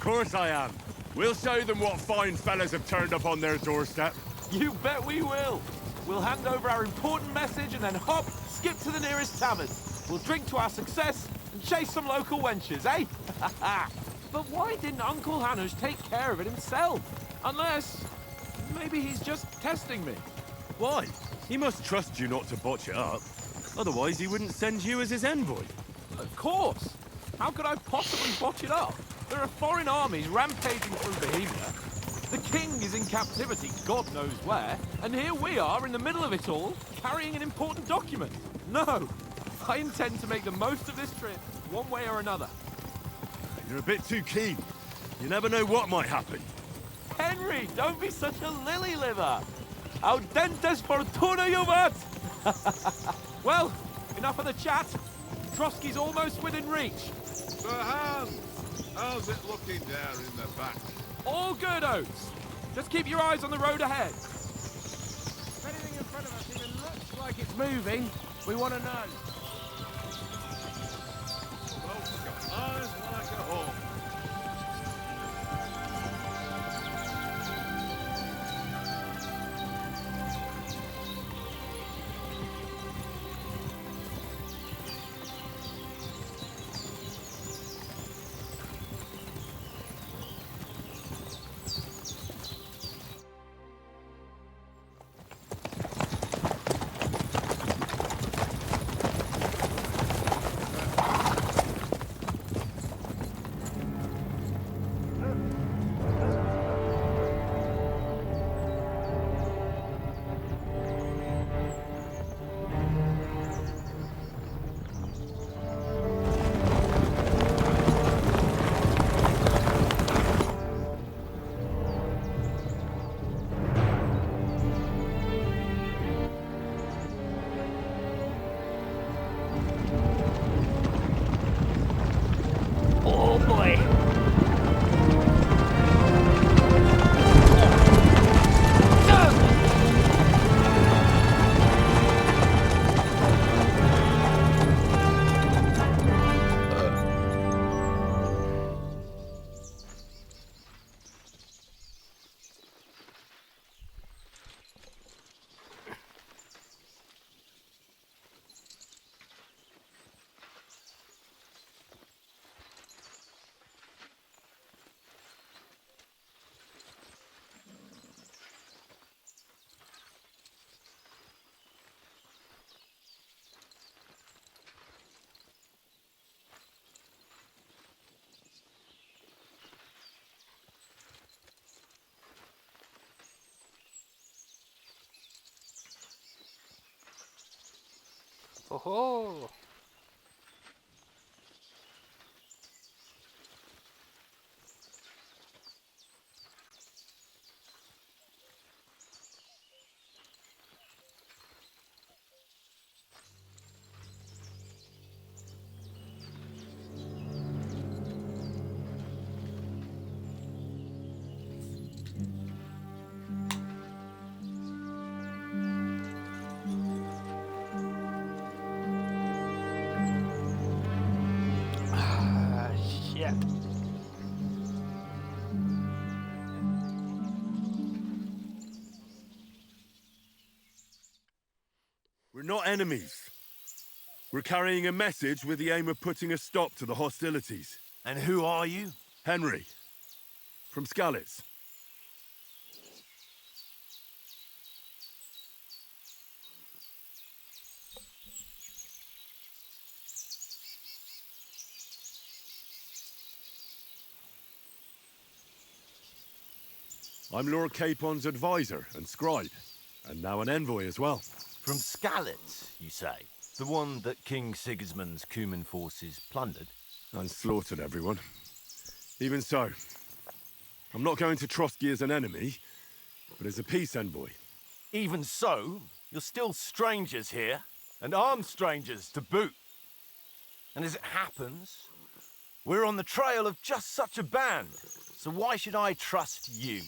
course I am. We'll show them what fine fellas have turned up on their doorstep. You bet we will. We'll hand over our important message and then hop, skip to the nearest tavern. We'll drink to our success and chase some local wenches, eh? But why didn't Uncle Hanush take care of it himself? Unless, maybe he's just testing me. Why? He must trust you not to botch it up. Otherwise, he wouldn't send you as his envoy. Of course. How could I possibly botch it up? There are foreign armies rampaging through Bohemia. The king is in captivity, God knows where, and here we are in the middle of it all, carrying an important document. No, I intend to make the most of this trip, one way or another. You're a bit too keen. You never know what might happen. Henry, don't be such a lily-liver. Audentes fortuna juvat! Well, enough of the chat. Trotsky's almost within reach. Sir Hans, how's it looking there in the back? All good, Oates. Just keep your eyes on the road ahead. If anything in front of us even looks like it's moving, we want to know. Both got eyes like a hawk. Oh boy. Oh. Shit. We're not enemies. We're carrying a message with the aim of putting a stop to the hostilities. And who are you? Henry, from Skalitz. I'm Lord Capon's advisor and scribe, and now an envoy as well. From Skalitz, you say? The one that King Sigismund's Cuman forces plundered? And slaughtered everyone. Even so, I'm not going to Trotsky as an enemy, but as a peace envoy. Even so, you're still strangers here, and armed strangers to boot. And as it happens, we're on the trail of just such a band, so why should I trust you?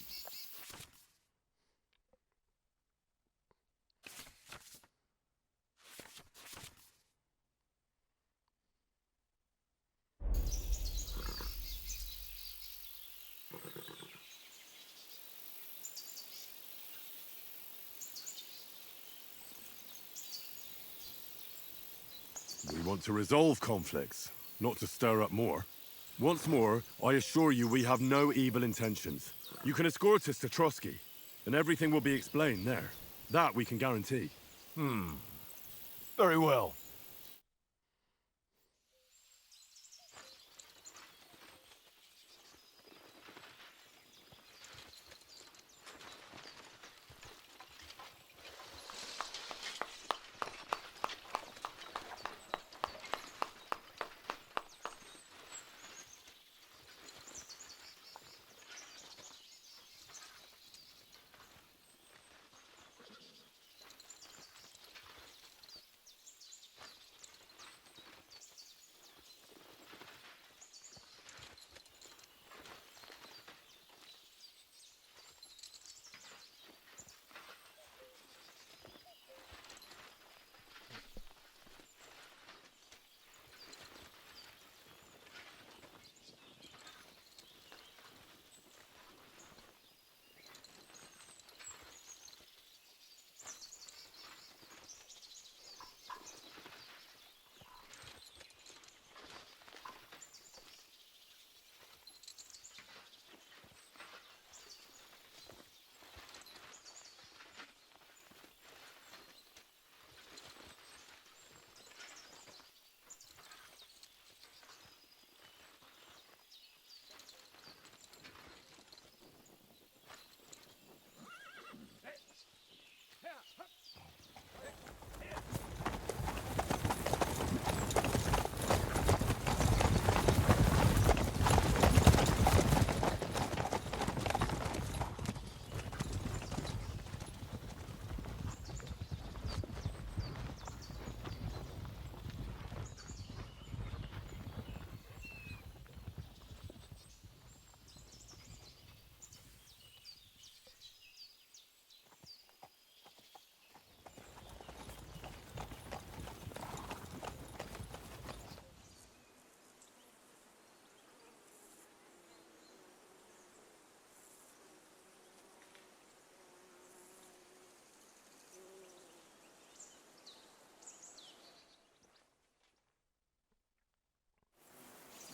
want to resolve conflicts, not to stir up more. Once more, I assure you we have no evil intentions. You can escort us to Trotsky, and everything will be explained there. That we can guarantee. Very well.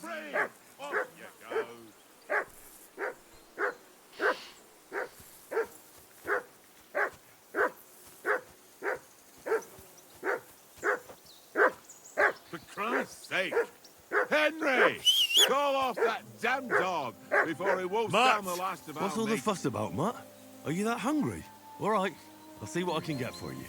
Free! Off you go. For Christ's sake! Henry! Call off that damn dog before he wolfs down the last of our What's all the meat. fuss about, Mutt? Are you that hungry? All right, I'll see what I can get for you.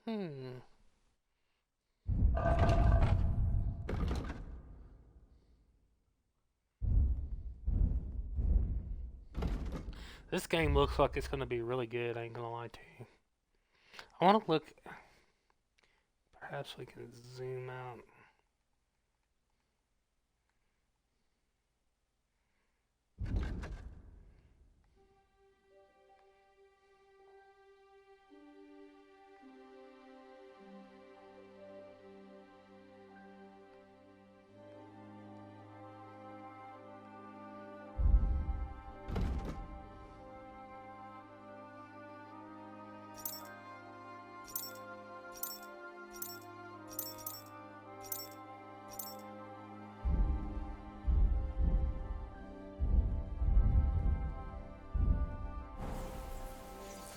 Hmm. This game looks like it's going to be really good, I ain't going to lie to you. I want to look. Perhaps we can zoom out.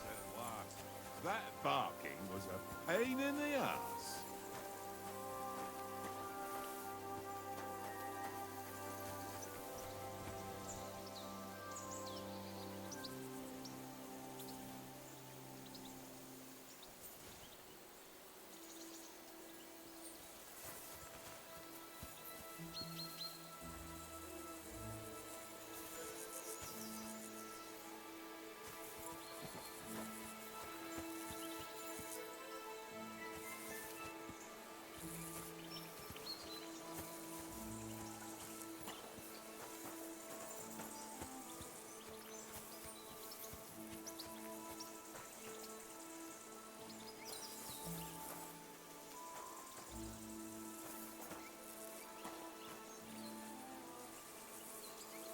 At last, that barking was a pain in the ass.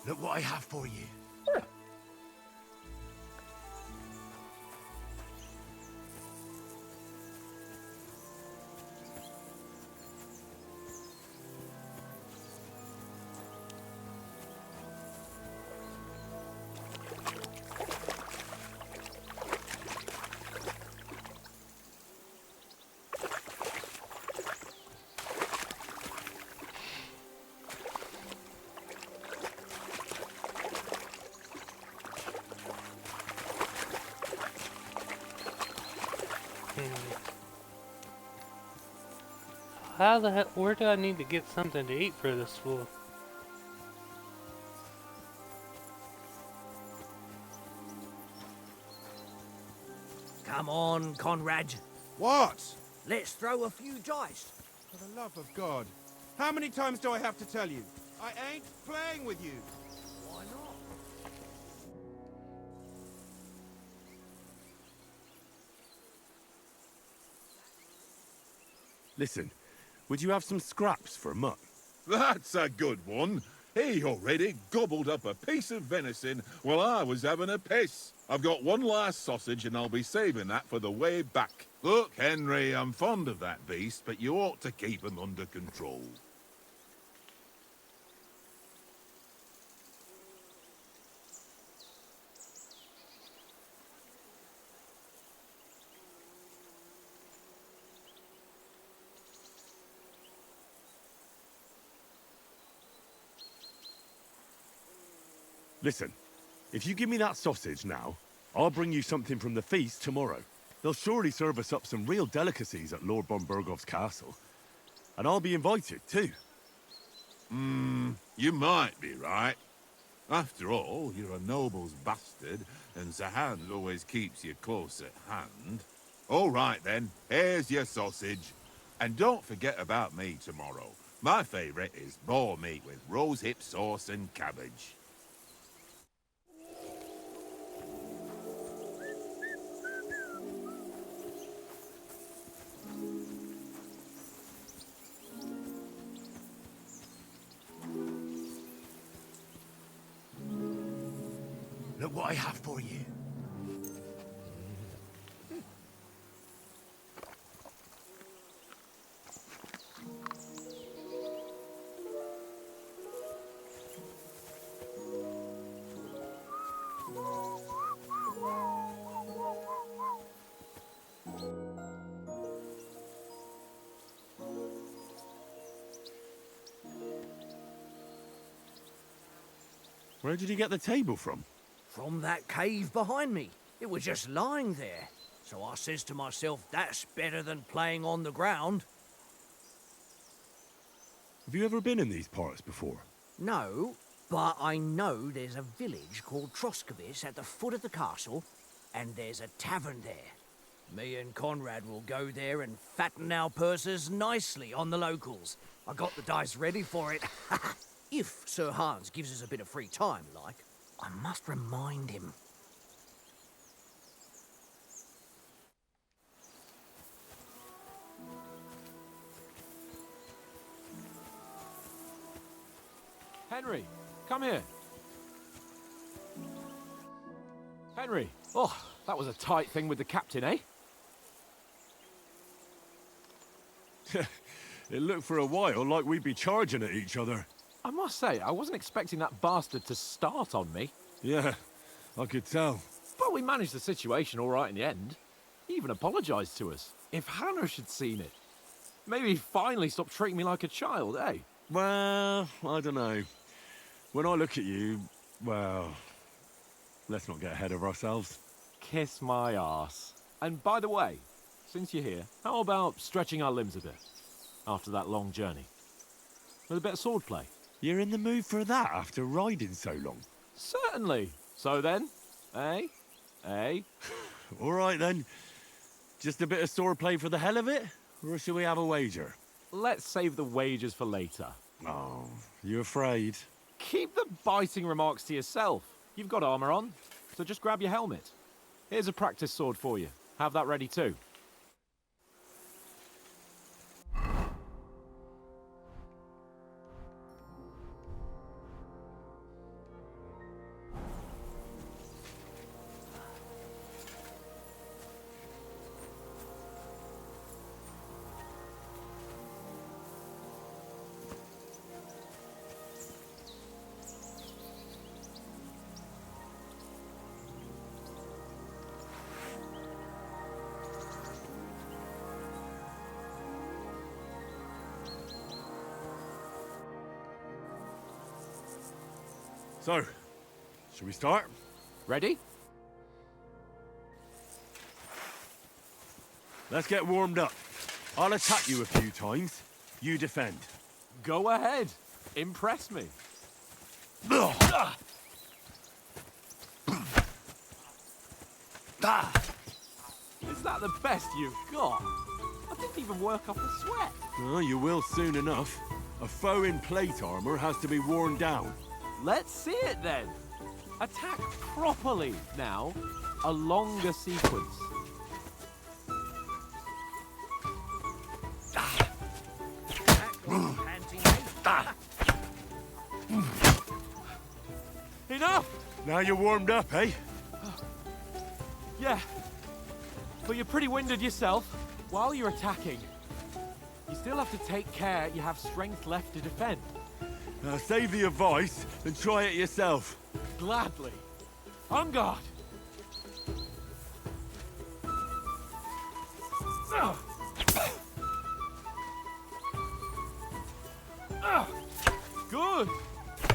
Look what I have for you. How the hell? Where do I need to get something to eat for this fool? Come on, Conrad. What? Let's throw a few dice. For the love of God. How many times do I have to tell you? I ain't playing with you. Why not? Listen, would you have some scraps for a mutt? That's a good one. He already gobbled up a piece of venison while I was having a piss. I've got one last sausage and I'll be saving that for the way back. Look, Henry, I'm fond of that beast, but you ought to keep him under control. Listen, if you give me that sausage now, I'll bring you something from the feast tomorrow. They'll surely serve us up some real delicacies at Lord von Burgov's castle. And I'll be invited, too. You might be right. After all, you're a noble's bastard, and Sir Hans always keeps you close at hand. All right, then. Here's your sausage. And don't forget about me tomorrow. My favourite is boar meat with rosehip sauce and cabbage. Look what I have for you. Where did you get the table from? From that cave behind me. It was just lying there. So I says to myself, that's better than playing on the ground. Have you ever been in these parts before? No, but I know there's a village called Troskovitz at the foot of the castle, and there's a tavern there. Me and Conrad will go there and fatten our purses nicely on the locals. I got the dice ready for it. If Sir Hans gives us a bit of free time, like, I must remind him. Henry, come here. Henry, oh, that was a tight thing with the captain, eh? It looked for a while like we'd be charging at each other. I must say, I wasn't expecting that bastard to start on me. Yeah, I could tell. But we managed the situation all right in the end. He even apologized to us. If Hannah had seen it, maybe he'd finally stop treating me like a child, eh? Well, I don't know. When I look at you, well, let's not get ahead of ourselves. Kiss my arse. And by the way, since you're here, how about stretching our limbs a bit after that long journey? With a bit of swordplay? You're in the mood for that after riding so long? Certainly. So then, eh? Eh? All right then. Just a bit of swordplay for the hell of it? Or shall we have a wager? Let's save the wagers for later. Oh, you afraid? Keep the biting remarks to yourself. You've got armor on, so just grab your helmet. Here's a practice sword for you. Have that ready too. So, shall we start? Ready? Let's get warmed up. I'll attack you a few times. You defend. Go ahead. Impress me. Is that the best you've got? I didn't even work off the sweat. Oh, you will soon enough. A foe in plate armor has to be worn down. Let's see it then. Attack properly now. A longer sequence. Enough! Now you're warmed up, eh? Yeah. But you're pretty winded yourself. While you're attacking, you still have to take care you have strength left to defend. Now save the advice and try it yourself. Gladly. On guard. Good.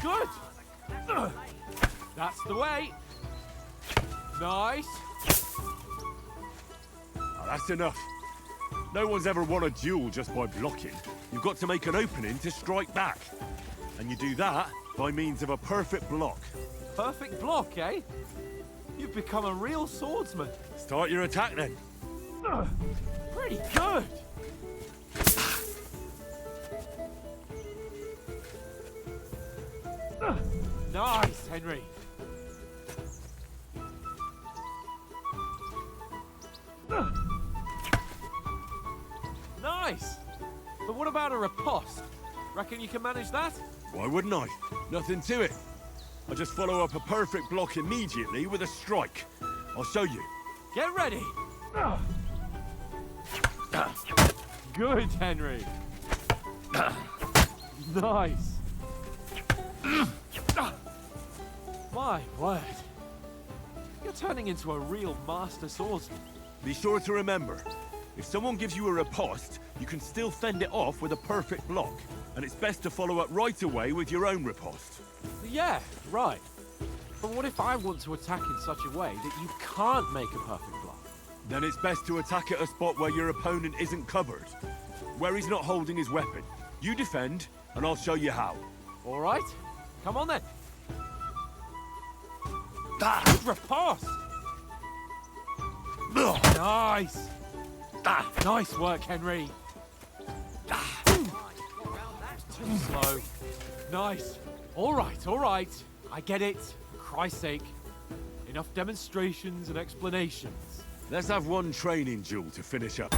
Good. That's the way. Nice. Now, that's enough. No one's ever won a duel just by blocking. You've got to make an opening to strike back. And you do that by means of a perfect block. Perfect block, eh? You've become a real swordsman. Start your attack then. Pretty good. Nice, Henry. Nice. But what about a riposte? Reckon you can manage that? Why wouldn't I? Nothing to it. I just follow up a perfect block immediately with a strike. I'll show you. Get ready. Good, Henry. Nice. My word. You're turning into a real master swordsman. Be sure to remember, if someone gives you a riposte, you can still fend it off with a perfect block. And it's best to follow up right away with your own riposte. Yeah, right. But what if I want to attack in such a way that you can't make a perfect block? Then it's best to attack at a spot where your opponent isn't covered. Where he's not holding his weapon. You defend, and I'll show you how. All right, come on then. Good riposte. Nice. Nice work, Henry. Too slow. Nice. All right. I get it. For Christ's sake. Enough demonstrations and explanations. Let's have one training duel to finish up.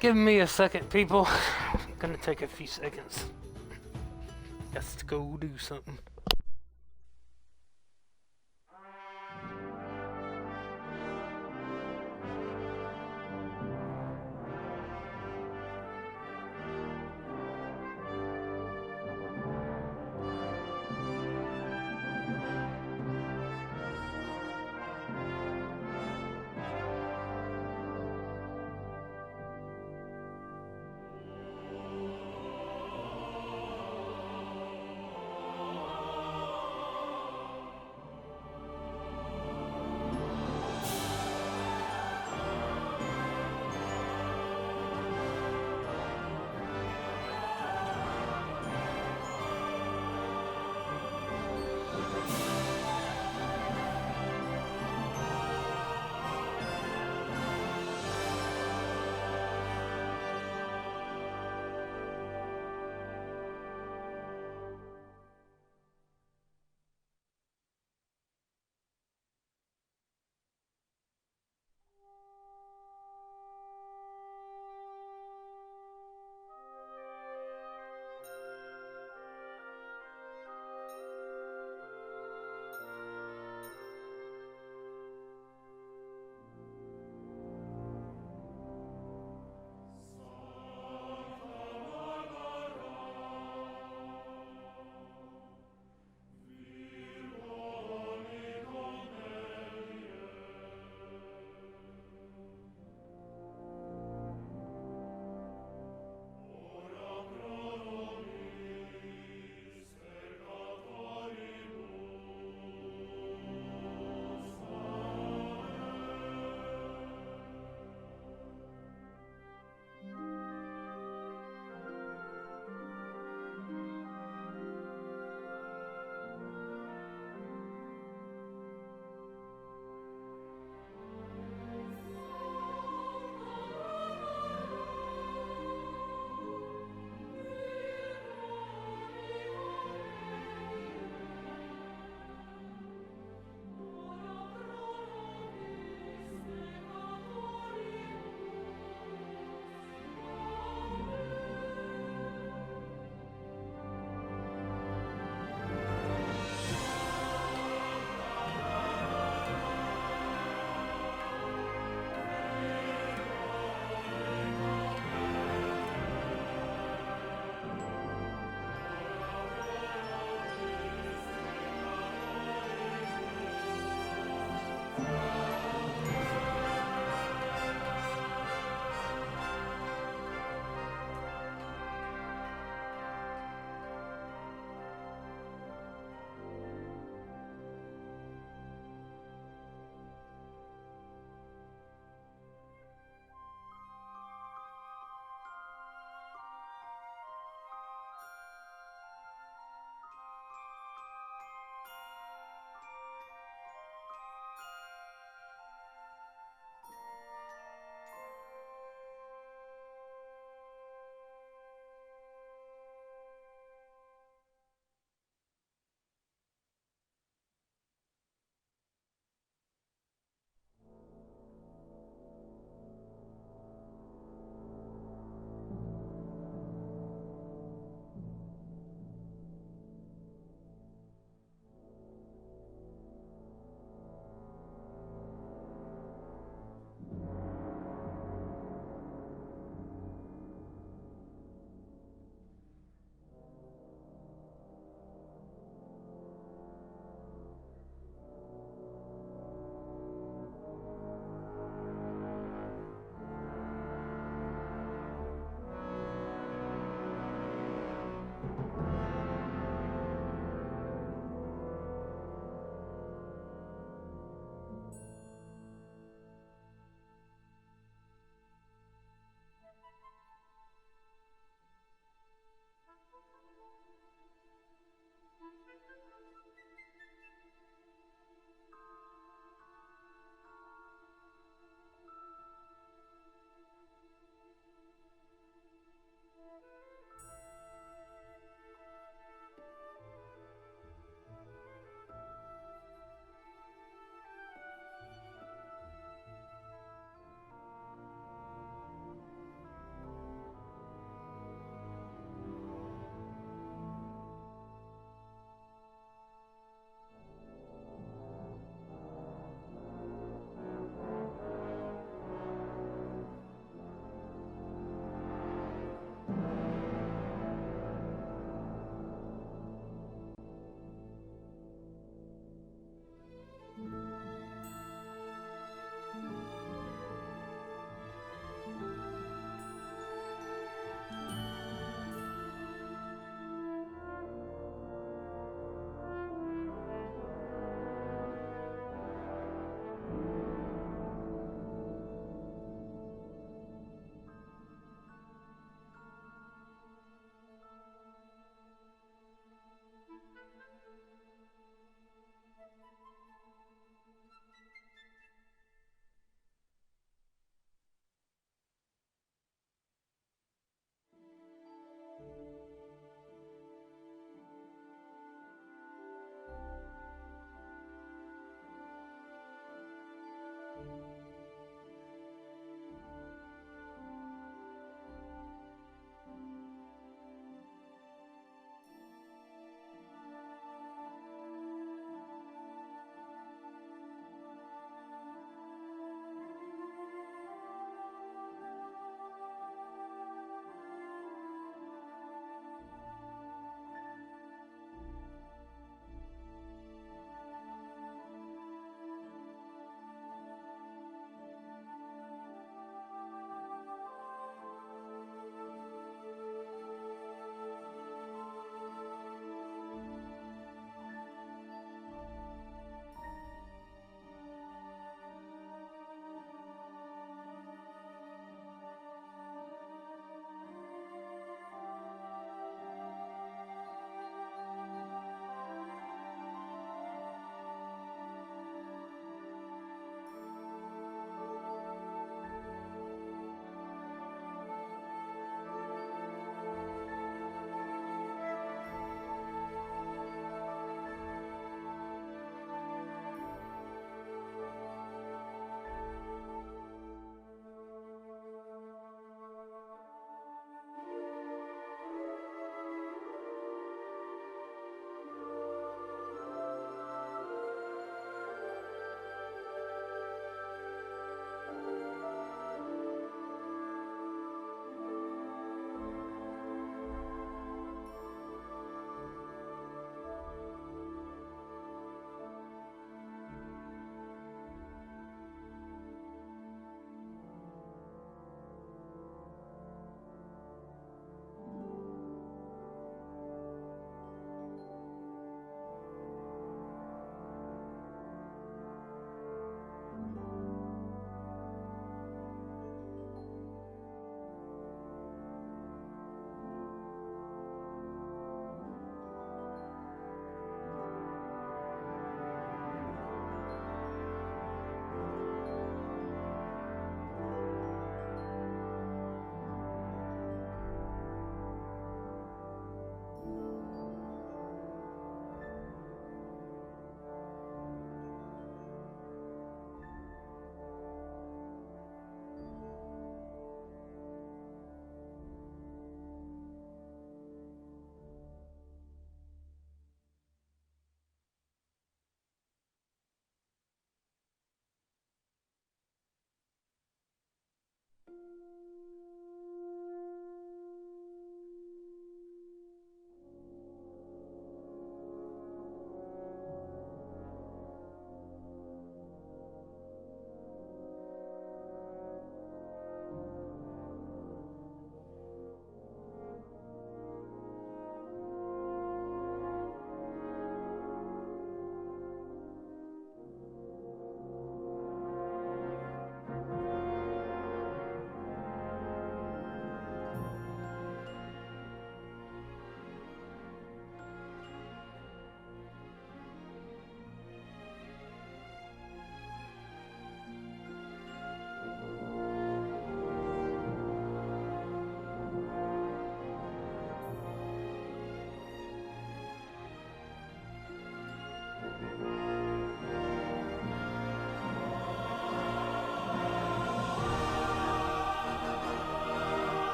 Give me a second, people. Gonna take a few seconds. Got to go do something.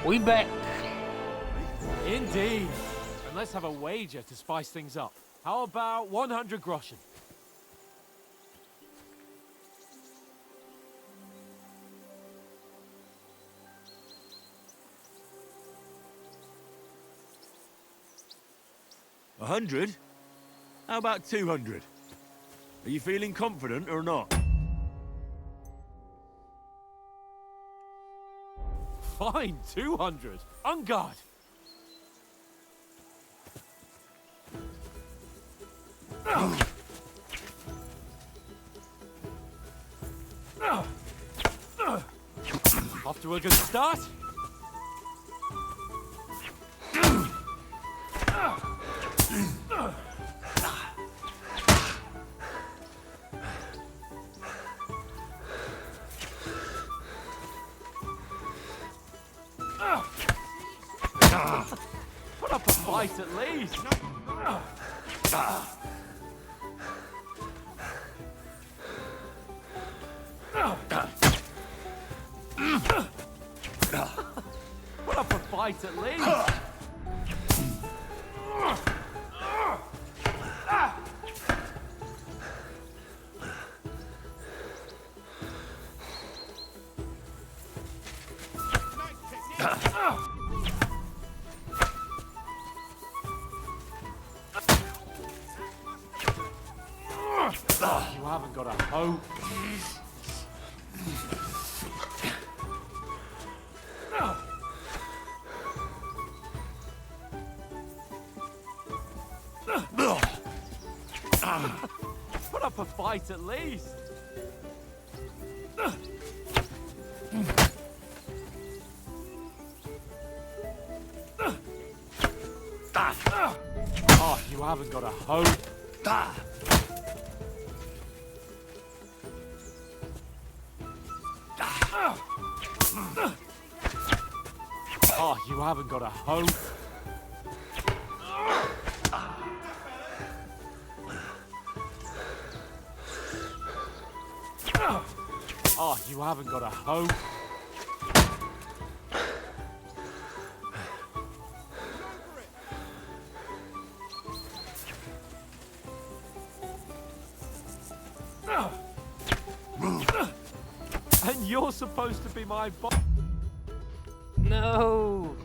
We back. Indeed. And let's have a wager to spice things up. How about 100 groschen? $100? How about 200? Are you feeling confident or not? Fine, 200. On guard. Off to a good start. Put up a fight at least. Put up a fight at least. You haven't got a hope. Put up a fight at least. Oh, you haven't got a hope. Oh, you haven't got a hope. Oh, you haven't got a hope. And you're supposed to be my boss. No.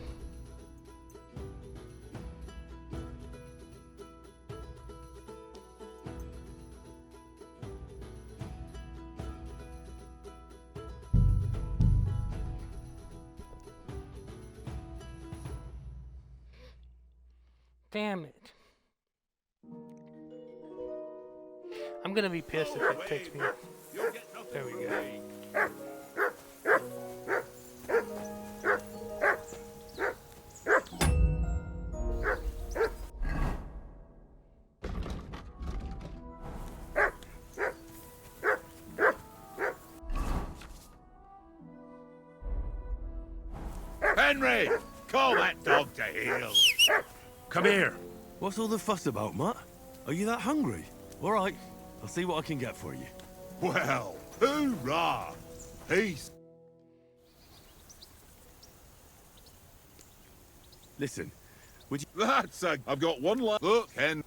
Damn it. I'm gonna be pissed if it takes me. There we go. Henry, call that dog to heel. Come here. What's all the fuss about, Mutt? Are you that hungry? All right, I'll see what I can get for you. Well, hoorah! Peace. Listen, would you... That's a... I've got one last... Look, Hen...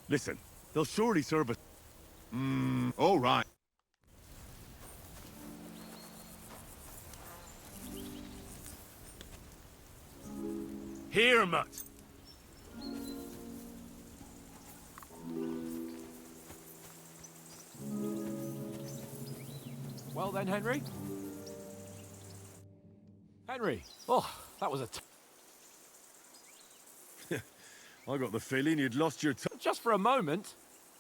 Listen, they'll surely serve us... all right. Here, Mutt. Well then, Henry. Henry. Oh, that was a... I got the feeling you'd lost your Just for a moment.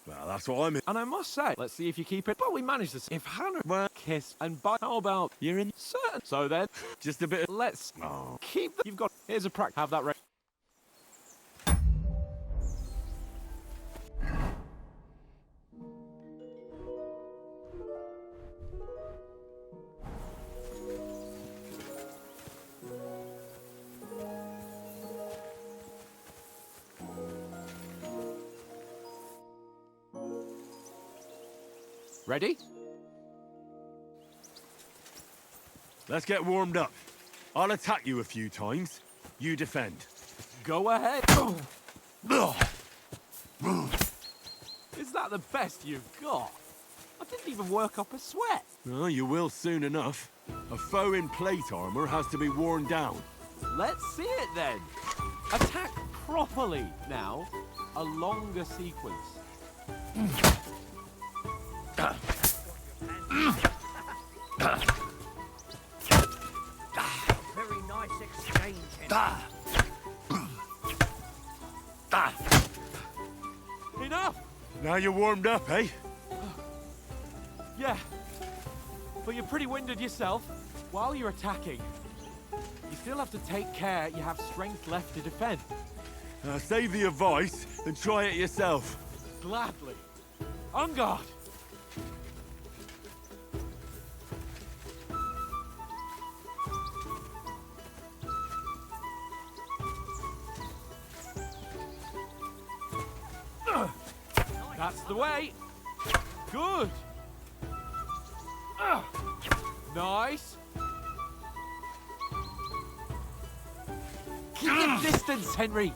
Well, that's what I'm in. And I must say, let's see if you keep it. But we managed this. If Hannah kiss and bite, how about You're in certain? So then, just a bit of... let's Oh. keep. You've got. Here's a practice. Have that ready. Ready? Let's get warmed up. I'll attack you a few times. You defend. Go ahead. Is that the best you've got? I didn't even work up a sweat. Oh, you will soon enough. A foe in plate armor has to be worn down. Let's see it then. Attack properly now. A longer sequence. Very nice exchange, Enough! Now you're warmed up, eh? Yeah. But you're pretty winded yourself. While you're attacking, you still have to take care you have strength left to defend. Save the advice and try it yourself. Gladly. On guard! That's the way. Good. Nice. Keep your distance, Henry.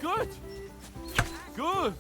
Good. Good.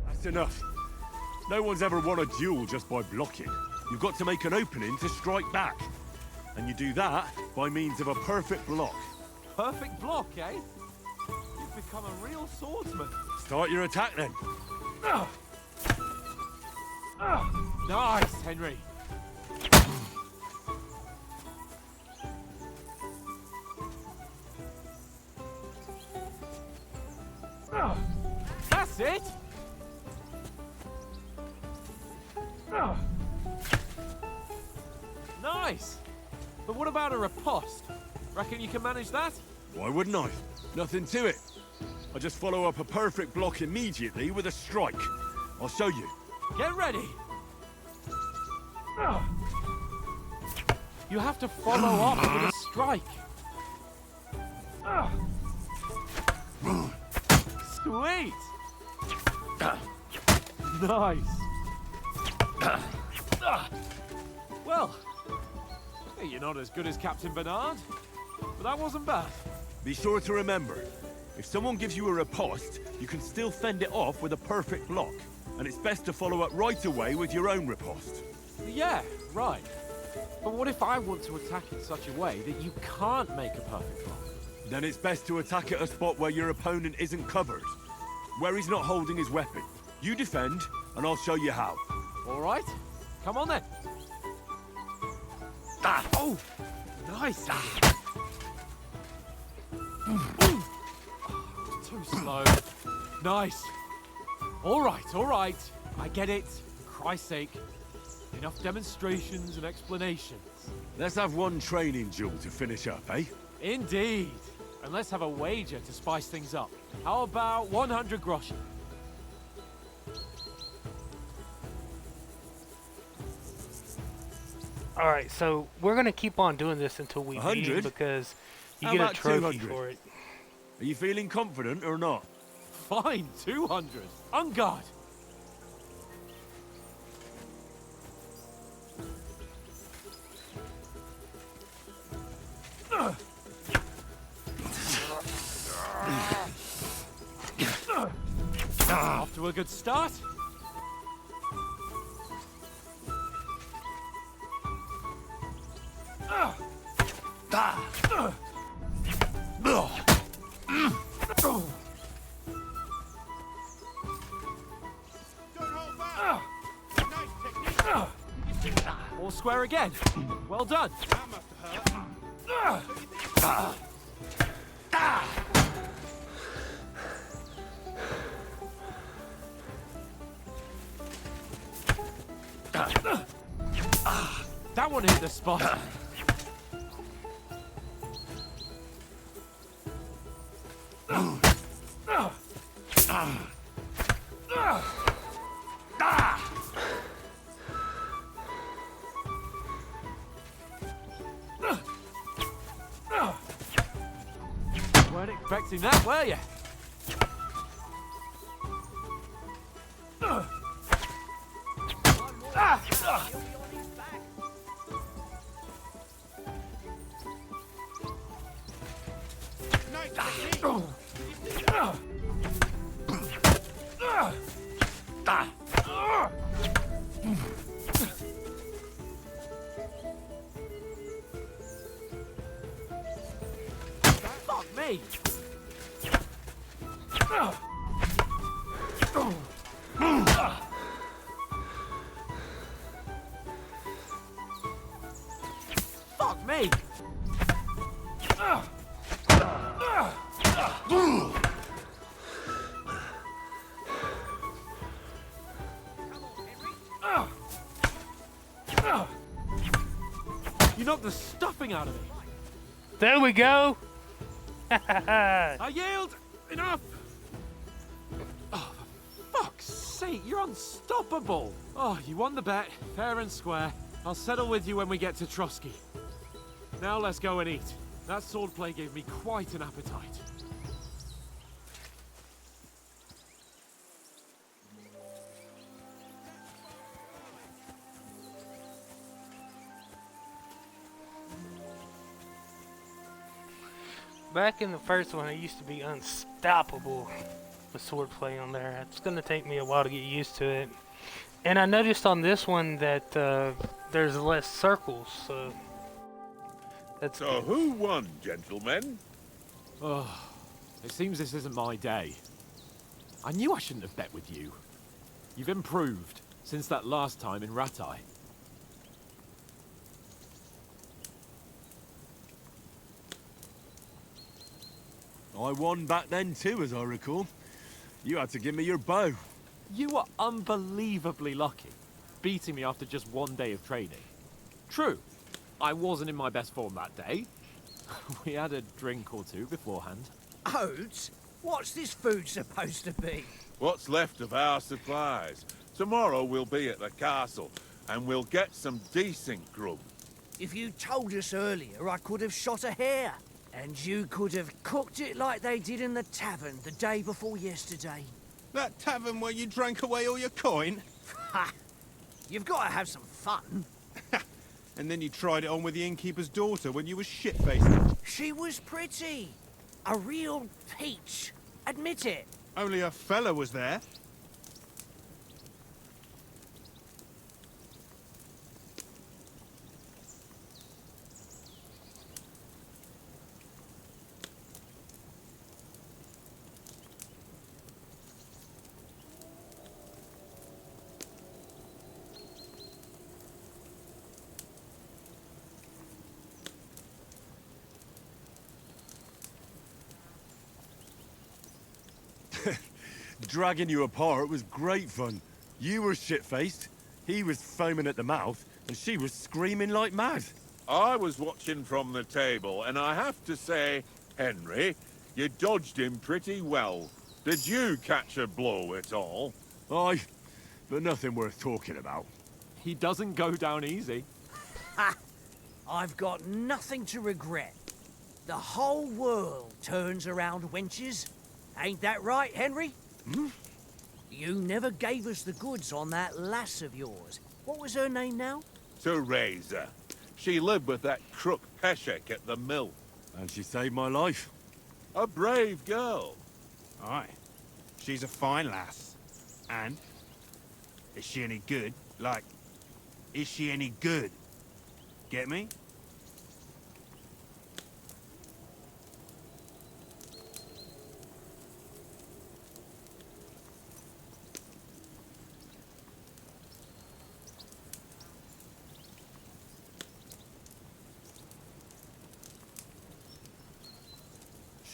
That's enough. No one's ever won a duel just by blocking. You've got to make an opening to strike back. And you do that by means of a perfect block. Perfect block, eh? You've become a real swordsman. Start your attack then. Nice, Henry. That's it. Nice. But what about a riposte? Reckon you can manage that? Why wouldn't I? Nothing to it. I just follow up a perfect block immediately with a strike. I'll show you. Get ready. You have to follow up with a strike. Sweet. Nice. Well, hey, you're not as good as Captain Bernard, but that wasn't bad. Be sure to remember, if someone gives you a riposte, you can still fend it off with a perfect block. And it's best to follow up right away with your own riposte. Yeah, right. But what if I want to attack in such a way that you can't make a perfect block? Then it's best to attack at a spot where your opponent isn't covered, where he's not holding his weapon. You defend, and I'll show you how. All right, come on then. Oh, nice. Too slow. Nice. All right, all right. I get it. For Christ's sake. Enough demonstrations and explanations. Let's have one training duel to finish up, eh? Indeed. And let's have a wager to spice things up. How about 100 groschen? All right, so we're gonna keep on doing this until we beat him 100? because you How get a about trophy 200? for it. Are you feeling confident or not? Fine, 200. On guard. Off to a good start. All square again. Well done. That one hit the spot. Weren't expecting that, were you? Fuck me! Fuck me! You knocked the stuffing out of me. There we go. I yield! Enough! Oh, for fuck's sake, you're unstoppable! Oh, you won the bet, fair and square. I'll settle with you when we get to Trotsky. Now let's go and eat. That swordplay gave me quite an appetite. Back in the first one, I used to be unstoppable with swordplay on there. It's gonna take me a while to get used to it. And I noticed on this one that there's less circles, so that's So who won, gentlemen? Oh, it seems this isn't my day. I knew I shouldn't have bet with you. You've improved since that last time in Rattay. I won back then too, as I recall. You had to give me your bow. You were unbelievably lucky, beating me after just one day of training. True, I wasn't in my best form that day. We had a drink or two beforehand. Oats? What's this food supposed to be? What's left of our supplies? Tomorrow we'll be at the castle, and we'll get some decent grub. If you told us earlier, I could have shot a hare. And you could have cooked it like they did in the tavern the day before yesterday. That tavern where you drank away all your coin? Ha! You've got to have some fun. And then you tried it on with the innkeeper's daughter when you were shit-faced. She was pretty. A real peach. Admit it. Only a fella was there. Dragging you apart was great fun. You were shit-faced. He was foaming at the mouth, and she was screaming like mad. I was watching from the table, and I have to say, Henry, you dodged him pretty well. Did you catch a blow at all? Aye, but nothing worth talking about. He doesn't go down easy. I've got nothing to regret. The whole world turns around wenches. Ain't that right, Henry? You never gave us the goods on that lass of yours. What was her name now? Teresa. She lived with that crook Peshek at the mill. And she saved my life. A brave girl. Aye. She's a fine lass. And? Is she any good? Like, is she any good? Get me?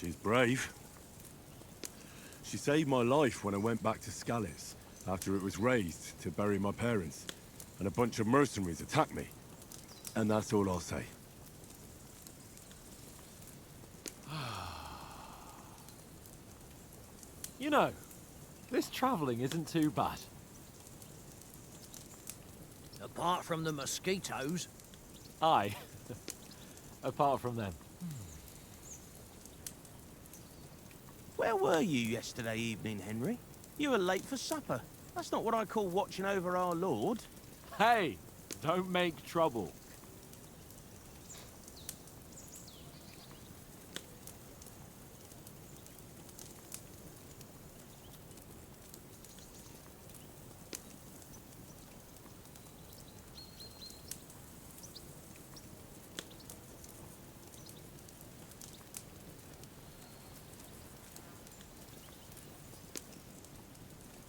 She's brave. She saved my life when I went back to Scallis after it was razed to bury my parents, and a bunch of mercenaries attacked me. And that's all I'll say. You know, this travelling isn't too bad. Apart from the mosquitoes. Aye. Apart from them. Where were you yesterday evening, Henry? You were late for supper. That's not what I call watching over our Lord. Hey, don't make trouble.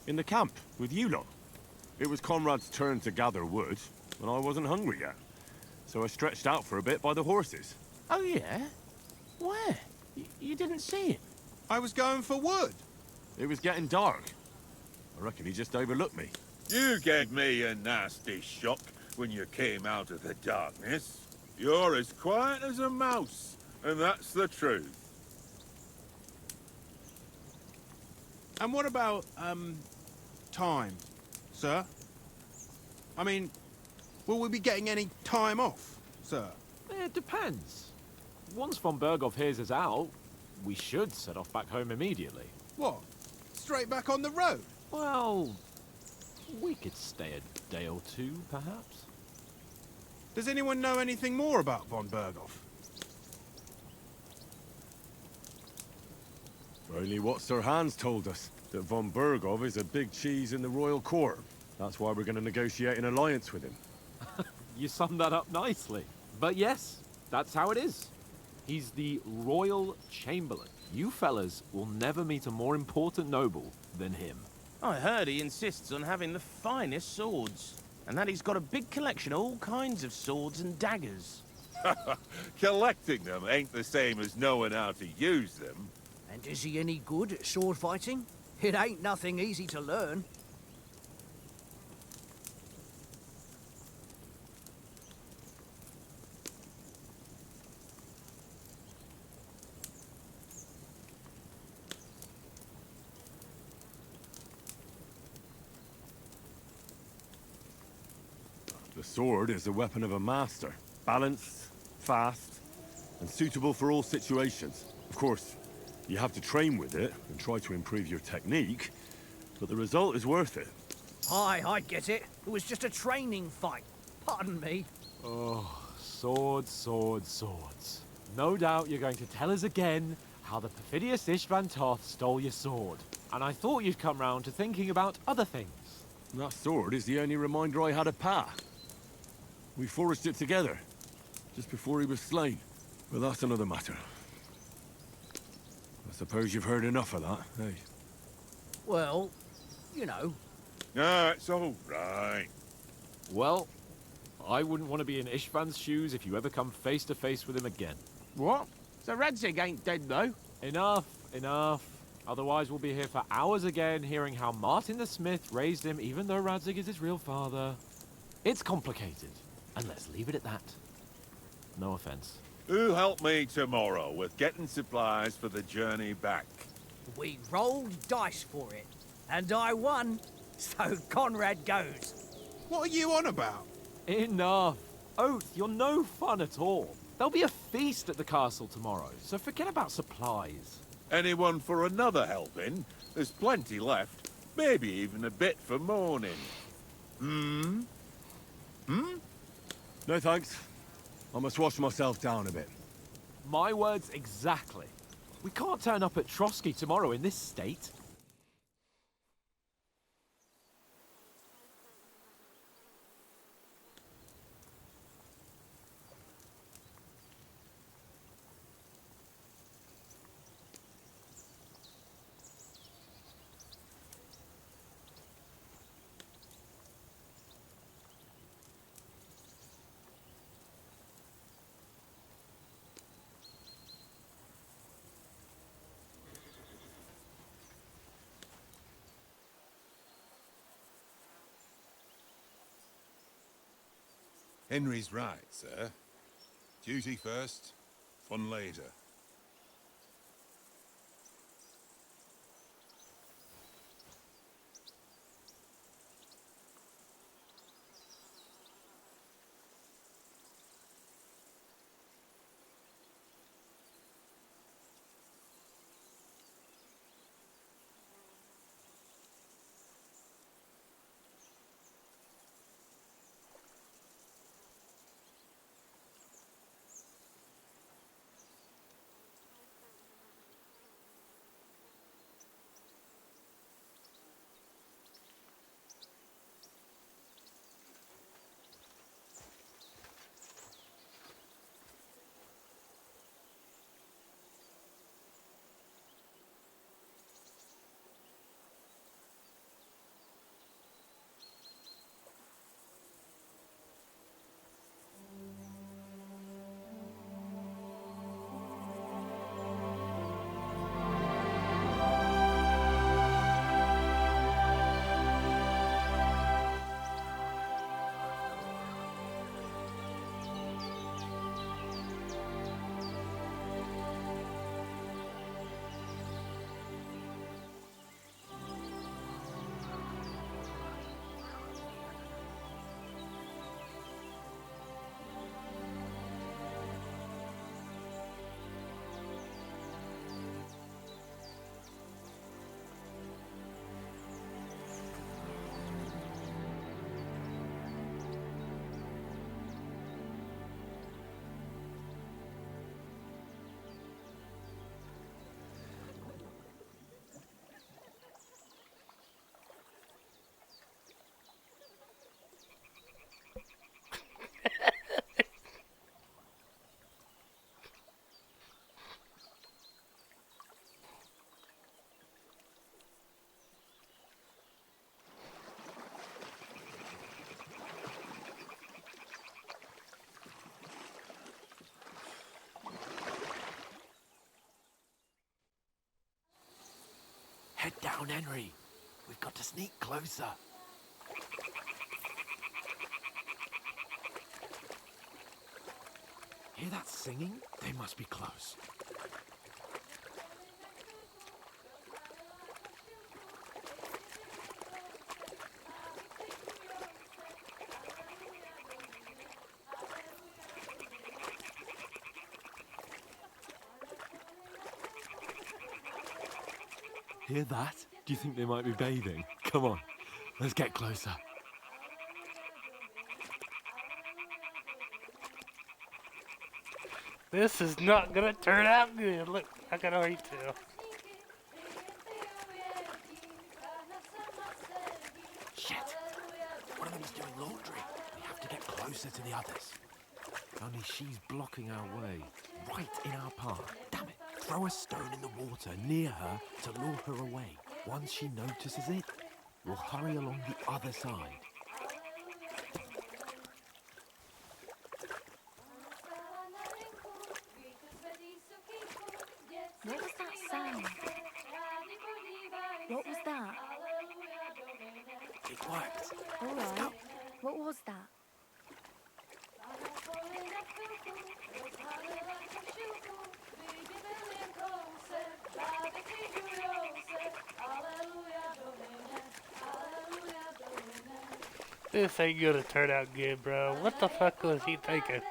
In the camp, with you lot. It was Conrad's turn to gather wood, and I wasn't hungry yet. So I stretched out for a bit by the horses. Oh, yeah? Where? You didn't see him? I was going for wood. It was getting dark. I reckon he just overlooked me. You gave me a nasty shock when you came out of the darkness. You're as quiet as a mouse, and that's the truth. And what about, time, sir? I mean, will we be getting any time off, sir? It depends. Once von Berghoff hears us out, we should set off back home immediately. What? Straight back on the road? Well, we could stay a day or two, perhaps. Does anyone know anything more about von Berghoff? Only what Sir Hans told us, that von Berghoff is a big cheese in the royal court. That's why we're going to negotiate an alliance with him. You summed that up nicely. But yes, that's how it is. He's the Royal Chamberlain. You fellas will never meet a more important noble than him. I heard he insists on having the finest swords, and that he's got a big collection of all kinds of swords and daggers. Collecting them ain't the same as knowing how to use them. And is he any good at sword fighting? It ain't nothing easy to learn. The sword is the weapon of a master. Balanced, fast, and suitable for all situations. Of course, you have to train with it and try to improve your technique, but the result is worth it. Aye, I get it. It was just a training fight. Pardon me. Oh, swords, swords, swords. No doubt you're going to tell us again how the perfidious Istvan Toth stole your sword. And I thought you'd come round to thinking about other things. That sword is the only reminder I had of Pa. We forged it together, just before he was slain. But that's another matter. I suppose you've heard enough of that, eh? Well, you know. No, it's all right. Well, I wouldn't want to be in Istvan's shoes if you ever come face to face with him again. What? So Radzig ain't dead, though? Enough, enough. Otherwise we'll be here for hours again hearing how Martin the Smith raised him even though Radzig is his real father. It's complicated, and let's leave it at that. No offense. Who help me tomorrow with getting supplies for the journey back? We rolled dice for it, and I won, so Conrad goes. What are you on about? Enough. Oath, you're no fun at all. There'll be a feast at the castle tomorrow, so forget about supplies. Anyone for another helping? There's plenty left. Maybe even a bit for morning. No thanks. I must wash myself down a bit. My words exactly. We can't turn up at Trotsky tomorrow in this state. Henry's right, sir. Duty first, fun later. Head down, Henry. We've got to sneak closer. Hear that singing? They must be close. Hear that? Do you think they might be bathing? Come on, let's get closer. This is not gonna turn out good. Look, I can already tell. Shit! One of them's doing laundry. We have to get closer to the others. Only she's blocking our way, right in our path. Damn it! Throw a stone in the water near her to lure her away. Once she notices it, we'll hurry along the other side. What was that sound? What was that? It worked. All Let's right. go. What was that? This ain't gonna turn out good, bro. What the fuck was he thinking?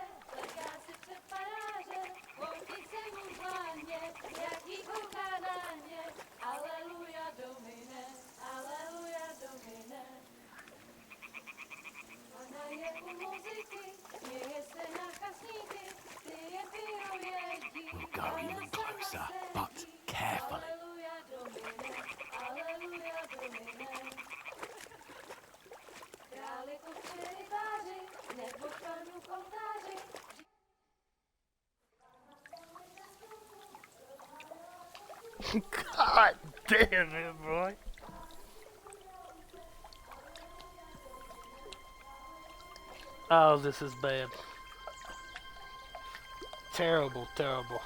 We'll go even closer, but carefully. God damn it, boy. Oh, this is bad. Terrible, terrible.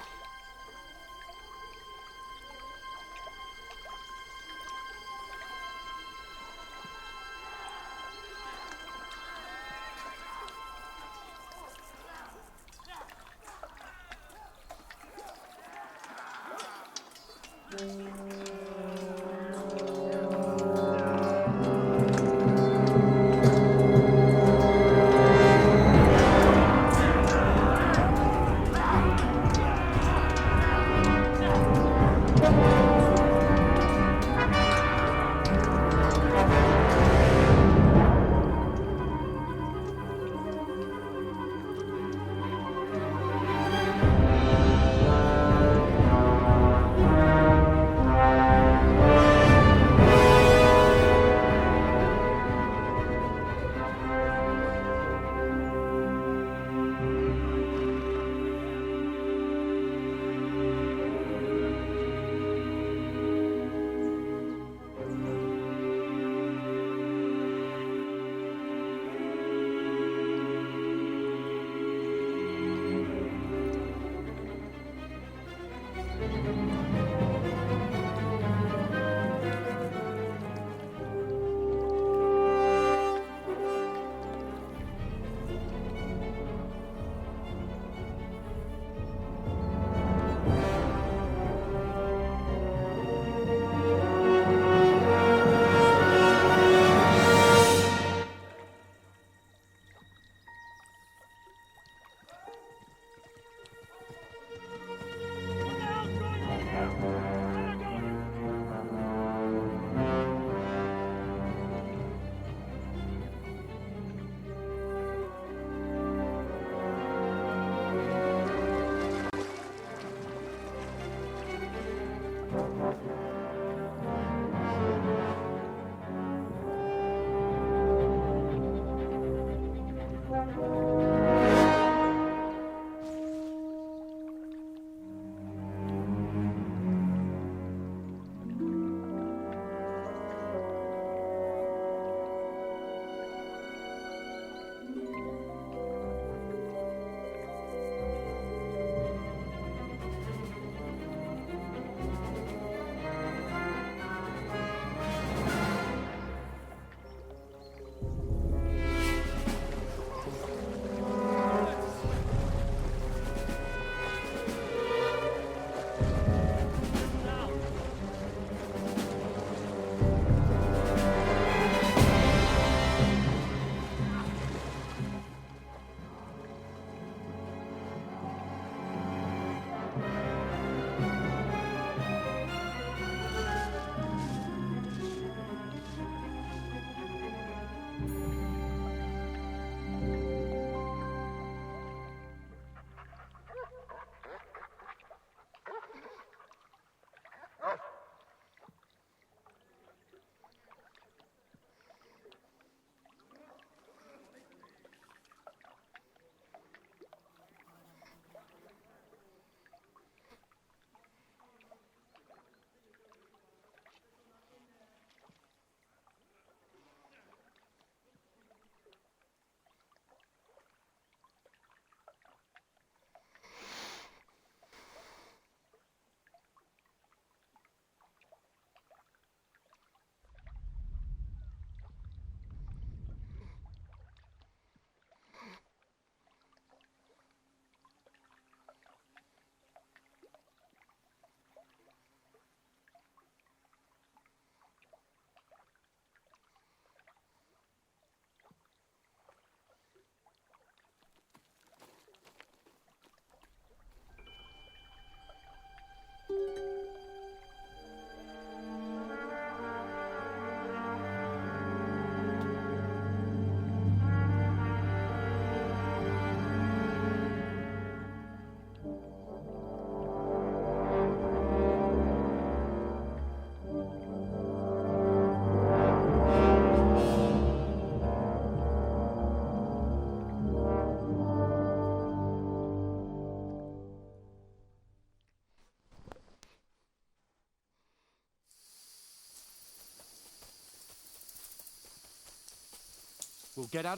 We'll get out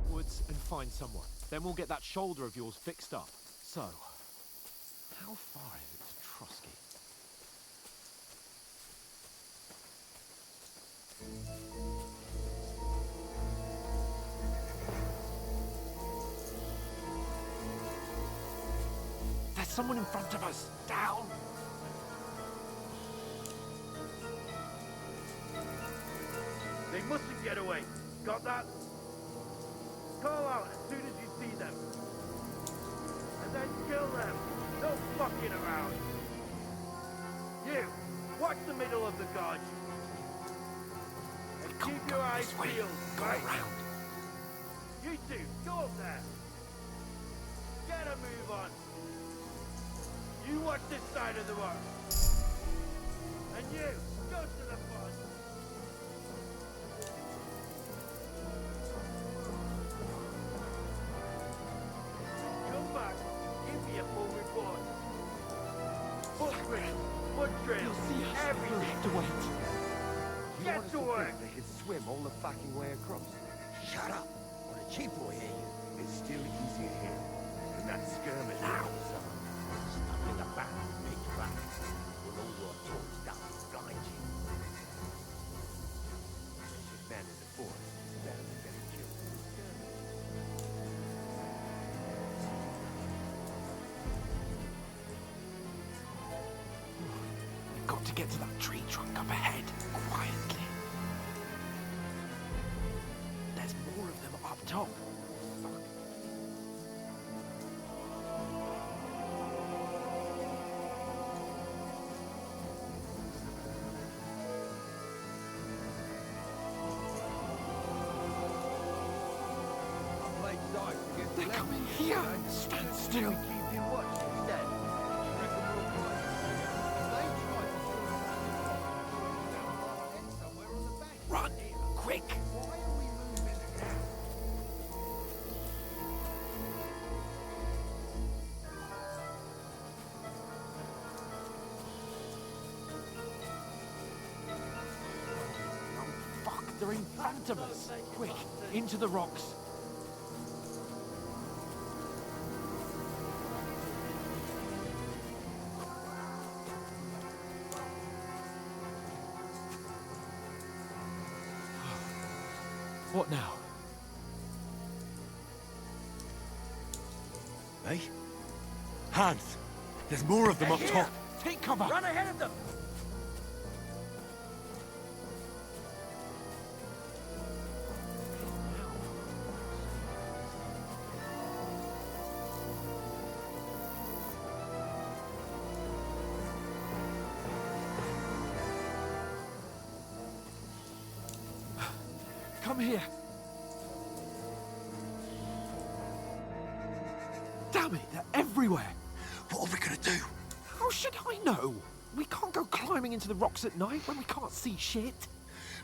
woods and find someone. Then we'll get that shoulder of yours fixed up. So, how far is it to Trusky? There's someone in front of us! Down! They mustn't get away. Got that? Call out as soon as you see them. And then kill them. No fucking around. You, watch the middle of the gorge. And keep your eyes peeled, right? Around. You two, go up there. Get a move on. You watch this side of the rock. And you, go to the front. Come back. Give me a full report. Footprint, foot trails, You'll see us. everything. We'll have to wait. Get to work. They could swim all the fucking way across. Shut up, or the chief will hear you. It's still easier here than that skirmish now. Stuck in the back with big rats with all your tools down behind you. If man is a force, it's better than getting killed in a skirmish. We've got to get to that tree trunk up ahead, quietly. There's more of them up top. Fuck. They're coming here! Stand still! Keep you watch instead. Run! Quick! Oh, fuck! They're in front of us! Quick! Into the rocks! What now? Eh? Hans! There's more of them up top! Take cover! Run ahead of them! Come here! Damn it, they're everywhere! What are we gonna do? How should I know? We can't go climbing into the rocks at night when we can't see shit.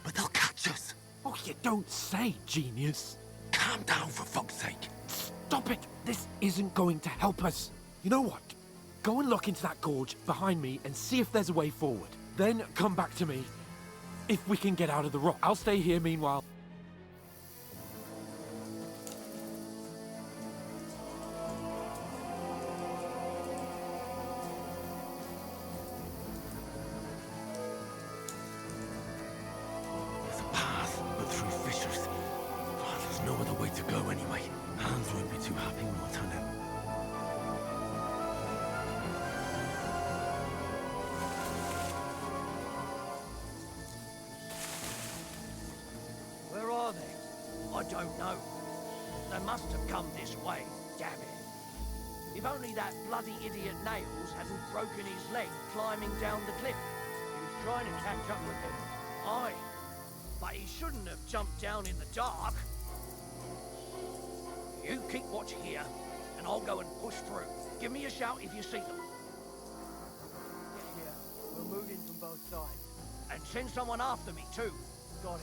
But they'll catch us. Oh, you don't say, genius. Calm down, for fuck's sake. Stop it! This isn't going to help us. You know what? Go and look into that gorge behind me and see if there's a way forward. Then come back to me if we can get out of the rock. I'll stay here meanwhile. There's a path, but through fissures. Oh, there's no other way to go anyway. Hans won't be too happy when we're turn out. Where are they? I don't know. They must have come this way, damn it. If only that bloody idiot Nails hadn't broken his leg climbing down the cliff. He was trying to catch up with him. Aye, but he shouldn't have jumped down in the dark. You keep watch here, and I'll go and push through. Give me a shout if you see them. Get here. We're moving from both sides. And send someone after me, too. Got it.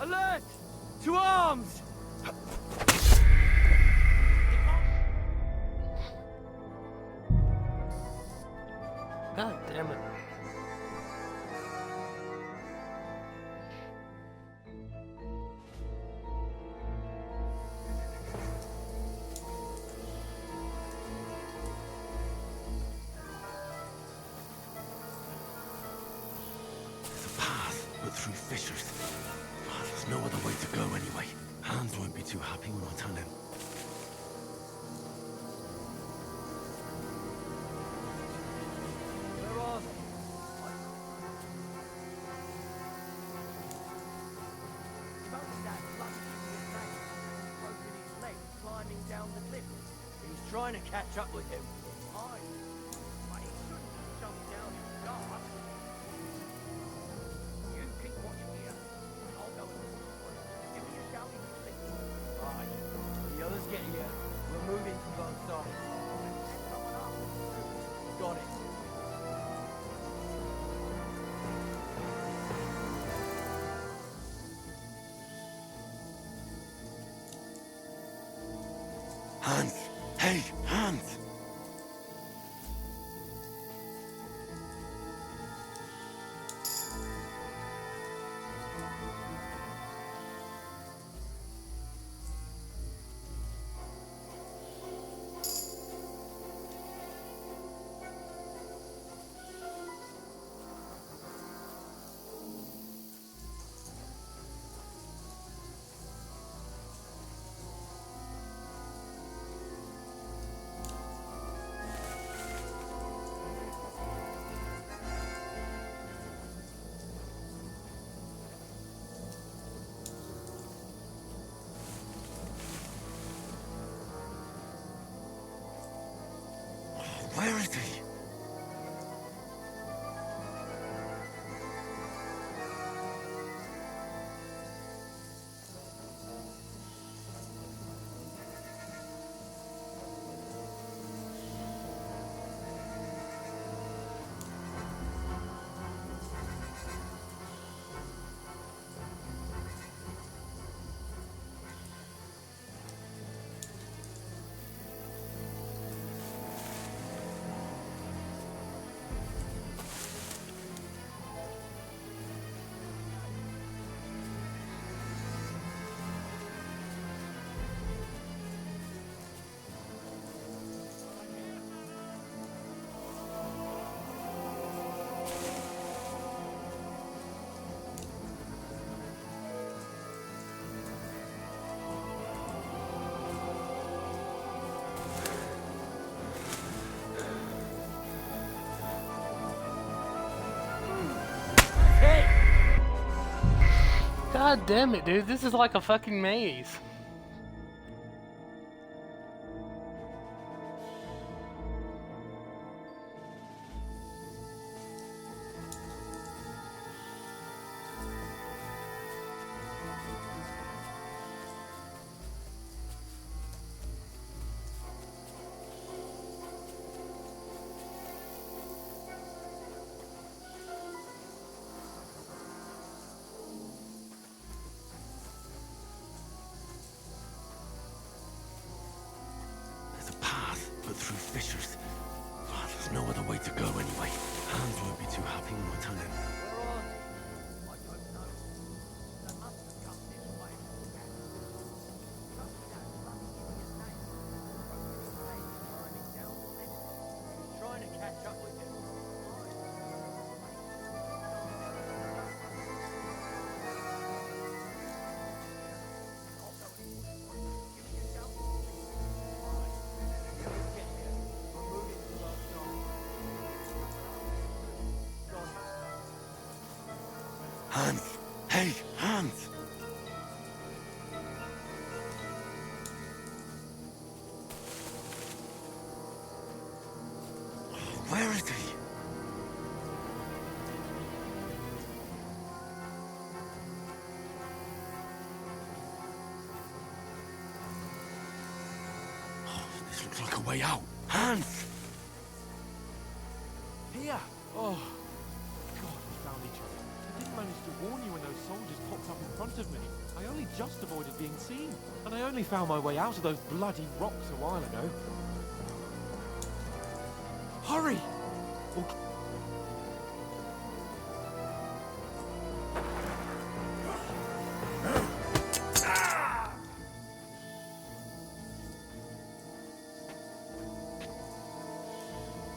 Alert! To arms! too happy when I tell him. Where are they? Notice that bloody idiot mate, broken his leg climbing down the cliff. He's trying to catch up with him. Aye, but he shouldn't have jumped down in the dark. You keep watch here, and I'll go and give me a shout if you see. Aye, the others get here. We're moving from both sides. Coming up. Got it. Hans! Hey, Hans! Where is he? God damn it, dude. This is like a fucking maze. But through fissures. Oh, there's no other way to go anyway. Hans won't be too happy when I tell him. I don't know. They must have come this way. Trust that bloody idiot mate. Broken his leg climbing down the cliff. He's trying to catch up with him. I'll go and push for him. Give me a shout. Aye. The others get here. We're moving from both sides. Got it. Hans! Hey, Hans! Where is he? Oh, this looks like a way out. Hans! Here! Oh, God, we found each other. I didn't manage to warn you when those soldiers popped up in front of me. I only just avoided being seen. And I only found my way out of those bloody rocks a while ago. Hurry! Or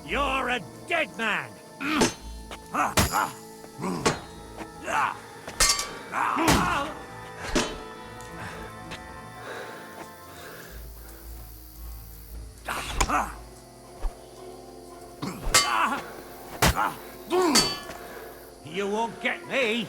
You're a dead man! You won't get me!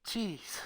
Jeez.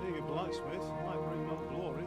Being a blacksmith might bring no glory.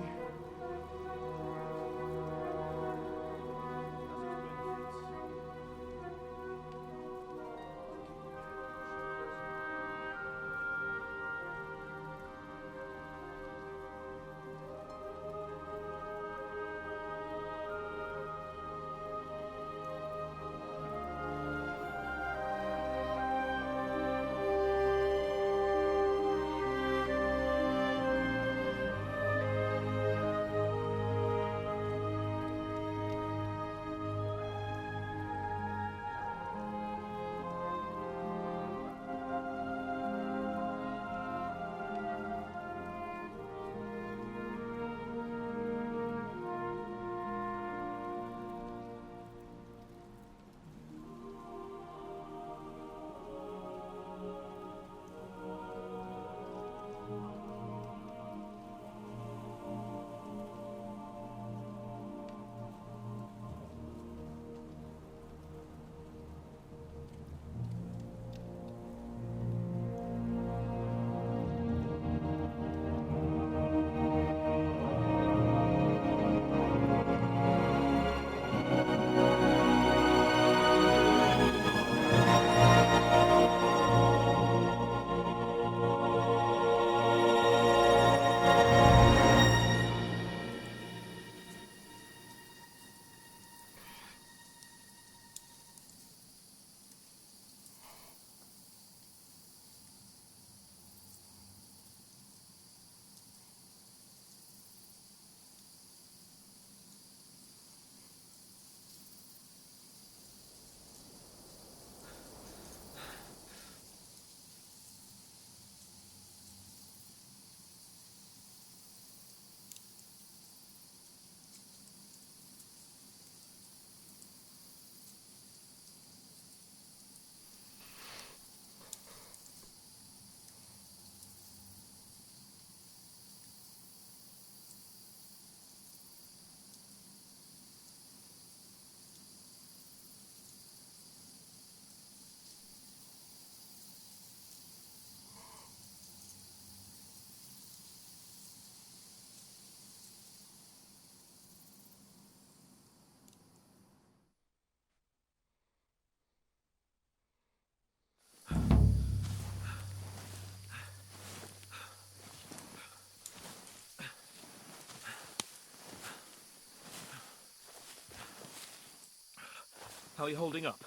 How are you holding up?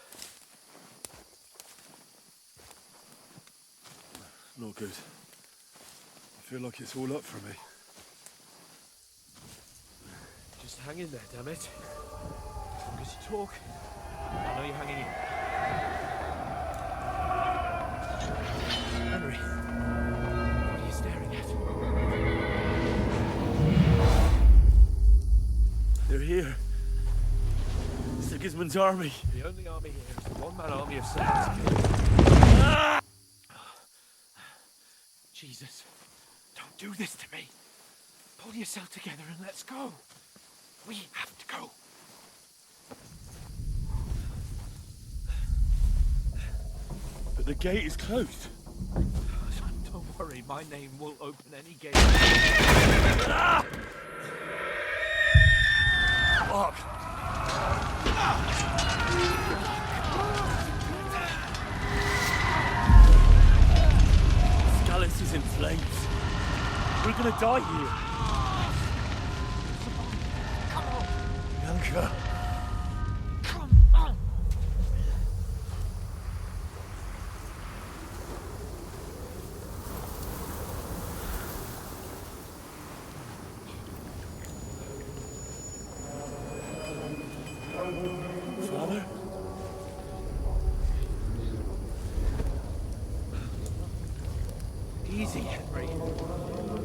Not good. I feel like it's all up for me. Just hang in there, damn it. As long as you talk, I know you're hanging in. Henry, what are you staring at? They're here. Sigismund's army. The only army here is the one-man army of Saxons. Jesus, don't do this to me. Pull yourself together and let's go. We have to go. But the gate is closed. Don't worry, my name will open any gate. Fuck! Scalus is in flames. We're gonna die here. Come on. Bianca. Come on. Father? Easy, Henry.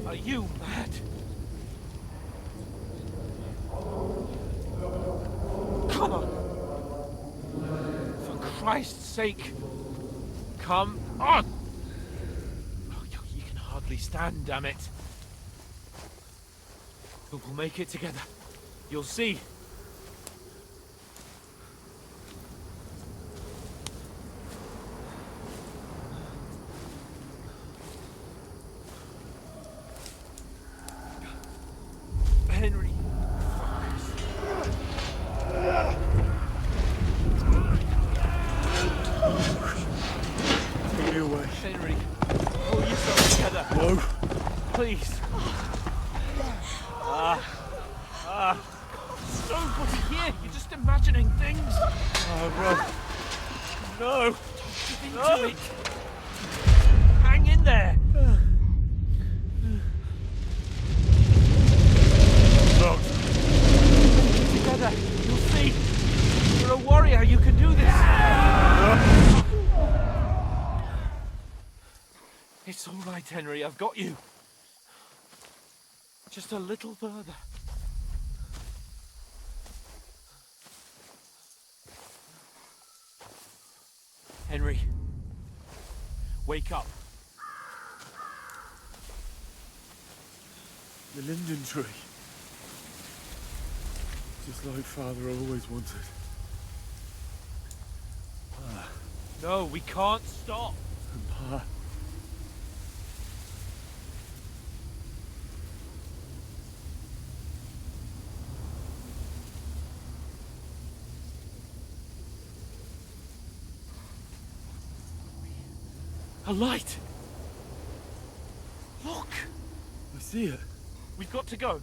Are you mad? Come on! For Christ's sake, come on! Oh, you can hardly stand, damn it. But we'll make it together. You'll see. Henry. Take me away. Henry, pull yourself together. No. Please. There's nobody here. You're just imagining things. Oh, run. No. Give into it. Hang in there. No. Together, you'll see. You're a warrior. You can do this. It's all right, Henry. I've got you. Just a little further. Henry, wake up. The linden tree. Just like Father always wanted. No, we can't stop. And Pa. A light. Look. I see it. We've got to go.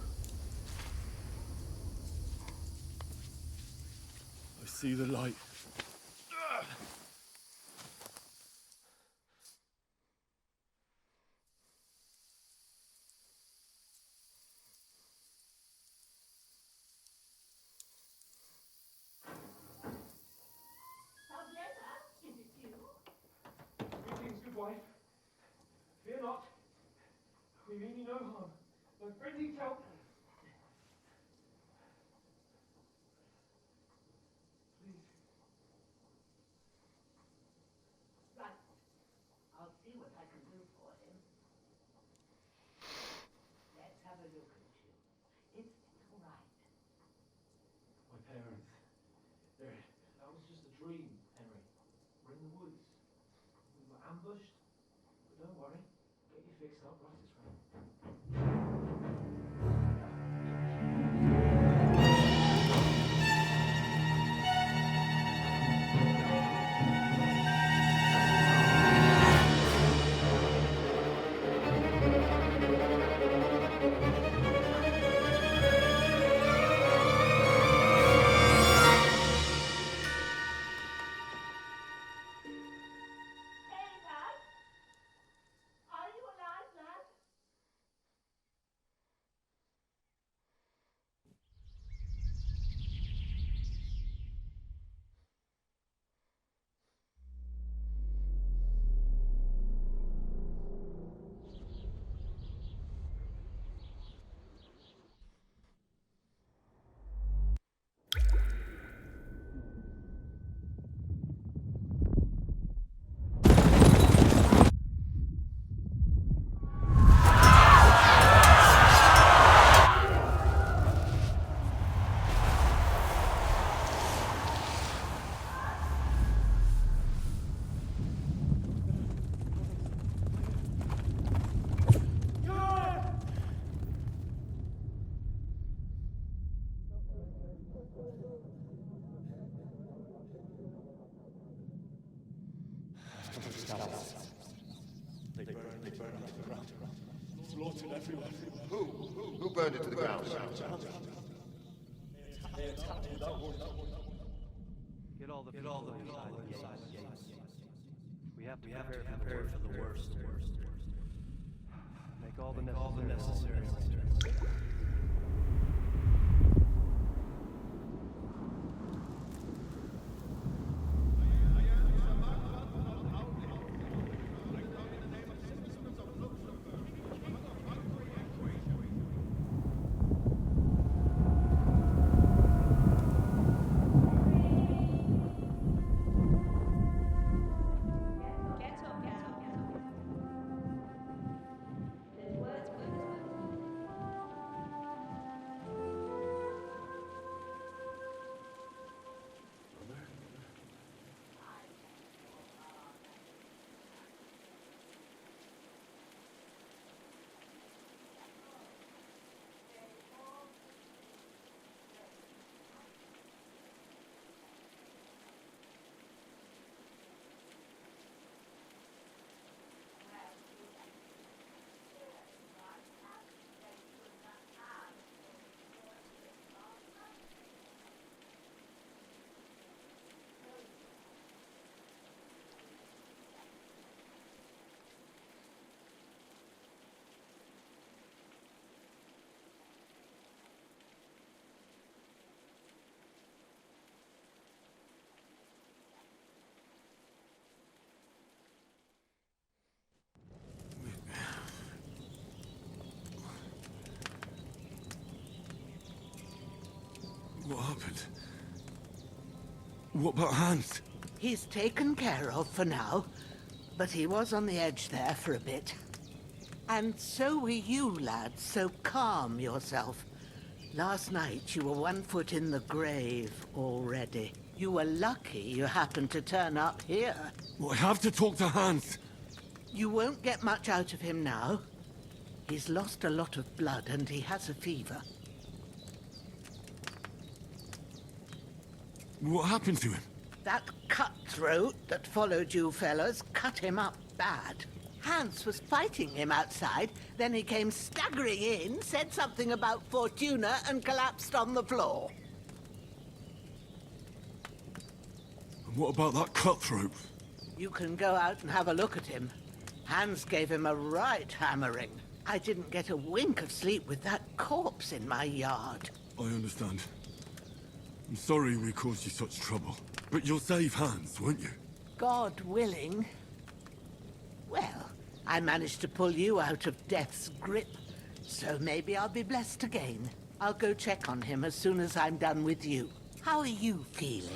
I see the light. Greetings, good wife. Fear not. We mean you no harm. But bring these help. Please. Right. I'll see what I can do for him. Let's have a look at you. It's all right. My parents. That was just a dream, Henry. We're in the woods. We were ambushed. But don't worry. Get you fixed up right as rain. Hey, Dad. Are you alive, lad? slaughtered everyone. Who burned it to the ground? Get all the people inside the gates. We have to prepare for the worst. Make all the necessary. What happened? What about Hans? He's taken care of for now, but he was on the edge there for a bit. And so were you, lad, so calm yourself. Last night you were 1 foot in the grave already. You were lucky you happened to turn up here. Well, I have to talk to Hans. You won't get much out of him now. He's lost a lot of blood and he has a fever. What happened to him? That cutthroat that followed you fellas cut him up bad. Hans was fighting him outside, then he came staggering in, said something about Fortuna, and collapsed on the floor. And what about that cutthroat? You can go out and have a look at him. Hans gave him a right hammering. I didn't get a wink of sleep with that corpse in my yard. I understand. I'm sorry we caused you such trouble. But you'll save Hans, won't you? God willing. Well, I managed to pull you out of death's grip, so maybe I'll be blessed again. I'll go check on him as soon as I'm done with you. How are you feeling?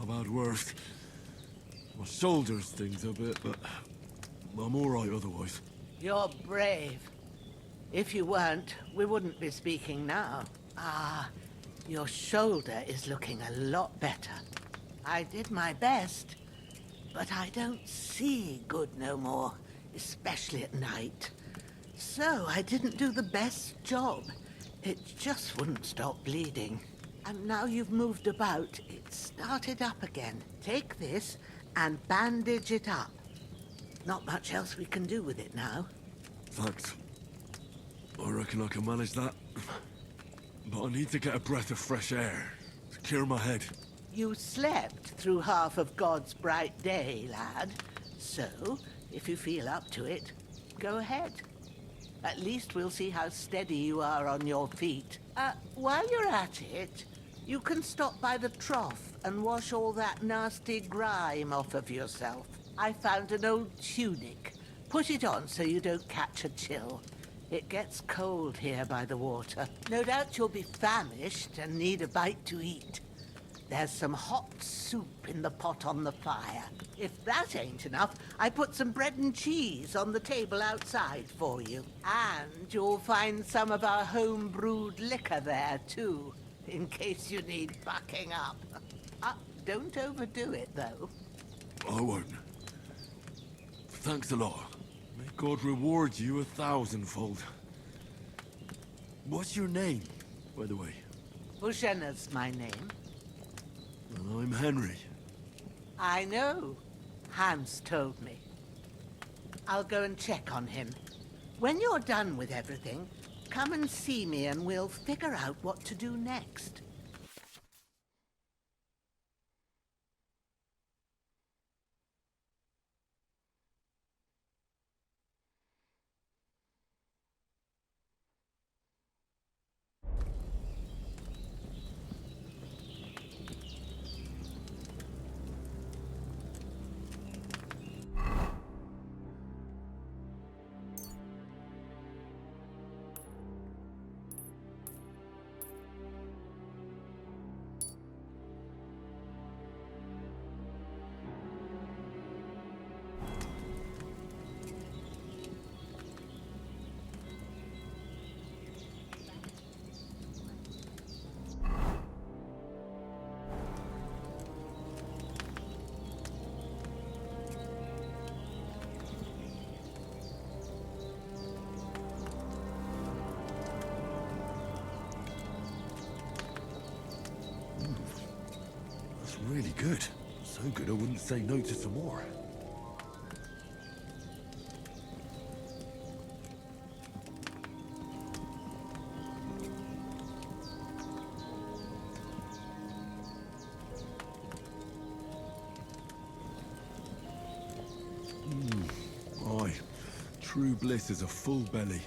I've had worse. My shoulder stings a bit, but I'm all right otherwise. You're brave. If you weren't, we wouldn't be speaking now. Ah, your shoulder is looking a lot better. I did my best, but I don't see good no more, especially at night. So I didn't do the best job. It just wouldn't stop bleeding. And now you've moved about, it started up again. Take this and bandage it up. Not much else we can do with it now. Thanks. I reckon I can manage that. But I need to get a breath of fresh air to clear my head. You slept through half of God's bright day, lad. So, if you feel up to it, go ahead. At least we'll see how steady you are on your feet. While you're at it, you can stop by the trough and wash all that nasty grime off of yourself. I found an old tunic. Put it on so you don't catch a chill. It gets cold here by the water. No doubt you'll be famished and need a bite to eat. There's some hot soup in the pot on the fire. If that ain't enough, I put some bread and cheese on the table outside for you. And you'll find some of our home-brewed liquor there, too, in case you need bucking up. Don't overdo it, though. I won't. Thanks a lot. May God reward you 1,000-fold. What's your name, by the way? Bushenna's my name. Well, I'm Henry. I know. Hans told me. I'll go and check on him. When you're done with everything, come and see me and we'll figure out what to do next. That's really good. So good I wouldn't say no to some more. Aye. True bliss is a full belly.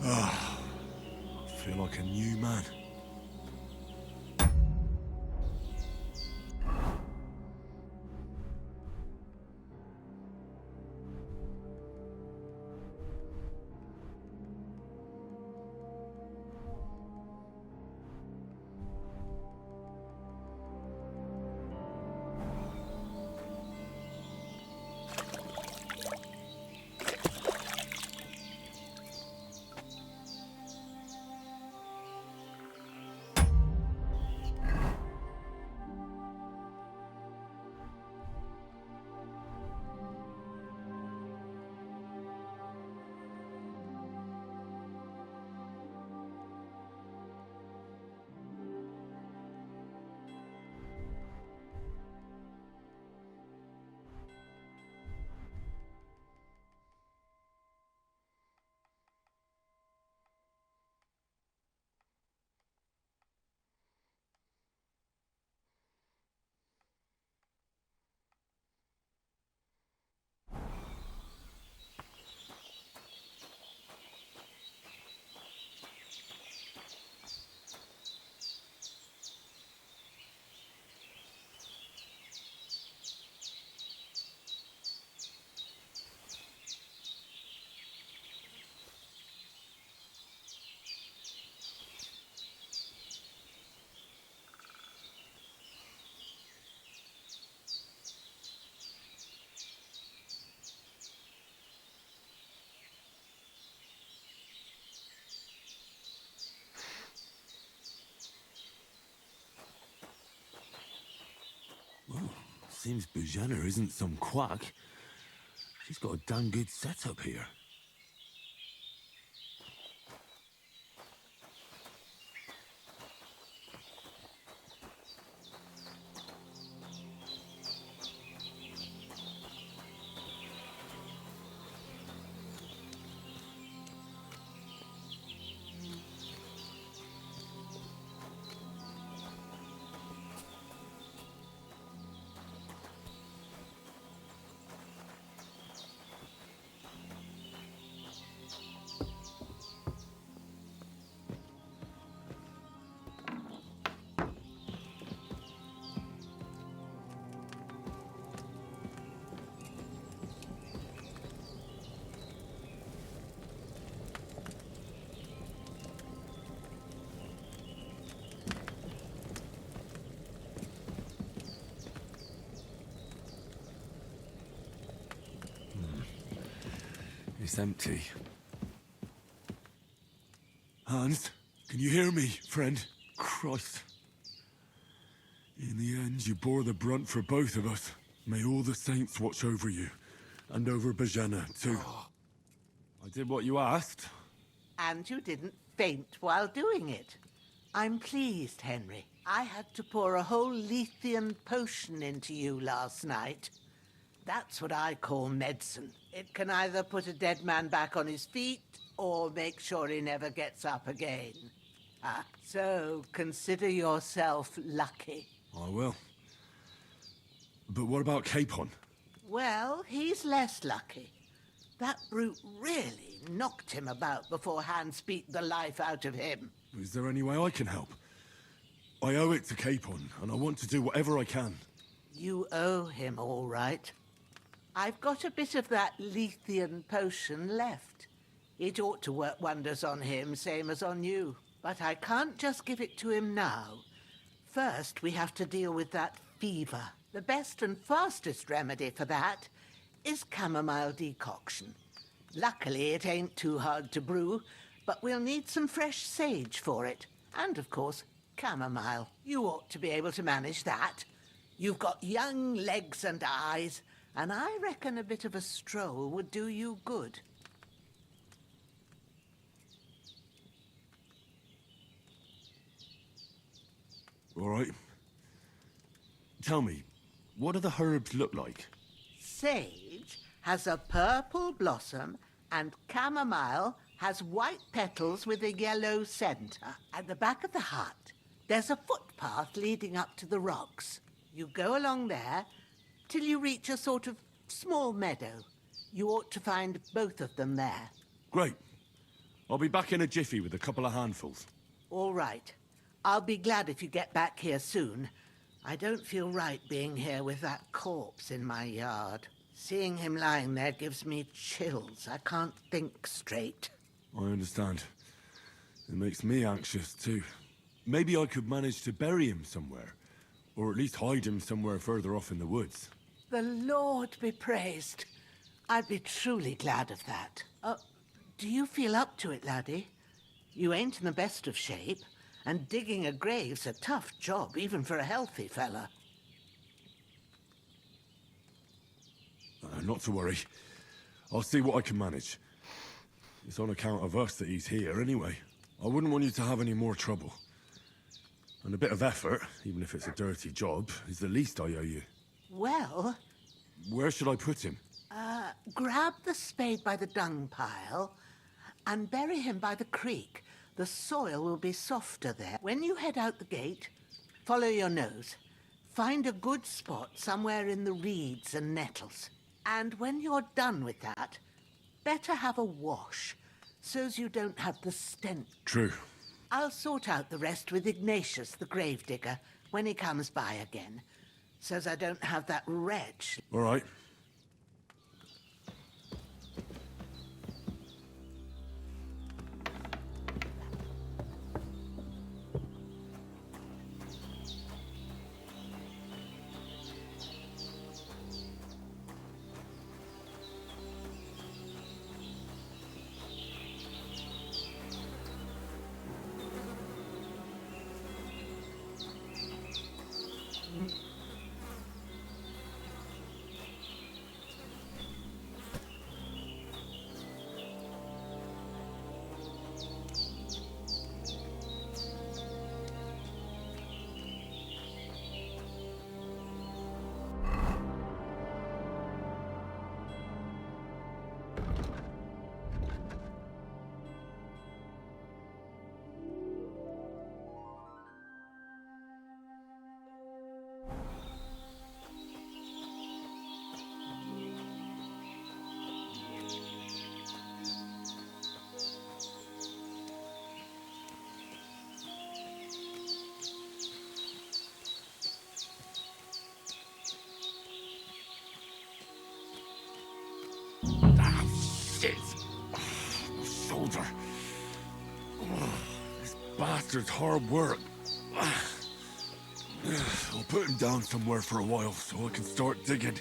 Ah, I feel like a new man. Seems Bujana isn't some quack. She's got a damn good setup here. It's empty. Hans, can you hear me, friend? Christ. In the end, you bore the brunt for both of us. May all the saints watch over you. And over Bajana, too. I did what you asked. And you didn't faint while doing it. I'm pleased, Henry. I had to pour a whole Lethean potion into you last night. That's what I call medicine. It can either put a dead man back on his feet, or make sure he never gets up again. So consider yourself lucky. I will. But what about Capon? Well, he's less lucky. That brute really knocked him about before Hans beat the life out of him. Is there any way I can help? I owe it to Capon, and I want to do whatever I can. You owe him, all right. I've got a bit of that Lethean potion left. It ought to work wonders on him, same as on you. But I can't just give it to him now. First, we have to deal with that fever. The best and fastest remedy for that is chamomile decoction. Luckily, it ain't too hard to brew, but we'll need some fresh sage for it. And, of course, chamomile. You ought to be able to manage that. You've got young legs and eyes, and I reckon a bit of a stroll would do you good. All right. Tell me, what do the herbs look like? Sage has a purple blossom, and chamomile has white petals with a yellow center. At the back of the hut, there's a footpath leading up to the rocks. You go along there till you reach a sort of small meadow. You ought to find both of them there. Great. I'll be back in a jiffy with a couple of handfuls. All right. I'll be glad if you get back here soon. I don't feel right being here with that corpse in my yard. Seeing him lying there gives me chills. I can't think straight. I understand. It makes me anxious, too. Maybe I could manage to bury him somewhere. Or at least hide him somewhere further off in the woods. The Lord be praised. I'd be truly glad of that. Do you feel up to it, laddie? You ain't in the best of shape, and digging a grave's a tough job, even for a healthy fella. Not to worry. I'll see what I can manage. It's on account of us that he's here, anyway. I wouldn't want you to have any more trouble. And a bit of effort, even if it's a dirty job, is the least I owe you. Well... Where should I put him? Grab the spade by the dung pile and bury him by the creek. The soil will be softer there. When you head out the gate, follow your nose. Find a good spot somewhere in the reeds and nettles. And when you're done with that, better have a wash, so's you don't have the stench. True. I'll sort out the rest with Ignatius, the gravedigger, when he comes by again, so's I don't have that wretch. All right. Shit! My shoulder. This bastard's hard work. I'll put him down somewhere for a while so I can start digging.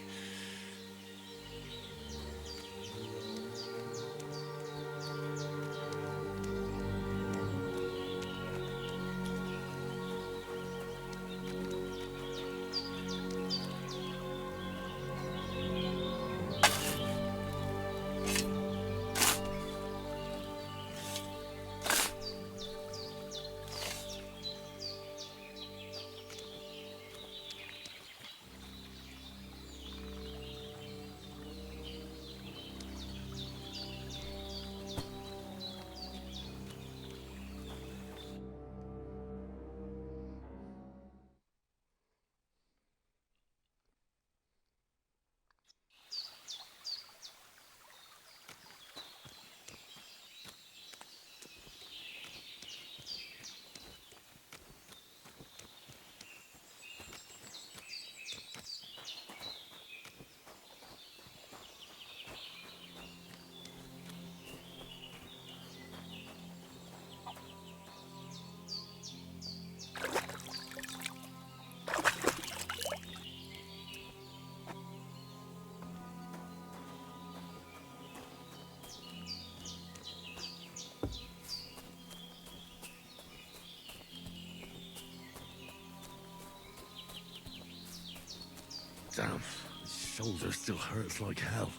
Damn, his shoulder still hurts like hell.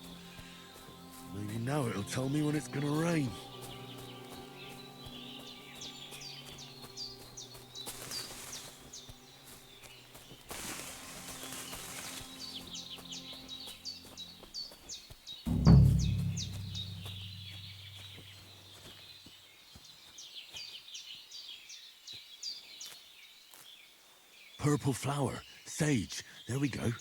Maybe now it'll tell me when it's gonna rain. Purple flower, sage, there we go.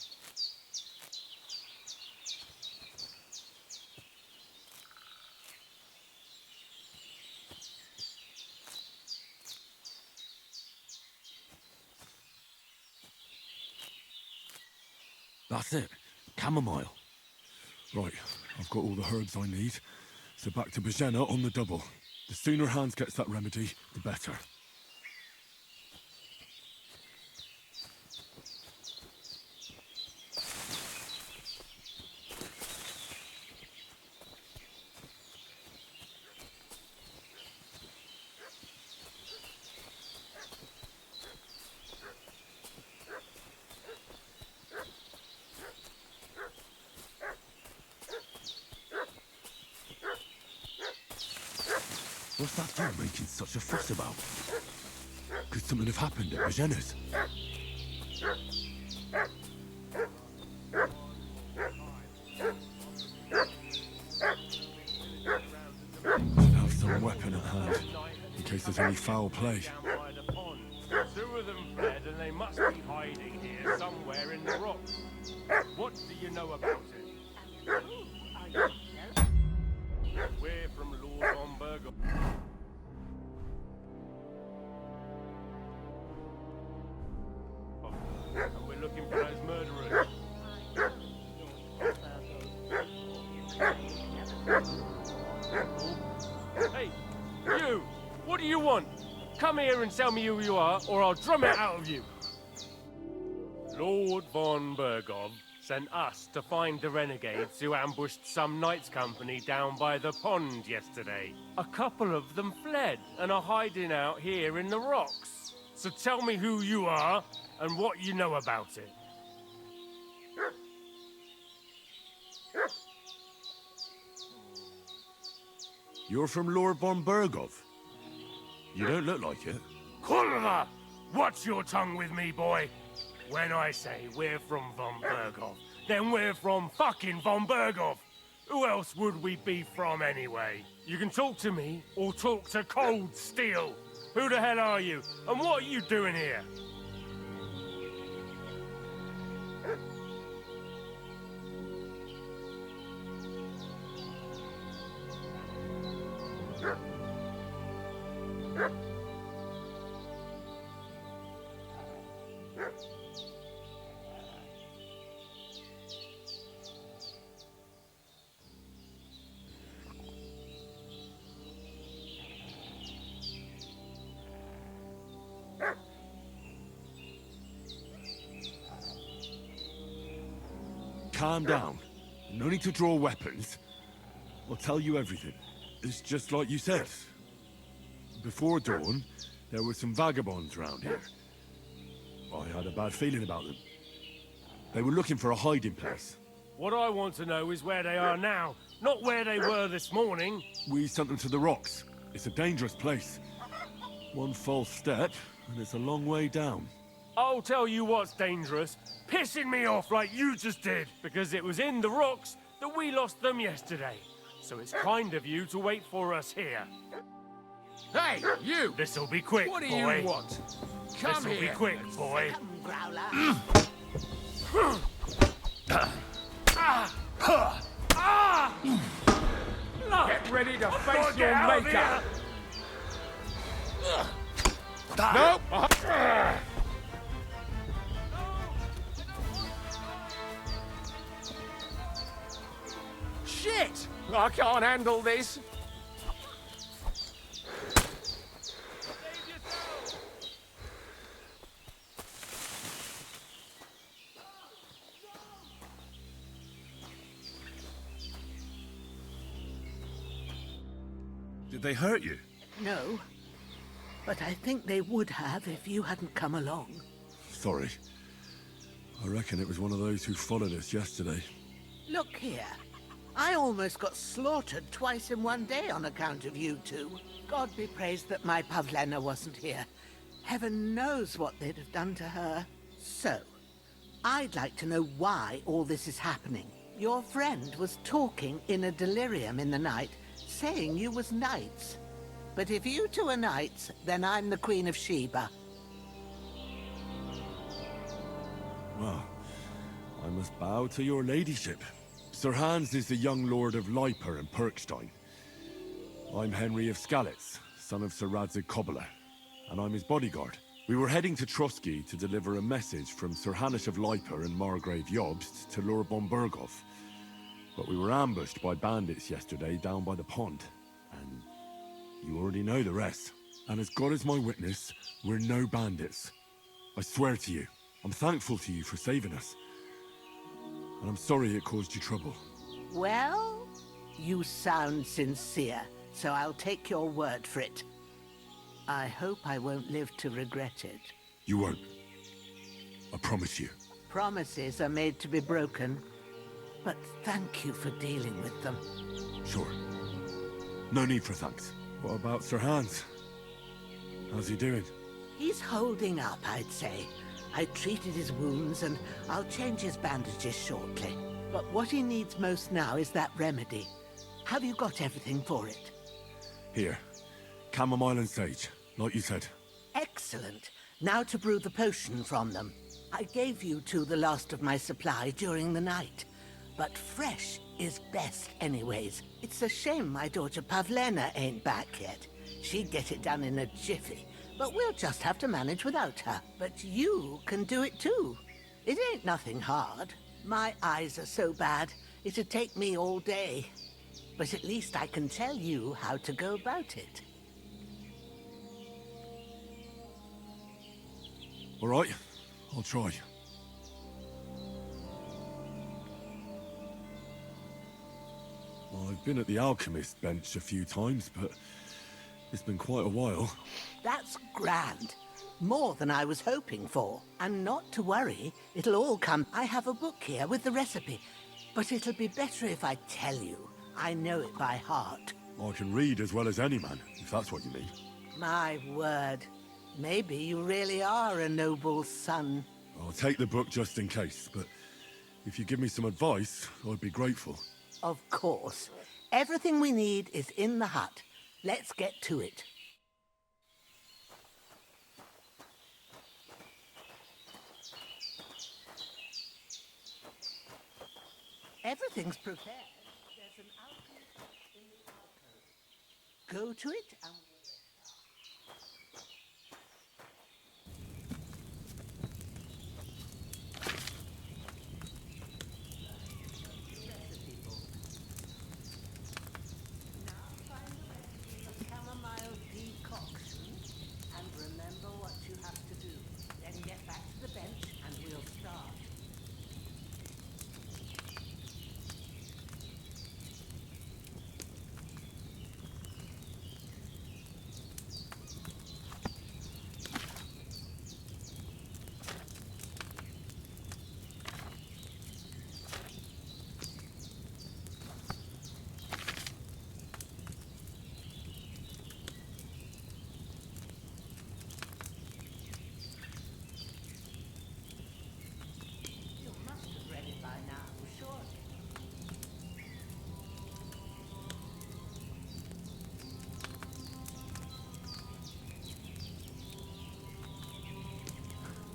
That's it. Chamomile. Right, I've got all the herbs I need. So back to Bajena on the double. The sooner Hans gets that remedy, the better. What's that dog making such a fuss about? Could something have happened at Bajena's? Should have some weapon at hand, in case there's any foul play. Two of them fled and they must be hiding here somewhere in the rocks. What do you know about it? We're from Lord von Berghoff. And we're looking for those murderers. Hey, you! What do you want? Come here and tell me who you are, or I'll drum it out of you. Lord von Berghoff sent us to find the renegades who ambushed some knights' company down by the pond yesterday. A couple of them fled and are hiding out here in the rocks. So tell me who you are and what you know about it. You're from Lord von Berghoff? You don't look like it. Kulva! Watch your tongue with me, boy. When I say we're from von Berghoff, then we're from fucking von Berghoff. Who else would we be from anyway? You can talk to me or talk to Cold Steel. Who the hell are you? And what are you doing here? Calm down. No need to draw weapons. I'll tell you everything. It's just like you said. Before dawn, there were some vagabonds around here. I had a bad feeling about them. They were looking for a hiding place. What I want to know is where they are now, not where they were this morning. We sent them to the rocks. It's a dangerous place. One false step, and it's a long way down. I'll tell you what's dangerous. Pissing me off like you just did. Because it was in the rocks that we lost them yesterday. So it's kind of you to wait for us here. Hey, you! This'll be quick, What do boy. you want? Come This'll be here. quick, boy. Get ready to face Get your out of maker. Nope. Shit! I can't handle this. Did they hurt you? No, but I think they would have if you hadn't come along. Sorry. I reckon it was one of those who followed us yesterday. Look here. I almost got slaughtered twice in one day on account of you two. God be praised that my Pavlena wasn't here. Heaven knows what they'd have done to her. So, I'd like to know why all this is happening. Your friend was talking in a delirium in the night, saying you was knights. But if you two are knights, then I'm the Queen of Sheba. Well, I must bow to your ladyship. Sir Hans is the young lord of Leiper and Perkstein. I'm Henry of Skalitz, son of Sir Radzig Kobyla, and I'm his bodyguard. We were heading to Trotsky to deliver a message from Sir Hanush of Leiper and Margrave Jobst to Lord Bombergov. But we were ambushed by bandits yesterday down by the pond, and you already know the rest. And as God is my witness, we're no bandits. I swear to you, I'm thankful to you for saving us. And I'm sorry it caused you trouble. Well, you sound sincere, so I'll take your word for it. I hope I won't live to regret it. You won't. I promise you. Promises are made to be broken, but thank you for dealing with them. Sure. No need for thanks. What about Sir Hans? How's he doing? He's holding up, I'd say. I treated his wounds, and I'll change his bandages shortly. But what he needs most now is that remedy. Have you got everything for it? Here. Chamomile and sage, like you said. Excellent. Now to brew the potion from them. I gave you two the last of my supply during the night. But fresh is best anyways. It's a shame my daughter Pavlena ain't back yet. She'd get it done in a jiffy. But we'll just have to manage without her. But you can do it too. It ain't nothing hard. My eyes are so bad, it'd take me all day. But at least I can tell you how to go about it. All right, I'll try. Well, I've been at the alchemist bench a few times, but it's been quite a while. That's grand. More than I was hoping for. And not to worry, it'll all come. I have a book here with the recipe, but it'll be better if I tell you. I know it by heart. I can read as well as any man, if that's what you mean. My word. Maybe you really are a noble's son. I'll take the book just in case, but if you give me some advice, I'd be grateful. Of course. Everything we need is in the hut. Let's get to it. Everything's prepared. There's an alcove in the alcove. Go to it and... chamomile decoction, and remember what you have to do. Then get back to the bench and we'll start.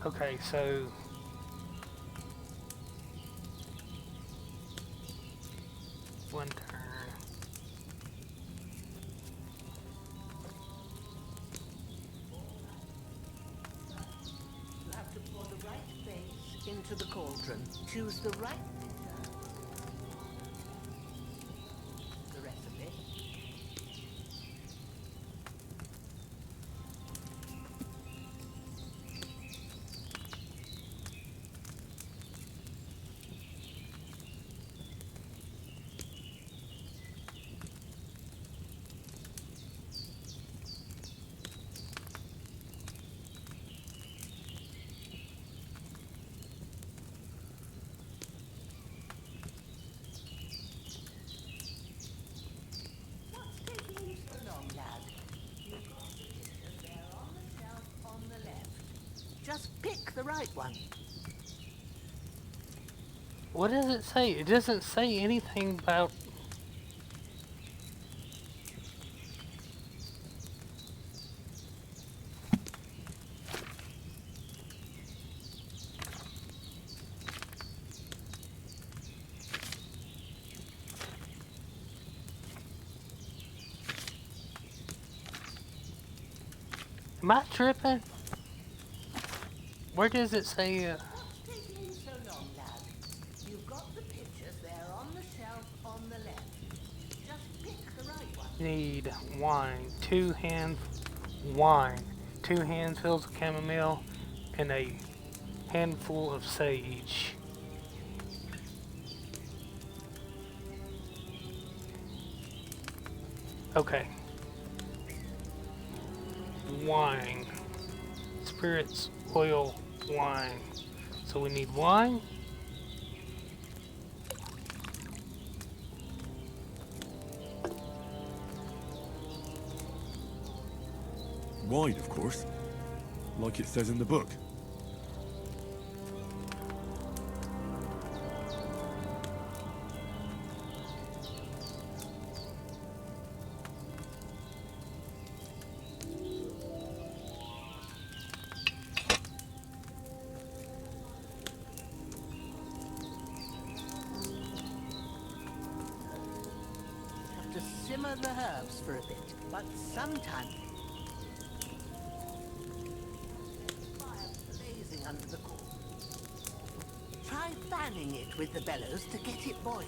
Okay, so one turn. You have to pour the right base into the cauldron. Choose the right mixer. The recipe. Just pick the right one. What does it say? It doesn't say anything about... Am I tripping? Where does it say? What's taking you so long, lad? You've got the pictures there on the shelf on the left. Just pick the right one. Need wine. 2 hand wine. 2 handfuls of chamomile and a handful of sage. Okay. Wine. Spirits, oil, wine. So we need wine. Wine, of course. Like it says in the book. Have to simmer the herbs for a bit, but sometimes fire blazing under the coal. Try fanning it with the bellows to get it boiling.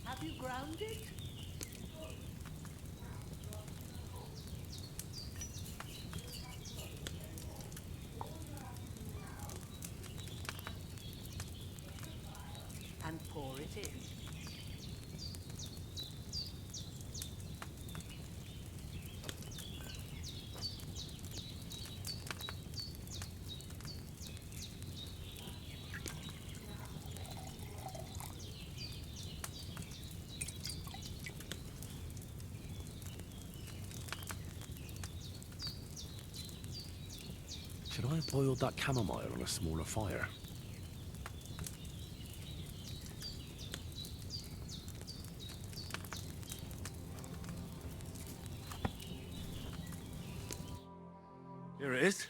Have you ground it? And pour it in. Should I have boiled that chamomile on a smaller fire? Here it is.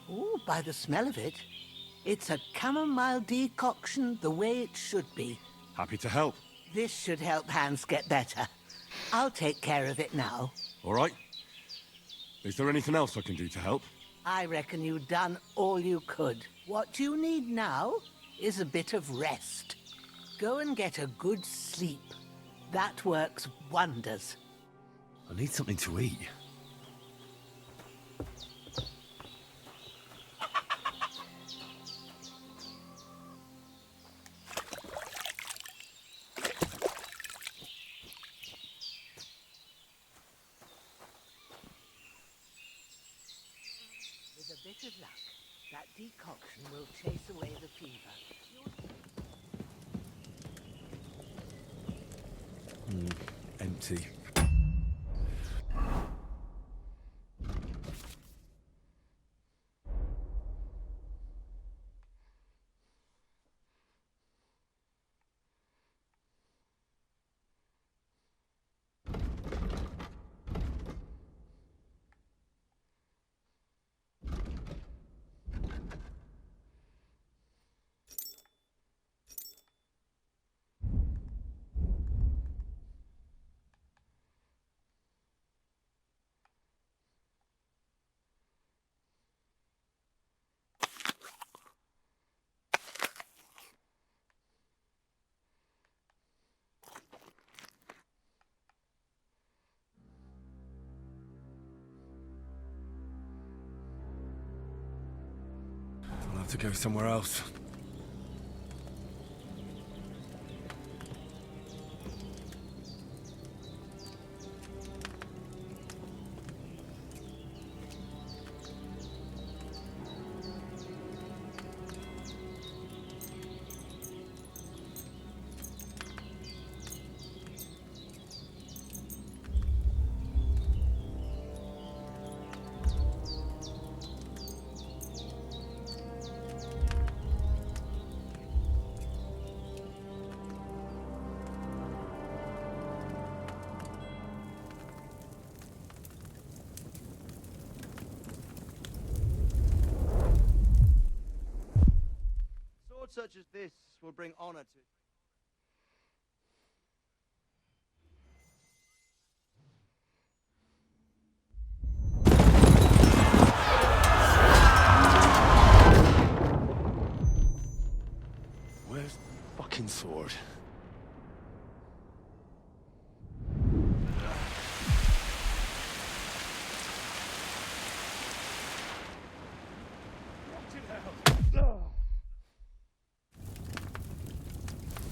Ooh, by the smell of it, it's a chamomile decoction the way it should be. Happy to help. This should help Hans get better. I'll take care of it now. All right. Is there anything else I can do to help? I reckon you've done all you could. What you need now is a bit of rest. Go and get a good sleep. That works wonders. I need something to eat. With a bit of luck, that decoction will chase away the fever. Empty. I'll have to go somewhere else. Such as this will bring honor to... Where's the fucking sword?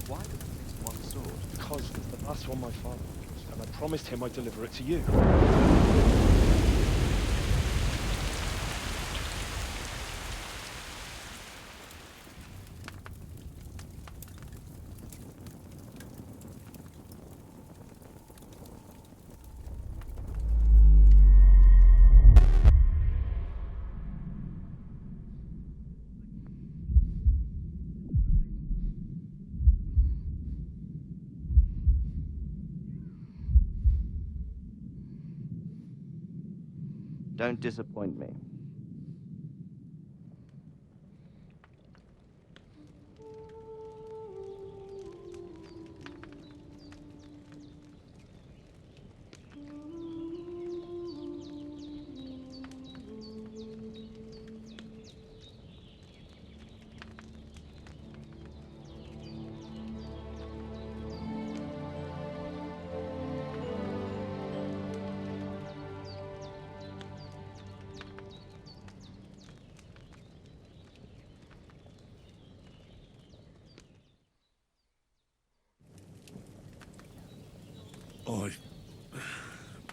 Why did I miss one sword? Because it's the last one my father used, and I promised him I'd deliver it to you. Don't disappoint me.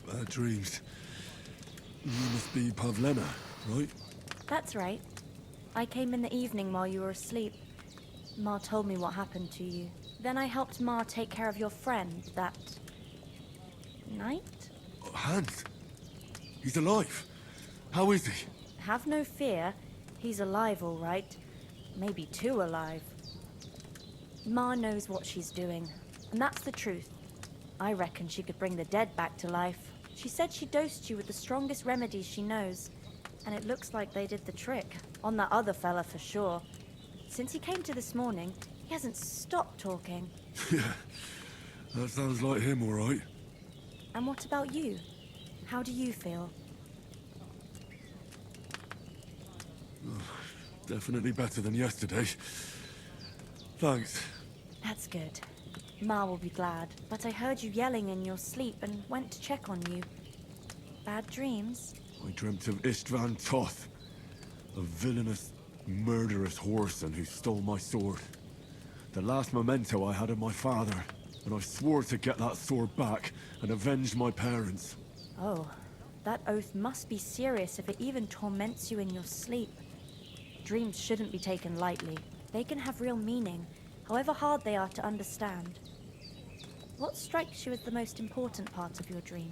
Bad dreams. You must be Pavlena, right? That's right. I came in the evening while you were asleep. Ma told me what happened to you. Then I helped Ma take care of your friend that night? Hans? He's alive. How is he? Have no fear. He's alive, all right. Maybe too alive. Ma knows what she's doing, and that's the truth. I reckon she could bring the dead back to life. She said she dosed you with the strongest remedies she knows. And it looks like they did the trick. On that other fella for sure. Since he came to this morning, he hasn't stopped talking. Yeah, that sounds like him, all right. And what about you? How do you feel? Definitely better than yesterday. Thanks. That's good. Ma will be glad, but I heard you yelling in your sleep and went to check on you. Bad dreams? I dreamt of Istvan Toth, a villainous, murderous whoreson who stole my sword. The last memento I had of my father, and I swore to get that sword back and avenge my parents. Oh, that oath must be serious if it even torments you in your sleep. Dreams shouldn't be taken lightly. They can have real meaning, however hard they are to understand. What strikes you as the most important part of your dream?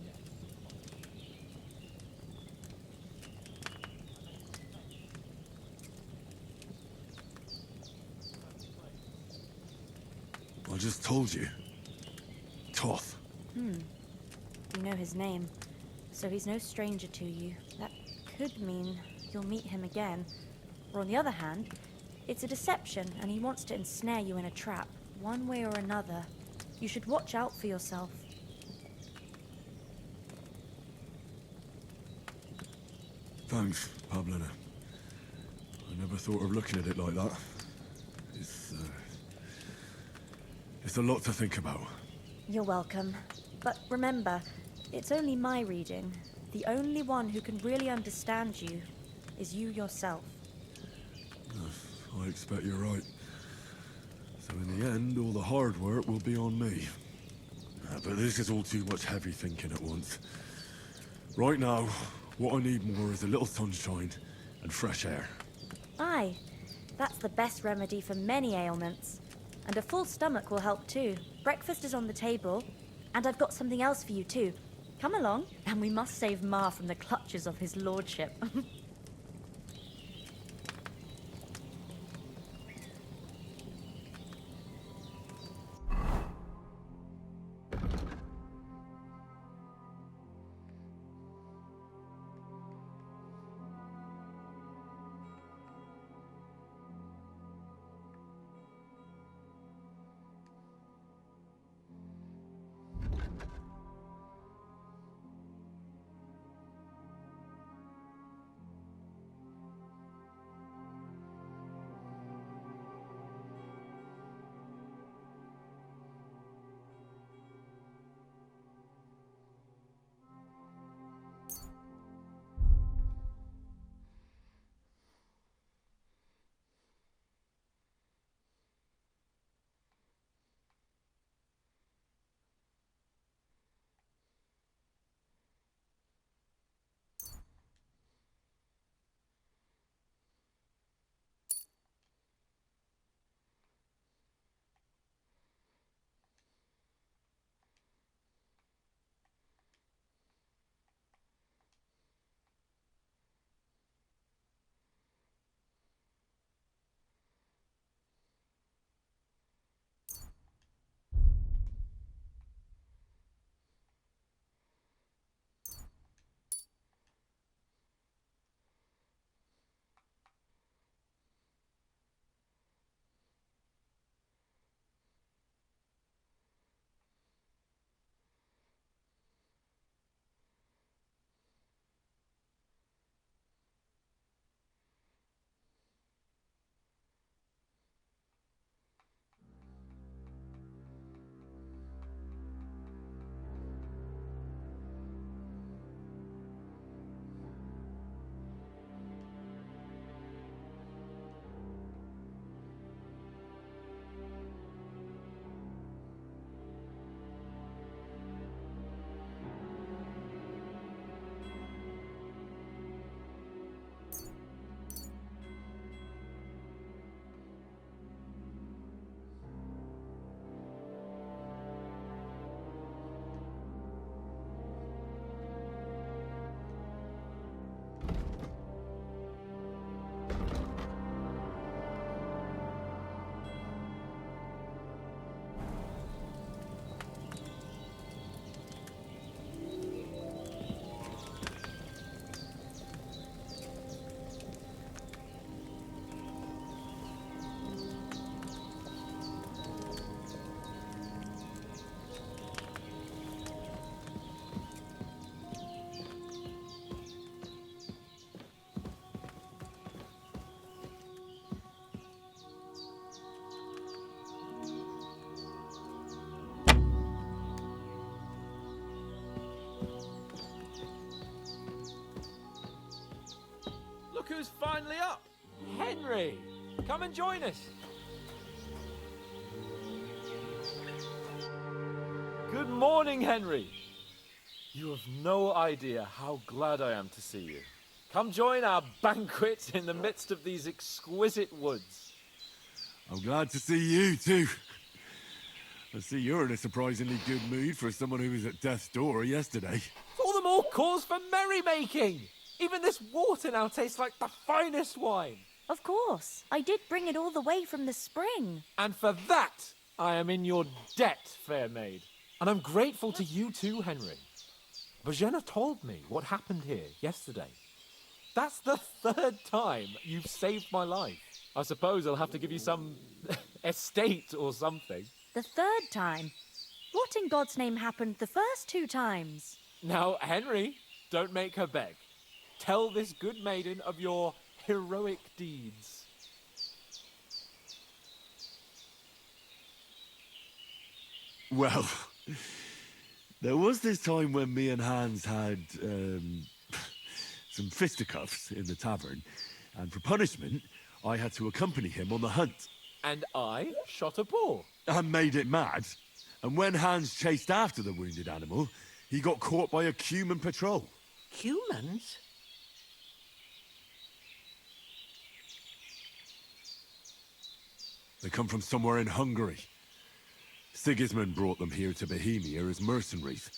I just told you. Toth. You know his name, so he's no stranger to you. That could mean you'll meet him again. Or on the other hand, it's a deception and he wants to ensnare you in a trap, one way or another. You should watch out for yourself. Thanks, Pablina. I never thought of looking at it like that. It's a lot to think about. You're welcome. But remember, it's only my reading. The only one who can really understand you is you yourself. I expect you're right. So in the end, all the hard work will be on me. But this is all too much heavy thinking at once. Right now, what I need more is a little sunshine and fresh air. Aye, that's the best remedy for many ailments. And a full stomach will help too. Breakfast is on the table, and I've got something else for you too. Come along, and we must save Ma from the clutches of his lordship. who's finally up. Henry, come and join us. Good morning, Henry. You have no idea how glad I am to see you. Come join our banquet in the midst of these exquisite woods. I'm glad to see you, too. I see you're in a surprisingly good mood for someone who was at death's door yesterday. All the more cause for merrymaking. Even this water now tastes like the finest wine. Of course. I did bring it all the way from the spring. And for that, I am in your debt, fair maid. And I'm grateful to you too, Henry. Bojena told me what happened here yesterday. That's the third time you've saved my life. I suppose I'll have to give you some estate or something. The third time? What in God's name happened the first 2 times? Now, Henry, don't make her beg. Tell this good maiden of your heroic deeds. Well, there was this time when me and Hans had some fisticuffs in the tavern, and for punishment, I had to accompany him on the hunt. And I shot a boar. And made it mad. And when Hans chased after the wounded animal, he got caught by a human patrol. Humans? They come from somewhere in Hungary. Sigismund brought them here to Bohemia as mercenaries.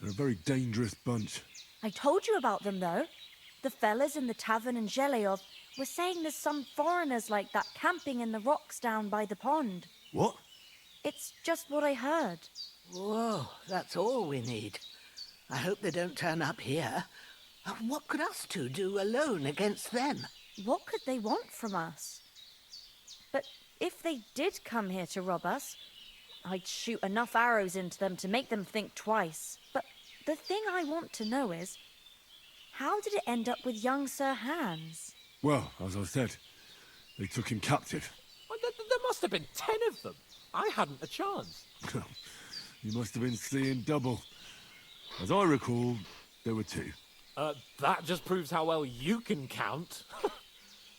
They're a very dangerous bunch. I told you about them, though. The fellas in the tavern in Zheleyov were saying there's some foreigners like that camping in the rocks down by the pond. What? It's just what I heard. Whoa, that's all we need. I hope they don't turn up here. What could us two do alone against them? What could they want from us? But if they did come here to rob us, I'd shoot enough arrows into them to make them think twice. But the thing I want to know is, how did it end up with young Sir Hans? Well, as I said, they took him captive. Well, there must have been 10 of them. I hadn't a chance. You must have been seeing double. As I recall, there were 2. That just proves how well you can count.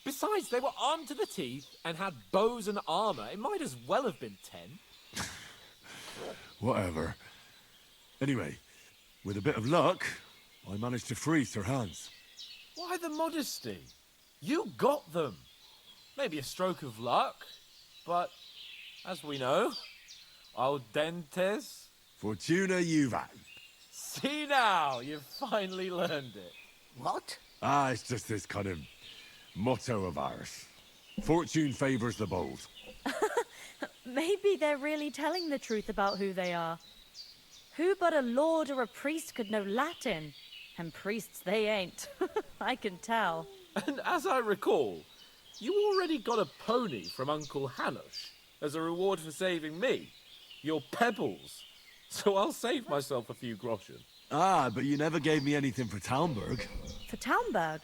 Besides, they were armed to the teeth and had bows and armor. It might as well have been 10. Whatever. Anyway, with a bit of luck, I managed to free Sir Hans. Why the modesty? You got them. Maybe a stroke of luck, but as we know, audentes. Fortuna juvat. See now, you've finally learned it. What? It's just this kind of motto of ours. Fortune favours the bold. Maybe they're really telling the truth about who they are. Who but a lord or a priest could know Latin? And priests they ain't. I can tell. And as I recall, you already got a pony from Uncle Hanush as a reward for saving me. Your pebbles. So I'll save myself a few groschen. But you never gave me anything for Talmberg. For Talmberg?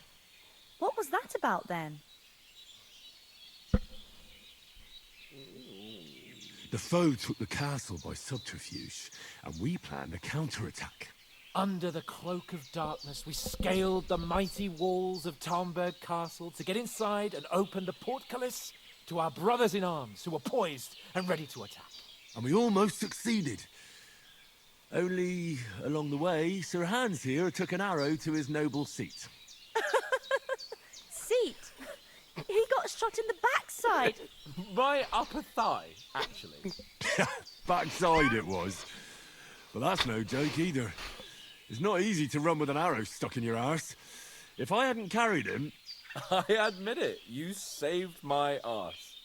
What was that about then? The foe took the castle by subterfuge, and we planned a counterattack. Under the cloak of darkness, we scaled the mighty walls of Talmberg Castle to get inside and open the portcullis to our brothers in arms who were poised and ready to attack. And we almost succeeded. Only, along the way, Sir Hans here took an arrow to his noble seat. Seat? He got shot in the backside. My upper thigh, actually. Backside it was. But that's no joke either. It's not easy to run with an arrow stuck in your arse. If I hadn't carried him... I admit it, you saved my arse.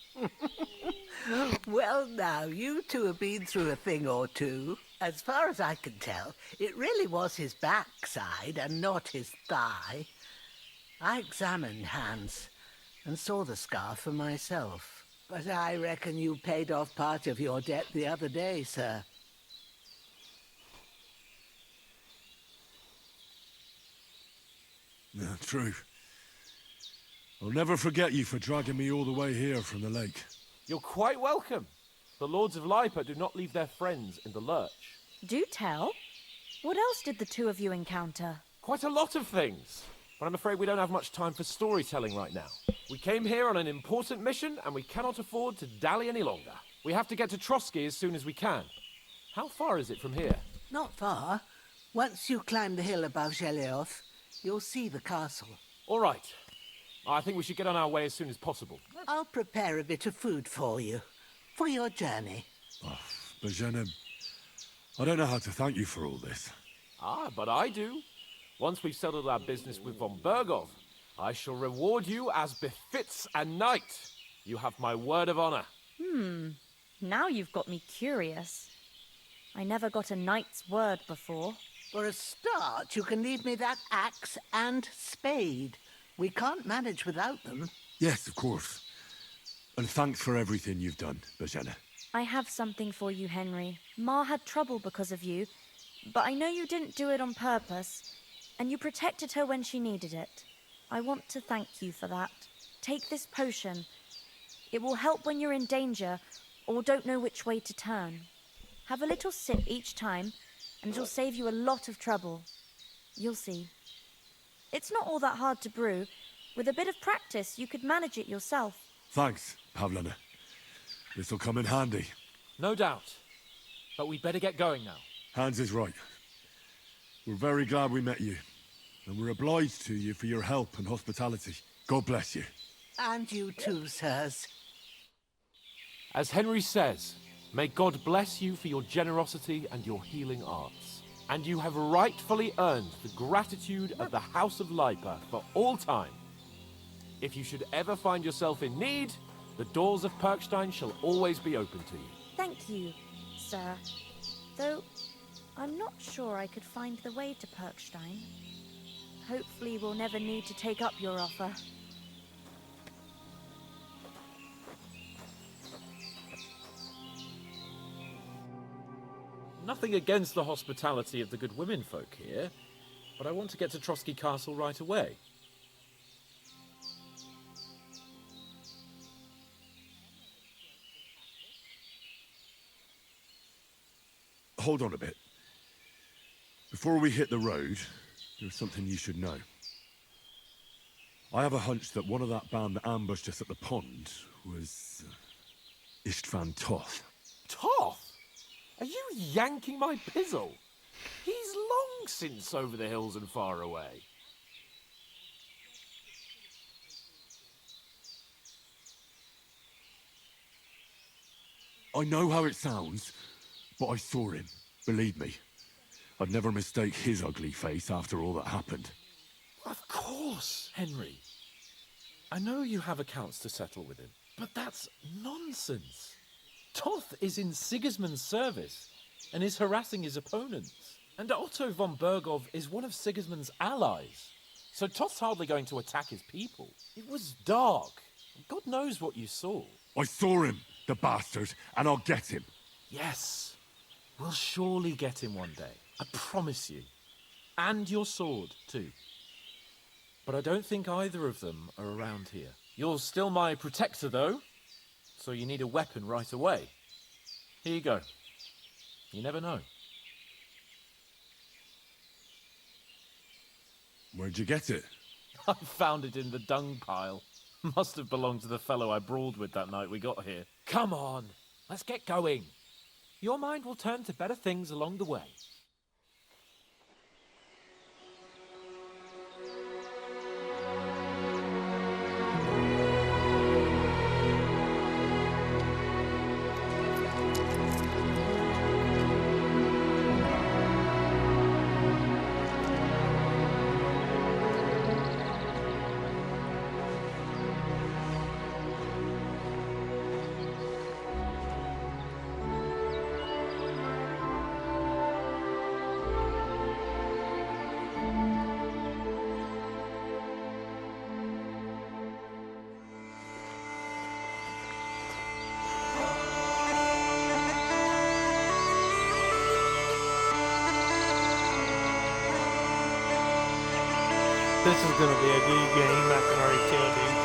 Well, now, you two have been through a thing or two. As far as I can tell, it really was his backside and not his thigh. I examined Hans and saw the scar for myself. But I reckon you paid off part of your debt the other day, sir. Yeah, true. I'll never forget you for dragging me all the way here from the lake. You're quite welcome. The Lords of Lipa do not leave their friends in the lurch. Do tell. What else did the 2 of you encounter? Quite a lot of things. but I'm afraid we don't have much time for storytelling right now. We came here on an important mission, and we cannot afford to dally any longer. We have to get to Trotsky as soon as we can. How far is it from here? Not far. Once you climb the hill above Zhelioth, you'll see the castle. All right. I think we should get on our way as soon as possible. I'll prepare a bit of food for you, for your journey. Oh, Bozhena, I don't know how to thank you for all this. Ah, but I do. Once we've settled our business with von Bergov, I shall reward you as befits a knight. You have my word of honor. Now you've got me curious. I never got a knight's word before. For a start, you can leave me that axe and spade. We can't manage without them. Yes, of course. And thanks for everything you've done, Bozhena. I have something for you, Henry. Ma had trouble because of you, but I know you didn't do it on purpose, and you protected her when she needed it. I want to thank you for that. Take this potion. It will help when you're in danger or don't know which way to turn. Have a little sip each time, and it'll save you a lot of trouble. You'll see. It's not all that hard to brew. With a bit of practice, you could manage it yourself. Thanks, Pavlana. This'll come in handy. No doubt. But we'd better get going now. Hans is right. We're very glad we met you. And we're obliged to you for your help and hospitality. God bless you. And you too, sirs. As Henry says, may God bless you for your generosity and your healing arts. And you have rightfully earned the gratitude of the House of Lipa for all time. If you should ever find yourself in need, the doors of Perkstein shall always be open to you. Thank you, sir. Though, I'm not sure I could find the way to Perkstein. Hopefully we'll never need to take up your offer. Nothing against the hospitality of the good womenfolk here, but I want to get to Trotsky Castle right away. Hold on a bit. Before we hit the road, there's something you should know. I have a hunch that one of that band that ambushed us at the pond was Istvan Toth. Toth? Are you yanking my pizzle? He's long since over the hills and far away. I know how it sounds, but I saw him. Believe me. I'd never mistake his ugly face after all that happened. Of course, Henry. I know you have accounts to settle with him, but that's nonsense. Toth is in Sigismund's service and is harassing his opponents. And Otto von Bergov is one of Sigismund's allies. So Toth's hardly going to attack his people. It was dark. God knows what you saw. I saw him, the bastard, and I'll get him. Yes. We'll surely get him one day. I promise you. And your sword, too. But I don't think either of them are around here. You're still my protector, though. So you need a weapon right away. Here you go. You never know. Where'd you get it? I found it in the dung pile. Must have belonged to the fellow I brawled with that night we got here. Come on, let's get going. Your mind will turn to better things along the way. This is gonna be a good game, I can already tell, dude.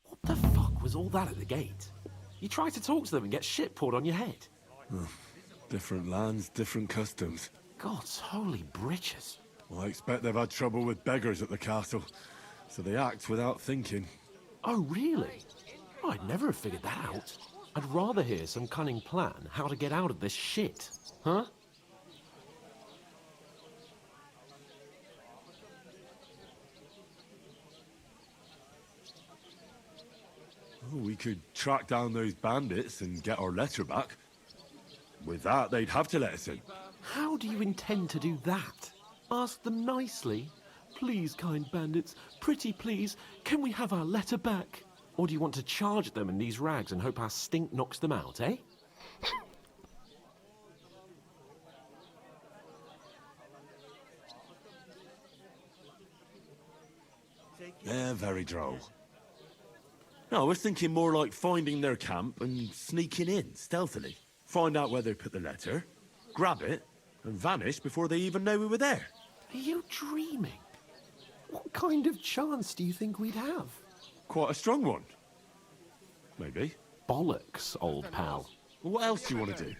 What the fuck was all that at the gate? You try to talk to them and get shit poured on your head. Different lands, different customs. God's holy britches. Well, I expect they've had trouble with beggars at the castle, so they act without thinking. Oh, really? I'd never have figured that out. I'd rather hear some cunning plan how to get out of this shit. Huh? Oh, we could track down those bandits and get our letter back. With that, they'd have to let us in. How do you intend to do that? Ask them nicely. Please, kind bandits, pretty please, can we have our letter back? Or do you want to charge at them in these rags and hope our stink knocks them out, eh? They're very droll. No, I was thinking more like finding their camp and sneaking in, stealthily. Find out where they put the letter, grab it, and vanish before they even know we were there. Are you dreaming? What kind of chance do you think we'd have? Quite a strong one. Maybe. Bollocks, old pal. What else do you want to do?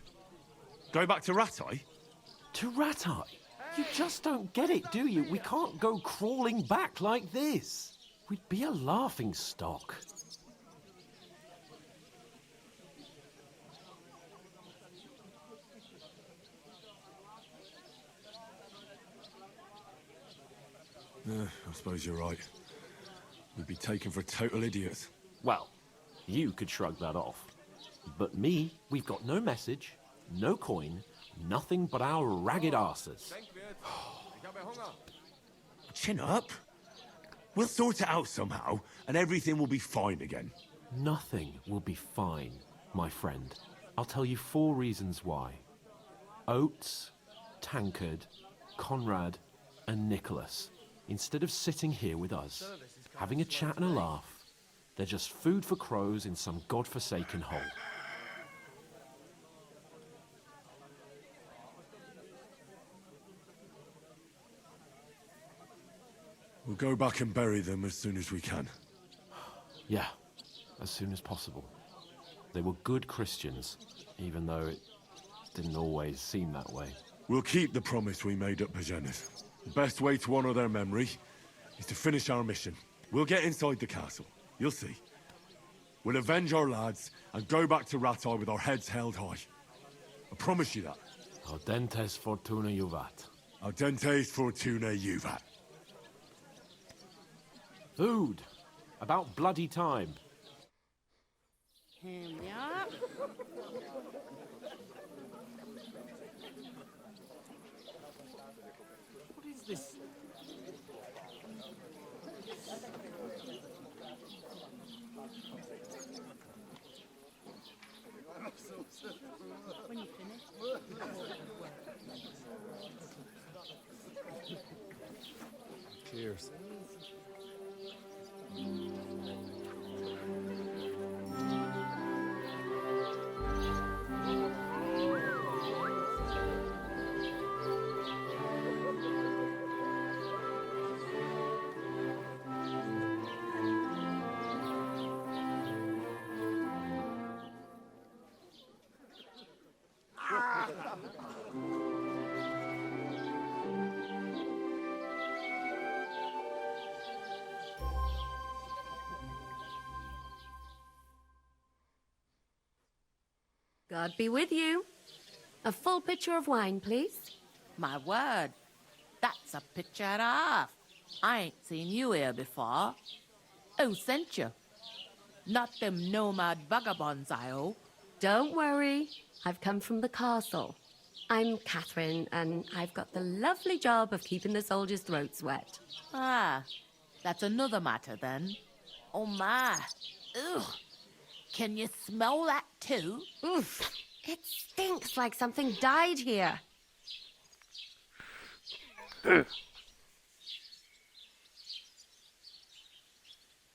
Go back to Rattay? To Rattay? You just don't get it, do you? We can't go crawling back like this. We'd be a laughing stock. I suppose you're right. We'd be taken for total idiots. Well, you could shrug that off. But me, we've got no message, no coin, nothing but our ragged arses. Chin up. We'll sort it out somehow, and everything will be fine again. Nothing will be fine, my friend. I'll tell you 4 reasons why. Oates, Tankard, Conrad, and Nicholas. Instead of sitting here with us, having a chat and a laugh, they're just food for crows in some godforsaken hole. We'll go back and bury them as soon as we can. Yeah, as soon as possible. They were good Christians, even though it didn't always seem that way. We'll keep the promise we made at Pagenis. The best way to honor their memory is to finish our mission. We'll get inside the castle. You'll see. We'll avenge our lads and go back to Rattay with our heads held high. I promise you that. Audentes fortuna juvat. Audentes fortuna juvat. Food. About bloody time. Yeah. What is this? When you finish. Cheers. God be with you. A full pitcher of wine, please. My word, that's a picture and a half. I ain't seen you here before. Who sent you? Not them nomad vagabonds, I hope. Don't worry. I've come from the castle. I'm Catherine, and I've got the lovely job of keeping the soldiers' throats wet. Ah, that's another matter then. Oh my. Ugh. Can you smell that too? Oof. It stinks like something died here.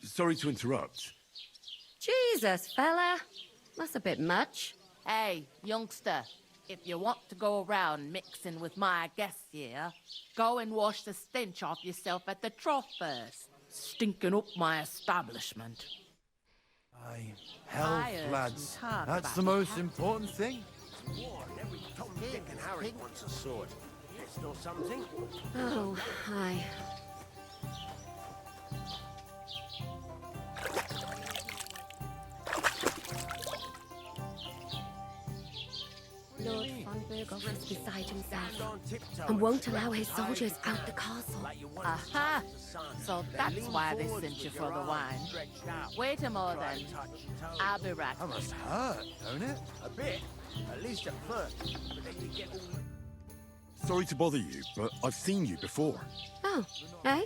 Sorry to interrupt. Jesus, fella. That's a bit much. Hey, youngster. If you want to go around mixing with my guests here, go and wash the stench off yourself at the trough first. Stinking up my establishment. Aye, health, Tired lads. and talk That's about the it, most huh? important thing. War, and every Tom, Dick, and Harry wants a sword. Pistol something? Oh, hi. Lord von Berghoff is beside himself and won't allow his soldiers out the castle. Aha! So that's why they sent you for the wine. Wait a moment. I'll be right That back. must hurt, don't it? A bit. At least at first. But then you get all... Sorry to bother you, but I've seen you before. Oh, eh?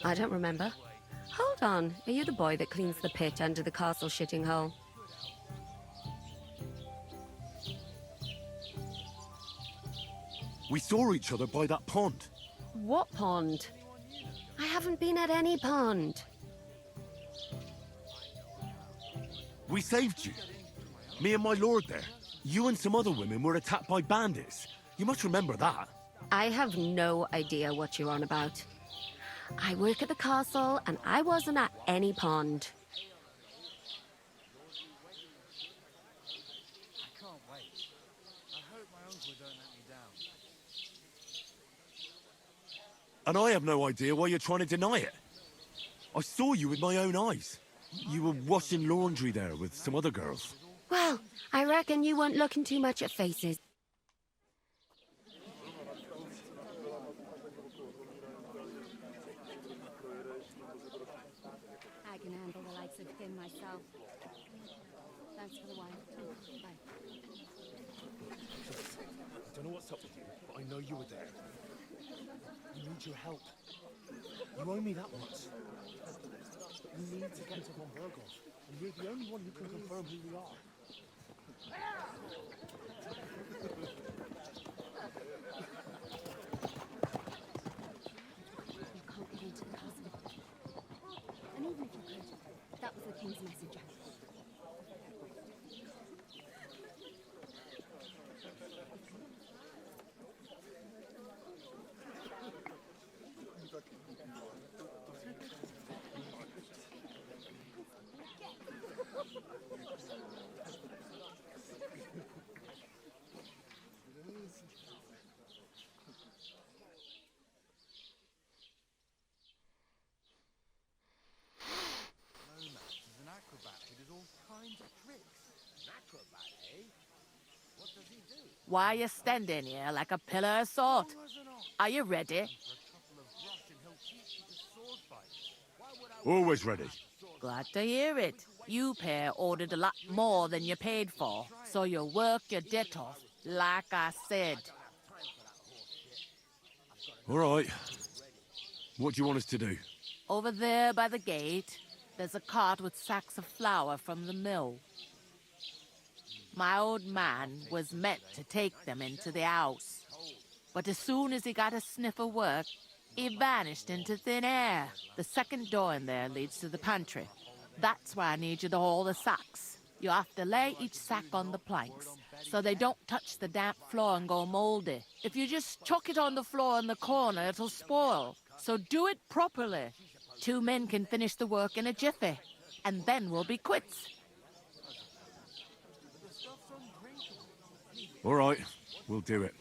I don't remember. Hold on, are you the boy that cleans the pit under the castle shitting hole? We saw each other by that pond. What pond? I haven't been at any pond. We saved you. Me and my lord there. You and some other women were attacked by bandits. You must remember that. I have no idea what you're on about. I work at the castle and I wasn't at any pond. I can't wait. I hope my uncle don't let me down. And I have no idea why you're trying to deny it. I saw you with my own eyes. You were washing laundry there with some other girls. Well, I reckon you weren't looking too much at faces. I can handle the likes of him myself. Thanks for the wine. Bye. I don't know what's up with you, but I know you were there. I need your help. You owe me that much. We need to get to Von Berghoff, and you're the only one who can confirm who we are. You can't get into the castle. And even if you could, that was the king's messenger. Lomax is an acrobat who does all kinds of tricks. An acrobat, eh? What does he do? Why are you standing here like a pillar of salt? Are you ready? Always ready. Glad to hear it. You pair ordered a lot more than you paid for, so you'll work your debt off, like I said. All right. What do you want us to do? Over there by the gate, there's a cart with sacks of flour from the mill. My old man was meant to take them into the house, but as soon as he got a sniff of work, he vanished into thin air. The second door in there leads to the pantry. That's why I need you to haul the sacks. You have to lay each sack on the planks, so they don't touch the damp floor and go moldy. If you just chuck it on the floor in the corner, it'll spoil. So do it properly. 2 men can finish the work in a jiffy, and then we'll be quits. All right, we'll do it.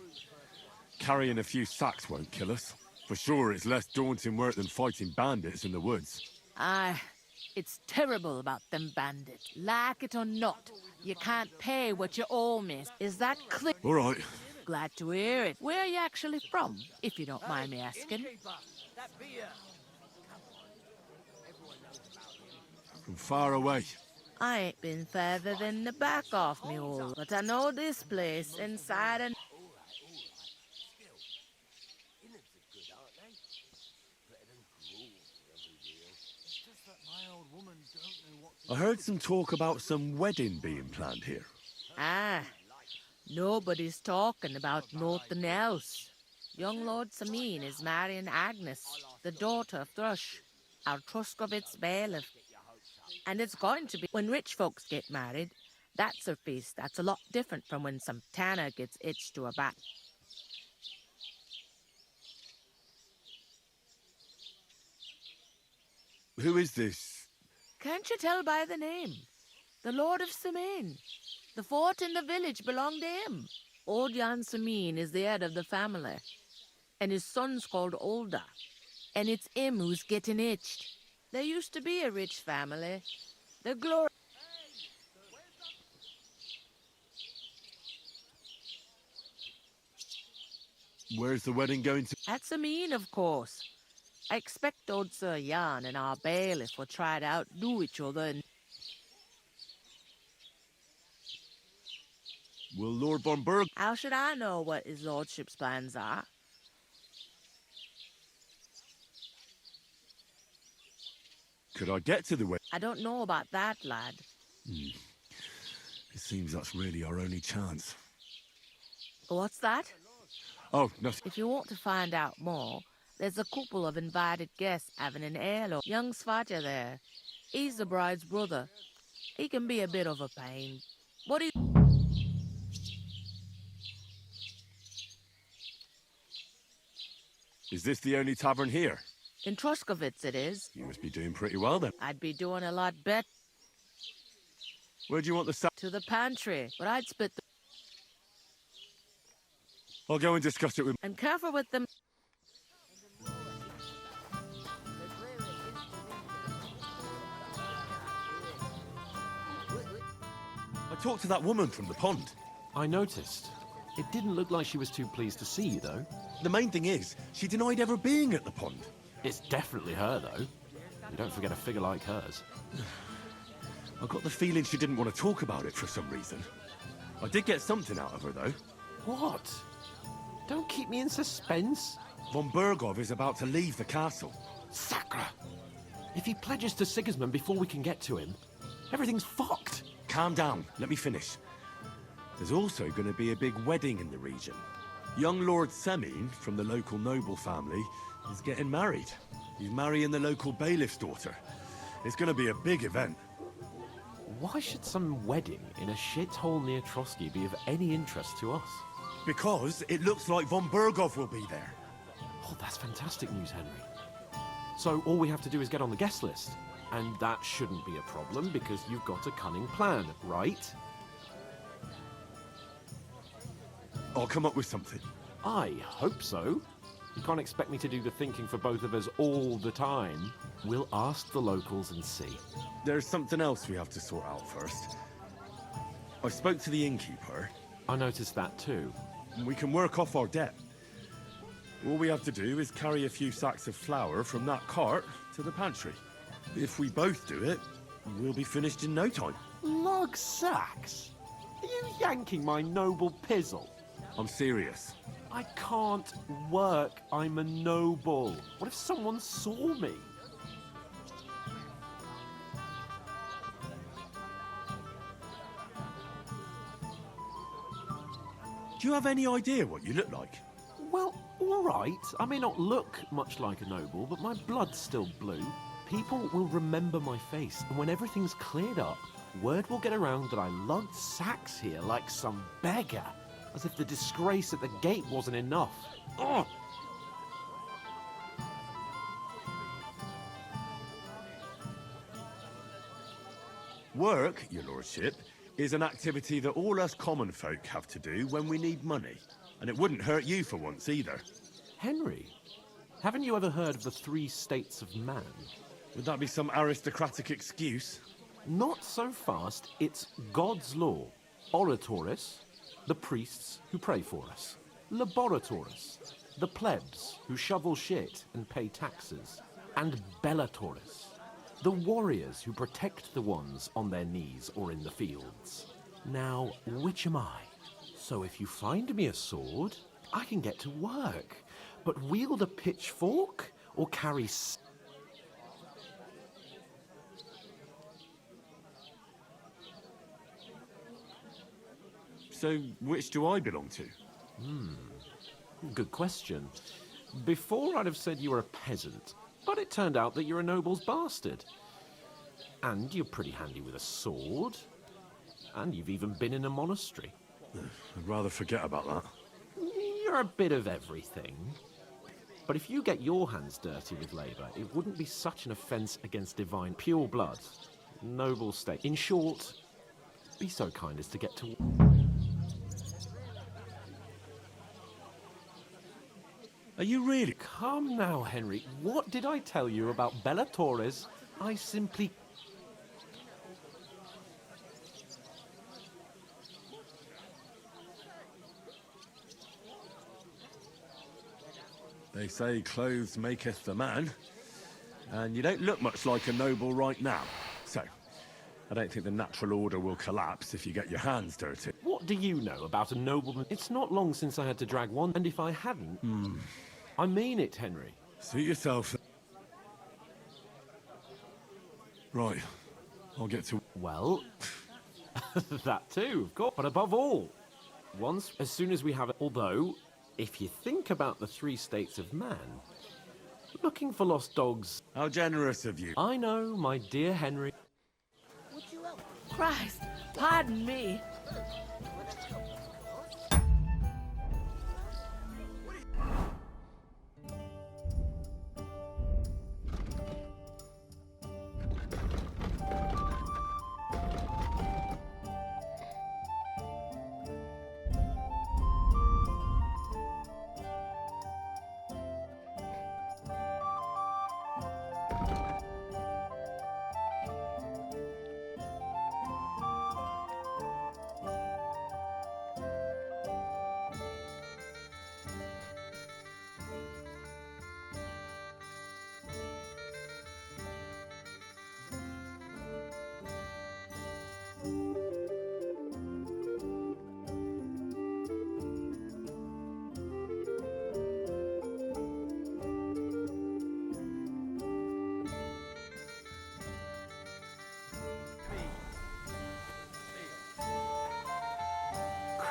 Carrying a few sacks won't kill us. For sure, it's less daunting work than fighting bandits in the woods. Aye, it's terrible about them bandits. Like it or not, you can't pay what you owe me. Is that clear? All right. Glad to hear it. Where are you actually from, if you don't mind me asking? That beer. From far away. I ain't been further than the back off mule, but I know this place inside and... It's just that my old woman I heard some talk about some wedding being planned here. Ah, nobody's talking about nothing else. Young Lord Sameen is marrying Agnes, the daughter of Thrush, our Truskovitz bailiff. And it's going to be when rich folks get married. That's a feast that's a lot different from when some tanner gets hitched to a bat. Who is this? Can't you tell by the name? The Lord of Sameen. The fort in the village belonged to him. Old Jan Sameen is the head of the family, and his son's called Olda, and it's him who's getting hitched. There used to be a rich family. The glory... Where's the wedding going to? At Sameen, of course. I expect old Sir Jan and our bailiff will try to outdo each other and... Will Lord von Berg... How should I know what his lordship's plans are? Could I get to the wedding? I don't know about that, lad. It seems that's really our only chance. What's that? Oh, nothing. If you want to find out more, there's a couple of invited guests having an heirloom. Young Svatja there. He's the bride's brother. He can be a bit of a pain. What do you... Is this the only tavern here? In Truskovitz it is. You must be doing pretty well then. I'd be doing a lot better. Where do you want the To the pantry, but I'd split the... I'll go and discuss it with... And careful with them. I talked to that woman from the pond. I noticed. It didn't look like she was too pleased to see you, though. The main thing is, she denied ever being at the pond. It's definitely her, though. You don't forget a figure like hers. I got the feeling she didn't want to talk about it for some reason. I did get something out of her, though. What? Don't keep me in suspense. Von Bergov is about to leave the castle. Sakra! If he pledges to Sigismund before we can get to him, everything's fucked. Calm down. Let me finish. There's also going to be a big wedding in the region. Young Lord Semine, from the local noble family, is getting married. He's marrying the local bailiff's daughter. It's going to be a big event. Why should some wedding in a shithole near Trotsky be of any interest to us? Because it looks like von Bergov will be there. Oh, that's fantastic news, Henry. So all we have to do is get on the guest list. And that shouldn't be a problem because you've got a cunning plan, right? I'll come up with something. I hope so. You can't expect me to do the thinking for both of us all the time. We'll ask the locals and see. There's something else we have to sort out first. I spoke to the innkeeper. I noticed that too. We can work off our debt. All we have to do is carry a few sacks of flour from that cart to the pantry. If we both do it, we'll be finished in no time. Lug sacks? Are you yanking my noble pizzle? I'm serious. I can't work. I'm a noble. What if someone saw me? Do you have any idea what you look like? Well, all right. I may not look much like a noble, but my blood's still blue. People will remember my face, and when everything's cleared up, word will get around that I lugged sacks here like some beggar. As if the disgrace at the gate wasn't enough. Ugh! Work, your lordship, is an activity that all us common folk have to do when we need money. And it wouldn't hurt you for once either. Henry, haven't you ever heard of the 3 states of man? Would that be some aristocratic excuse? Not so fast. It's God's law. Oratoris, the priests who pray for us. Laboratoris, the plebs who shovel shit and pay taxes. And Bellatoris, the warriors who protect the ones on their knees or in the fields. Now, which am I? So if you find me a sword, I can get to work. But wield a pitchfork or carry... So, which do I belong to? Good question. Before I'd have said you were a peasant, but it turned out that you're a noble's bastard. And you're pretty handy with a sword. And you've even been in a monastery. I'd rather forget about that. You're a bit of everything. But if you get your hands dirty with labour, it wouldn't be such an offence against divine pure blood. Noble state. In short, be so kind as to get to... Are you really? Come now, Henry. What did I tell you about Bella Torres? I simply... They say clothes maketh the man, and you don't look much like a noble right now. So, I don't think the natural order will collapse if you get your hands dirty. What do you know about a nobleman? It's not long since I had to drag one, and if I hadn't... I mean it, Henry. Suit yourself. Right, I'll get to... Well, that too, of course. But above all, as soon as we have it... Although, if you think about the 3 states of man, looking for lost dogs... How generous of you. I know, my dear Henry. Christ, pardon me.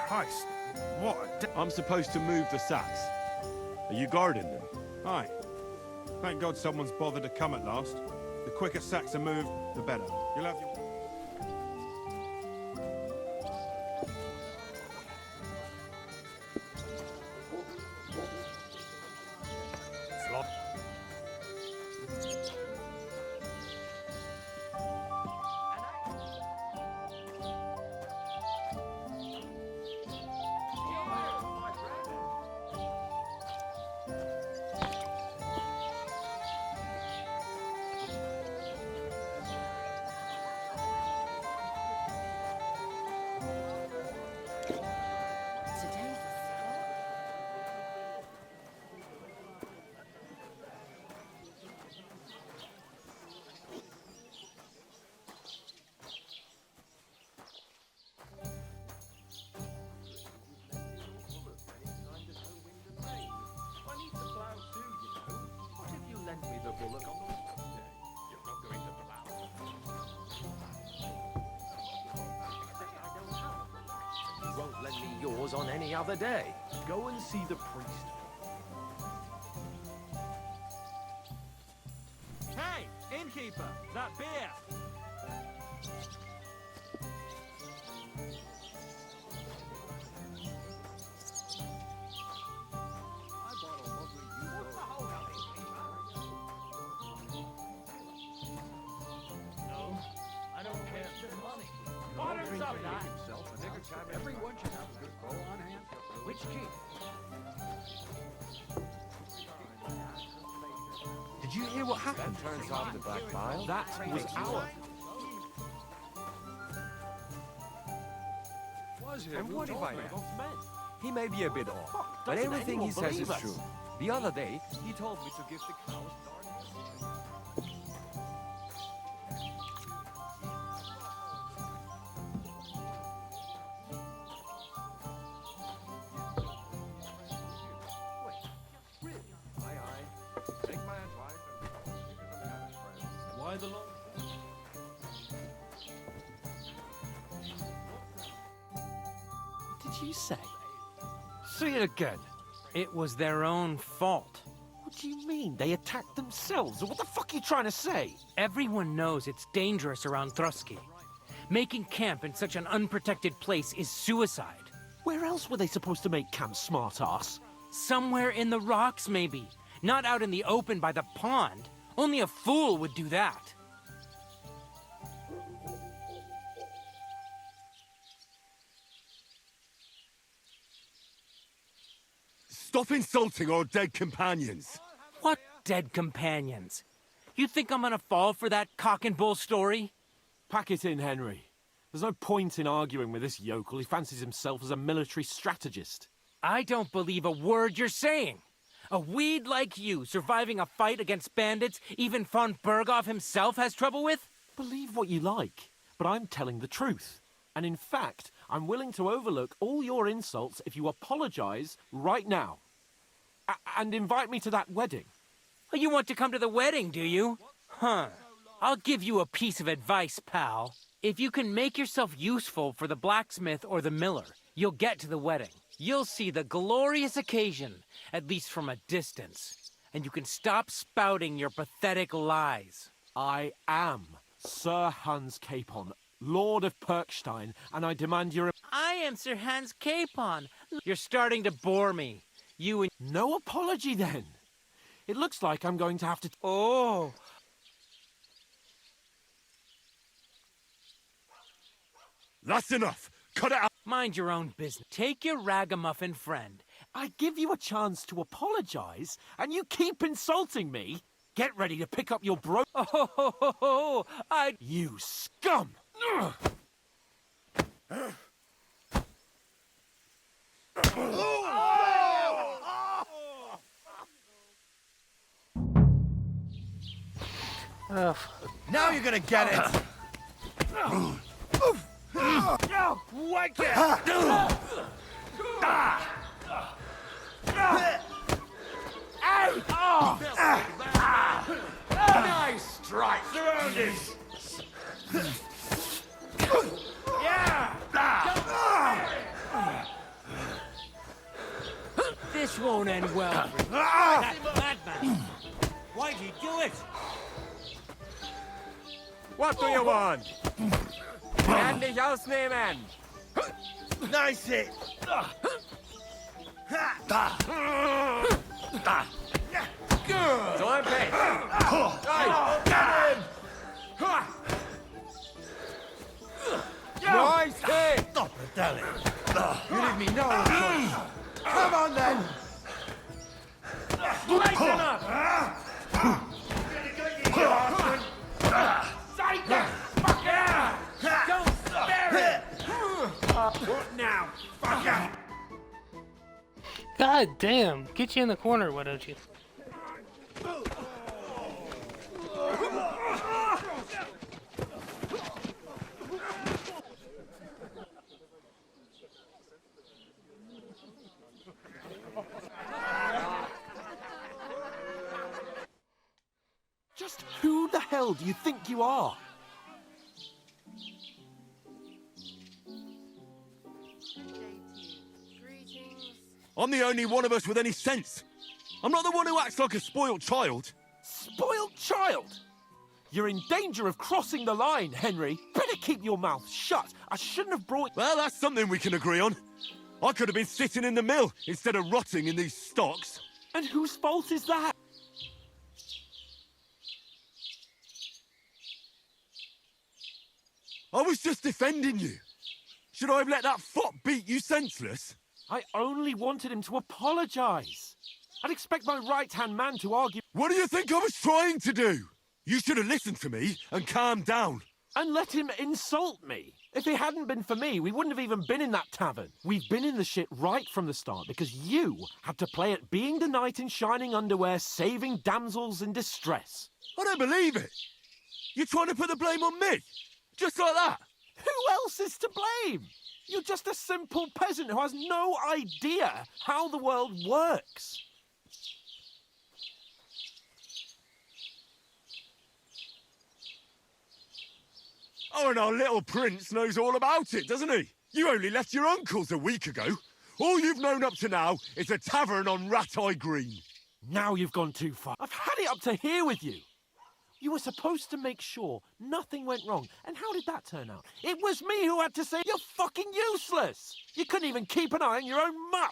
Christ, what I'm supposed to move the sacks. Are you guarding them? Aye. Thank God someone's bothered to come at last. The quicker sacks are moved, the better. You'll have your... Won't lend me yours on any other day. Go and see the priest. Hey, innkeeper, that beer! No, I don't care. Bottoms up, that. Everyone should have a good bow on hand. Which king? Did you hear what happened? That turns off the Black Vial. That was our... And what if I know? He may be a bit off, but everything he says is true. The other day, he told me to give the cows Why the long... Did do you say? Say it again. It was their own fault. What do you mean? They attacked themselves? What the fuck are you trying to say? Everyone knows it's dangerous around Thruski. Making camp in such an unprotected place is suicide. Where else were they supposed to make camp, smartass? Somewhere in the rocks, maybe. Not out in the open by the pond. Only a fool would do that. Stop insulting our dead companions. What dead companions? You think I'm gonna fall for that cock and bull story? Pack it in, Henry. There's no point in arguing with this yokel. He fancies himself as a military strategist. I don't believe a word you're saying. A weed like you surviving a fight against bandits even von Berghoff himself has trouble with? Believe what you like, but I'm telling the truth. And in fact, I'm willing to overlook all your insults if you apologize right now. And invite me to that wedding. Oh, you want to come to the wedding, do you? Huh. I'll give you a piece of advice, pal. If you can make yourself useful for the blacksmith or the miller, you'll get to the wedding. You'll see the glorious occasion, at least from a distance. And you can stop spouting your pathetic lies. I am Sir Hans Capon, Lord of Perkstein, and I demand your... I am Sir Hans Capon. You're starting to bore me. You and... No apology, then. It looks like I'm going to have to... Oh... That's enough. Cut it out. Mind your own business. Take your ragamuffin friend. I give you a chance to apologize, and you keep insulting me. Get ready to pick up your bro... Oh, You scum! Now you're gonna get it! Wake it! Nice strike! Surrounded! Yeah! This won't end well. That madman. Why'd he do it? What do you want? Kann dich ausnehmen! Nice hit! Good! So I'm paid. Nice hit! Stop it, darling. You leave me no choice. Come on, then! Lighten up! Sight that fucker! Don't spare it! What now, fucker? God damn! Get you in the corner, why don't you? Just who the hell do you think you are? I'm the only one of us with any sense. I'm not the one who acts like a spoiled child. Spoiled child? You're in danger of crossing the line, Henry. Better keep your mouth shut. I shouldn't have brought... Well, that's something we can agree on. I could have been sitting in the mill instead of rotting in these stocks. And whose fault is that? I was just defending you. Should I have let that fop beat you senseless? I only wanted him to apologize. I'd expect my right-hand man to argue... What do you think I was trying to do? You should have listened to me and calmed down. And let him insult me. If it hadn't been for me, we wouldn't have even been in that tavern. We've been in the shit right from the start because you had to play at being the knight in shining underwear, saving damsels in distress. I don't believe it. You're trying to put the blame on me? Just like that? Who else is to blame? You're just a simple peasant who has no idea how the world works. Oh, and our little prince knows all about it, doesn't he? You only left your uncle's a week ago. All you've known up to now is a tavern on Rat-Eye Green. Now you've gone too far. I've had it up to here with you. You were supposed to make sure nothing went wrong. And how did that turn out? It was me who had to say you're fucking useless. You couldn't even keep an eye on your own mutt.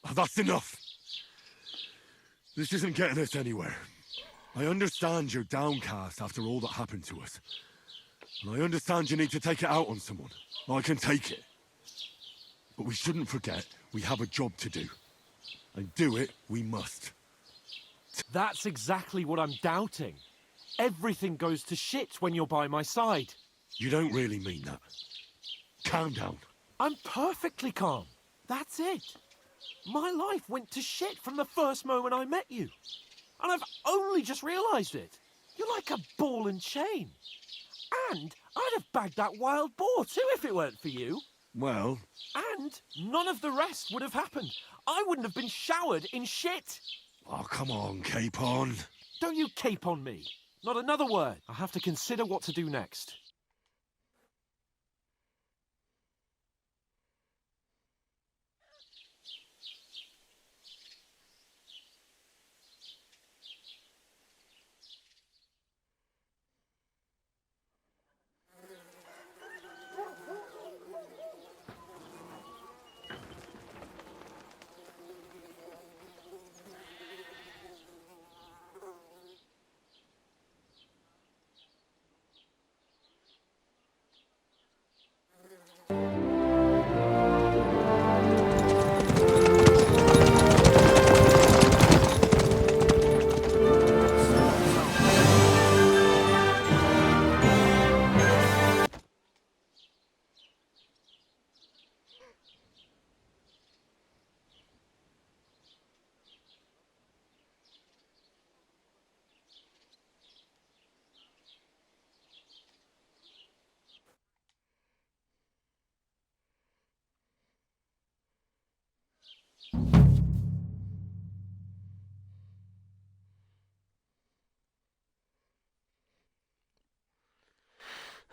Oh, that's enough. This isn't getting us anywhere. I understand you're downcast after all that happened to us. And I understand you need to take it out on someone. I can take it. But we shouldn't forget we have a job to do. And do it we must. That's exactly what I'm doubting. Everything goes to shit when you're by my side. You don't really mean that. Calm down. I'm perfectly calm. That's it. My life went to shit from the first moment I met you. And I've only just realised it. You're like a ball and chain. And I'd have bagged that wild boar too if it weren't for you. Well... And none of the rest would have happened. I wouldn't have been showered in shit. Oh, come on, Capon. Don't you cape on me. Not another word. I have to consider what to do next.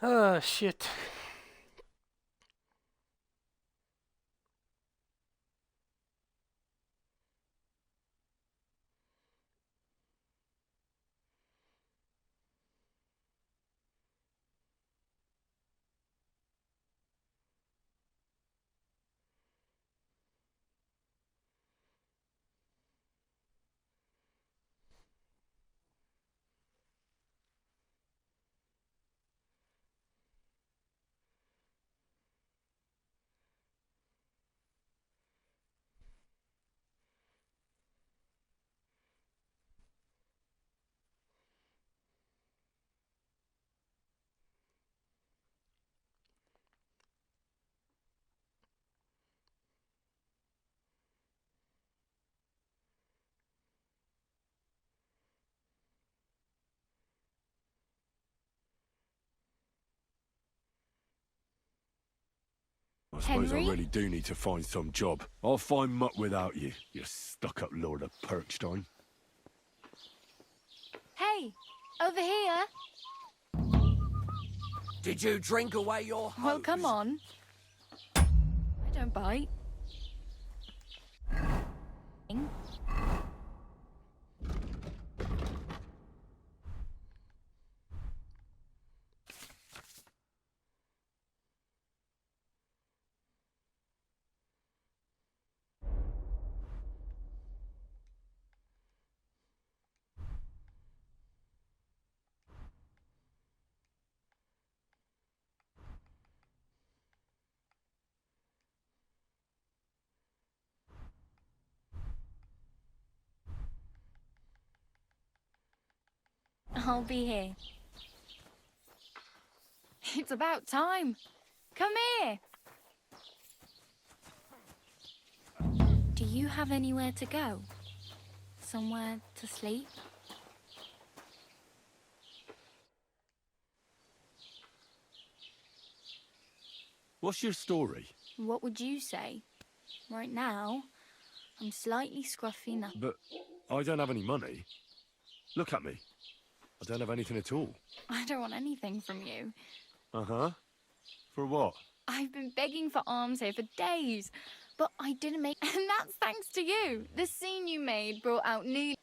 Oh, shit. I suppose Henry? I really do need to find some job. I'll find mutt without you, you stuck-up Lord of Perkstein. Hey, over here. Did you drink away your hose? Well, come on. I don't bite. I'll be here. It's about time. Come here. Do you have anywhere to go? Somewhere to sleep? What's your story? What would you say? Right now, I'm slightly scruffy now. But I don't have any money. Look at me. I don't have anything at all. I don't want anything from you. Uh-huh. For what? I've been begging for alms here for days, but I didn't make... And that's thanks to you. The scene you made brought out new...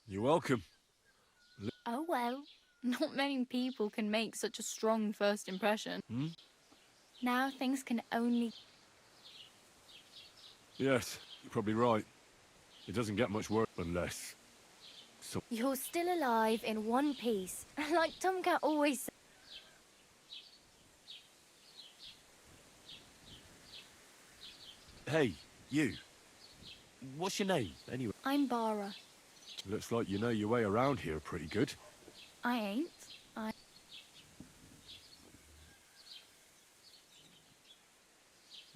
You're welcome. Oh, well. Not many people can make such a strong first impression. Hmm? Now things can only... Yes, you're probably right. It doesn't get much worse unless... You're still alive in one piece, like Tomcat always said. Hey, you. What's your name, anyway? I'm Bara. Looks like you know your way around here pretty good. I ain't.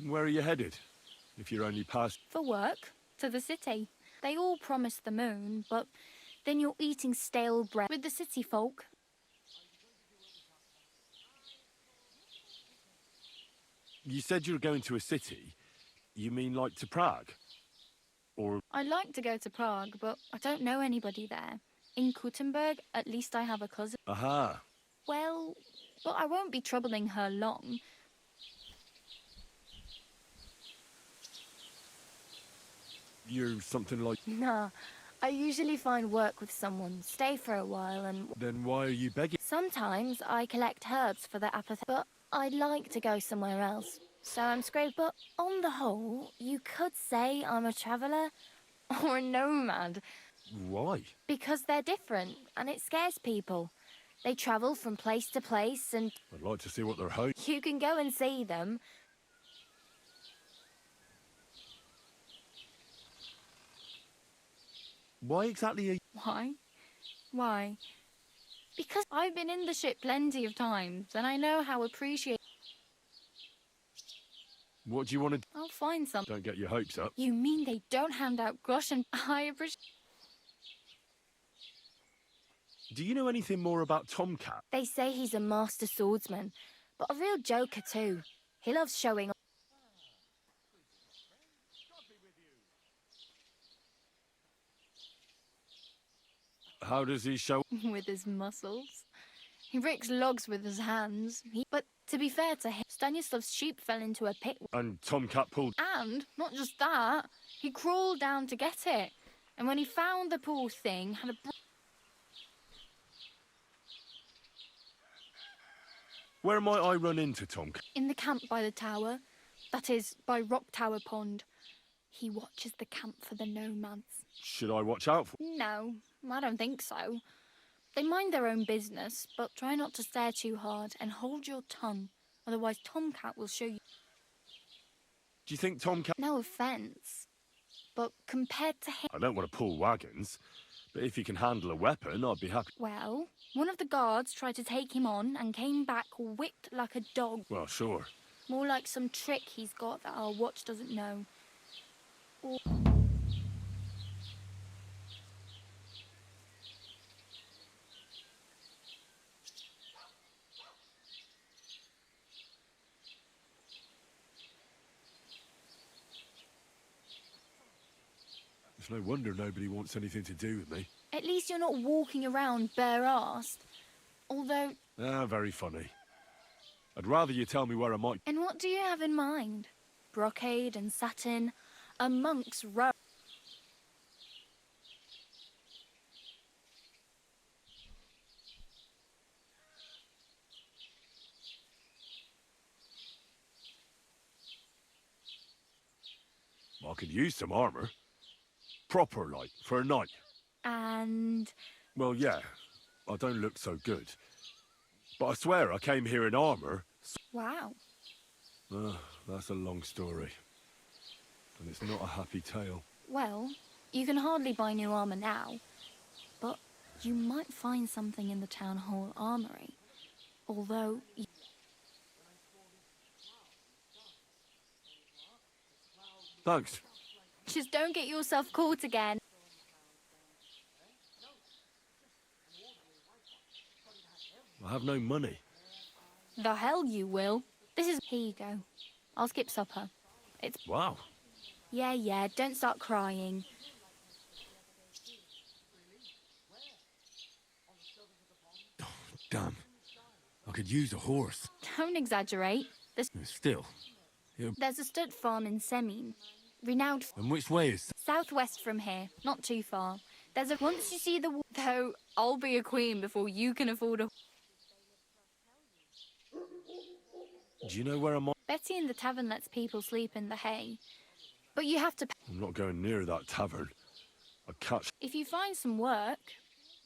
Where are you headed? If you're only past... For work, to the city. They all promised the moon, but then you're eating stale bread with the city folk. You said you were going to a city. You mean like to Prague? Or... I'd like to go to Prague, but I don't know anybody there. In Kuttenberg, at least I have a cousin. Aha. Well, but I won't be troubling her long. You're something like... Nah, I usually find work with someone, stay for a while and... Then why are you begging? Sometimes I collect herbs for the apathy, but I'd like to go somewhere else. So I'm scraped, but on the whole, you could say I'm a traveller or a nomad. Why? Because they're different, and it scares people. They travel from place to place, and... I'd like to see what they're hiding. You can go and see them. Why exactly are you... Why? Why? Because I've been in the ship plenty of times, and I know how appreciate... What do you want to... I'll find some. Don't get your hopes up. You mean they don't hand out groschen? I appreciate... Do you know anything more about Tomcat? They say he's a master swordsman, but a real joker too. He loves showing off. How does he show... With his muscles. He breaks logs with his hands. But to be fair to him, Stanislav's sheep fell into a pit. And Tomcat pulled... And, not just that, he crawled down to get it. And when he found the poor thing, had a... Where might I run into Tomcat? In the camp by the tower. That is, by Rock Tower Pond. He watches the camp for the nomads. Should I watch out for... No, I don't think so. They mind their own business, but try not to stare too hard and hold your tongue. Otherwise Tomcat will show you... Do you think Tomcat... No offence, but compared to him... I don't want to pull wagons, but if he can handle a weapon, I'd be happy. Well, one of the guards tried to take him on and came back whipped like a dog. Well, sure. More like some trick he's got that our watch doesn't know. Or... It's no wonder nobody wants anything to do with me. At least you're not walking around bare-assed. Although... Ah, very funny. I'd rather you tell me where I might... And what do you have in mind? Brocade and satin, a monk's robe. I could use some armour. Proper, like, for a night. And... Well, yeah. I don't look so good. But I swear I came here in armour. Wow. That's a long story. And it's not a happy tale. Well, you can hardly buy new armour now. But you might find something in the town hall armoury. Although... Thanks. Just don't get yourself caught again. I have no money. The hell you will. This is... Here you go. I'll skip supper. It's... Wow. Yeah, don't start crying. Damn. I could use a horse. Don't exaggerate. Still. There's a stud farm in Semin. Renowned And which way is... southwest from here, not too far. Once you see the though, I'll be a queen before you can afford a... Do you know where I'm... Betty in the tavern lets people sleep in the hay. But you have to... I'm not going near that tavern. I'll catch... If you find some work,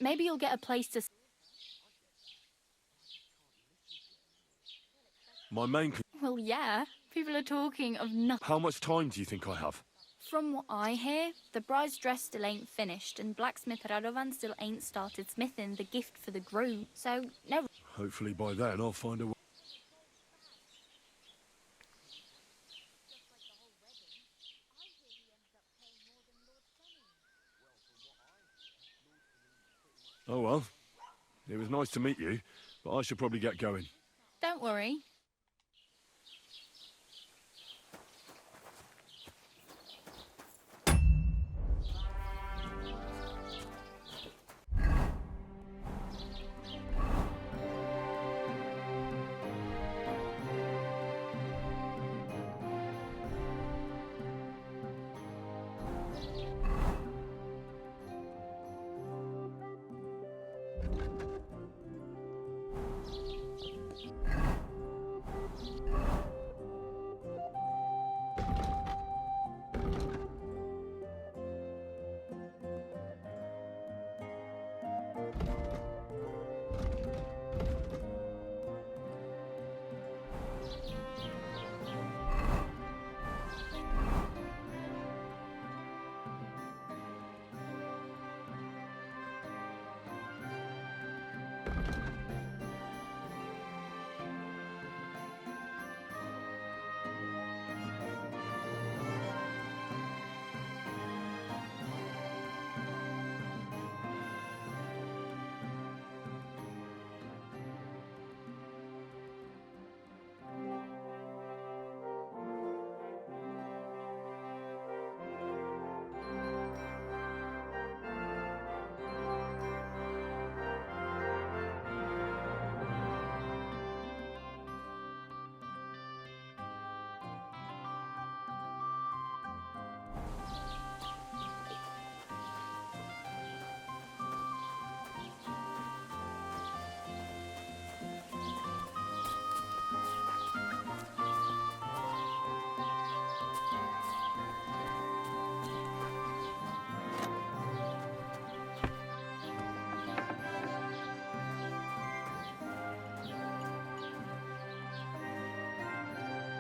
maybe you'll get a place to... My main... Well, yeah. People are talking of nothing. How much time do you think I have? From what I hear, the bride's dress still ain't finished, and blacksmith Radovan still ain't started smithing the gift for the groom. So, never... Hopefully by then I'll find a... Oh well. It was nice to meet you, but I should probably get going. Don't worry.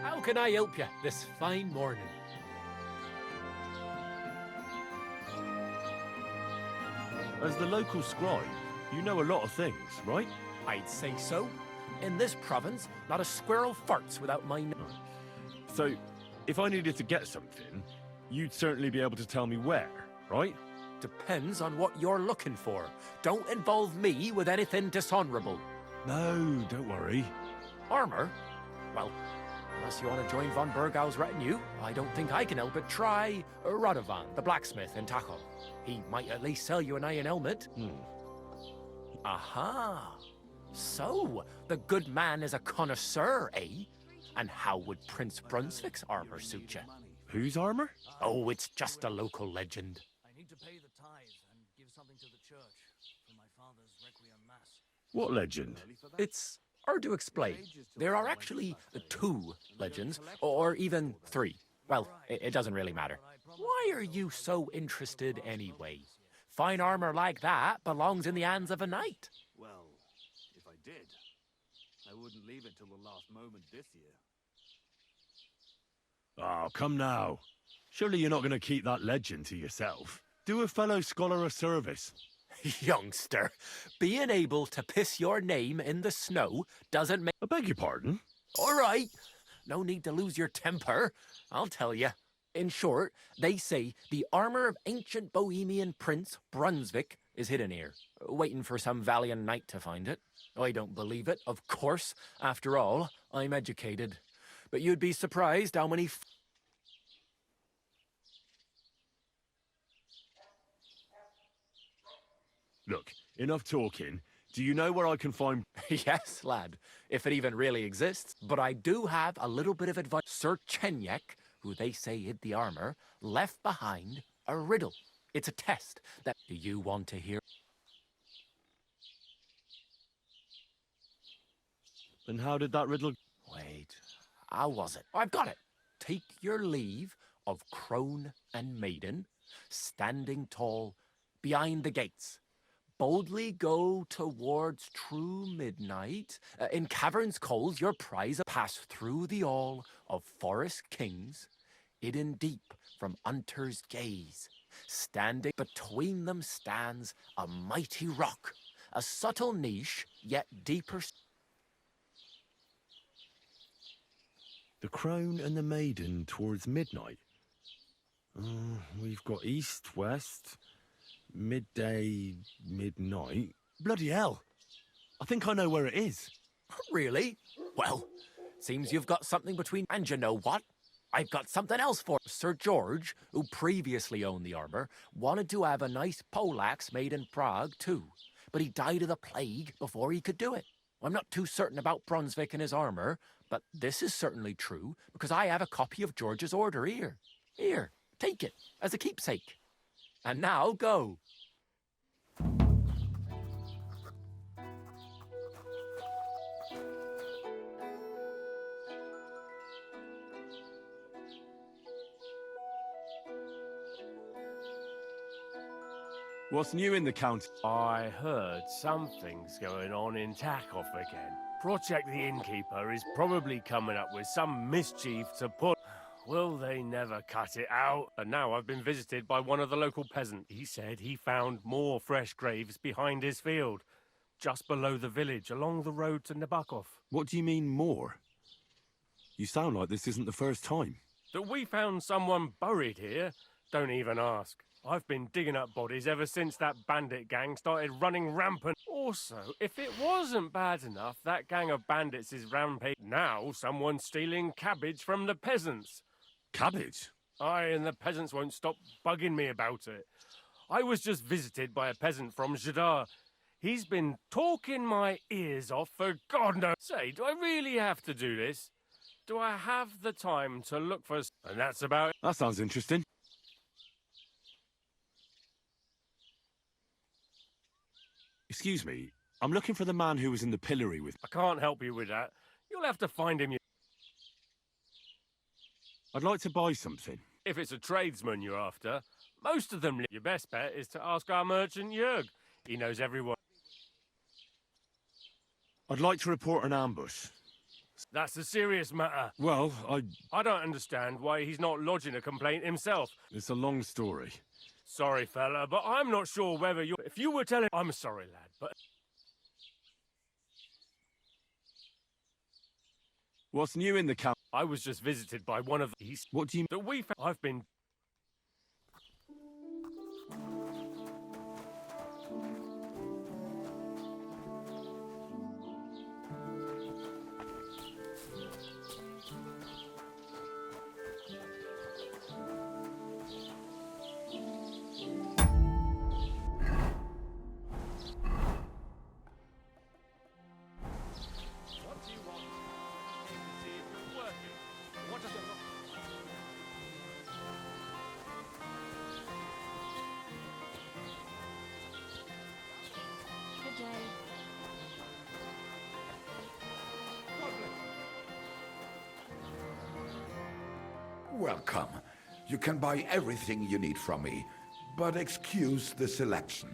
How can I help you this fine morning? As the local scribe, you know a lot of things, right? I'd say so. In this province, not a squirrel farts without my... So, if I needed to get something, you'd certainly be able to tell me where, right? Depends on what you're looking for. Don't involve me with anything dishonorable. No, don't worry. Armor? Well, unless you want to join von Burgau's retinue, I don't think I can help but try Radovan, the blacksmith in Tacho. He might at least sell you an iron helmet. Aha! So, the good man is a connoisseur, eh? And how would Prince Brunswick's armor suit you? Whose armor? Oh, it's just a local legend. I need to pay the tithe and give something to the church for my father's requiem mass. What legend? It's hard to explain. There are actually 2 legends, or even 3. Well, it doesn't really matter. Why are you so interested anyway? Fine armor like that belongs in the hands of a knight. Well, if I did, I wouldn't leave it till the last moment this year. Oh, come now. Surely you're not going to keep that legend to yourself. Do a fellow scholar a service. Youngster, being able to piss your name in the snow doesn't make... I beg your pardon? All right. No need to lose your temper. I'll tell you. In short, they say the armor of ancient Bohemian Prince Brunswick is hidden here, waiting for some valiant knight to find it. I don't believe it, of course. After all, I'm educated. But you'd be surprised how many... Look, enough talking. Do you know where I can find... Yes, lad, if it even really exists. But I do have a little bit of advice. Sir Chenyek, who they say hid the armor, left behind a riddle. It's a test that... Do you want to hear? And how did that riddle... Wait, how was it? I've got it. Take your leave of crone and maiden, standing tall behind the gates. Boldly go towards true midnight. In caverns cold, your prize pass through the all of forest kings, hidden deep from hunter's gaze. Standing between them stands a mighty rock, a subtle niche, yet deeper. The crone and the maiden towards midnight. We've got east, west, midday, midnight. Bloody hell. I think I know where it is. Really? Well, seems you've got something between... And you know what? I've got something else for Sir George, who previously owned the armor, wanted to have a nice poleaxe made in Prague, too. But he died of the plague before he could do it. I'm not too certain about Brunswick and his armor, but this is certainly true, because I have a copy of George's order here. Here, take it, as a keepsake. And now, go. What's new in the county? I heard something's going on in Takoff again. Project the Innkeeper is probably coming up with some mischief to put... Will they never cut it out? And now I've been visited by one of the local peasants. He said he found more fresh graves behind his field, just below the village, along the road to Nabokov. What do you mean, more? You sound like this isn't the first time. That we found someone buried here? Don't even ask. I've been digging up bodies ever since that bandit gang started running rampant. Also, if it wasn't bad enough, that gang of bandits is rampage. Now someone's stealing cabbage from the peasants. Cabbage? Aye, and the peasants won't stop bugging me about it. I was just visited by a peasant from Jadar. He's been talking my ears off for God knows. Say, do I really have to do this? Do I have the time to look for... And that's about it. That sounds interesting. Excuse me, I'm looking for the man who was in the pillory with... I can't help you with that. You'll have to find him. I'd like to buy something. If it's a tradesman you're after, most of them... Your best bet is to ask our merchant Jörg. He knows everyone. I'd like to report an ambush. That's a serious matter. Well, I don't understand why he's not lodging a complaint himself. It's a long story. Sorry, fella, but I'm not sure whether you're... If you were telling... I'm sorry, lad, but... What's new in the camp? I was just visited by one of these... What do you... That we found... I've been... Welcome. You can buy everything you need from me, but excuse the selection.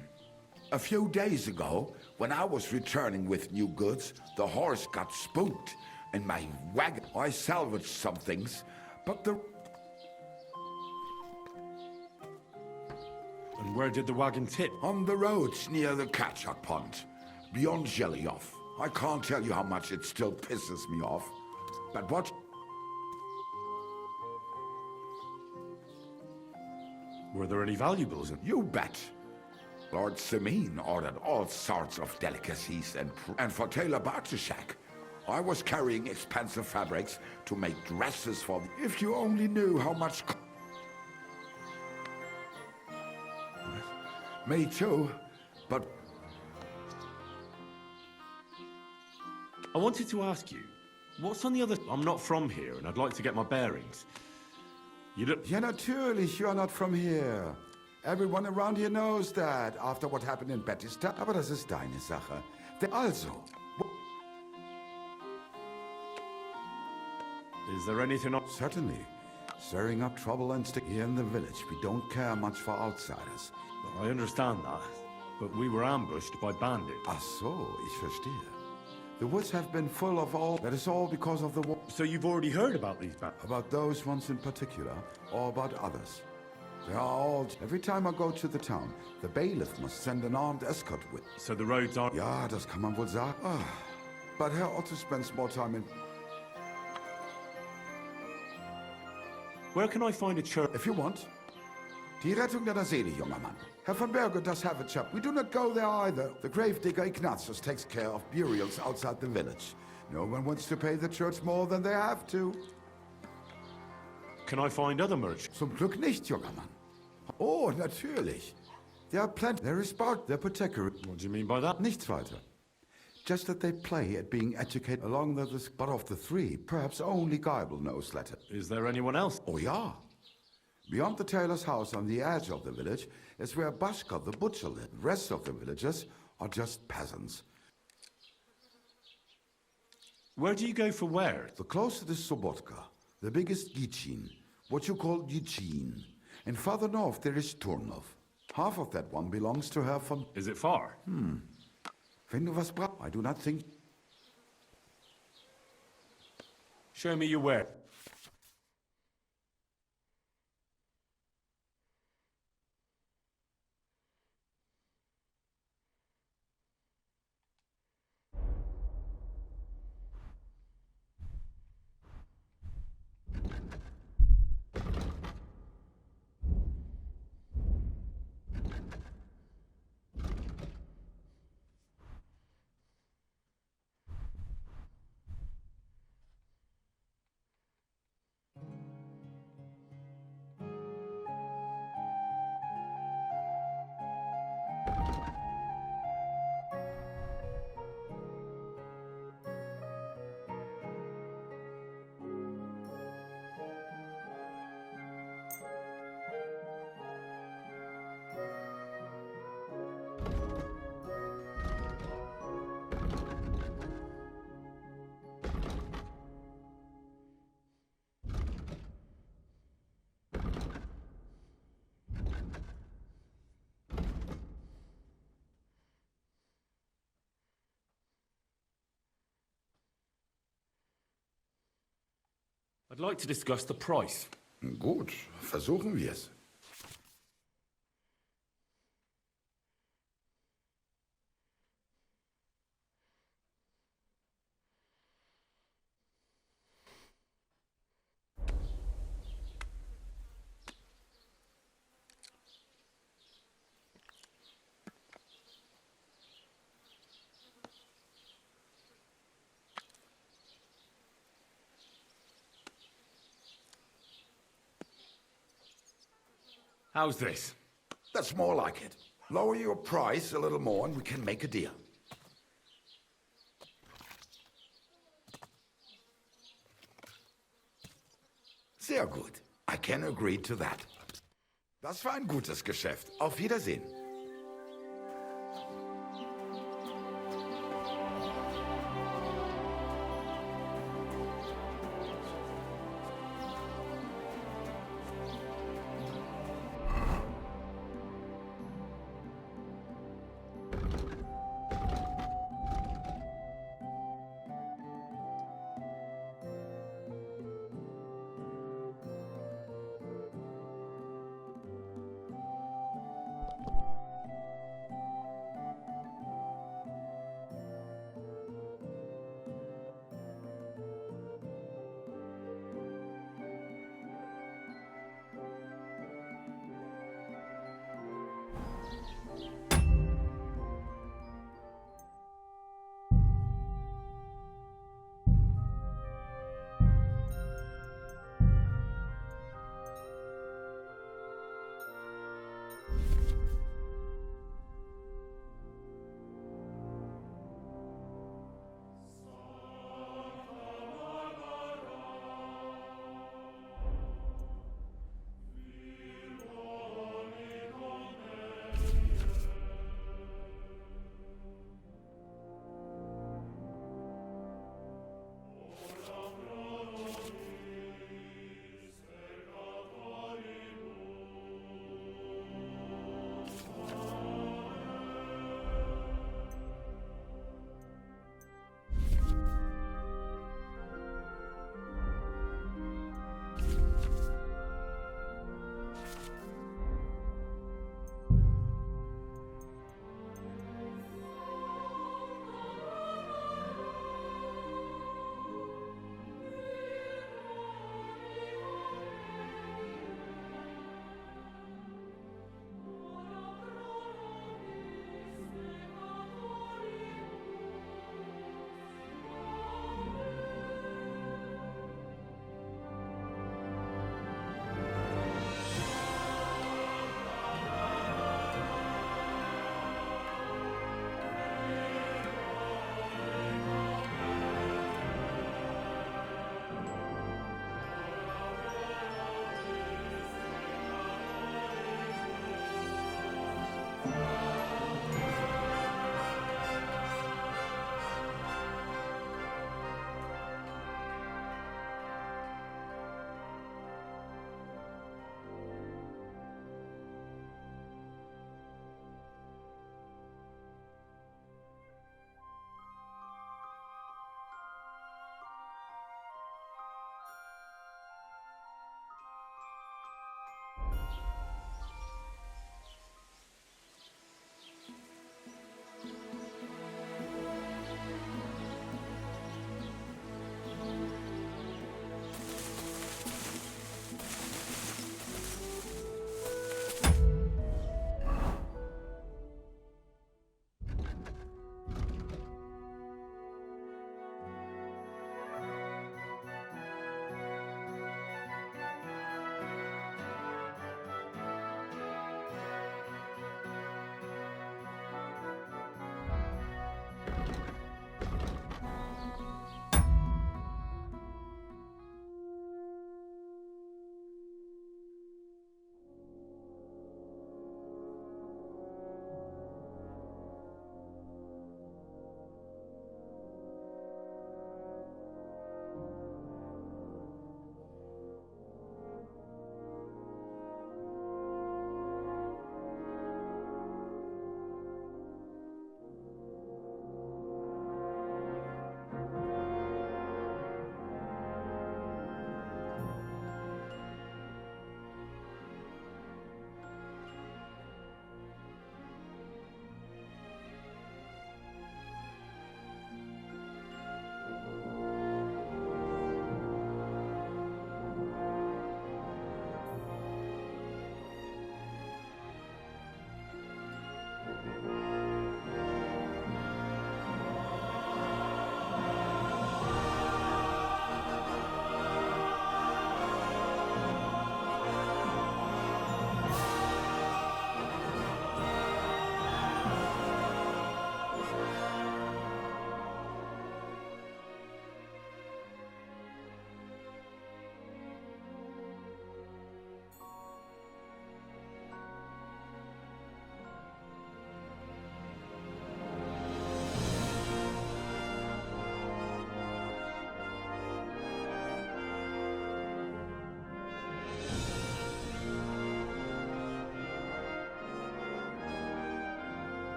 A few days ago, when I was returning with new goods, the horse got spooked. In my wagon, I salvaged some things, but the... And where did the wagon tip? On the roads near the Kachak Pond, beyond Zhelyov. I can't tell you how much it still pisses me off. But what... Were there any valuables in? You bet. Lord Semin ordered all sorts of delicacies and for Taylor Bartushak, I was carrying expensive fabrics to make dresses for... If you only knew how much... Me too, but... I wanted to ask you, what's on the other... I'm not from here, and I'd like to get my bearings. You look... Ja, natürlich, you're not from here. Everyone around here knows that, after what happened in Batista. Aber das ist deine Sache. Also... Is there anything... Certainly. Stirring up trouble and stick here in the village. We don't care much for outsiders. I understand that, but we were ambushed by bandits. Ach so, ich verstehe. The woods have been full of all... That is all because of the war. So you've already heard about these bandits? About those ones in particular, or about others? They are all... Every time I go to the town, the bailiff must send an armed escort with... So the roads are... Ja, das kann man wohl sagen. But Herr Otto spends more time in... Where can I find a church? If you want. Die Rettung deiner Seele, junger Mann. Herr von Berger does have a chap. We do not go there either. The gravedigger Ignatius takes care of burials outside the village. No one wants to pay the church more than they have to. Can I find other merchants? Zum Glück nicht, junger Mann. Oh, natürlich. There are plenty. There is Bart, the apothecary. What do you mean by that? Nichts weiter. Just that they play at being educated along the... But of the three, perhaps only Geibel knows Latin. Is there anyone else? Oh, ja. Beyond the tailor's house on the edge of the village is where Bashka the butcher lives. The rest of the villagers are just peasants. Where do you go for wares? The closest is Sobotka, the biggest Gichin, what you call Gichin. And farther north there is Turnov. Half of that one belongs to Herr von... Is it far? Wenn du was brauchst, I do not think... Show me your ware. I'd like to discuss the price. Gut, versuchen wir es. How's this? That's more like it. Lower your price a little more and we can make a deal. Sehr gut. I can agree to that. Das war ein gutes Geschäft. Auf Wiedersehen.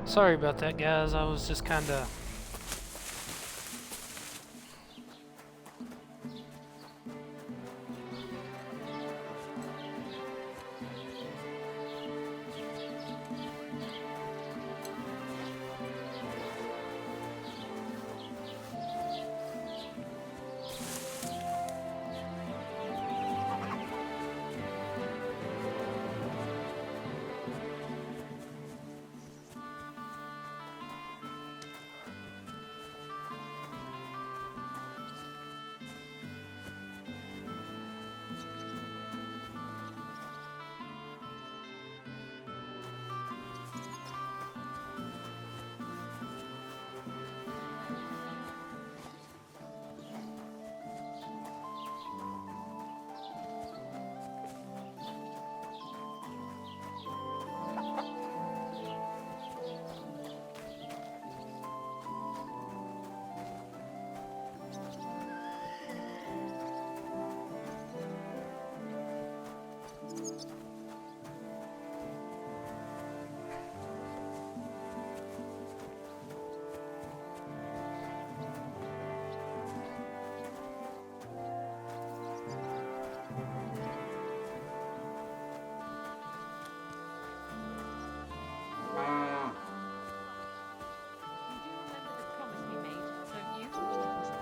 Sorry about that, guys. I was just kind of...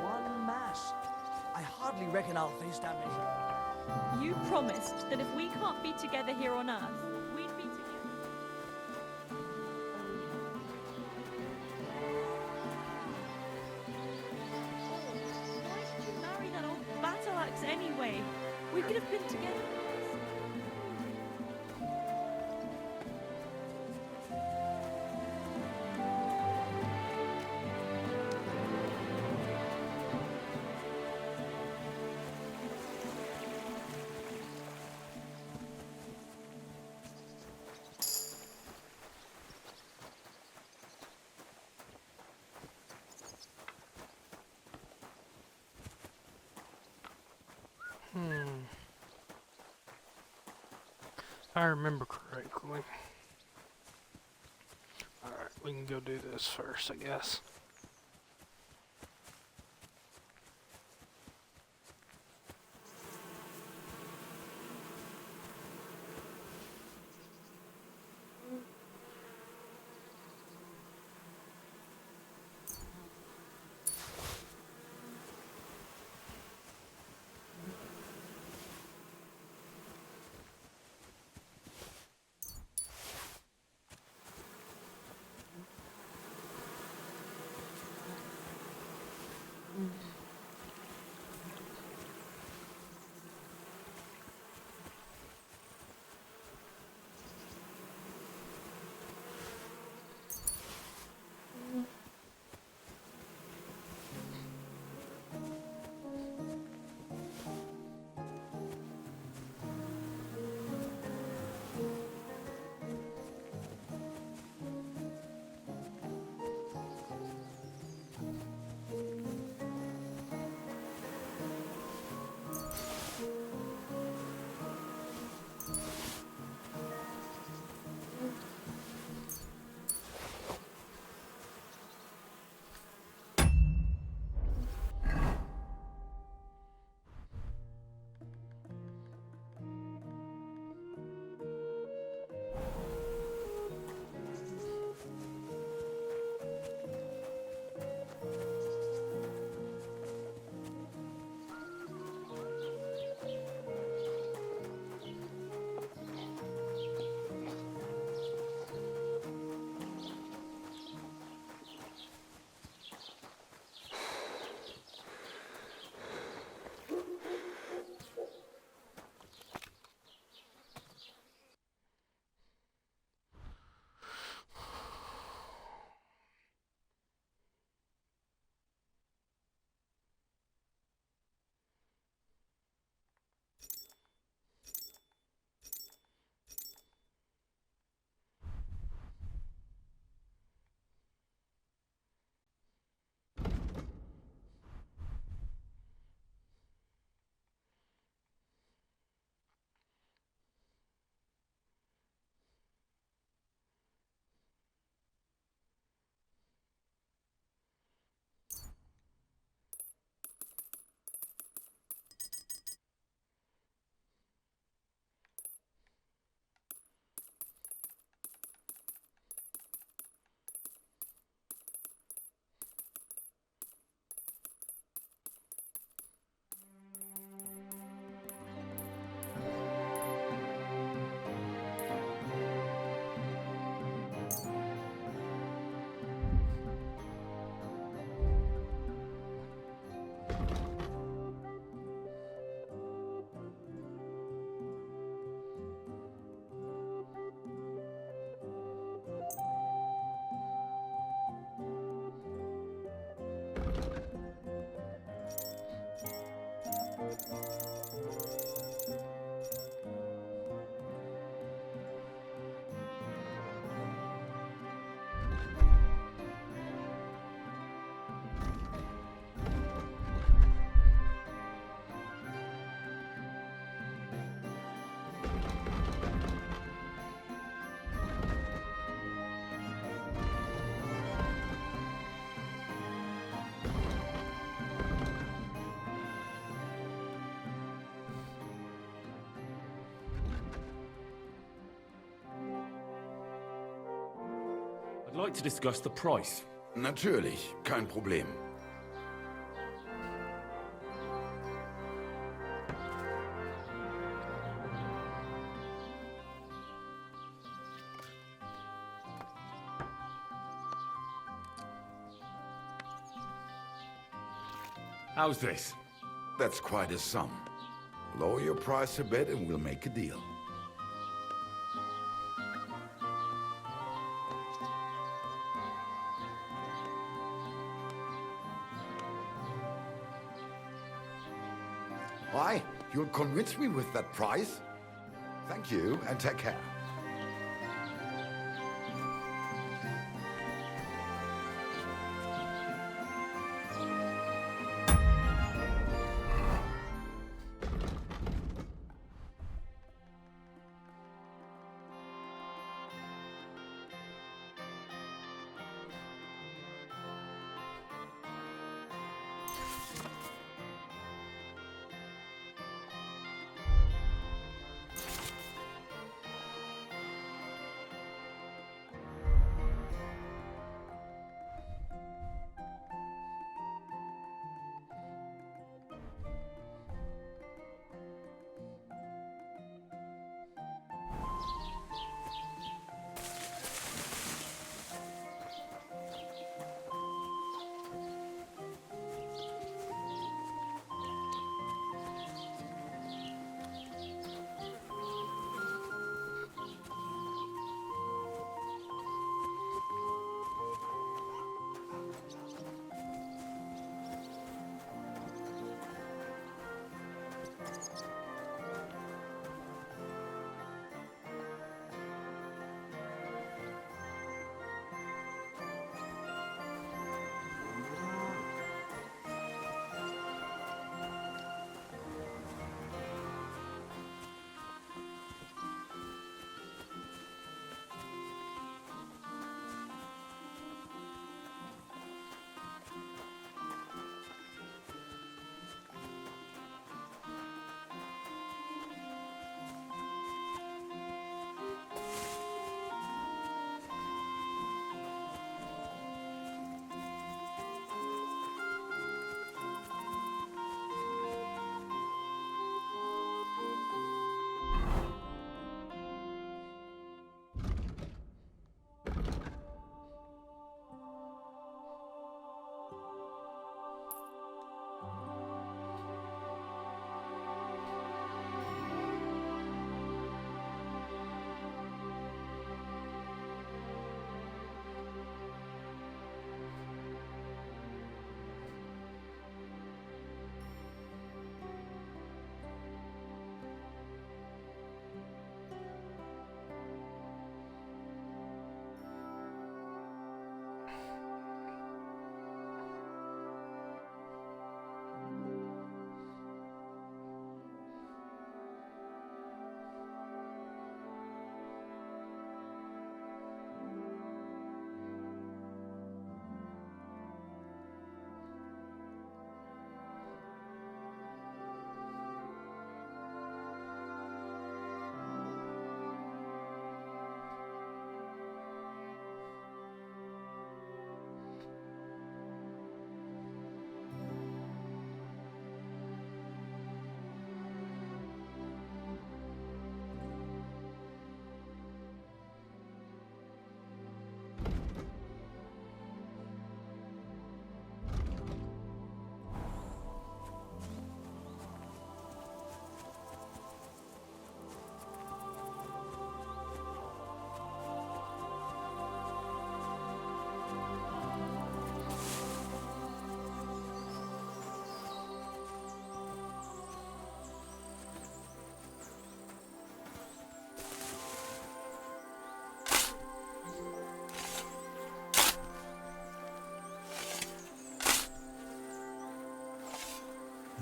One mass. I hardly reckon I'll feast that many. You promised that if we can't be together here on Earth, we'd be together. Why did you marry that old battle axe anyway? We could have been together. If I remember correctly. Alright, we can go do this first, I guess. like to discuss the price. Natürlich, kein Problem. How's this? That's quite a sum. Lower your price a bit and we'll make a deal. Why? You'll convince me with that price? Thank you, and take care.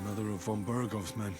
Another of von Bergov's men.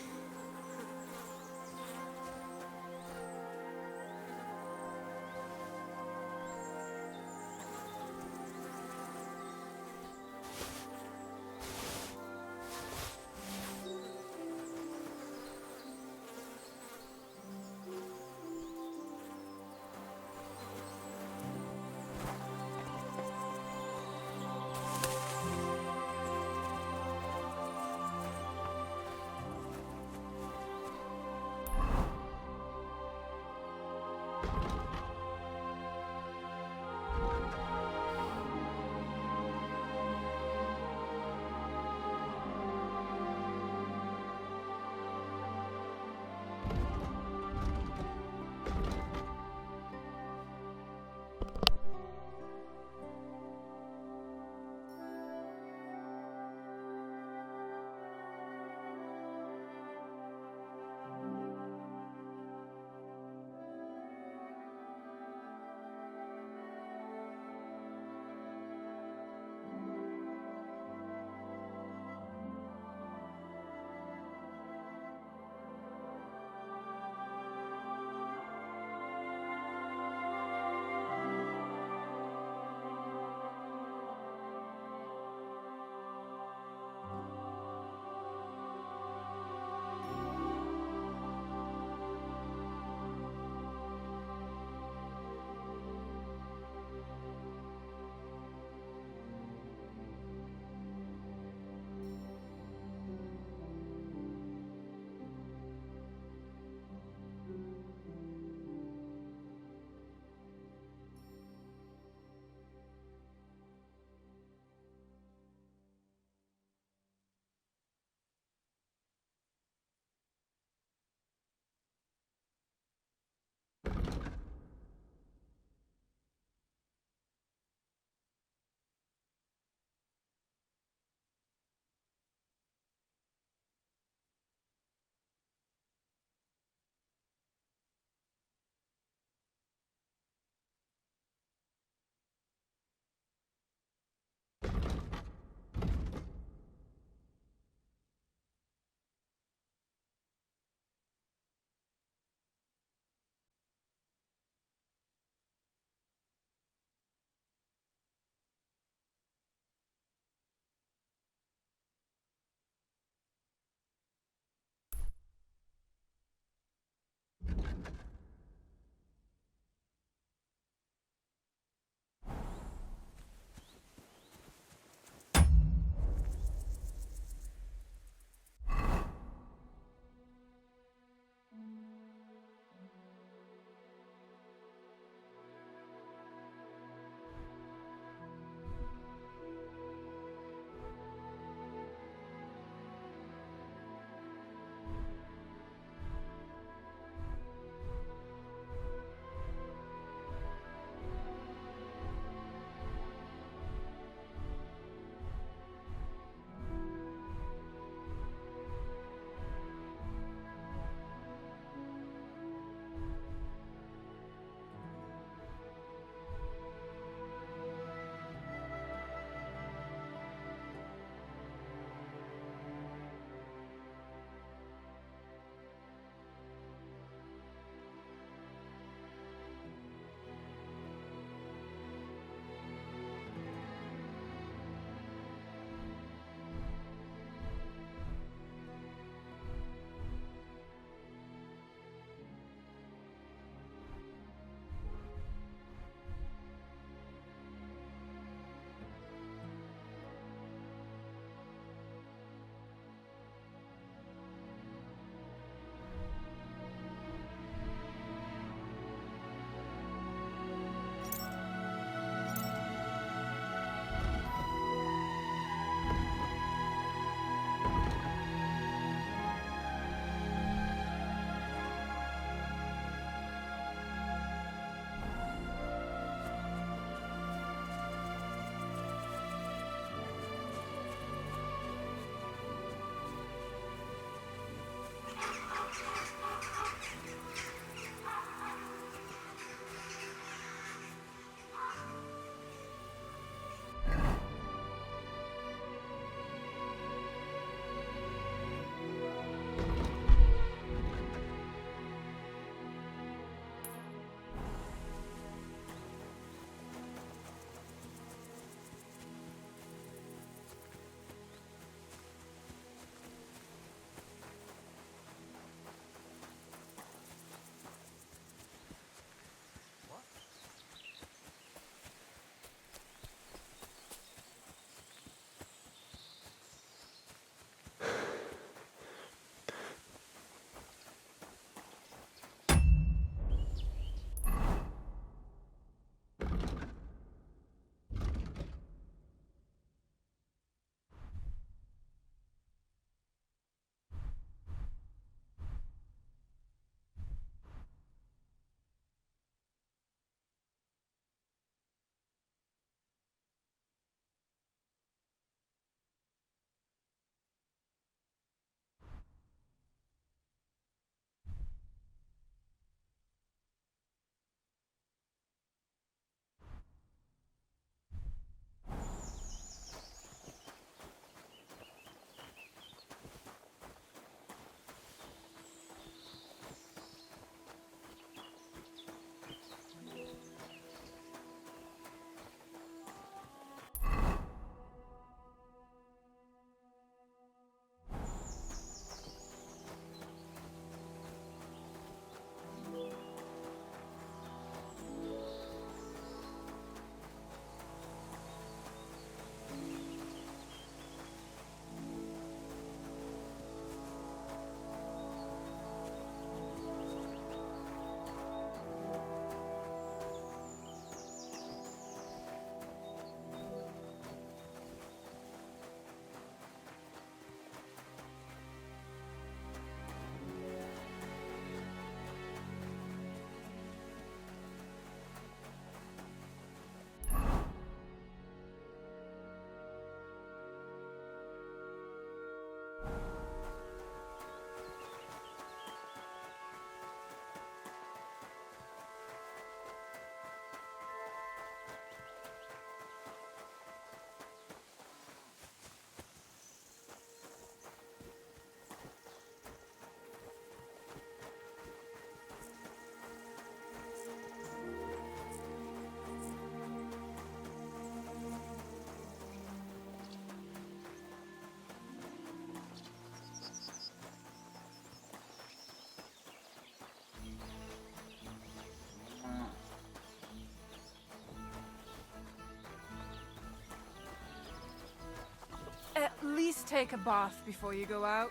Take a bath before you go out.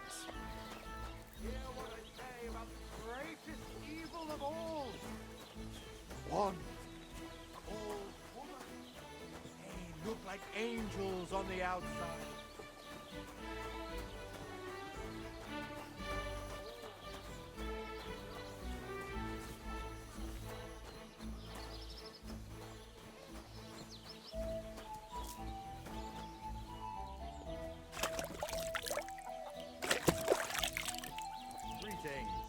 Hear what I say about the greatest evil of all. One called woman. They look like angels on the outside. Greetings.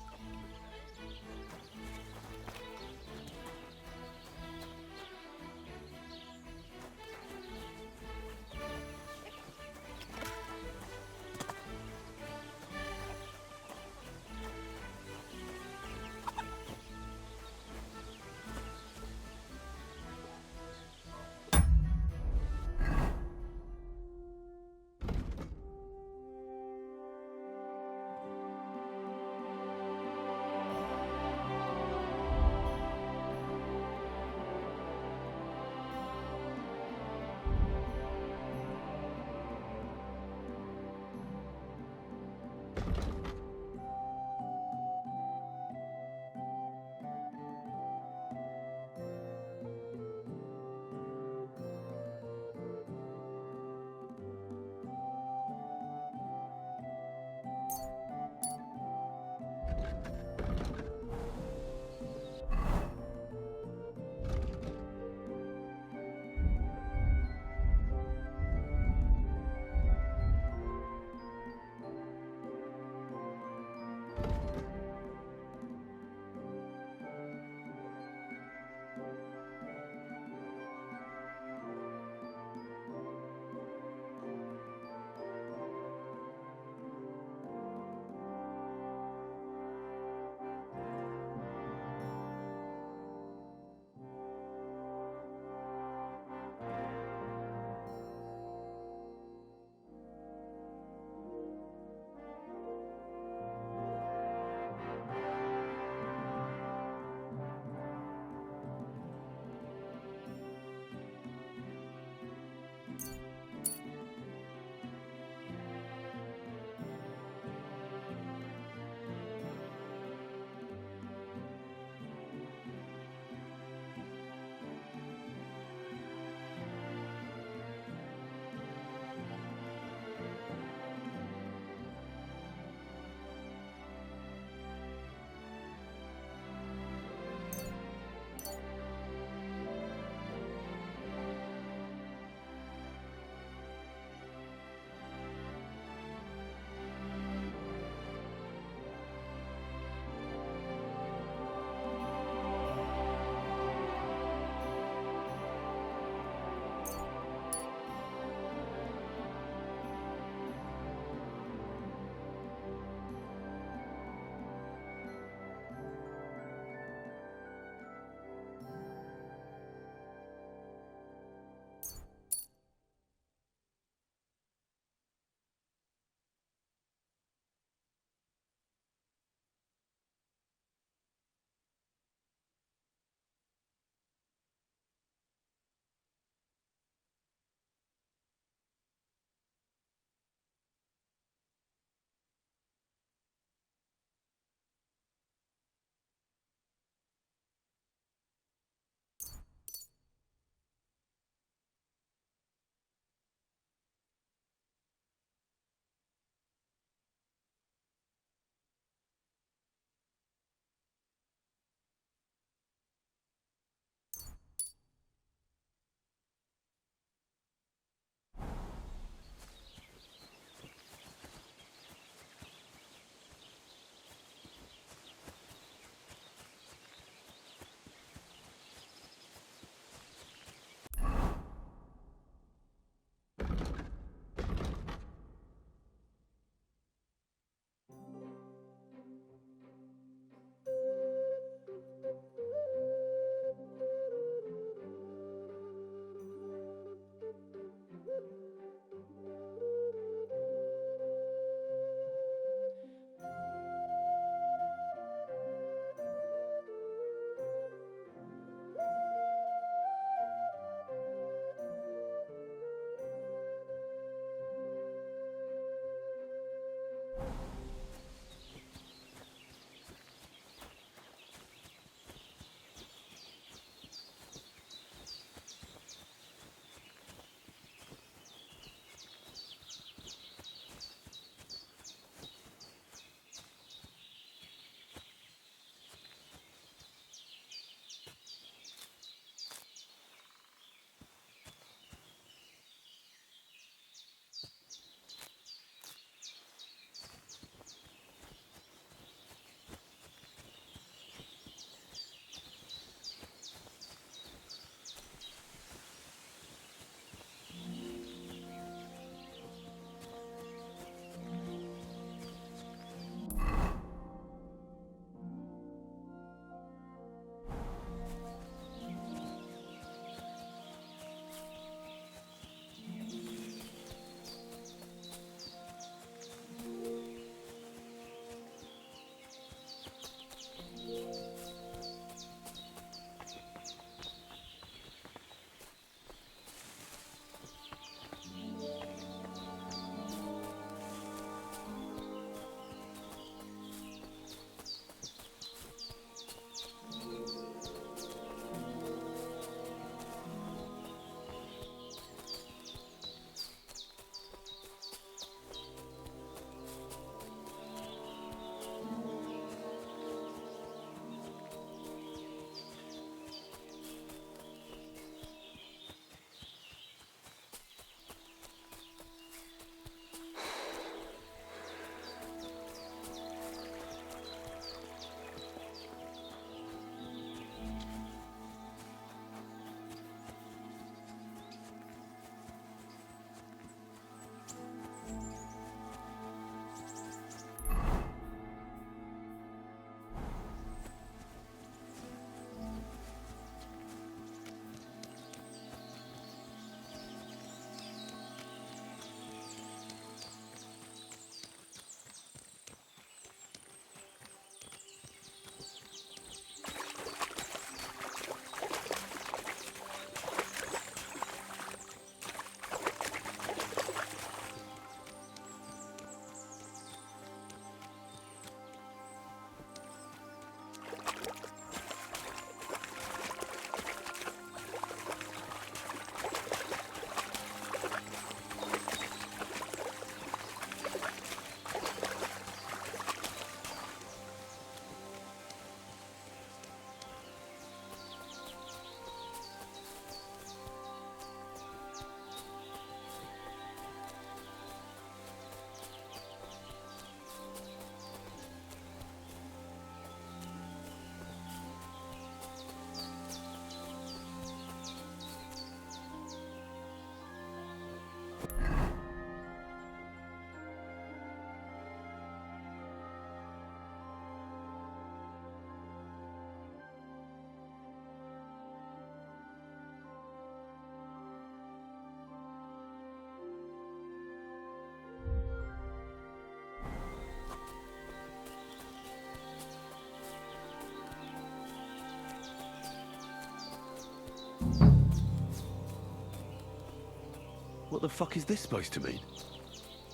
What the fuck is this supposed to mean?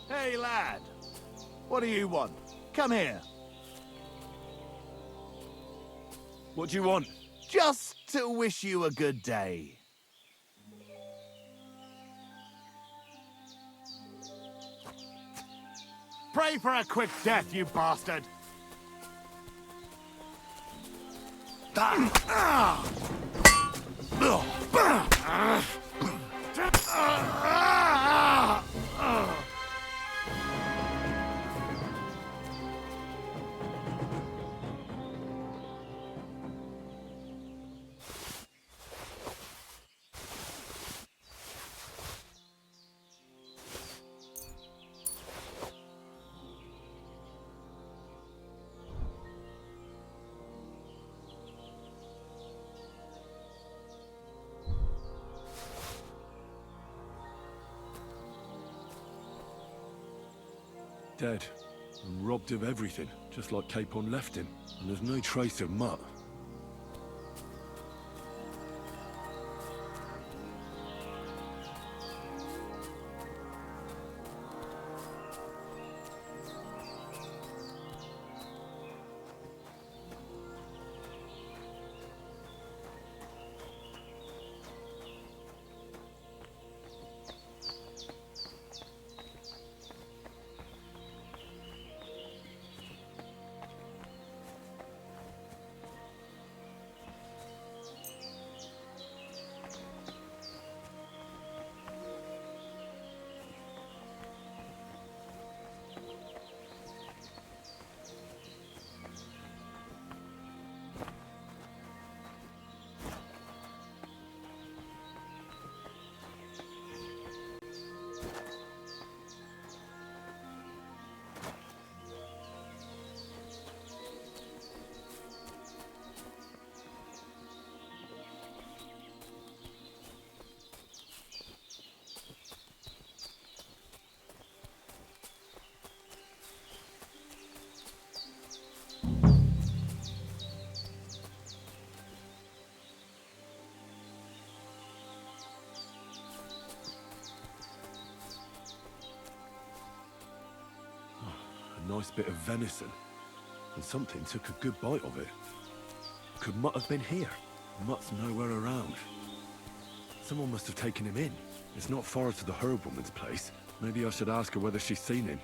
Hey, lad. What do you want? Come here. What do you want? Just to wish you a good day. Pray for a quick death, you bastard! Dead. And robbed of everything, just like Capon left him. And there's no trace of Mutt. A nice bit of venison. And something took a good bite of it. Could Mutt have been here? Mutt's nowhere around. Someone must have taken him in. It's not far to the herb woman's place. Maybe I should ask her whether she's seen him.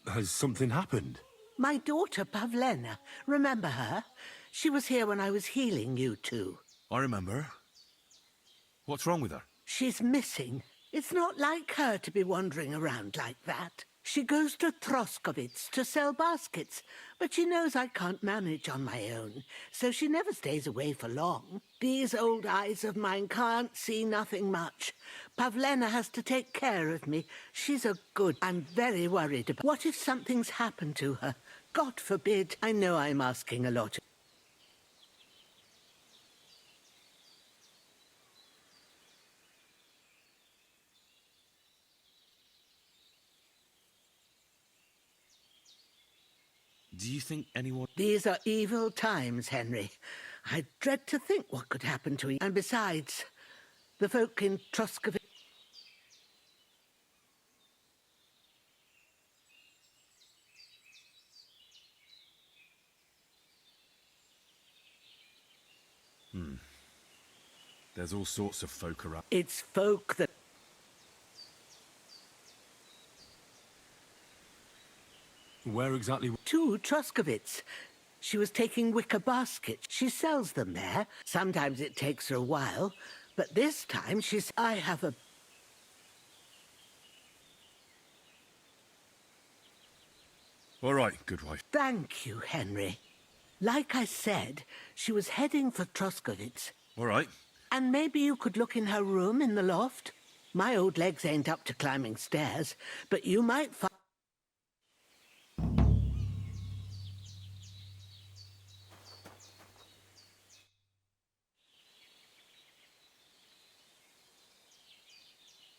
Has something happened? My daughter, Pavlena. Remember her? She was here when I was healing you two. I remember. What's wrong with her? She's missing. It's not like her to be wandering around like that. She goes to Troskovitz to sell baskets, but she knows I can't manage on my own, so she never stays away for long. These old eyes of mine can't see nothing much. Pavlena has to take care of me. She's a good... I'm very worried about... What if something's happened to her? God forbid. I know I'm asking a lot. Do you think anyone... These are evil times, Henry. I dread to think what could happen to you. And besides, the folk in Troskovitz... There's all sorts of folk around. It's folk that... Where exactly? To Troskovitz. She was taking wicker baskets. She sells them there. Sometimes it takes her a while, but this time she's... I have a... All right, good wife. Thank you, Henry. Like I said, she was heading for Troskovitz. All right. And maybe you could look in her room in the loft? My old legs ain't up to climbing stairs, but you might find...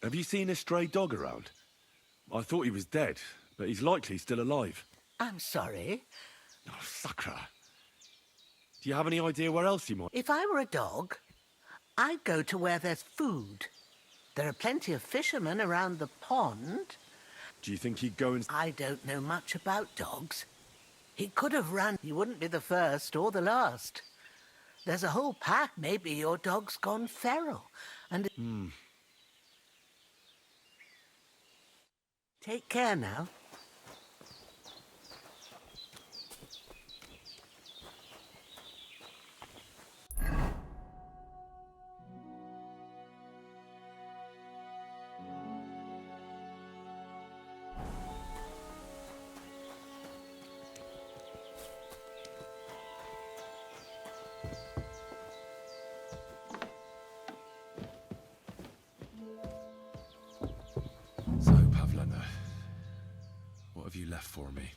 Have you seen a stray dog around? I thought he was dead, but he's likely still alive. I'm sorry. Oh, Sakra. Do you have any idea where else he might... If I were a dog, I'd go to where there's food. There are plenty of fishermen around the pond. Do you think he'd go and... I don't know much about dogs. He could have run. He wouldn't be the first or the last. There's a whole pack. Maybe your dog's gone feral. And... Take care now. So, Pavlena, what have you left for me?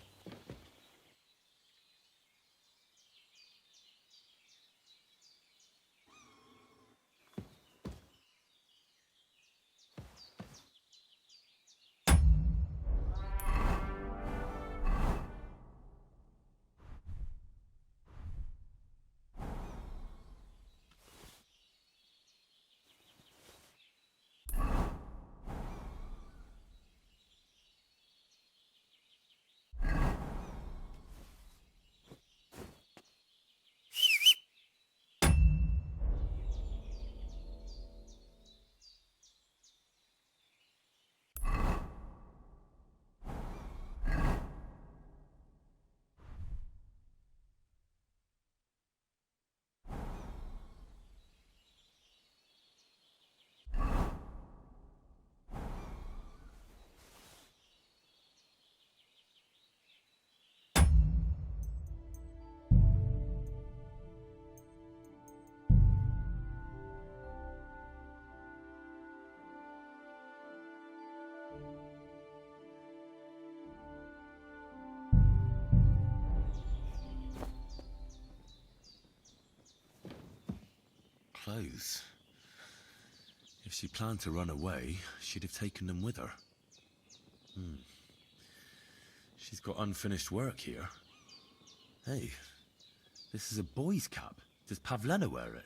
Clothes. If she planned to run away, she'd have taken them with her. She's got unfinished work here. Hey, this is a boy's cap. Does Pavlena wear it?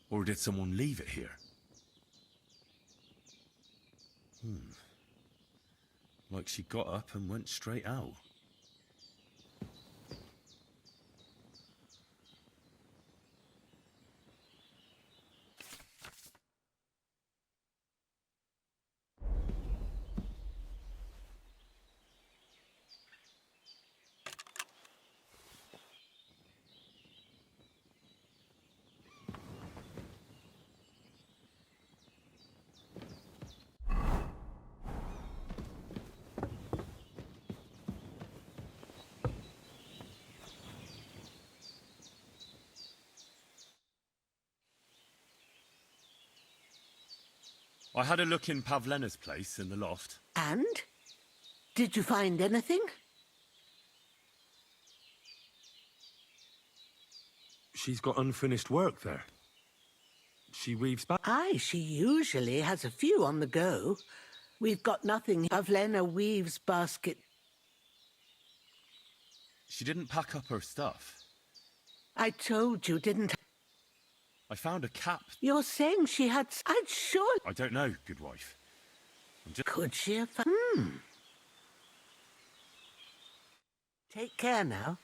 Or did someone leave it here? Like she got up and went straight out. I had a look in Pavlena's place in the loft. And? Did you find anything? She's got unfinished work there. She weaves back. Aye, she usually has a few on the go. We've got nothing. Pavlena weaves basket. She didn't pack up her stuff. I told you, didn't I? I found a cap. You're saying she had... I'd sure... I don't know, good wife. Could she have... Take care now.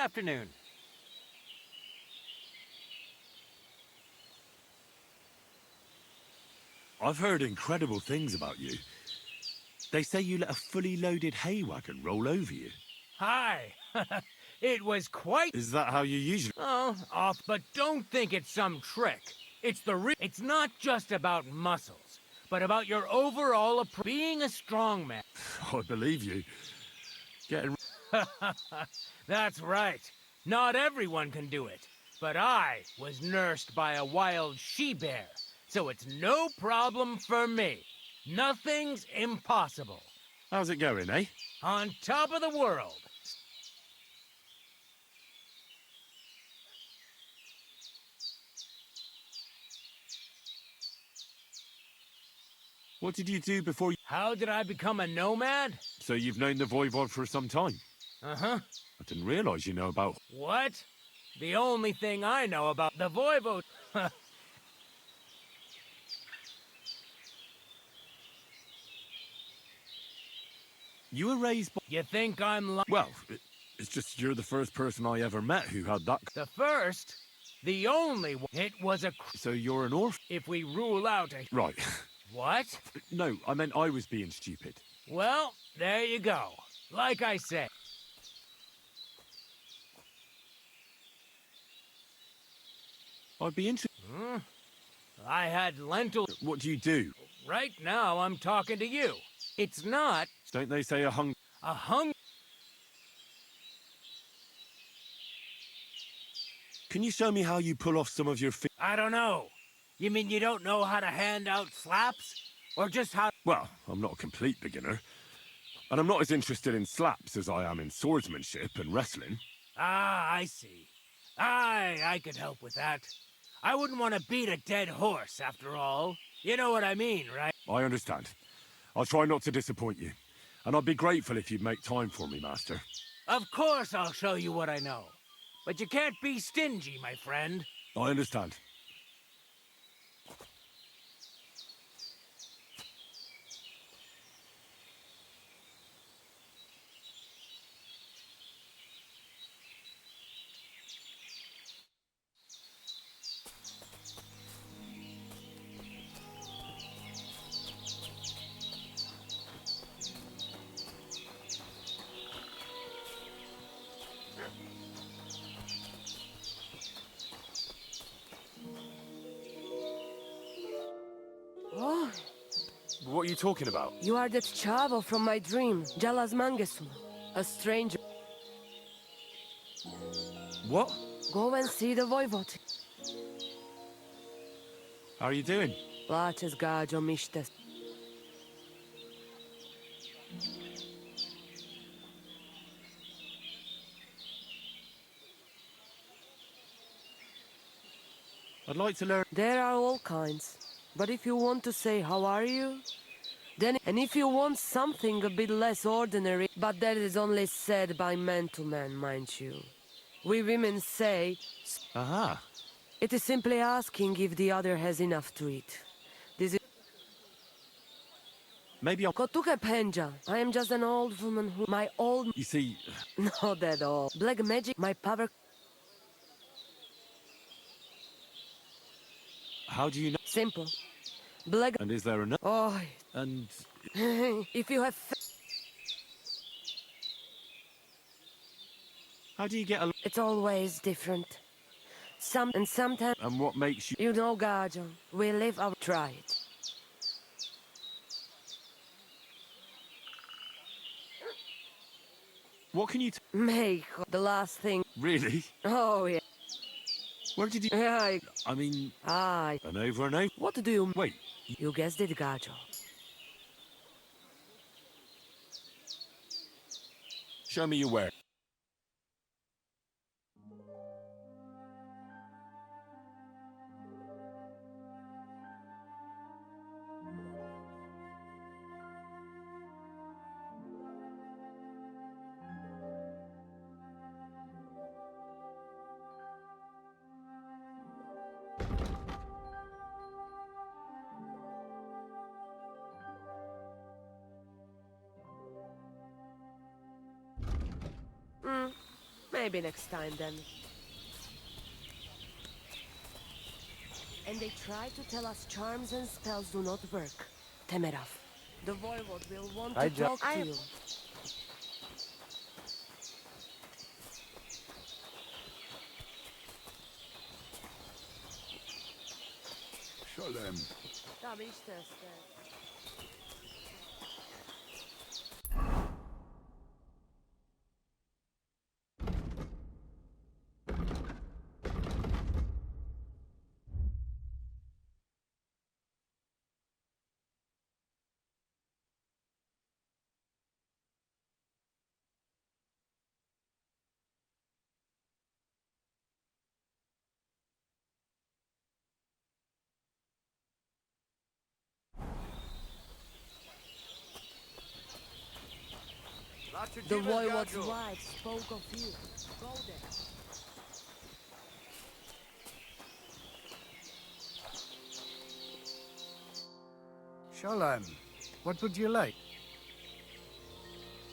afternoon. I've heard incredible things about you. They say you let a fully loaded hay wagon roll over you. Hi. It was quite... Is that how you usually... Oh, off, but don't think it's some trick. It's not just about muscles, but about your overall being a strong man. I believe you. Getting... That's right. Not everyone can do it. But I was nursed by a wild she-bear, so it's no problem for me. Nothing's impossible. How's it going, eh? On top of the world. What did you do before you... How did I become a nomad? So you've known the Voivod for some time? Uh-huh. I didn't realize you know about... What? The only thing I know about the Voivod... You were raised by... You think I'm Well, it's just you're the first person I ever met who had that... The first? The only one? It was a... So you're an orphan? If we rule out a... Right. What? No, I meant I was being stupid. Well, there you go. Like I said. I'd be interested... I had lentils... What do you do? Right now, I'm talking to you. It's not... Don't they say a hung... A hung... Can you show me how you pull off some of your... I don't know. You mean you don't know how to hand out slaps? Or just how... Well, I'm not a complete beginner. And I'm not as interested in slaps as I am in swordsmanship and wrestling. Ah, I see. I could help with that. I wouldn't want to beat a dead horse, after all. You know what I mean, right? I understand. I'll try not to disappoint you. And I'd be grateful if you'd make time for me, Master. Of course I'll show you what I know. But you can't be stingy, my friend. I understand. Oh, What are you talking about? you are that Chavo from my dream, Jalas Mangesu, a stranger. What? Go and see the Voivod. How are you doing? Plačes gađo mištes. I'd like to learn... There are all kinds. But if you want to say how are you, then and if you want something a bit less ordinary, but that is only said by man to man, mind you. We women say Aha. it is simply asking if the other has enough to eat. This is Maybe I'll... Kotuke Penja. I am just an old woman who my old You see... not at all. Black magic, my power. How do you know? Simple. Black. And is there enough? Oh. And... If you have. How do you get along? It's always different. Sometimes. And what makes you... You know, Gajo, we live our. Try it. What can you... Make the last thing. Really? Oh, yeah. Where did you... Yeah, I mean... Aye. And over and over... What do you... Wait. You guessed it, Gajo. Show me your wear. Maybe next time then. And they try to tell us charms and spells do not work. Temerov, the Voivod will want to talk to you. Shalem. Tam işte este. The Voivod's wife spoke of you. Go there. Shalom. What would you like?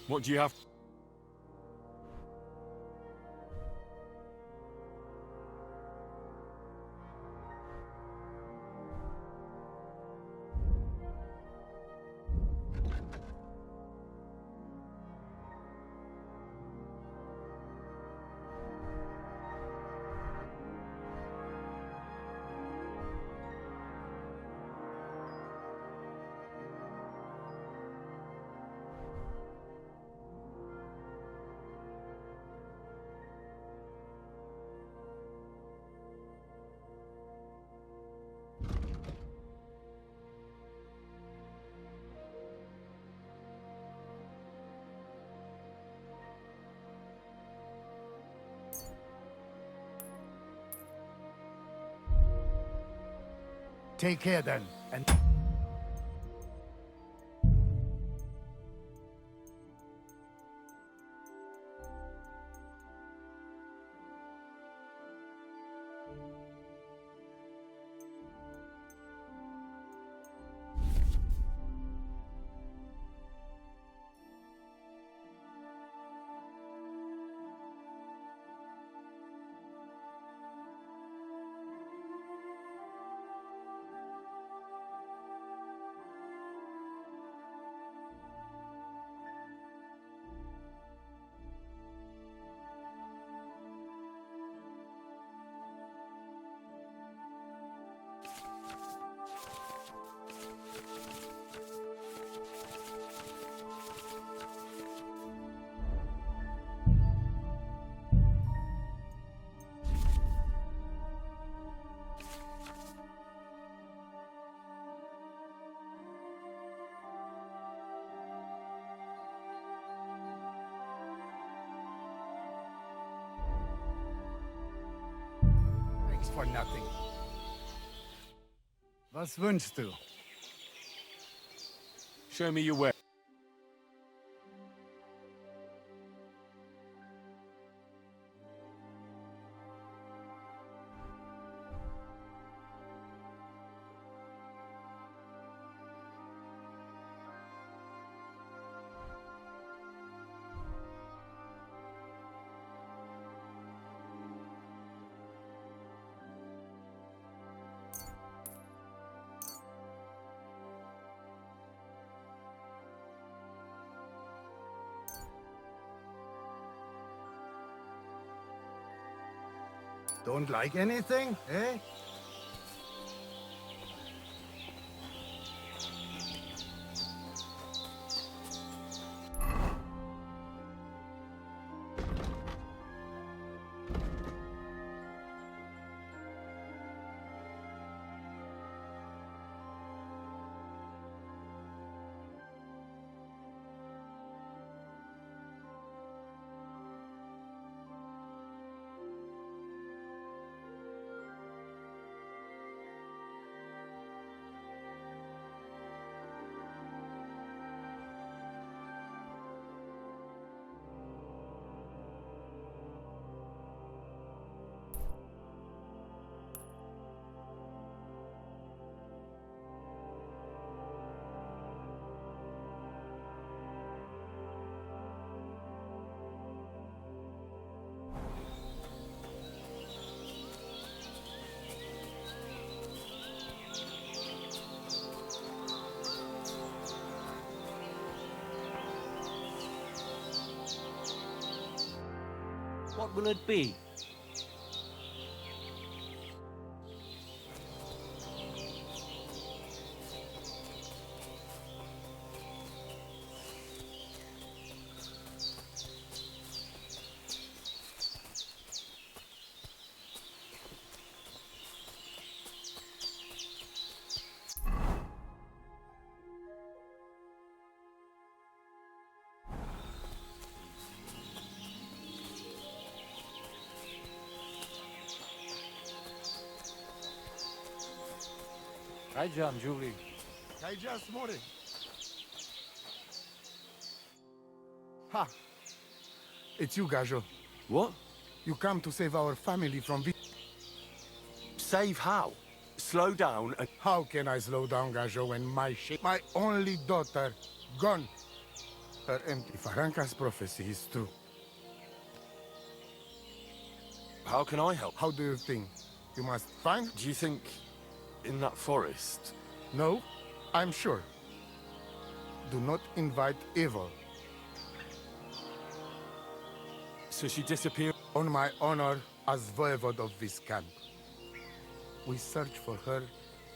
What do you have? Take care then, and... Thanks for nothing. Was wünschst du? Show me your way. Don't like anything, eh? What will it be? Hi, John, Julie. Hi, just morning. Ha! It's you, Gajo. What? You come to save our family from Save how? Slow down and... How can I slow down, Gajo, when my only daughter, gone? Her empty Faranka's prophecy is true. How can I help? How do you think? You must find... Do you think in that forest? No, I'm sure. Do not invite evil. So she disappeared? On my honor as voivode of this camp. We search for her,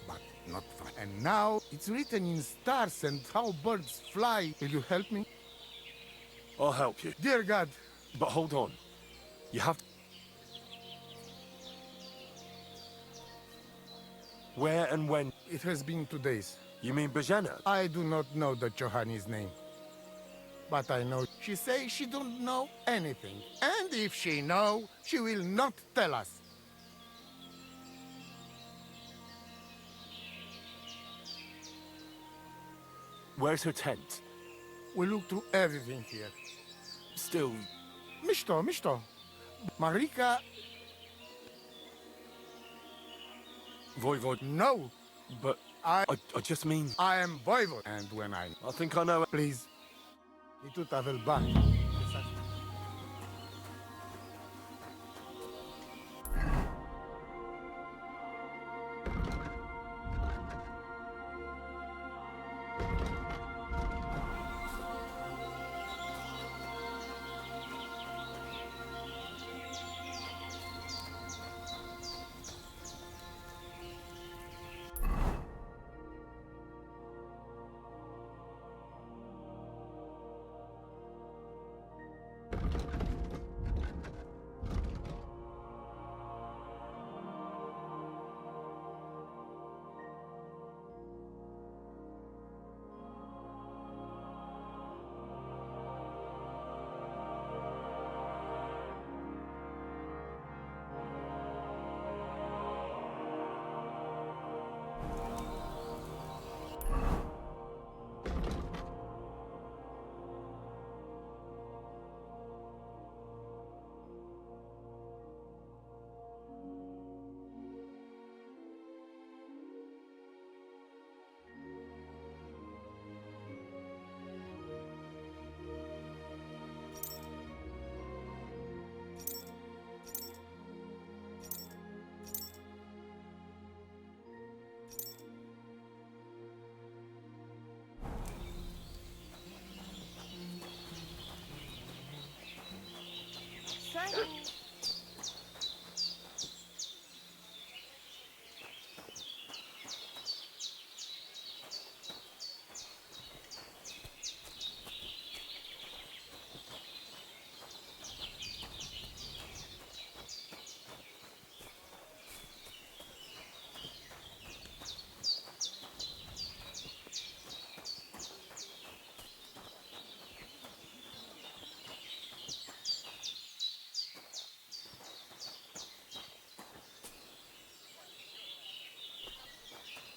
but not find. And now it's written in stars and how birds fly. Will you help me? I'll help you. Dear God. But hold on. You have... Where and when? It has been 2 days. You mean Bajana? I do not know the Johanni's name. But I know she says she don't know anything. And if she know, she will not tell us. Where's her tent? We look through everything here. Still... Mishto. Marika... Voivod? No. But I just mean... I am Voivod. And when I think I know... Please. Itu tavel ban.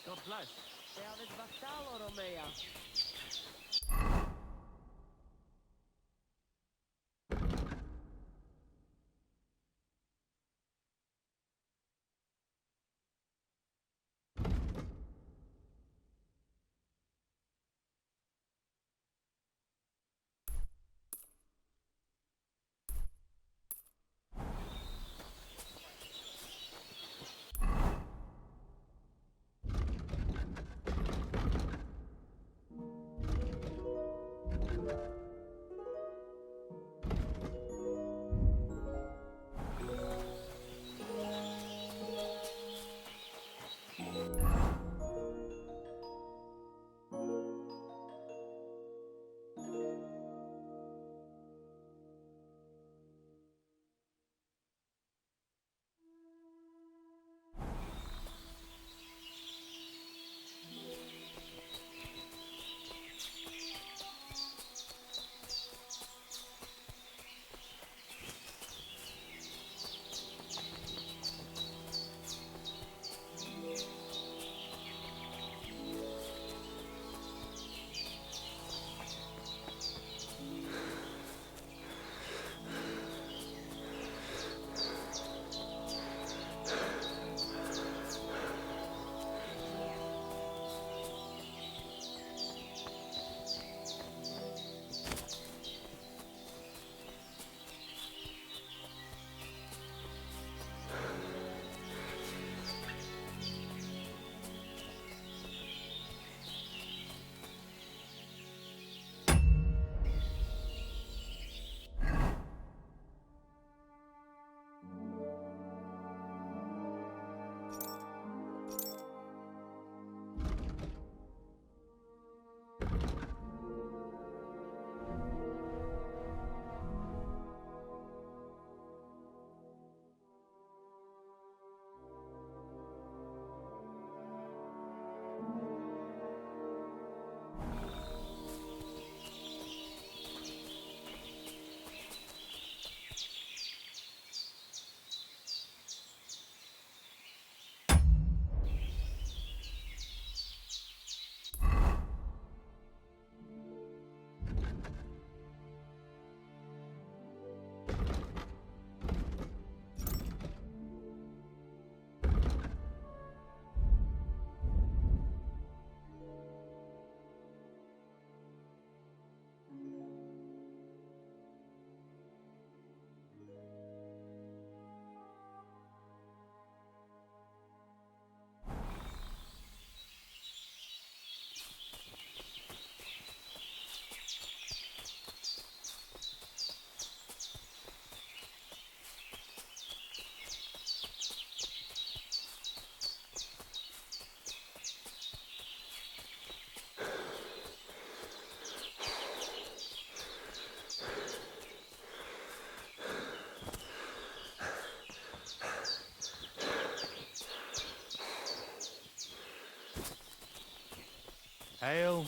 God bless. David Vastal Romea. Ale.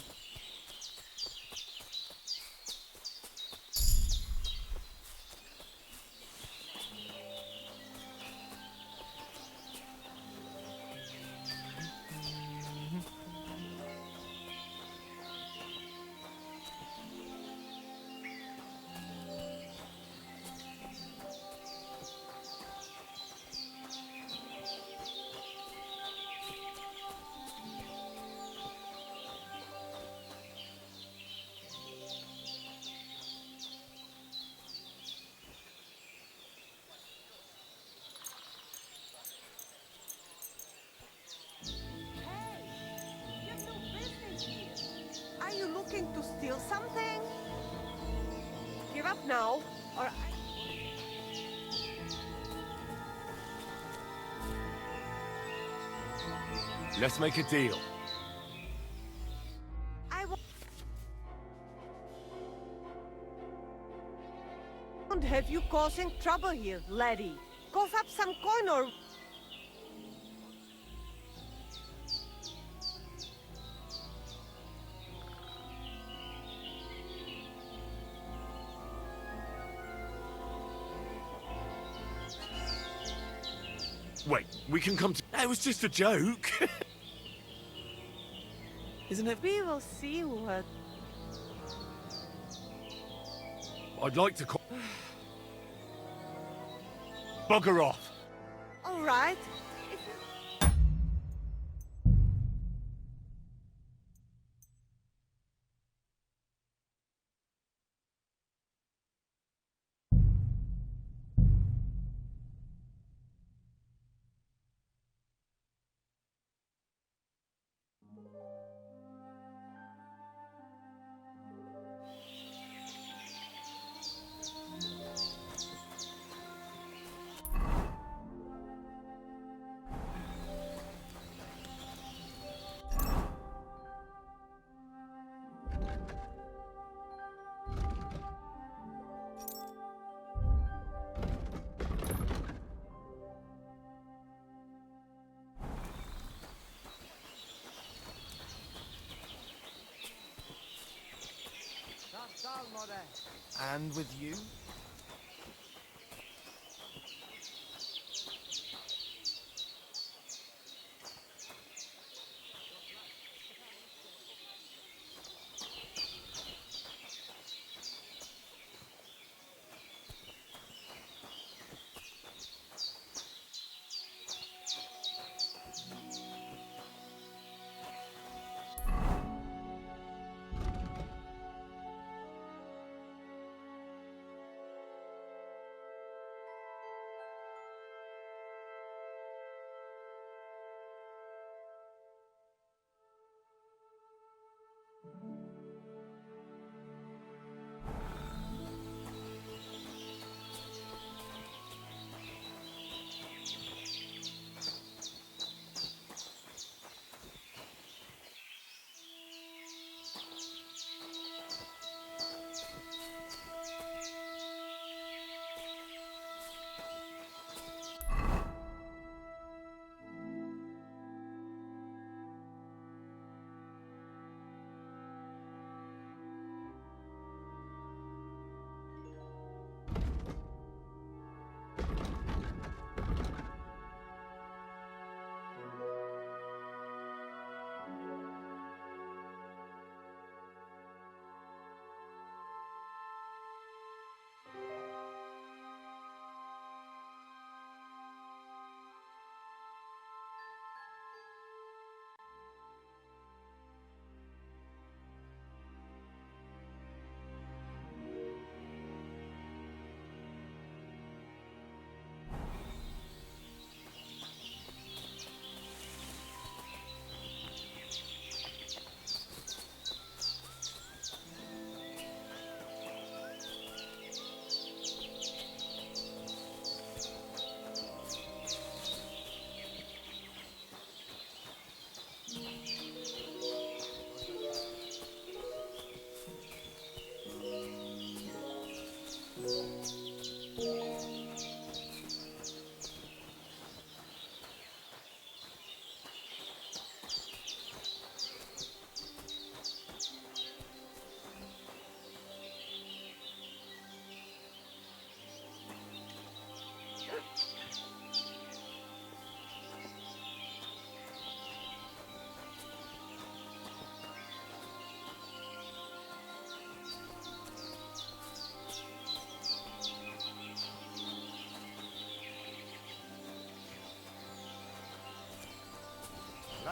Are you looking to steal something? Give up now, or Let's make a deal. I won't have you causing trouble here, laddie. Cough up some coin or... Wait, we can come to... It was just a joke. Isn't it? We will see what... I'd like to call... Bugger off. All right. And with you?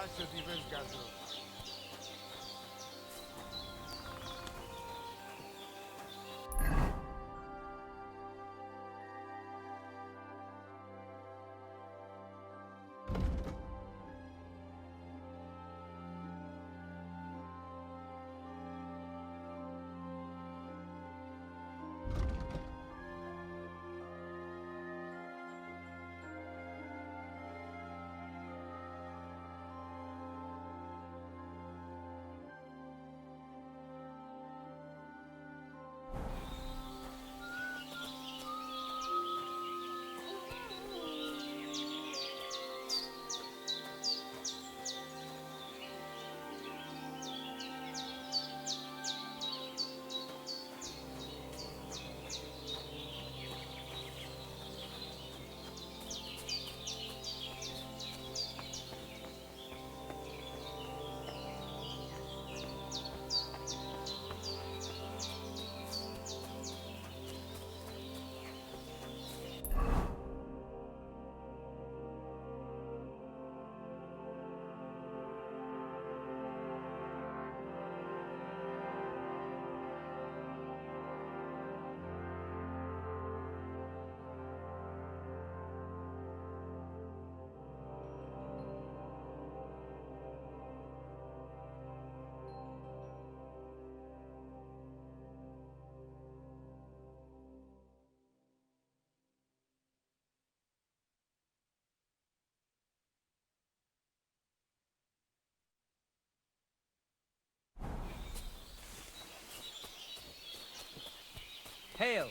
Așa divers gazul. Hail!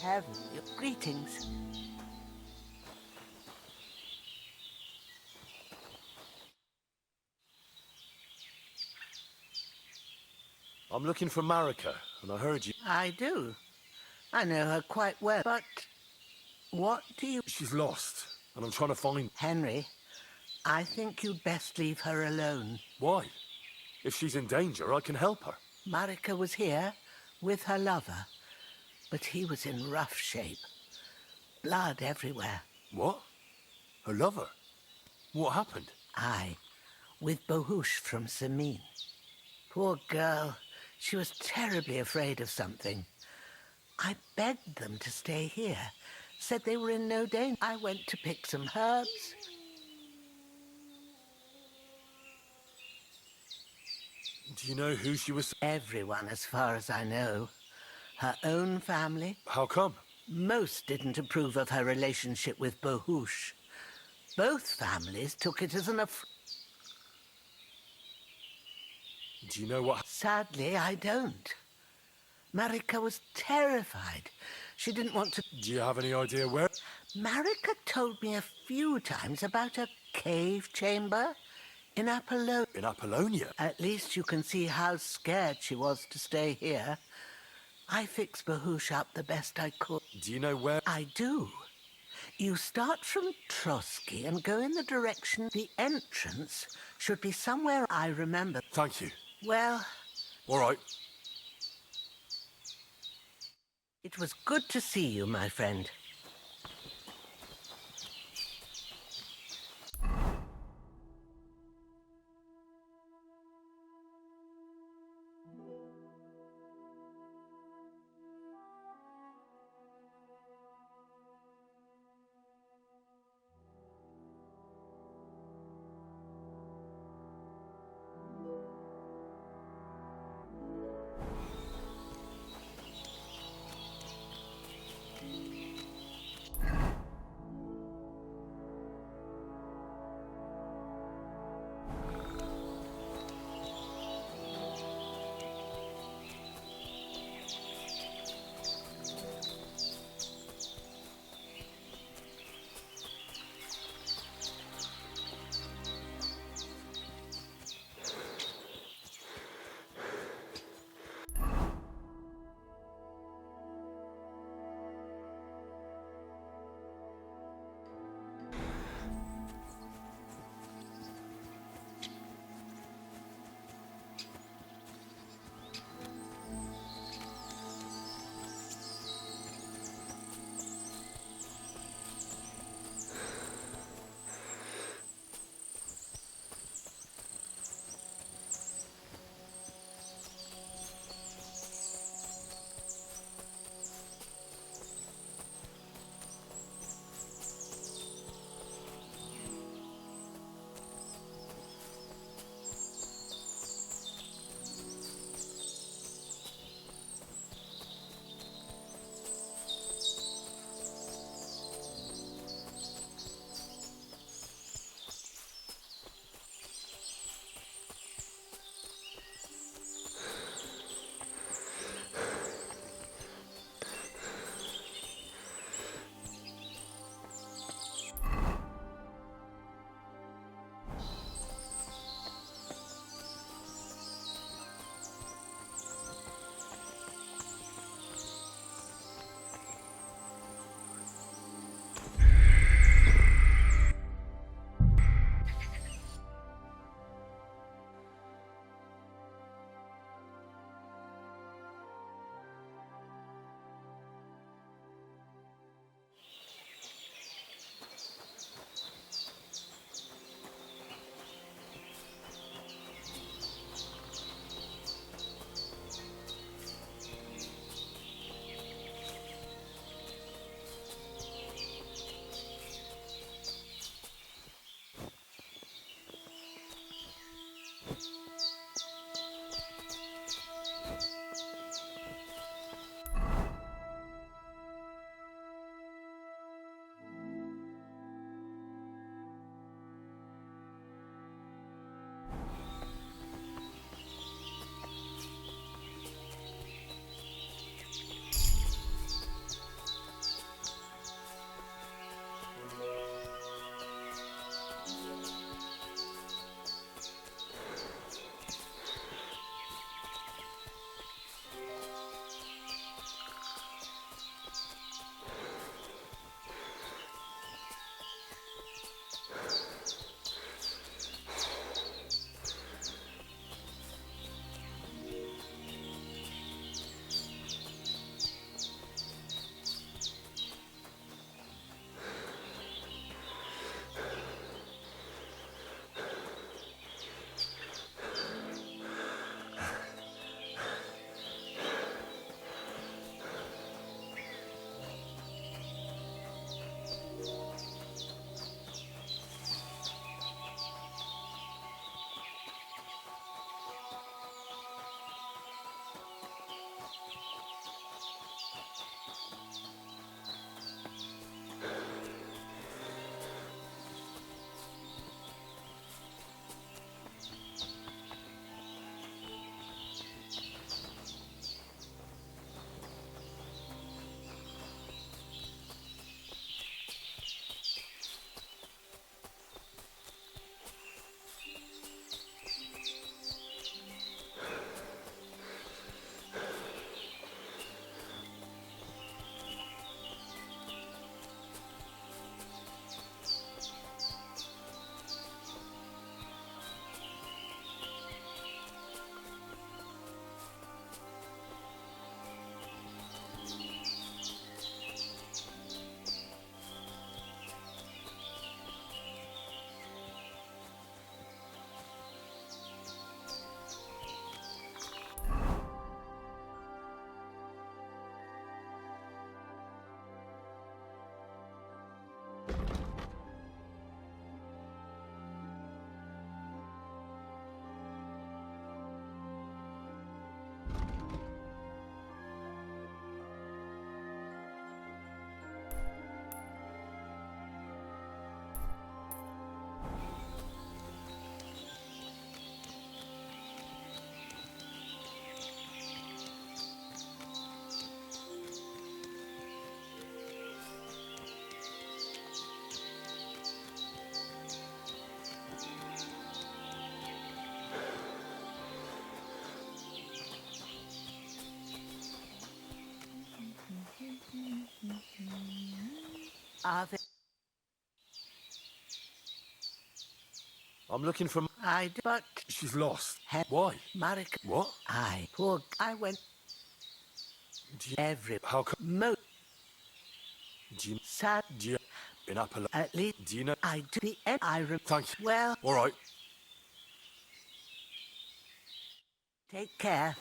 Heaven, your greetings. I'm looking for Marika, and I heard you. I do. I know her quite well, but what do you... She's lost, and I'm trying to find... Henry, I think you'd best leave her alone. Why? If she's in danger, I can help her. Marika was here with her lover, but he was in rough shape. Blood everywhere. What? Her lover? What happened? Aye, with Bohush from Samin. Poor girl. She was terribly afraid of something. I begged them to stay here. Said they were in no danger. I went to pick some herbs. Do you know who she was? Everyone, as far as I know. Her own family. How come? Most didn't approve of her relationship with Bohush. Both families took it as an Do you know what... Sadly, I don't. Marika was terrified. She didn't want to... Do you have any idea where? Marika told me a few times about a cave chamber in Apollonia. In Apollonia? At least you can see how scared she was to stay here. I fixed Bohush up the best I could. Do you know where? I do. You start from Trotsky and go in the direction. The entrance should be somewhere I remember. Thank you. Well... All right. It was good to see you, my friend. Are they? I'm looking for... But... She's lost. Why? Marek. What? I went... Every... How come... Do you... Sad... Do you... In Appalachia... At least... Do you know... I do the... Thank you. Well... All right. Take care.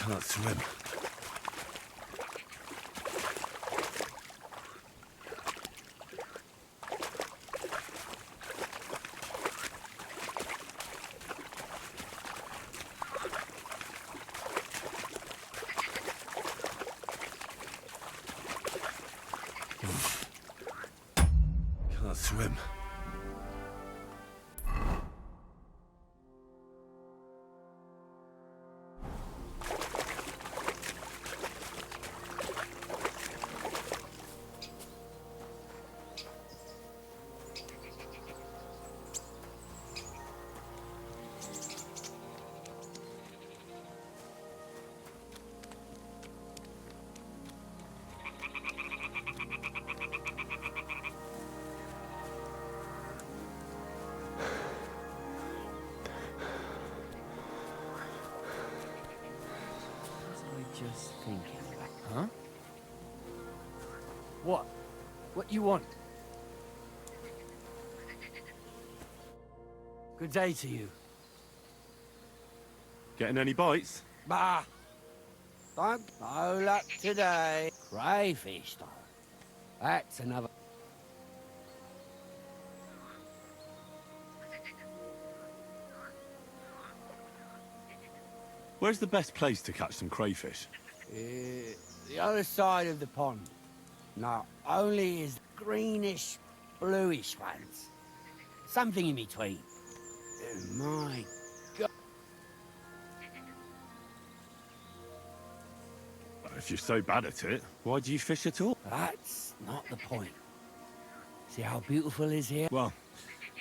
Cannot swim. Cannot swim. Just thinking. Huh? What? What you want? Good day to you. Getting any bites? Bah! No luck today. Crayfish, though. That's another... Where's the best place to catch some crayfish? The other side of the pond. Not only is greenish, bluish ones. Something in between. My God. If you're so bad at it, why do you fish at all? That's not the point. See how beautiful it is here? Well,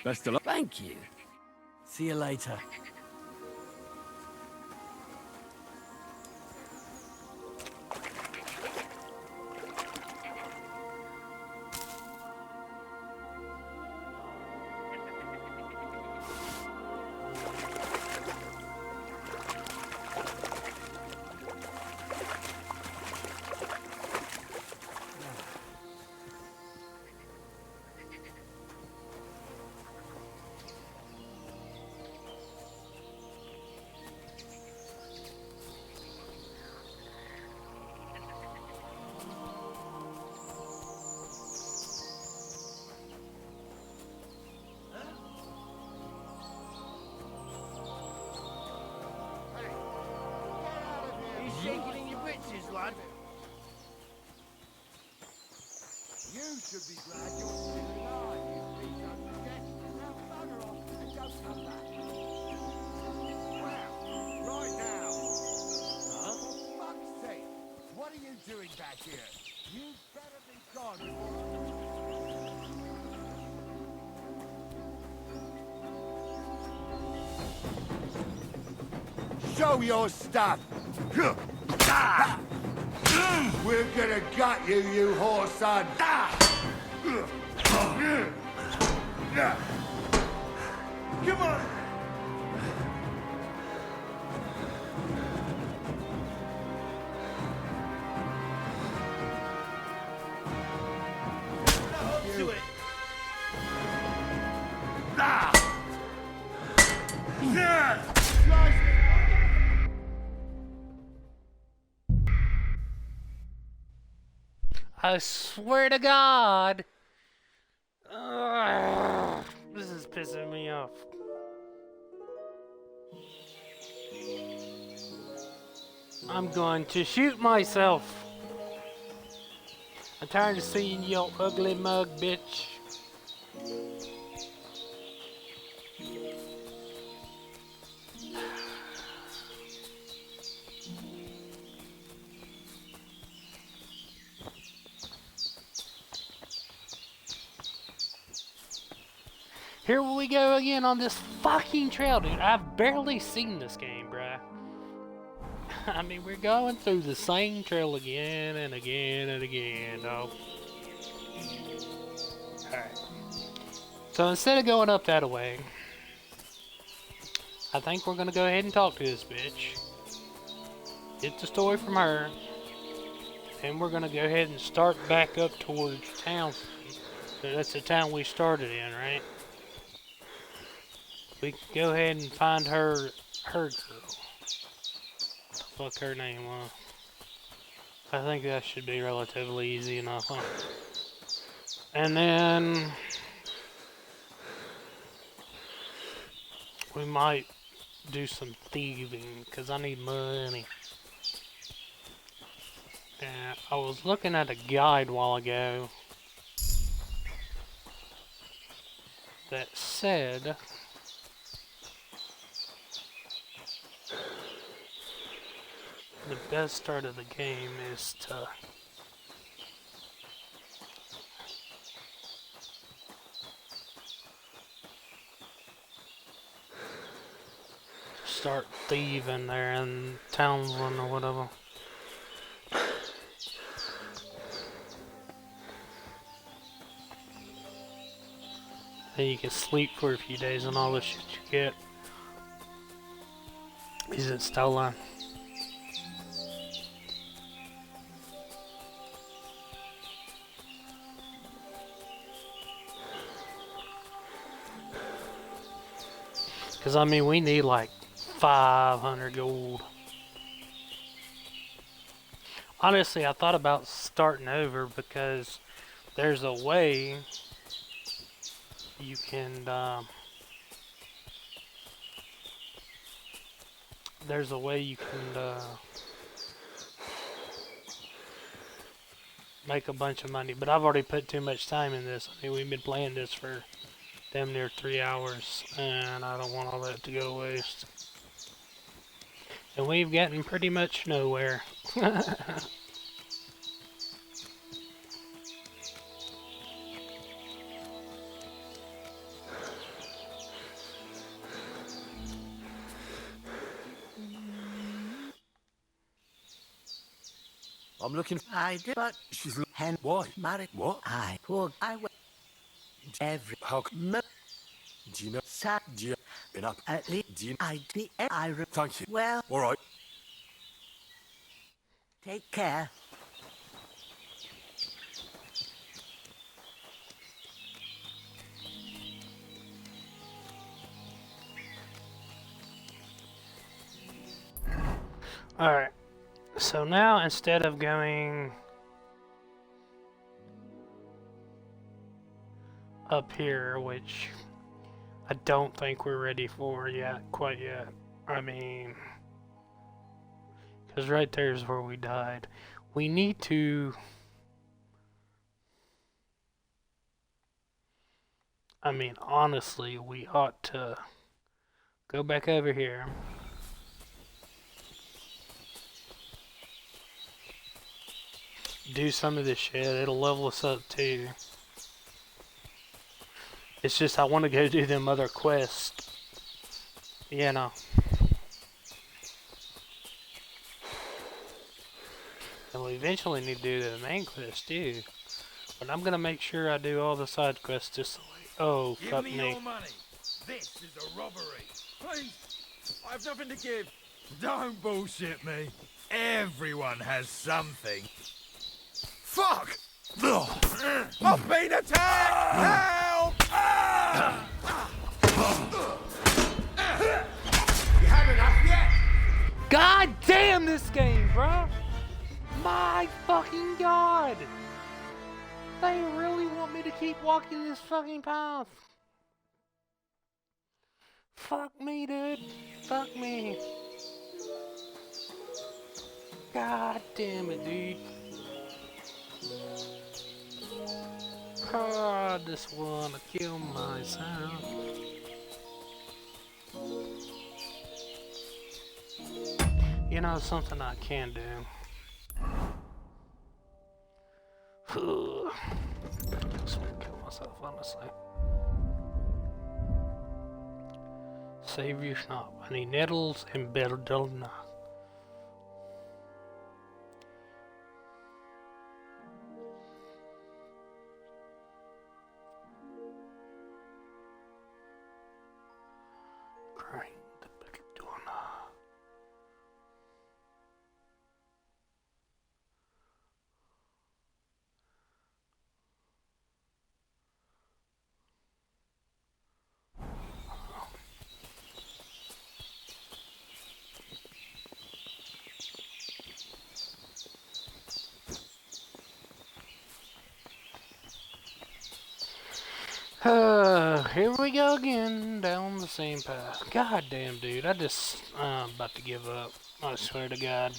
best of luck. Thank you. See you later. should be glad you're still alive, you piece of shit. Now bugger off and don't come back. Well, right now. For fuck's sake, what are you doing back here? You'd better be gone before... Show your stuff! We're gonna gut you, you whore son! Come on! Up to it! I swear to God. Ugh, this is pissing me off. I'm going to shoot myself. I'm tired of seeing your ugly mug, bitch. Here we go again on this fucking trail, dude. I've barely seen this game, bruh. I mean, we're going through the same trail again and again and again, dog. Alright. So instead of going up that way, I think we're gonna go ahead and talk to this bitch. Get the story from her. And we're gonna go ahead and start back up towards town. So that's the town we started in, right? We can go ahead and find her girl. What the fuck her name was. I think that should be relatively easy enough, huh? And then we might do some thieving, because I need money. And I was looking at a guide a while ago that said the best start of the game is to start thieving there in Townsend or whatever. Then you can sleep for a few days and all the shit you get isn't stolen. Because, I mean, we need like 500 gold. Honestly, I thought about starting over because there's a way you can, make a bunch of money. But I've already put too much time in this. I mean, we've been playing this for damn near 3 hours, and I don't want all that to go to waste. And we've gotten pretty much nowhere. I'm looking. I did, but She's. Why? Married. What? I went every. How? Do you know? Sat. Do you? Enough. At least Do you? I did. I. Thank you. Well. All right. Take care. Alright, so now instead of going up here, which I don't think we're ready for yet, quite yet. I mean, because right there is where we died. We need to... There's a way you can, there's a way you can make a bunch of money, but I've already put too much time in this. I mean, we've been playing this for damn near 3 hours, and I don't want all that to go to waste. And we've gotten pretty much nowhere. I mean, honestly, we ought to go back over here. Do some of this shit. It'll level us up too. It's just I want to go do them other quests. You know. And we eventually need to do the main quest too. But I'm gonna make sure I do all the side quests just so oh, Give fuck me me. your money. This is a robbery. Please, I have nothing to give. Don't bullshit me. Everyone has something. Fuck! I've been attacked! Help! You have enough yet? God damn this game, bro! My fucking god! They really want me to keep walking this fucking path. Fuck me, dude. Fuck me. God damn it, dude. I just wanna kill myself. You know, something I can do. I just want to kill myself, honestly. Save your snot. I need nettles and belladonna. Grind the belladonna. Here we go again, down the same path. God damn, dude, I'm about to give up. I swear to God.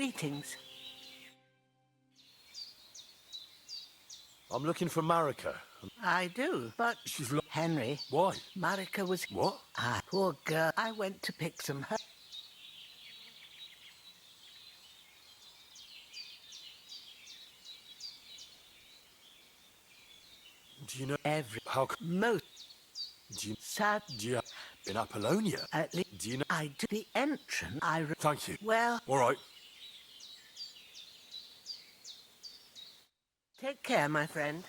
Greetings. I'm looking for Marika. I do, but She's Henry. Why? Marika was... What? Ah, poor girl. I went to pick some her... Do you know How... Most... Do you... Sad... Do you... In Apollonia? At least... Do you know... I do. The entrance... Thank you. Well... All right. Take care, my friend.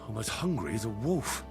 I'm as hungry as a wolf.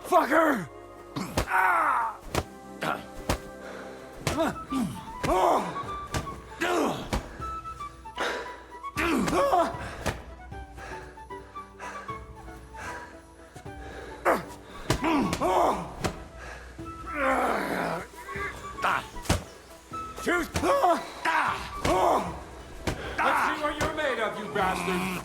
Fucker! Shoot! Let's see what you're made of, you bastard!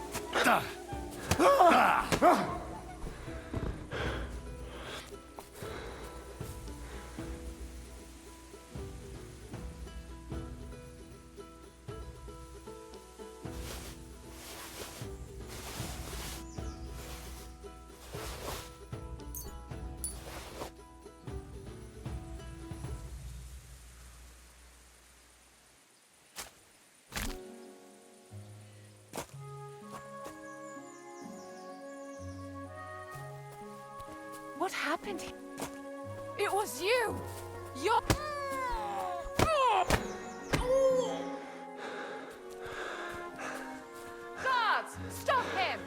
What happened? It was you! You're... Guards! Stop him!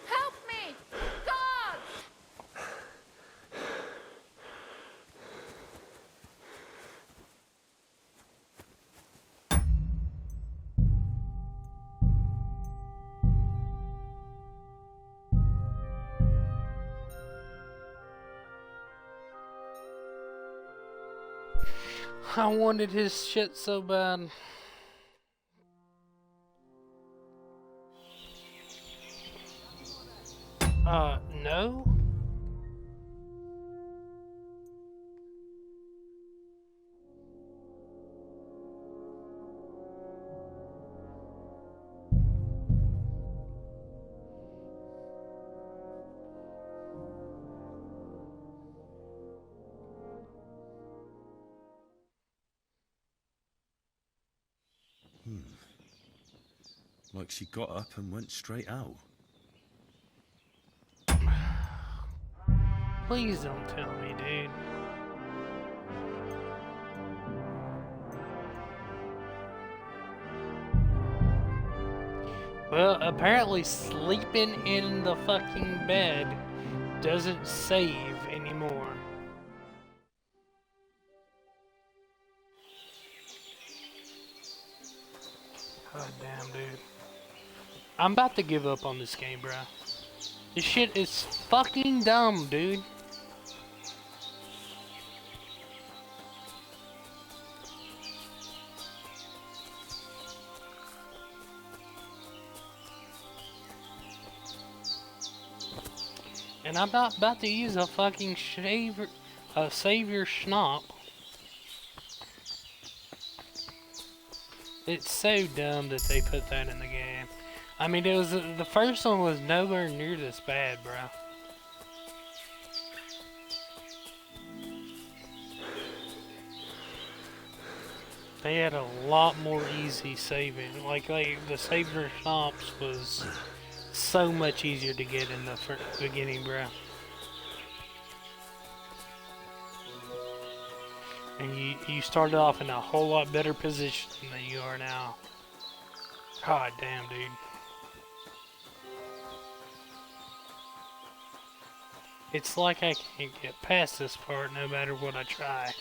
Help me! Guards! I wanted his shit so bad. No? Like she got up and went straight out. Please don't tell me, dude. Well, apparently sleeping in the fucking bed doesn't save anymore. God damn, dude. I'm about to give up on this game, bro. This shit is fucking dumb, dude. And I'm not about to use a fucking savior schnapp. It's so dumb that they put that in the game. I mean, it was the first one was nowhere near this bad, bro. They had a lot more easy saving. Like the savior schnapps was so much easier to get in the beginning, bro. And you started off in a whole lot better position than you are now. God damn, dude. It's like I can't get past this part no matter what I try.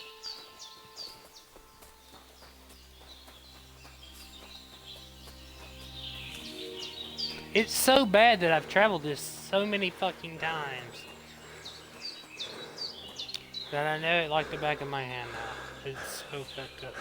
It's so bad that I've traveled this so many fucking times that I know it like the back of my hand now. It's so fucked up.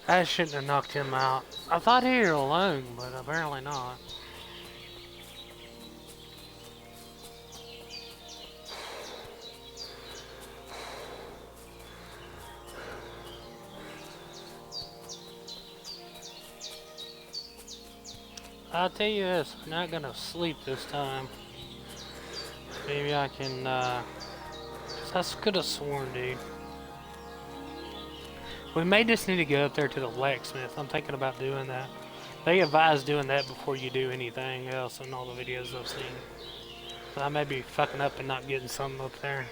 I shouldn't have knocked him out. I thought he was alone, but apparently not. I'll tell you this, we're not gonna sleep this time. Maybe I can, 'cause I could have sworn, dude. We may just need to go up there to the blacksmith. I'm thinking about doing that. They advise doing that before you do anything else in all the videos I've seen. So I may be fucking up and not getting something up there.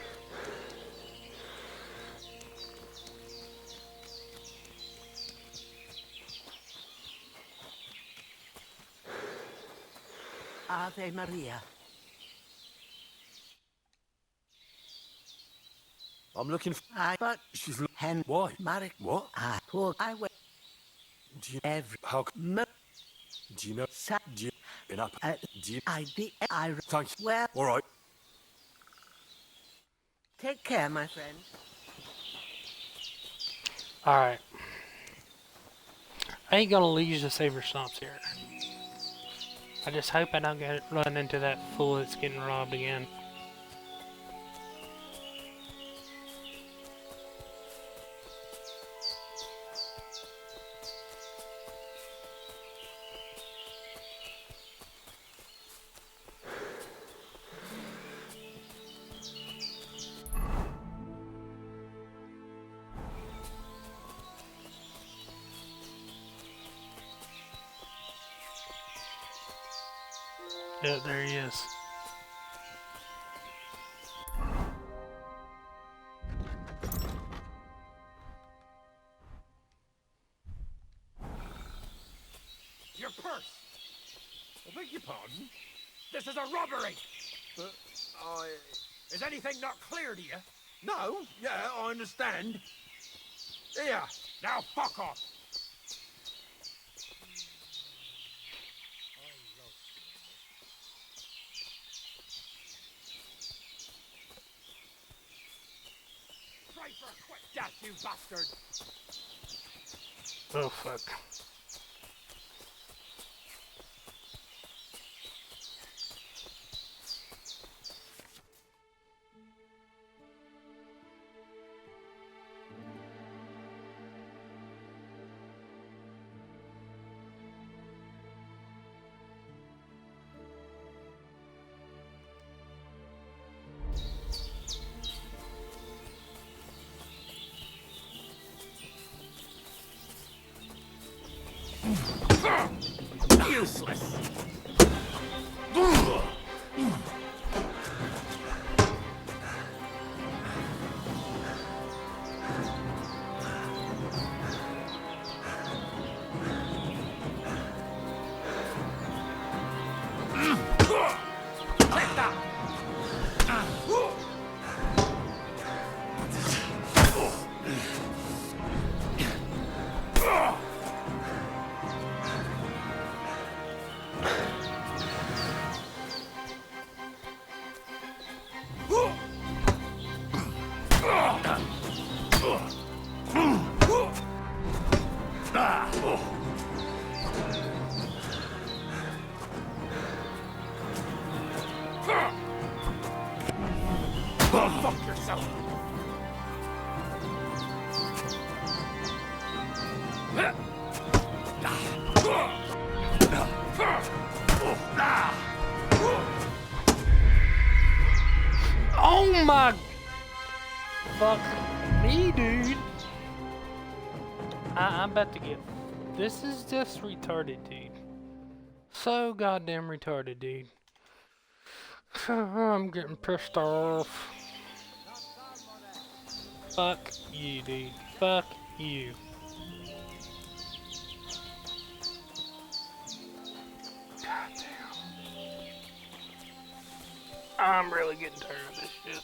Ave Maria. I'm looking for... But She's... Hen... Why? Marek... What? I went... Do you... Every... How... Do you know... Do you... In up... Do you... I did... I... Thank you. Well... All right. Take care, my friend. Alright. I ain't gonna leave the saver stomps here. I just hope I don't run into that fool that's getting robbed again. Yeah, there he is. Your purse! I beg your pardon? This is a robbery! But I... Is anything not clear to you? No, yeah, I understand. Here. Now fuck off! Try for a quick death, you bastard! Oh, fuck. Useless! Take that! Go fuck yourself! Oh my... Fuck me, dude. I'm about to get... This is just retarded, dude. So goddamn retarded, dude. I'm getting pissed off. Fuck you, dude. Fuck you. Goddamn. I'm really getting tired of this shit.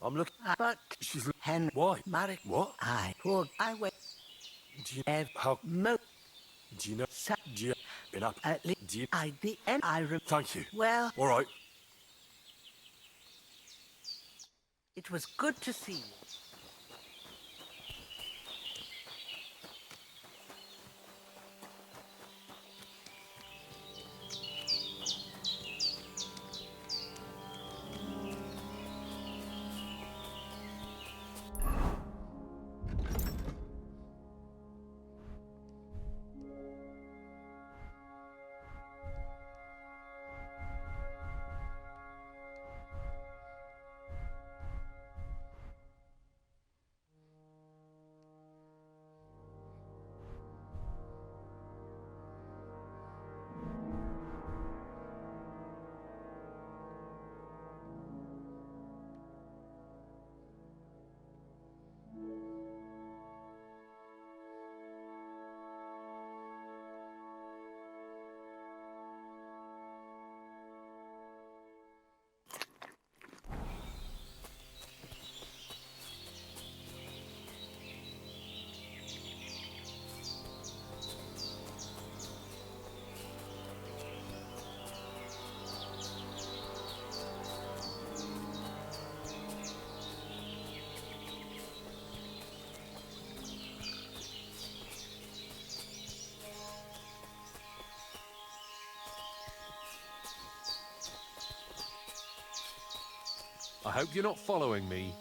I'm looking. But She's. Hen Why? Marek. What? I went. Do you how? Mo. Do you know? Do you been up? At least Do you? I the end. Thank you. Well, All right. it was good to see you. I hope you're not following me.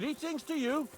Greetings to you.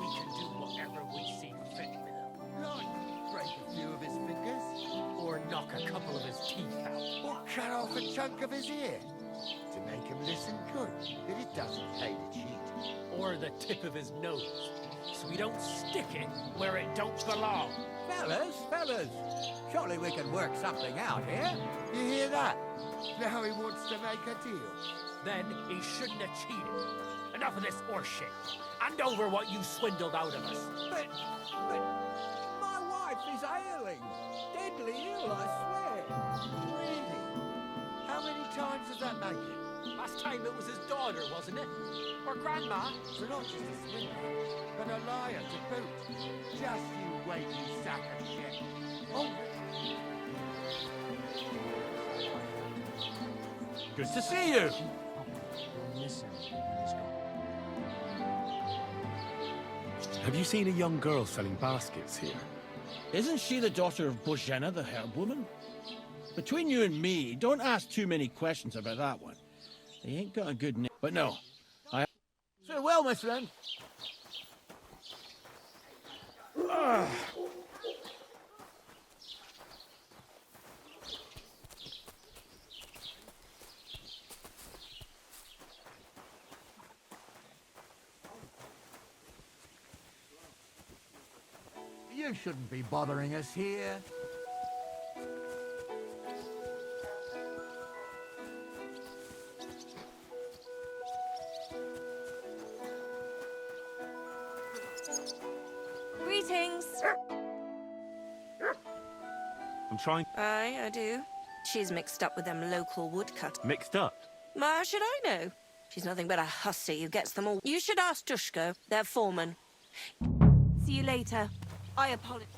We can do whatever we see fit with him. Like break a few of his fingers, or knock a couple of his teeth out, or cut off a chunk of his ear to make him listen good that it doesn't pay to cheat, or the tip of his nose, so we don't stick it where it don't belong. Fellas, surely we can work something out here. You hear that? Now he wants to make a deal. Then he shouldn't have cheated. Enough of this horseshit. Hand over what you swindled out of us. But my wife is ailing. Deadly ill, I swear. Really? How many times does that make it? Last time it was his daughter, wasn't it? Or grandma? So not just a swindler, but a liar to boot. Just you wait, you sack of shit. Oh. Good to see you. Listen, Have you seen a young girl selling baskets here? Isn't she the daughter of Bozhena, the herb woman? Between you and me, don't ask too many questions about that one. They ain't got a good name. But no, So well, my friend. You shouldn't be bothering us here. Greetings. I'm trying... Aye, I do. She's mixed up with them local woodcut. Mixed up? Ma, should I know? She's nothing but a hussy who gets them all. You should ask Dushko, their foreman. See you later. I apologize.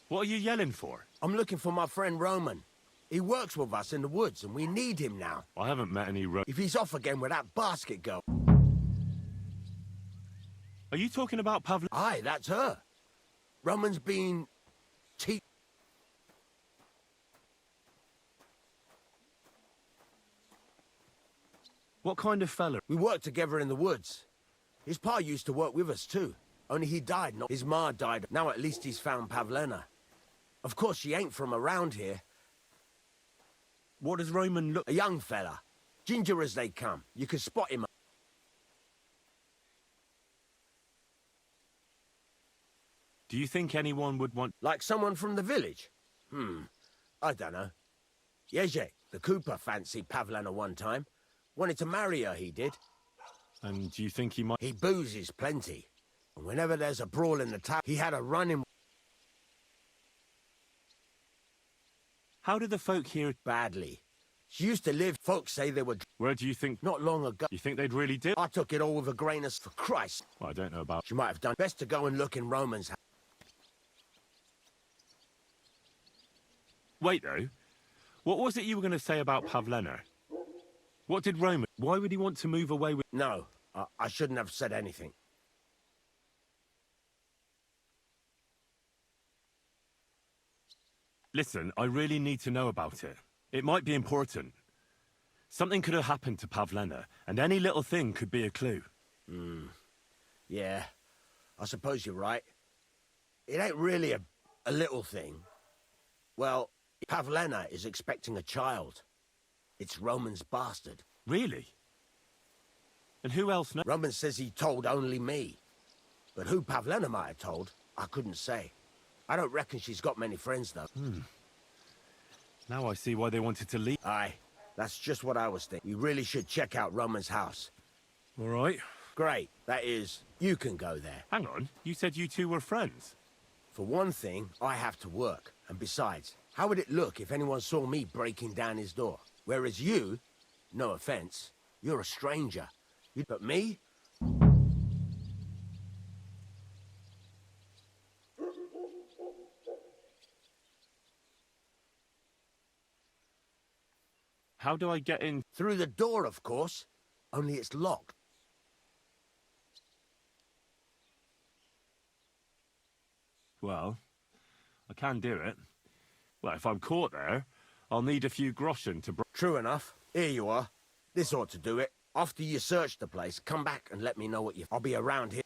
What are you yelling for? I'm looking for my friend Roman. He works with us in the woods, and we need him now. I haven't met any If he's off again with that basket girl... Are you talking about Pavlina? Aye, that's her. Roman's been... What kind of fella? We worked together in the woods. His pa used to work with us too. Only he died, not his ma died. Now at least he's found Pavlena. Of course, she ain't from around here. What does Roman look... A young fella. Ginger as they come. You can spot him. Do you think anyone would want... Like someone from the village? I don't know. Jezek, the cooper, fancied Pavlana one time. Wanted to marry her, he did. And do you think he might... He boozes plenty. And whenever there's a brawl in the town, he had a run-in... How do the folk here... Badly. She used to live... Folks say they were... Where do you think... Not long ago. You think they'd really did? I took it all with a grain of... For Christ. Well, I don't know about... She might have done... Best to go and look in Roman's house. Wait, though. What was it you were going to say about Pavlena? What did Roman... Why would he want to move away with... No, I shouldn't have said anything. Listen, I really need to know about it. It might be important. Something could have happened to Pavlena, and any little thing could be a clue. Yeah, I suppose you're right. It ain't really a little thing. Well, Pavlena is expecting a child. It's Roman's bastard. Really? And who else knows? Roman says he told only me. But who Pavlena might have told, I couldn't say. I don't reckon she's got many friends, though. Now I see why they wanted to leave. Aye, that's just what I was thinking. We really should check out Roman's house. All right. Great. That is, you can go there. Hang on, you said you two were friends. For one thing, I have to work. And besides, how would it look if anyone saw me breaking down his door? Whereas you, no offense, you're a stranger. But me? How do I get in? Through the door, of course. Only it's locked. Well, I can do it. Well, if I'm caught there, I'll need a few groschen to... True enough. Here you are. This ought to do it. After you search the place, come back and let me know what you... I'll be around here.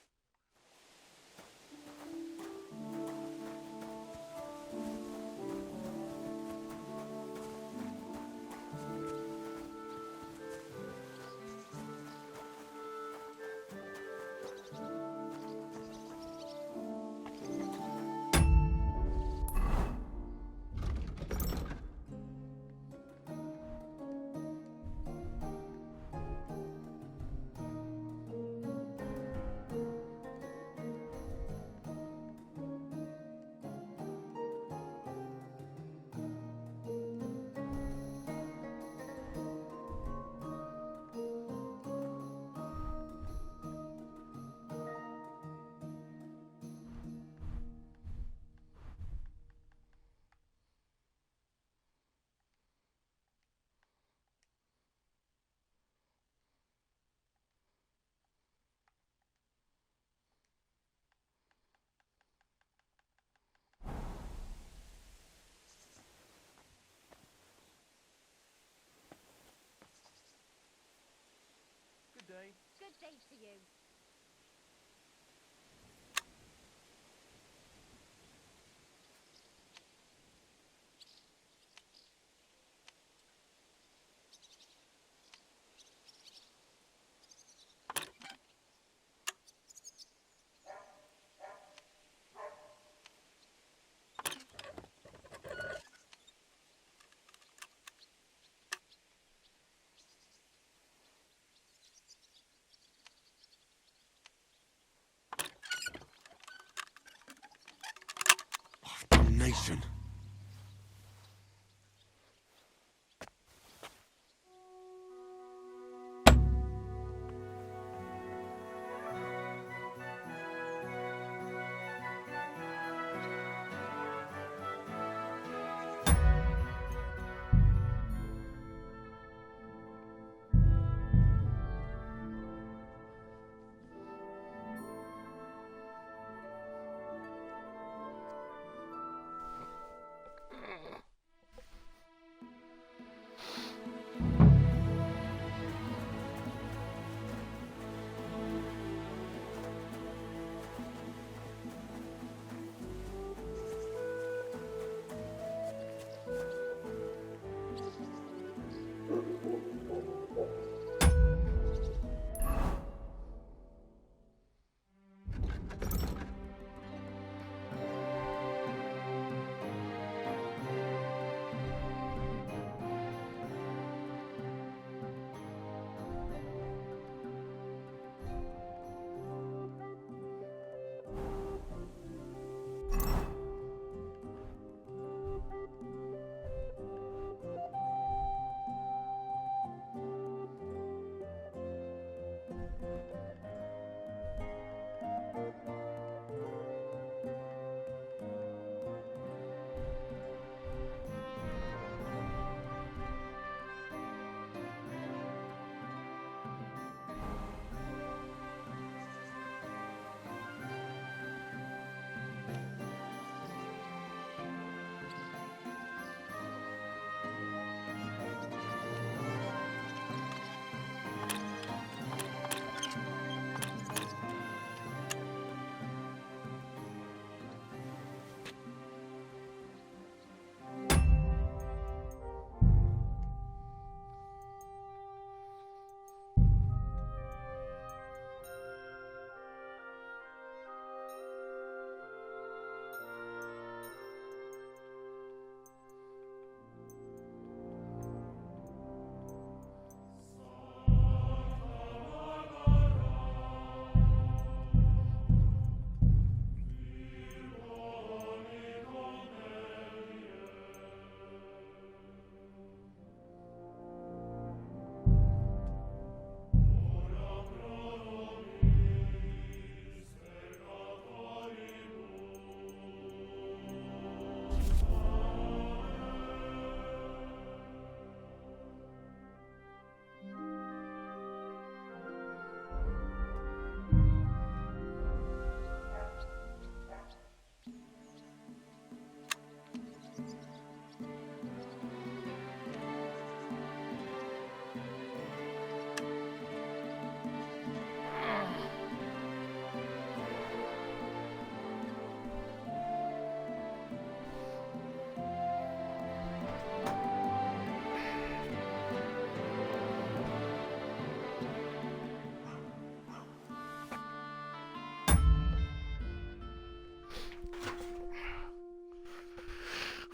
Good day to you. Nation.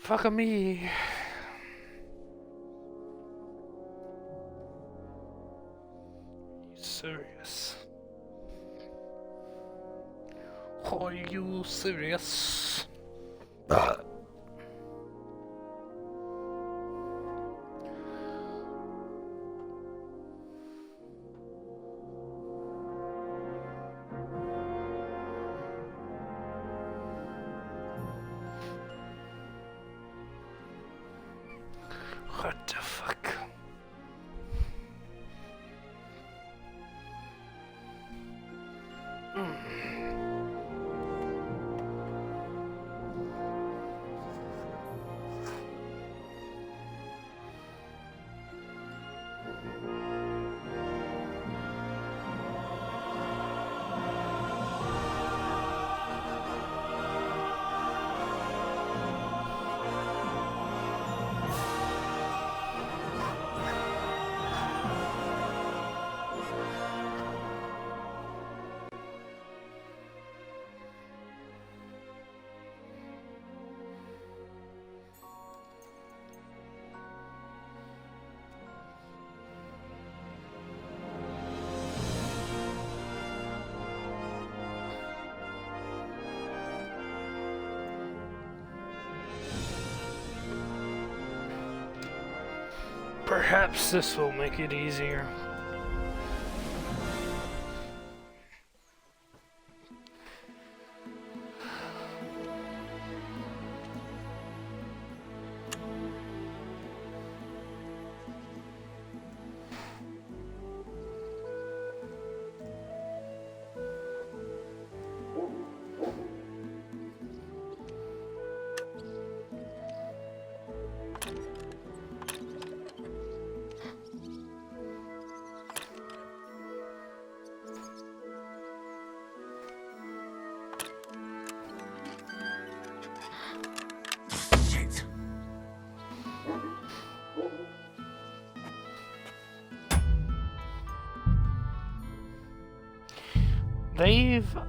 Fuck me. You serious? Are you serious? What the fuck? Perhaps this will make it easier.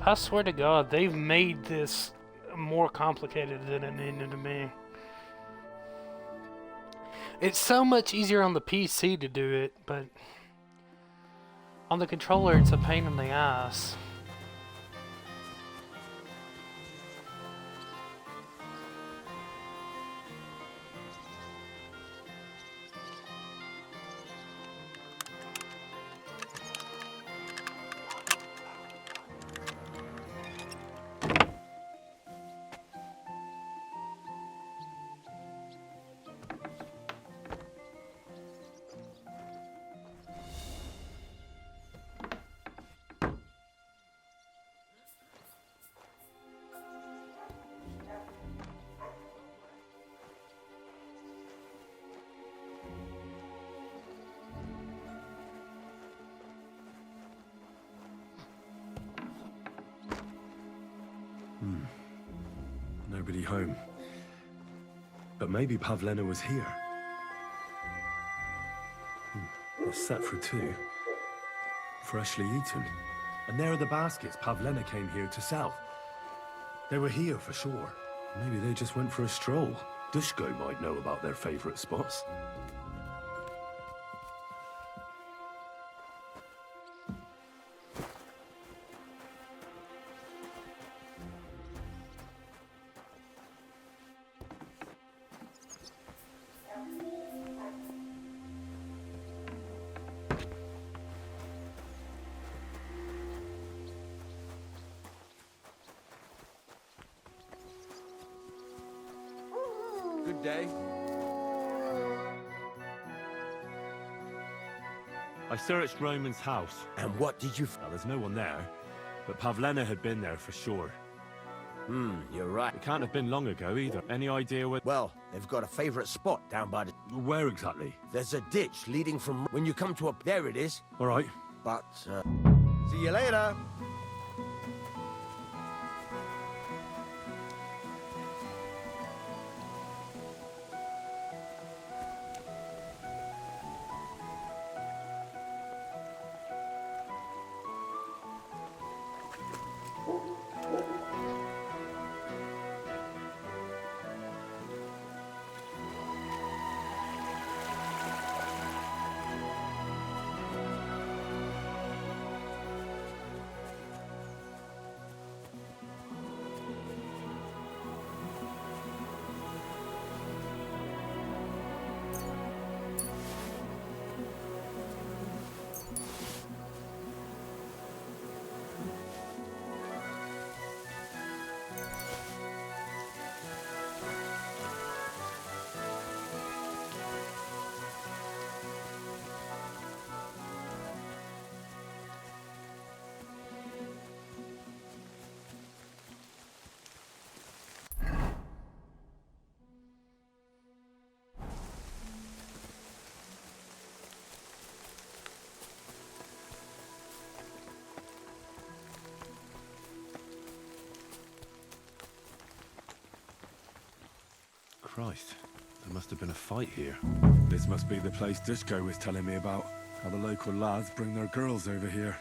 I swear to God, they've made this more complicated than it needed to be. It's so much easier on the PC to do it, but on the controller it's a pain in the ass. Nobody home. But maybe Pavlena was here. It's set for two. Freshly eaten. And there are the baskets Pavlena came here to sell. They were here for sure. Maybe they just went for a stroll. Dushko might know about their favorite spots. Good day. I searched Roman's house. And what did you Well, there's no one there. But Pavlena had been there for sure. You're right. It can't have been long ago either. Any idea where... Well, they've got a favorite spot down by the... Where exactly? There's a ditch leading from... When you come to a... There it is. All right. But, see you later. Christ, there must have been a fight here. This must be the place Dushko was telling me about. How the local lads bring their girls over here.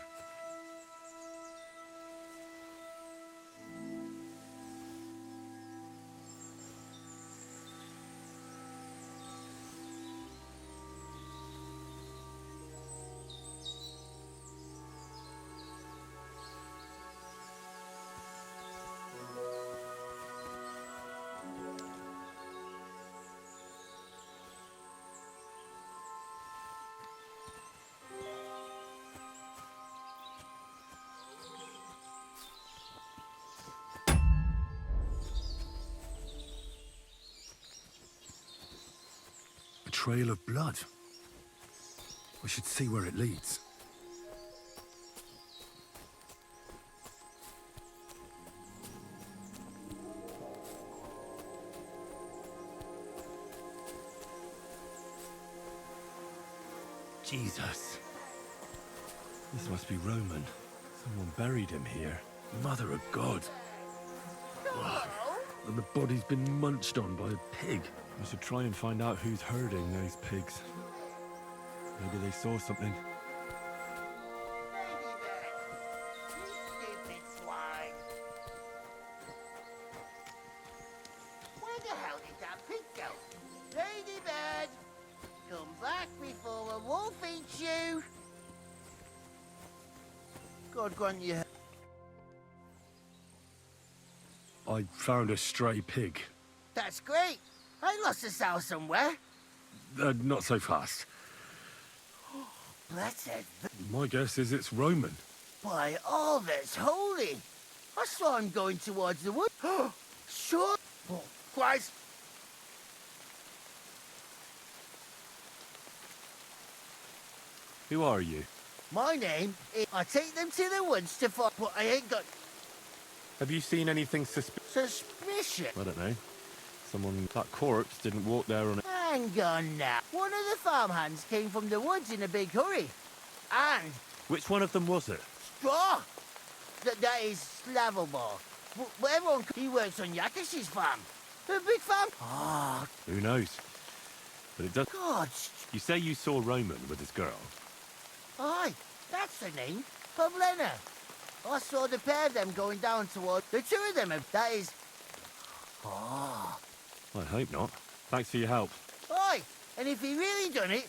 Trail of blood. We should see where it leads. Jesus. This must be Roman. Someone buried him here. Mother of God. Ugh. And the body's been munched on by a pig. I should try and find out who's herding those pigs. Maybe they saw something. Stupid swine. Where the hell did that pig go? Ladybird! Come back before a wolf eats you! God grant you... I found a stray pig. That's great! I lost a sow somewhere. Not so fast. Blessed My guess is it's Roman. by all that's holy. I saw him going towards the wood. Sure. Oh, Christ. Who are you? My name is... I take them to the woods to find... But I ain't got Have you seen anything suspicious? suspicion. I don't know. That corpse didn't walk there on it. Hang on now. One of the farmhands came from the woods in a big hurry. And Which one of them was it? straw. That is Slavomir. Everyone... He works on Yakash's farm. A big farm. Ah, Who knows? But it does. God. You say you saw Roman with his girl. Aye, that's the name. Pavlena. I saw the pair of them going down toward... The two of them, that is... Oh. I hope not. Thanks for your help. Aye, and if he really done it...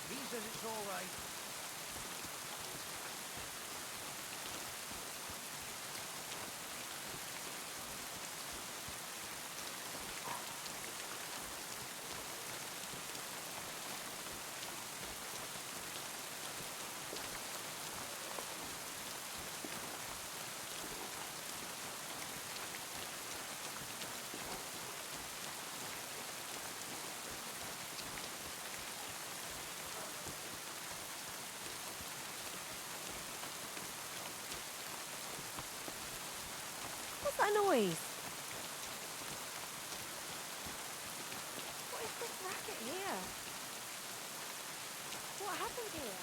He says it's all right. What's that noise? What is this racket here? What happened here?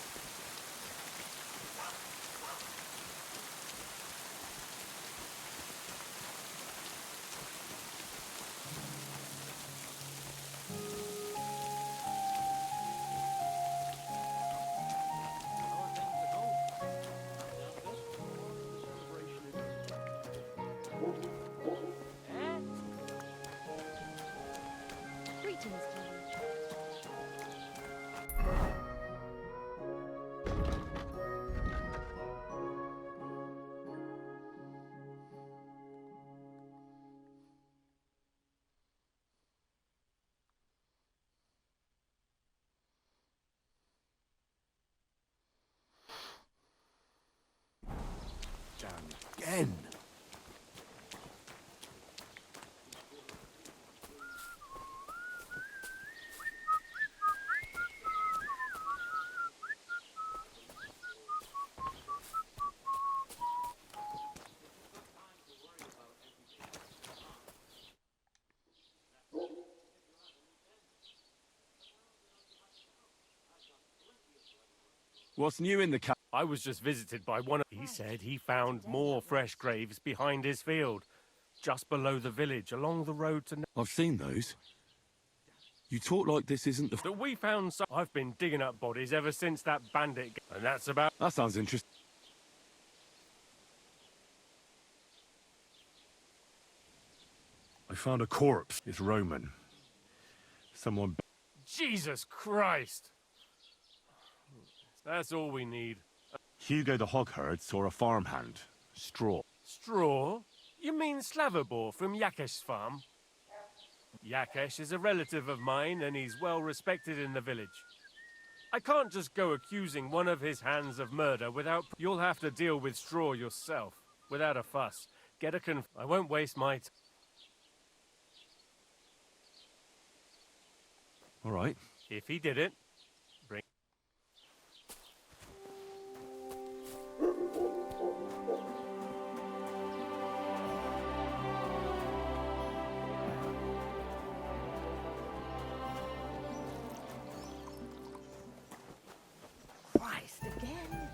Greetings, Tom. Again. What's new in the ca- I was just visited by one of... He said he found more fresh graves behind his field, just below the village, along the road to... I've seen those. You talk like this isn't the... That we found some... I've been digging up bodies ever since that bandit... And that's about... That sounds interesting. I found a corpse. It's Roman. Someone... Jesus Christ! That's all we need. Hugo the Hogherd saw a farmhand. Straw. Straw? You mean Slavobor from Yakesh's farm? Yakesh is a relative of mine, and he's well respected in the village. I can't just go accusing one of his hands of murder without... You'll have to deal with Straw yourself, without a fuss. Get a I won't waste my... All right. If he did it, bring... Christ again.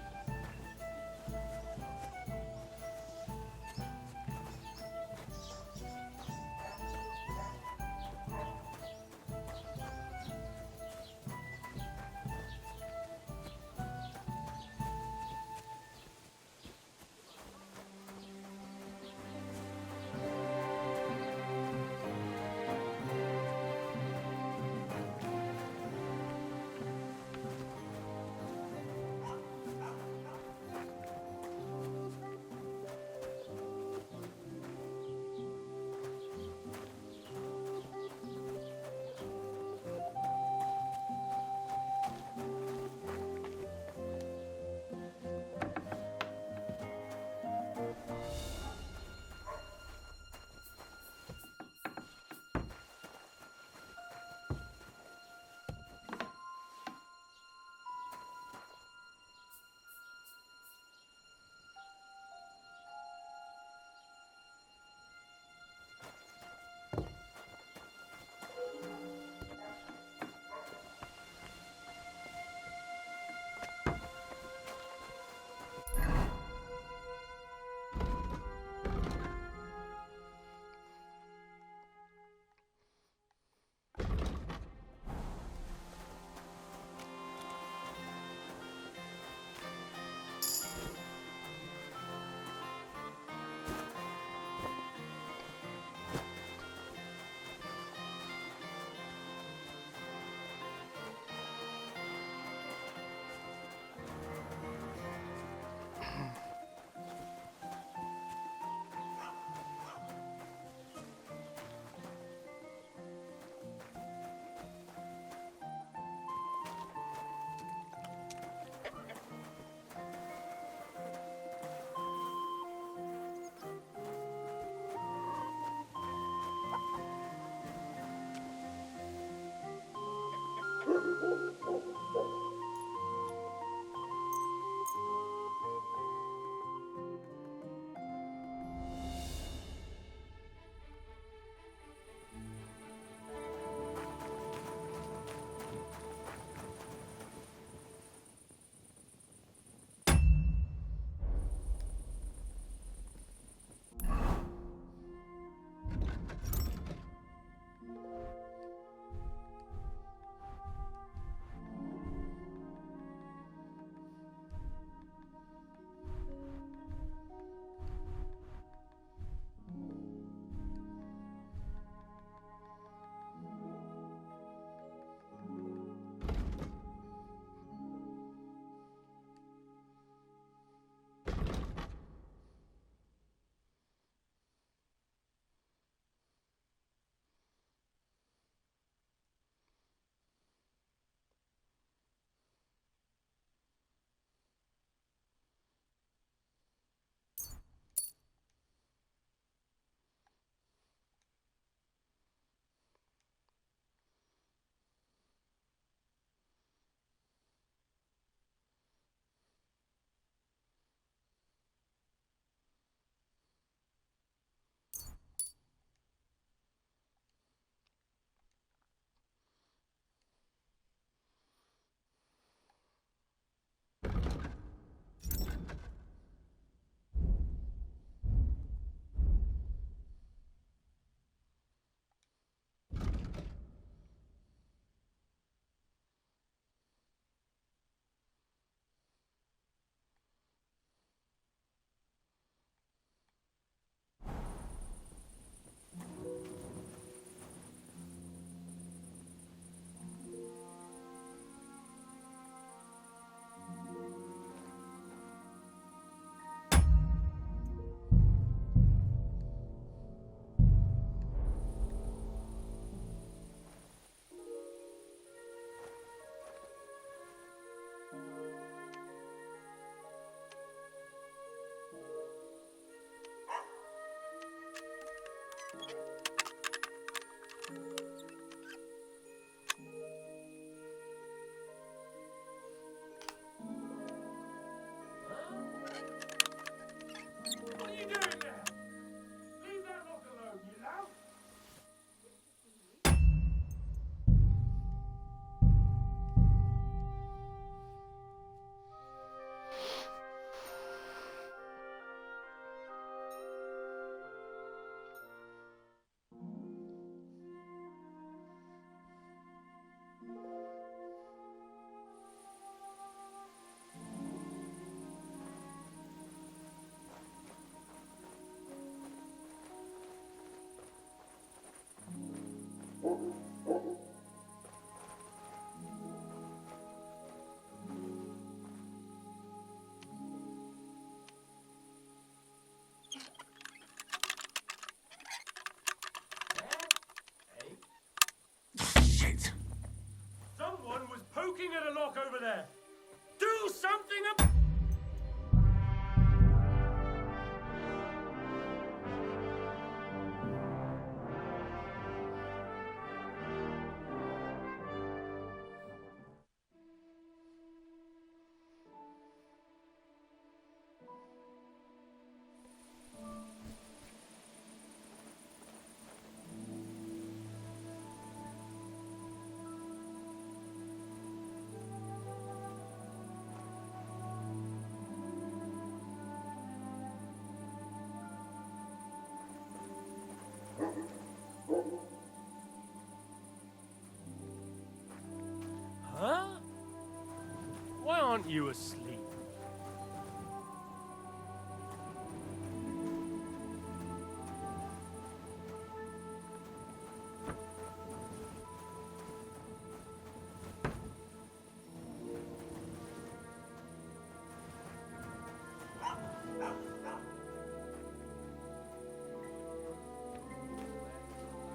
aren't you asleep?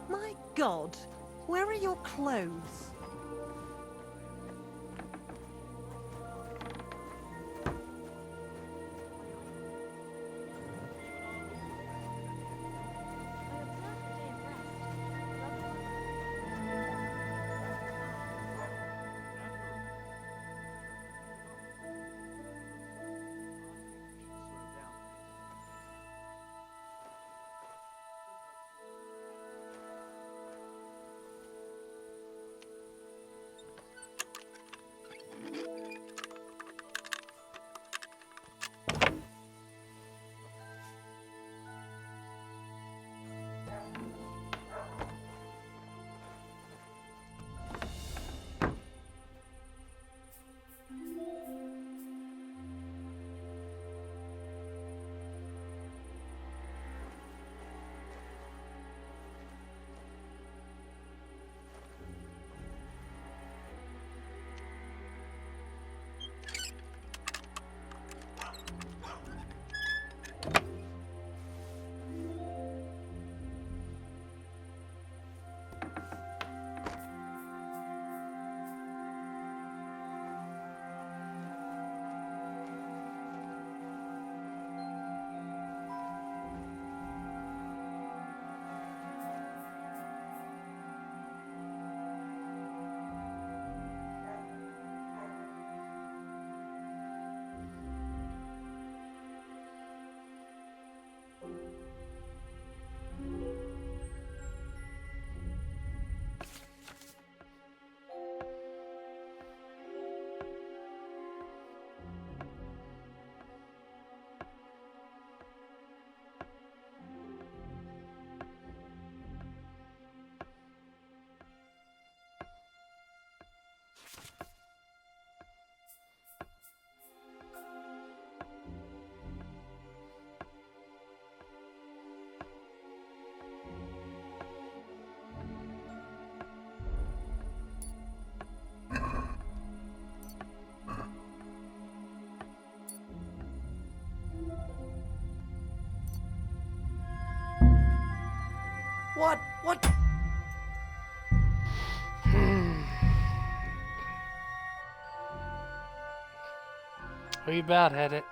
My God, where are your clothes? What? What? We about had it.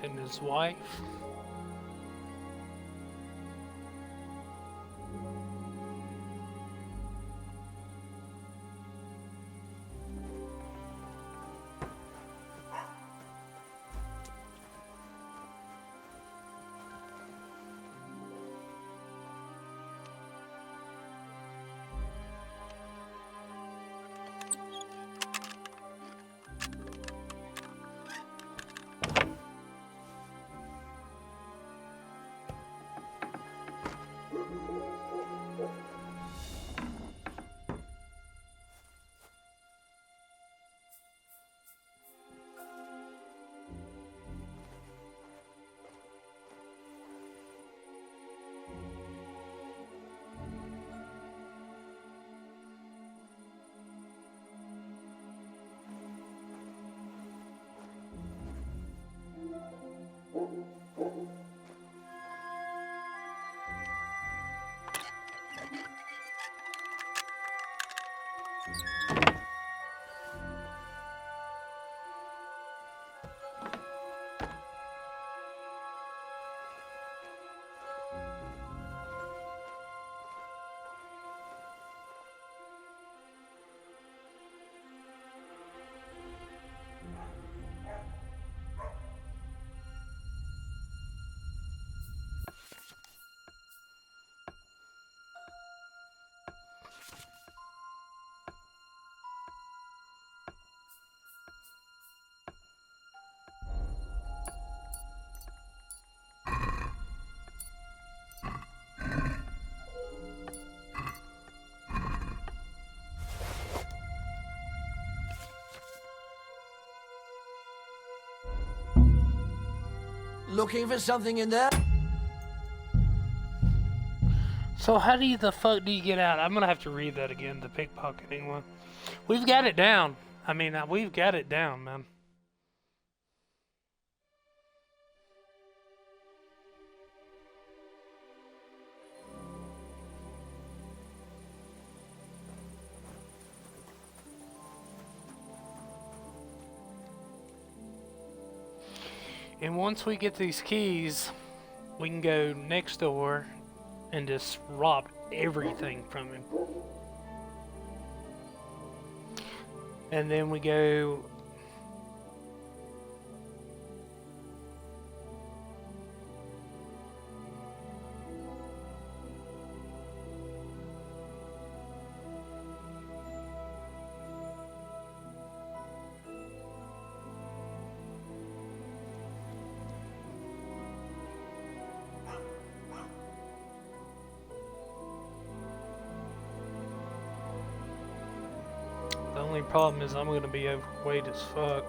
And his wife. Looking for something in there? So how the fuck do you get out? I'm gonna have to read that again, the pickpocketing one. We've got it down. I mean, we've got it down, man. And once we get these keys, we can go next door and just rob everything from him. And then we go... The only problem is I'm gonna be overweight as fuck.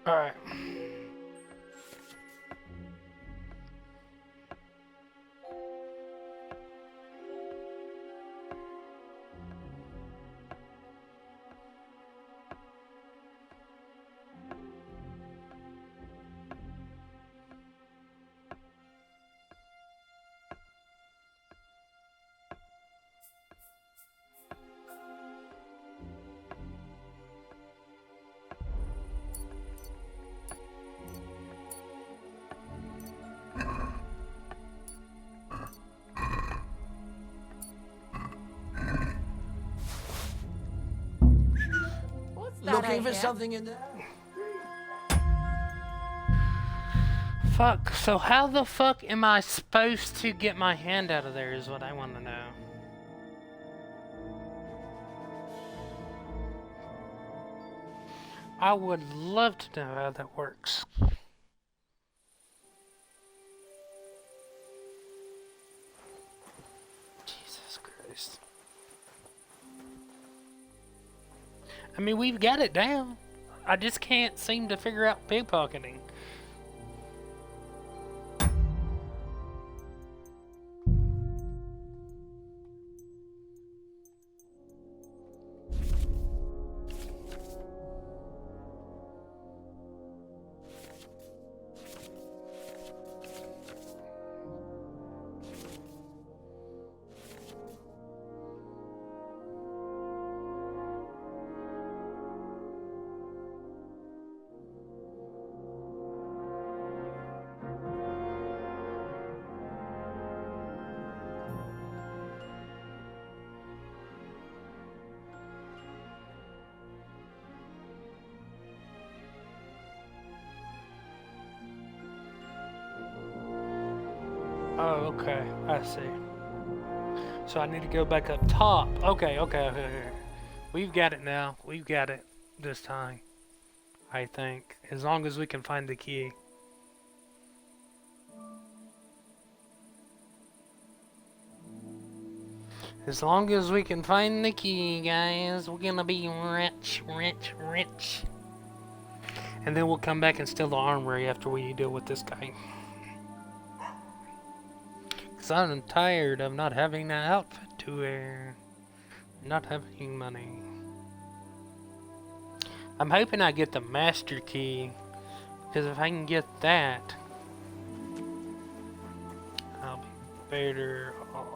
Alright. Looking for something in there? Fuck, so how the fuck am I supposed to get my hand out of there is what I want to know. I would love to know how that works. Jesus Christ. I mean, we've got it down. I just can't seem to figure out pickpocketing. Oh, okay. I see. So I need to go back up top. Okay. We've got it now. We've got it this time. I think. As long as we can find the key. As long as we can find the key, guys, we're gonna be rich, rich, rich. And then we'll come back and steal the armory after we deal with this guy. Because I'm tired of not having an outfit to wear. Not having money. I'm hoping I get the master key. Because if I can get that, I'll be better off.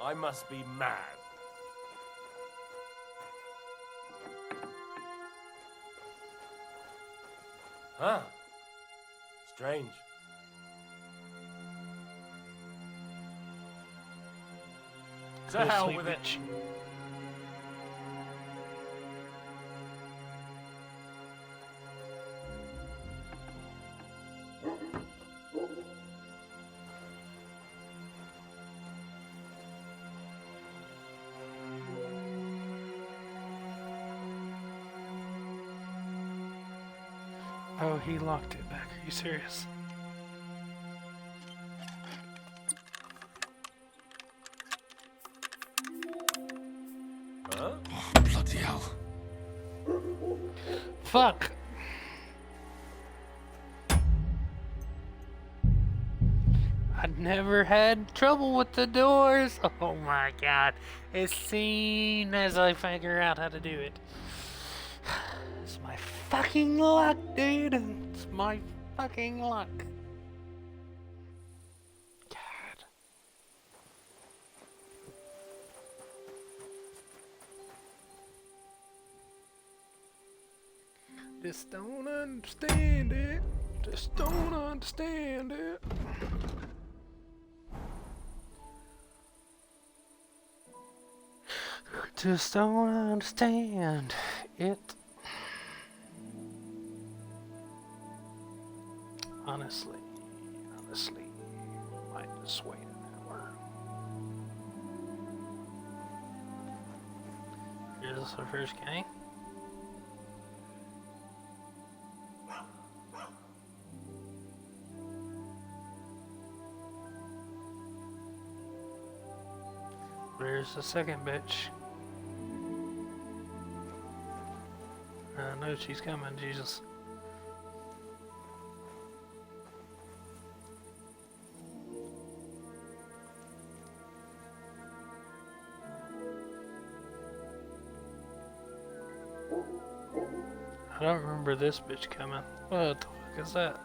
I must be mad. Huh? Strange. To hell with it. Oh, he locked it back. Are you serious? Huh? Bloody hell. Fuck! I've never had trouble with the doors. Oh my god. As soon as I figure out how to do it. It's my fucking luck, dude. It's my fucking luck. God. Just don't understand it. Just don't understand it. Just don't understand it. Honestly, might just wait an hour. Here's our first guy. There's the second bitch. I know she's coming, Jesus. I don't remember this bitch coming. What the fuck is that?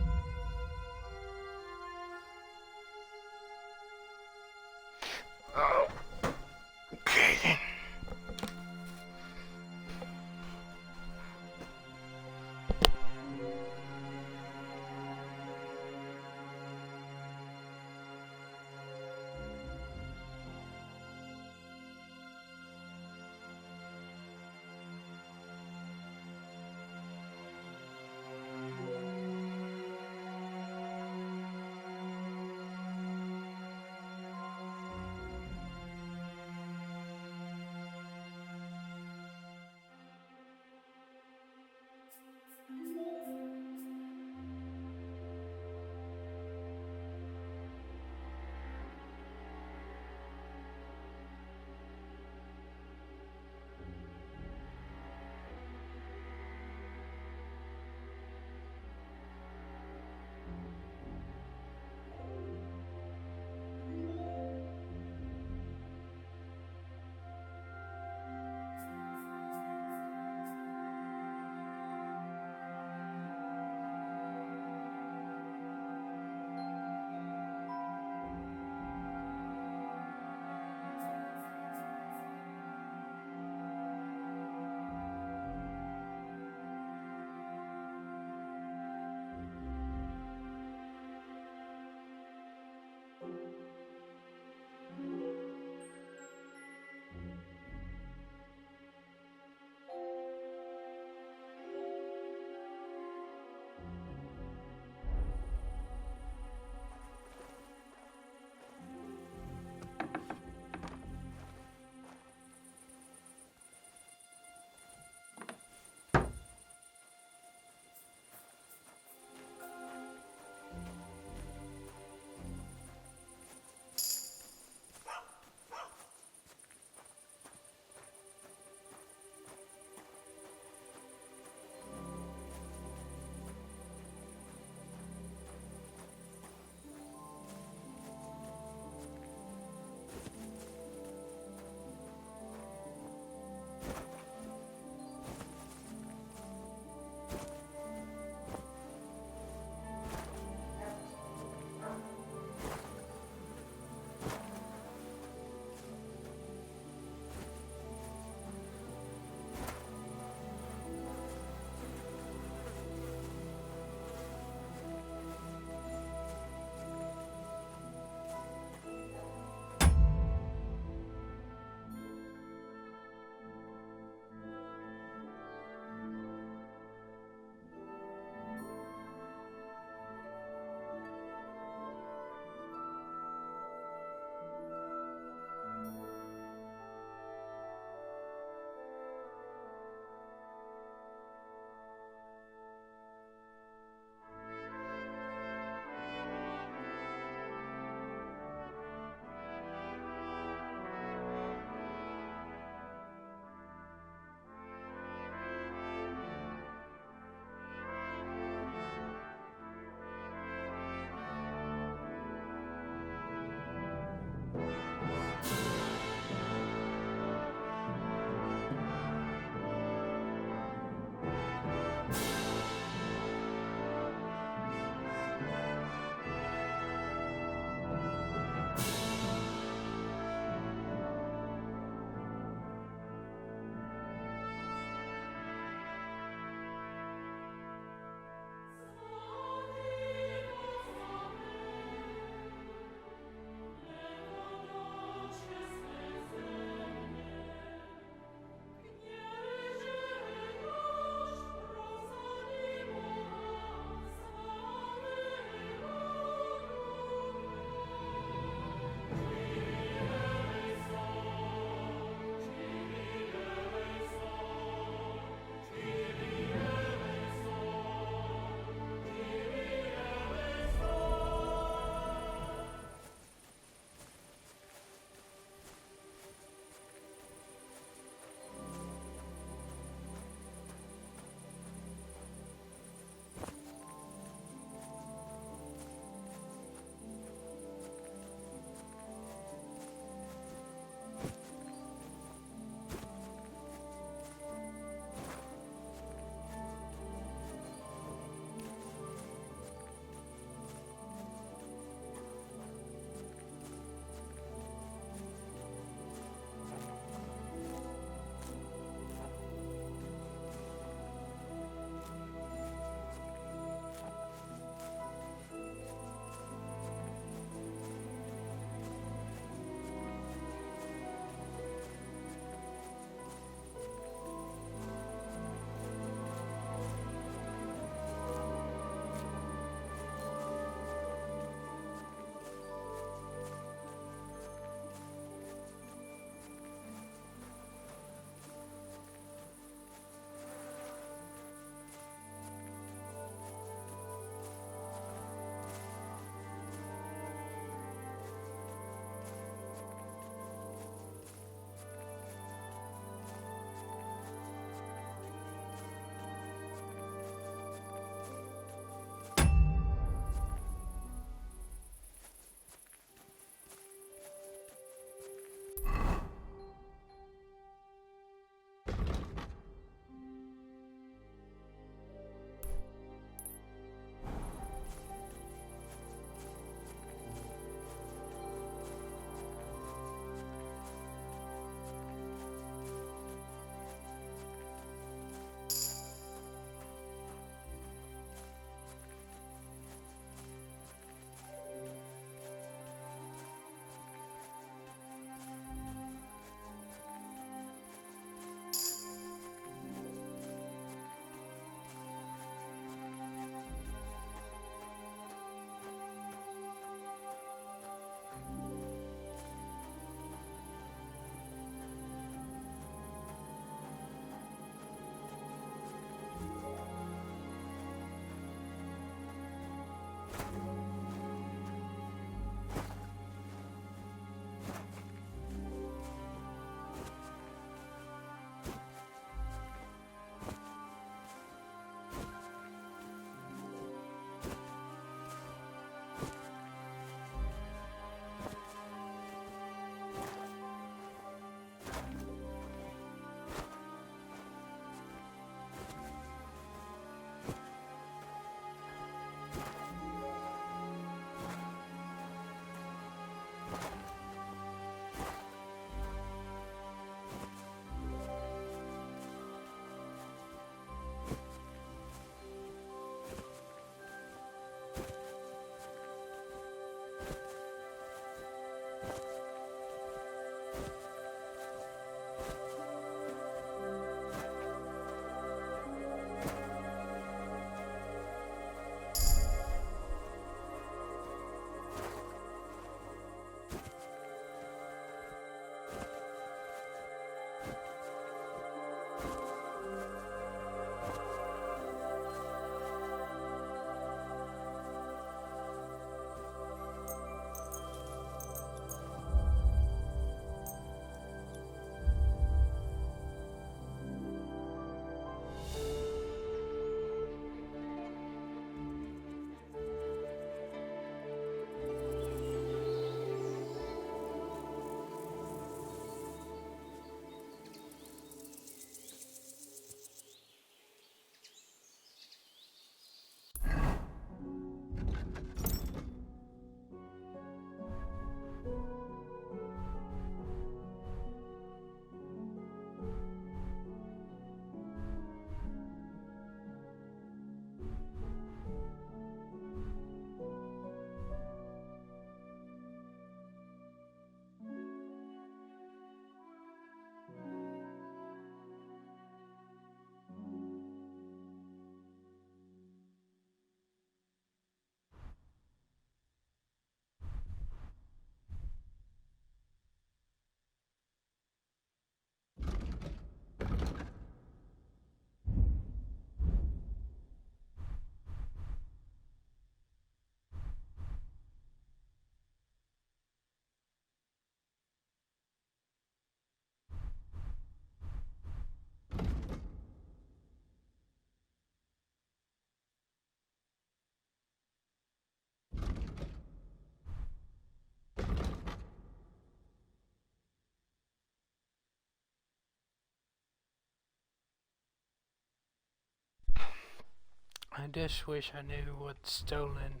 I just wish I knew what's stolen.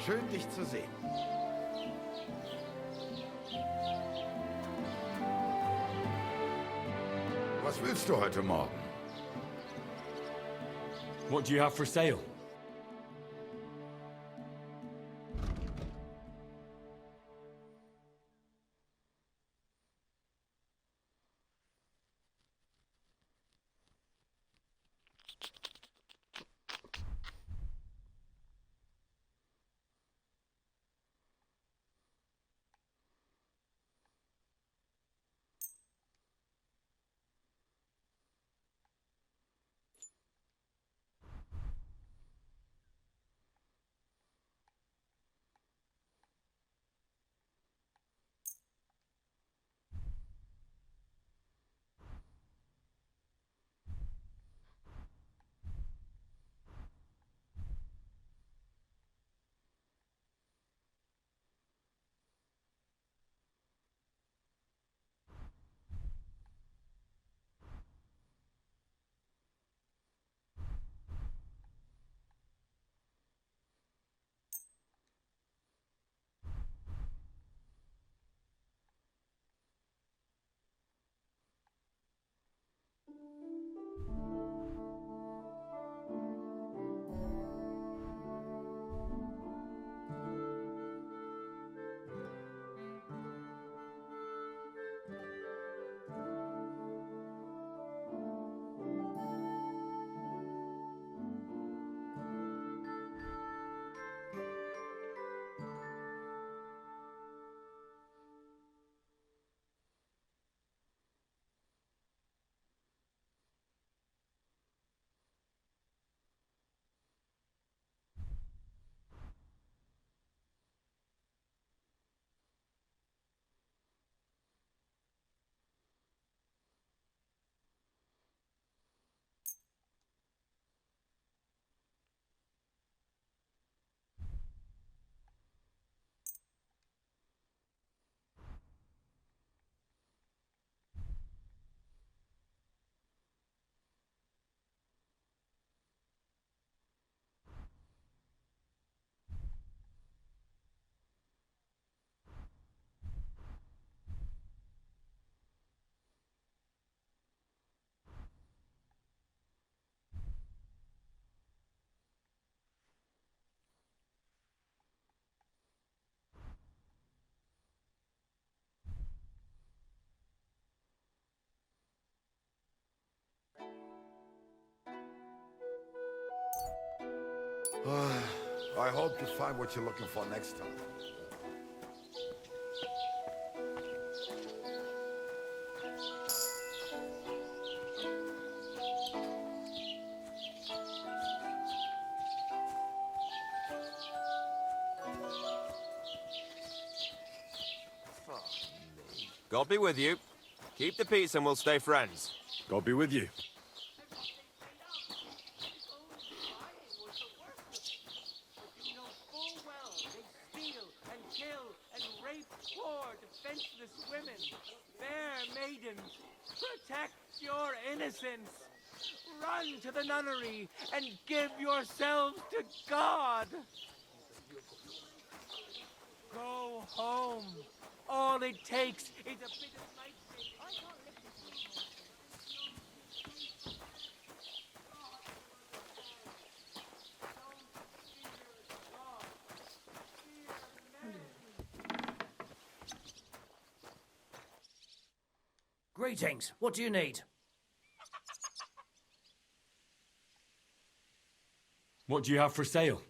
Schön, dich zu sehen. Was willst du heute Morgen? What do you have for sale? I hope you find what you're looking for next time. God be with you. Keep the peace and we'll stay friends. God be with you. Defenseless women, fair maidens, protect your innocence. Run to the nunnery and give yourselves to God. Go home. All it takes is a bit of lightning. I can't listen to Greetings. What do you need? What do you have for sale?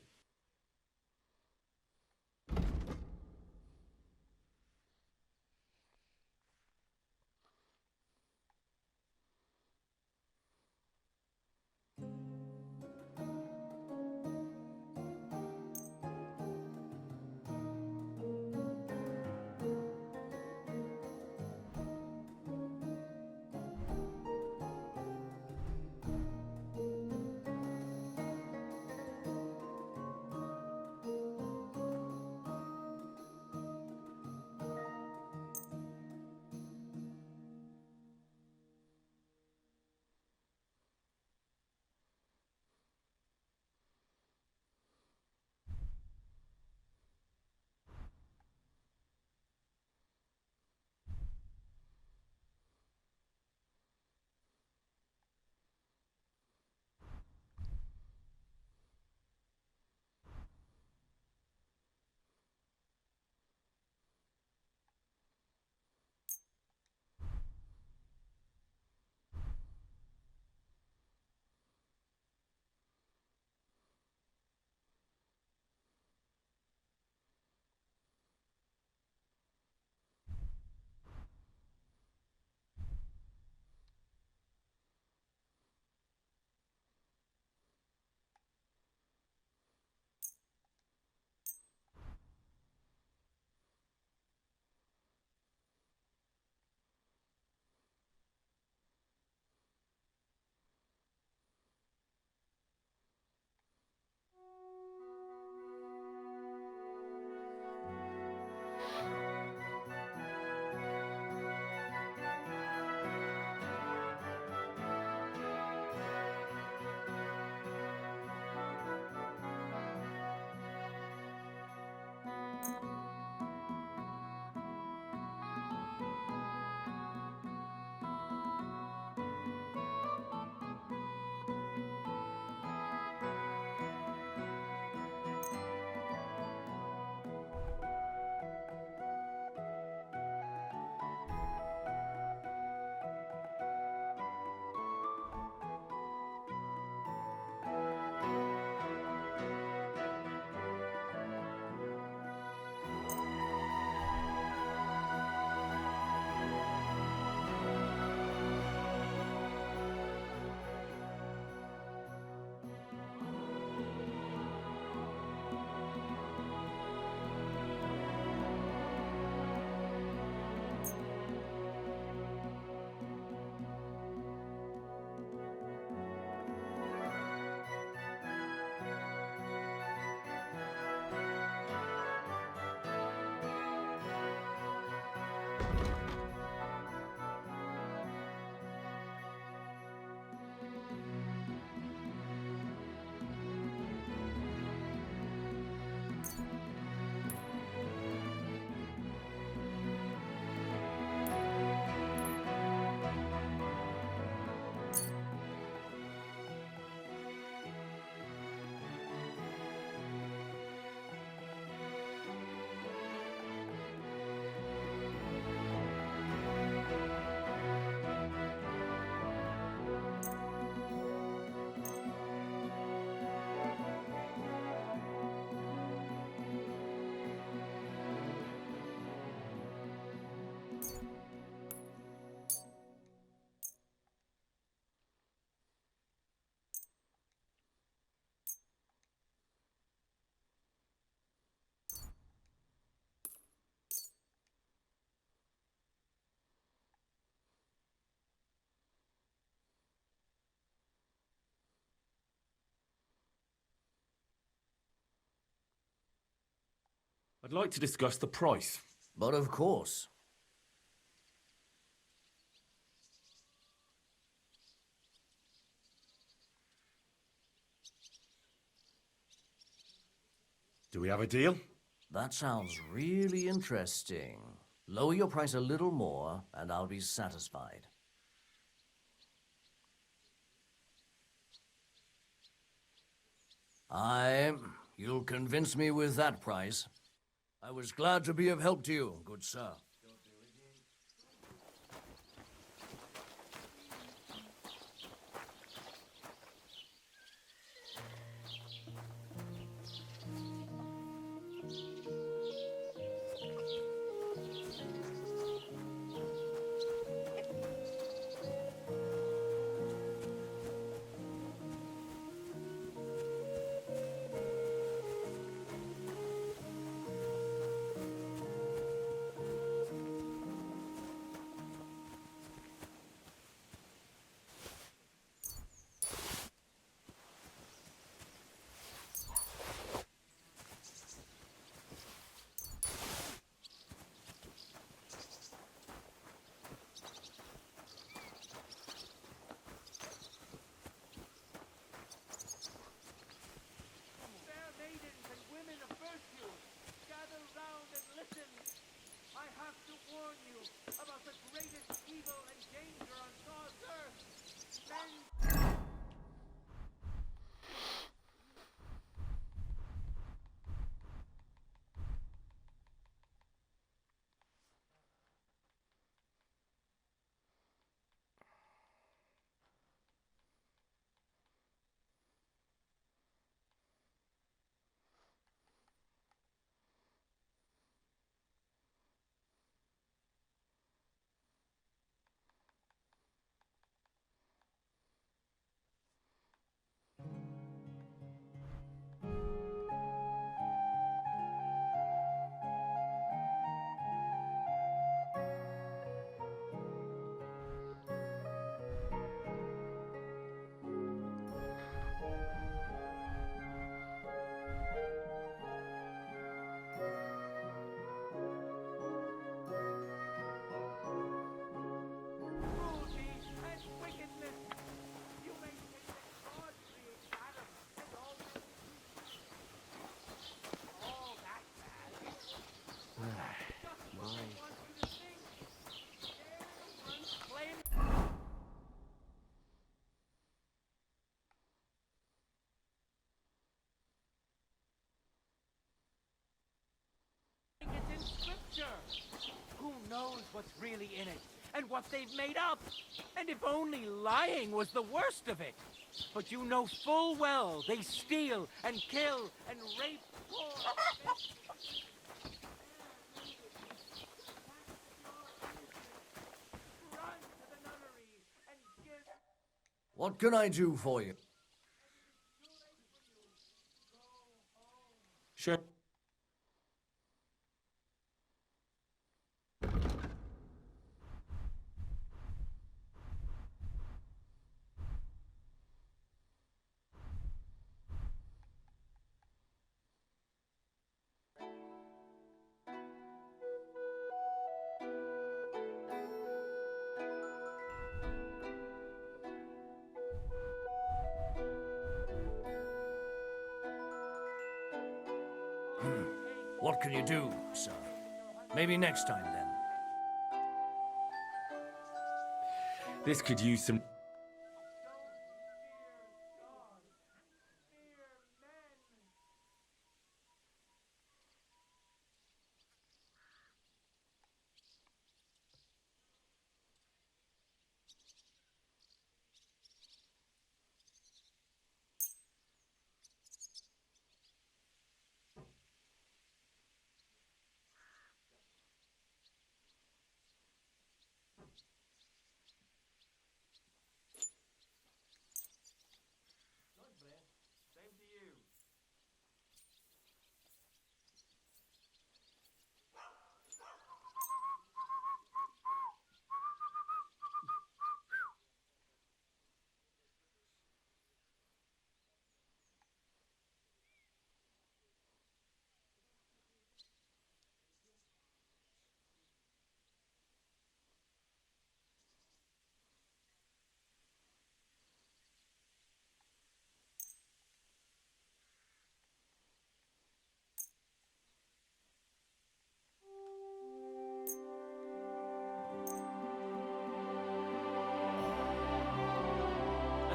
I'd like to discuss the price. But of course. Do we have a deal? That sounds really interesting. Lower your price a little more, and I'll be satisfied. You'll convince me with that price. I was glad to be of help to you, good sir. Fair maidens and women of virtue, gather round and listen. I have to warn you about the greatest evil and danger on God's earth. Men. It's in scripture. Who knows what's really in it and what they've made up? And if only lying was the worst of it. But you know full well they steal and kill and rape poor. What can I do for you? Sure. What can you do, sir? Maybe next time, then. This could use some...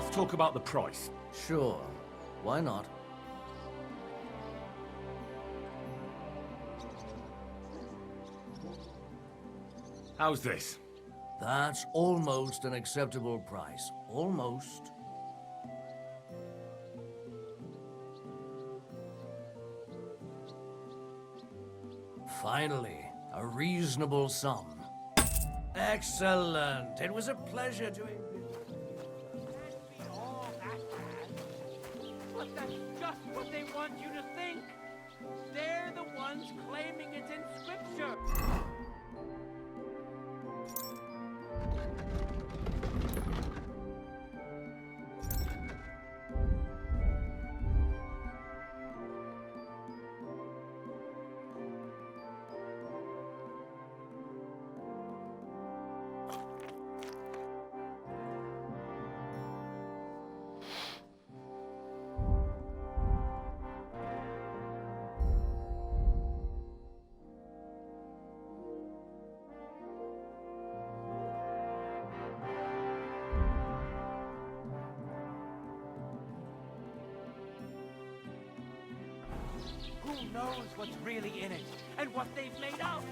Let's talk about the price. Sure. Why not? How's this? That's almost an acceptable price. Almost. Finally, a reasonable sum. Excellent. It was a pleasure to... But that's just what they want you to think. They're the ones claiming it's in scripture. Who knows what's really in it and what they've made out?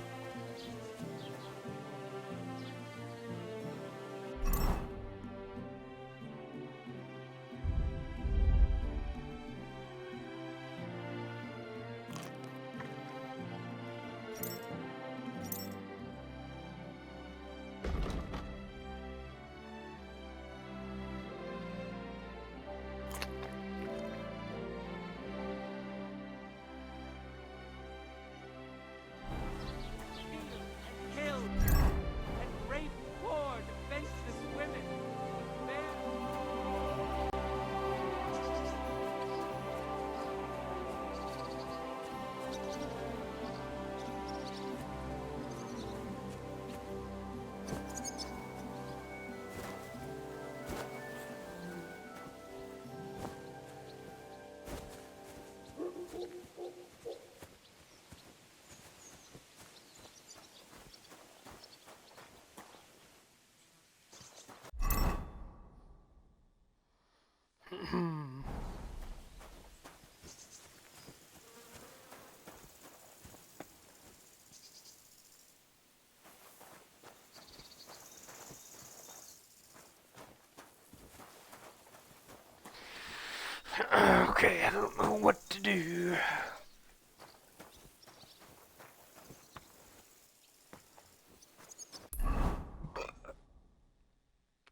Okay, I don't know what to do.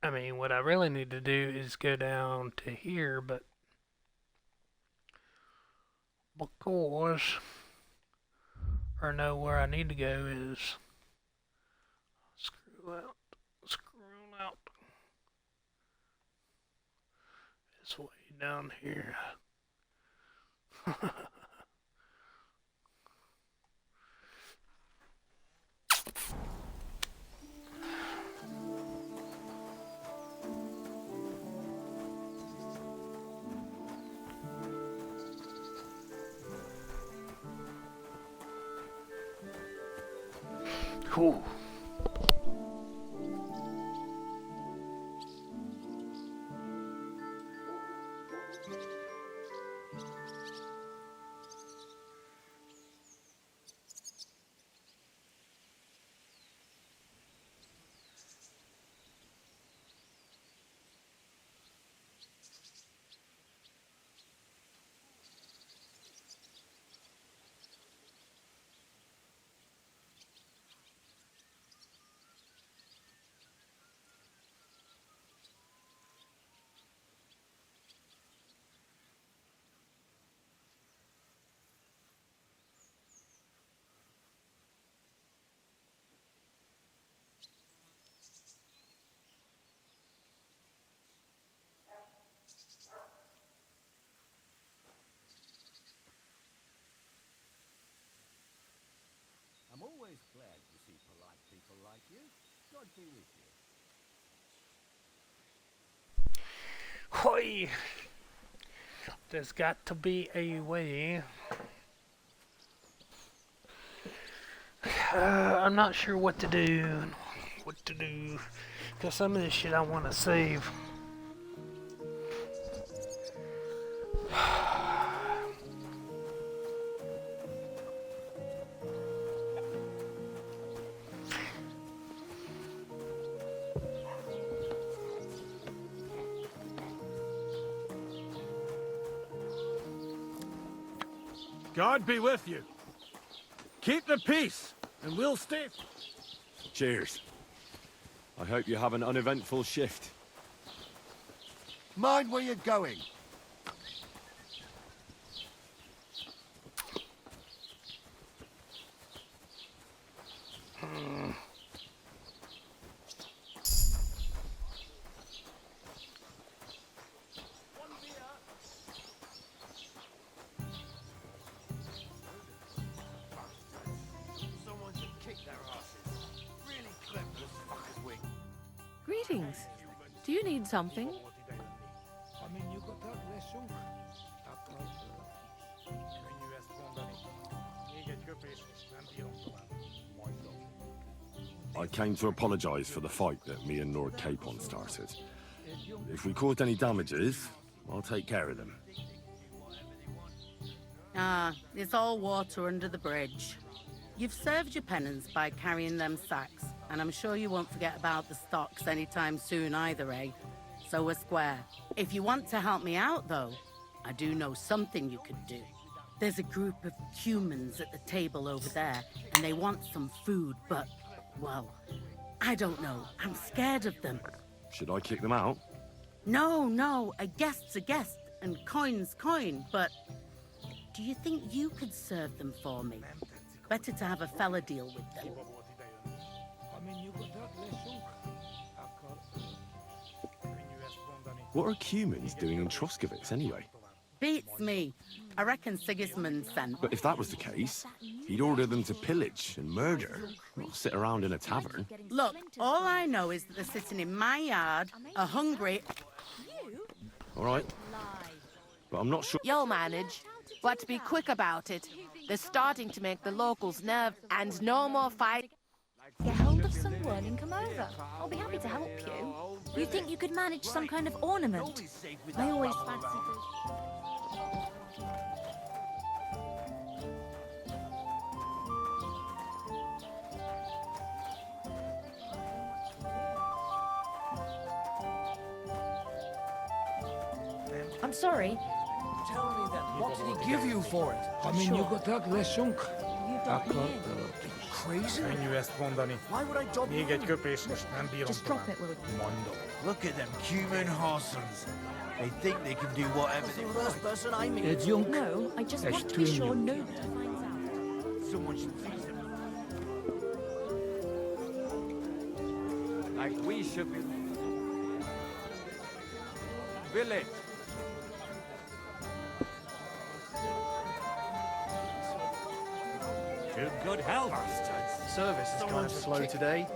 I mean, what I really need to do is go down to here, but because I know where I need to go is scroll out this way down here. Cool. I'm always glad to see polite people like you. God be with you. Hoi! There's got to be a way. I'm not sure what to do. Because some of this shit I want to save. God be with you. Keep the peace, and we'll stay. Cheers. I hope you have an uneventful shift. Mind where you're going. Someone should kick their asses. Really clever as fuckers wing. Greetings. Do you need something? I came to apologize for the fight that me and Lord Capon started. If we caused any damages, I'll take care of them. Ah, it's all water under the bridge. You've served your penance by carrying them sacks, and I'm sure you won't forget about the stocks anytime soon either, eh? So we're square. If you want to help me out, though, I do know something you could do. There's a group of humans at the table over there, and they want some food, but, well, I don't know. I'm scared of them. Should I kick them out? No, a guest's a guest, and coin's coin, but do you think you could serve them for me? Better to have a fella deal with them. What are humans doing in Troskovitz anyway? Beats me. I reckon Sigismund sent. But if that was the case, he'd order them to pillage and murder, not sit around in a tavern. Look, all I know is that they're sitting in my yard, are hungry. All right. But I'm not sure... You'll manage, but be quick about it. They're starting to make the locals nerve, and no more fight. Get hold of someone and come over. I'll be happy to help you. You think you could manage some kind of ornament? I always fancied. I'm sorry. Tell me then, what did he give you for it? Crazy? Why would I dob you? Just drop it, will you? Look at them human horsons. They think they can do whatever they want. First person I meet. No, I just want to be sure nobody finds out. Someone should teach them. Like we should be. Village. To good health. Service is kind of slow today.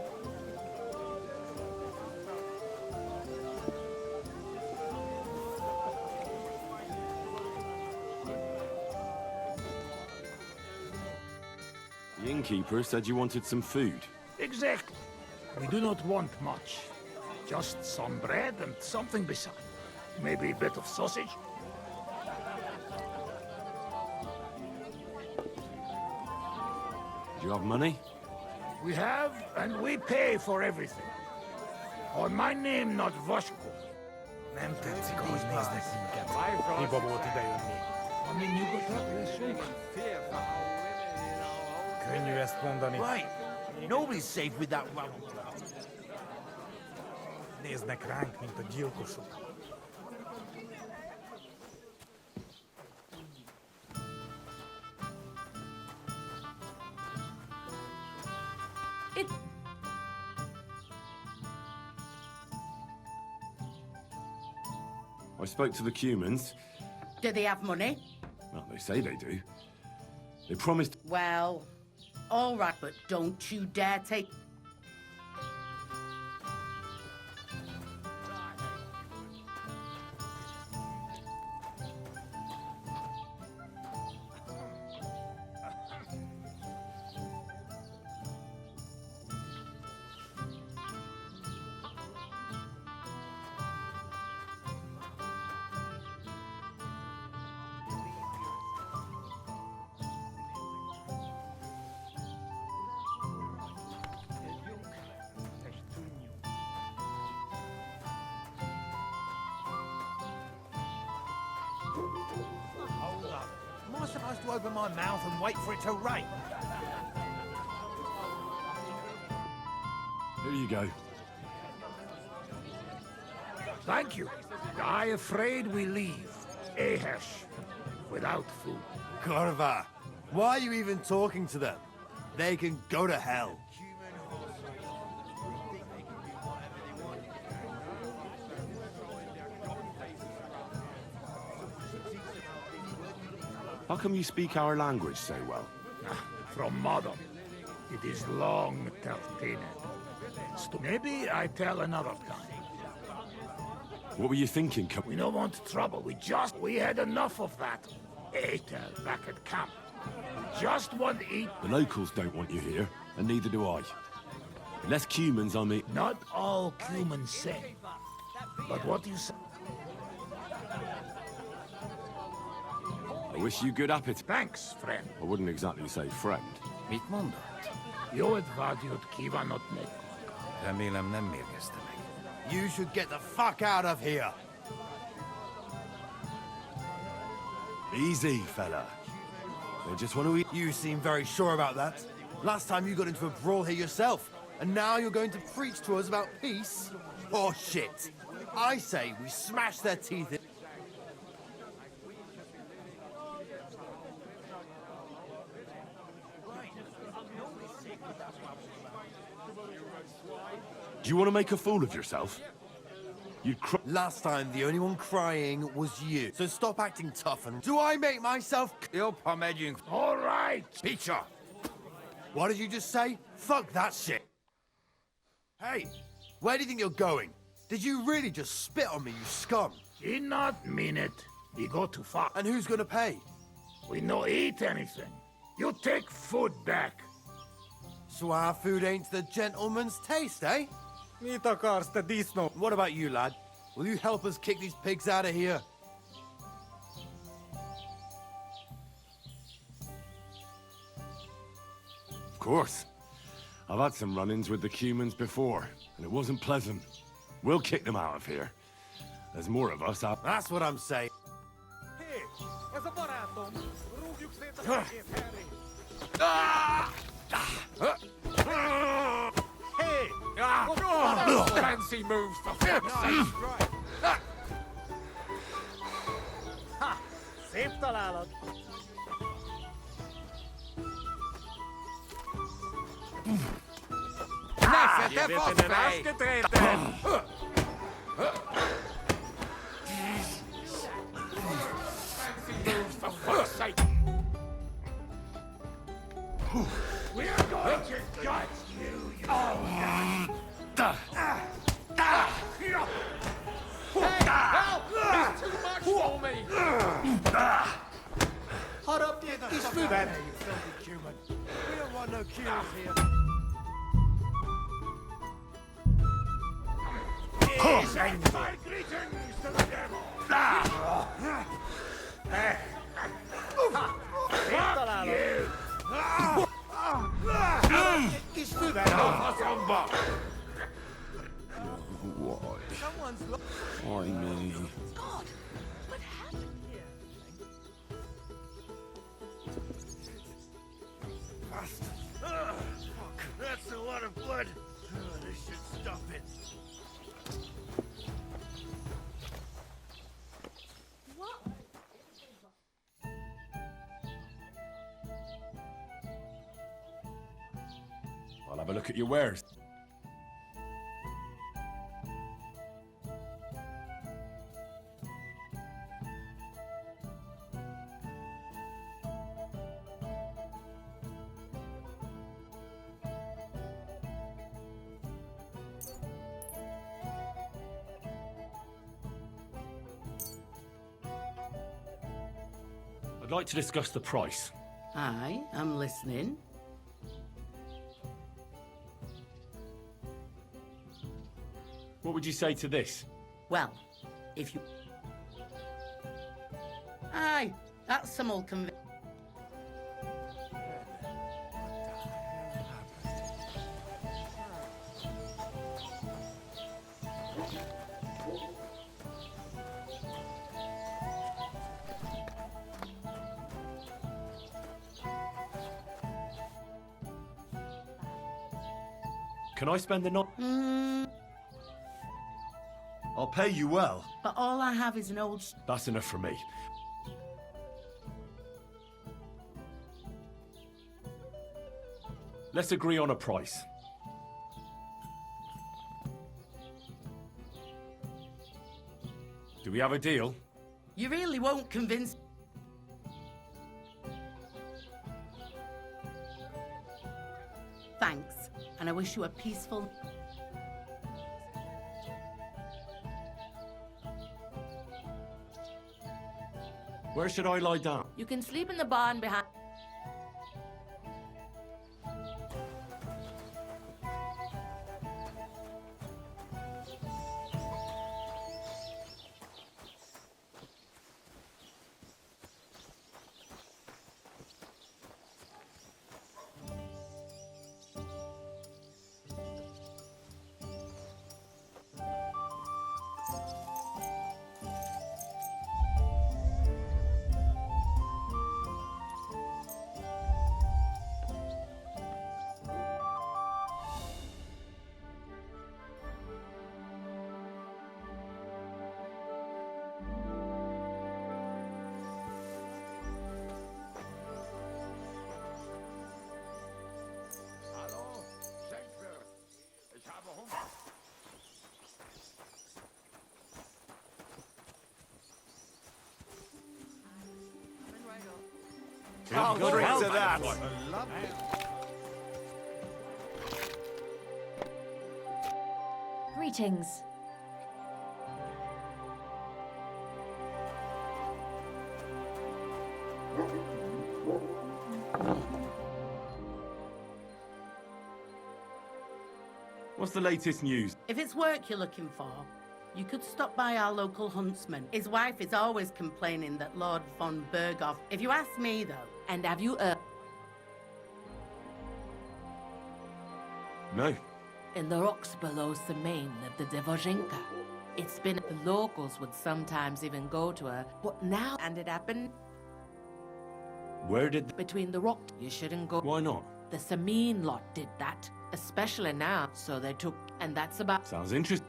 The innkeeper said you wanted some food. Exactly. We do not want much. Just some bread and something beside. Maybe a bit of sausage. Do you have money? We have, and we pay for everything. On my name, not Voshko. Right. Nobody's safe with that rabble. Néznek ránk, mint a gyilkosok. I spoke to the Cumans. Do they have money? Well, they say they do. They promised... Well, all right, but don't you dare take... to open my mouth and wait for it to rain. Here you go. Thank you. I afraid we leave Ahesh without food. Corva, why are you even talking to them? They can go to hell. How come you speak our language so well? From mother. It is long Tertine. Maybe I tell another time. What were you thinking? We don't want trouble. We had enough of that. Aether back at camp. We just want to eat. The locals don't want you here, and neither do I. Less humans, I mean. Not all humans say. But what you say? I wish you good appetite. Thanks, friend. I wouldn't exactly say friend. Mit Joet vadjut kivanot net. Remélem nem mérgezte meg. You should get the fuck out of here! Easy, fella. They just want to eat. You seem very sure about that. Last time you got into a brawl here yourself, and now you're going to preach to us about peace? Oh shit! I say we smash their teeth in. Do you want to make a fool of yourself? Last time, the only one crying was you. So stop acting tough and... Do I make myself... All right! Peter! What did you just say? Fuck that shit! Hey! Where do you think you're going? Did you really just spit on me, you scum? He not mean it. He go too far. And who's gonna pay? We no eat anything. You take food back. So our food ain't the gentleman's taste, eh? What about you, lad? Will you help us kick these pigs out of here? Of course. I've had some run-ins with the humans before, and it wasn't pleasant. We'll kick them out of here. There's more of us out. That's what I'm saying. Hey! Fancy moves for fuck's sake! Szép találat! Ne, te faszfej! Fancy moves for fuck's sake! We are going to gut you, you Hey, help! It's too much for me! Hot up there, He's you filthy human. We don't want no kills here. Send my greetings to the devil! Fuck you! He's through that. Why? Someone's Why me? God, what happened here? Fuck, that's a lot of blood. This should stop it. I'll have a look at your wares. I'd like to discuss the price. Aye, I'm listening. What would you say to this? Well, if you... Aye, that's some old conv... Can I spend the night? I'll pay you well. But all I have is an old... That's enough for me. Let's agree on a price. Do we have a deal? You really won't convince... Thanks, and I wish you a peaceful... Where should I lie down? You can sleep in the barn behind. Hallo, Shakespeare. Ich habe Hunger. Oh, drink to that. Greetings. What's the latest news? If it's work you're looking for, you could stop by our local huntsman. His wife is always complaining that Lord von Berghoff... If you ask me, though... And have you, No. In the rocks below Semaine lived the Devozhenka. It's been the locals would sometimes even go to her, but now and it happened Where did... between the rock. You shouldn't go. Why not? The Sameen lot did that, especially now. So they took, and that's about. Sounds interesting.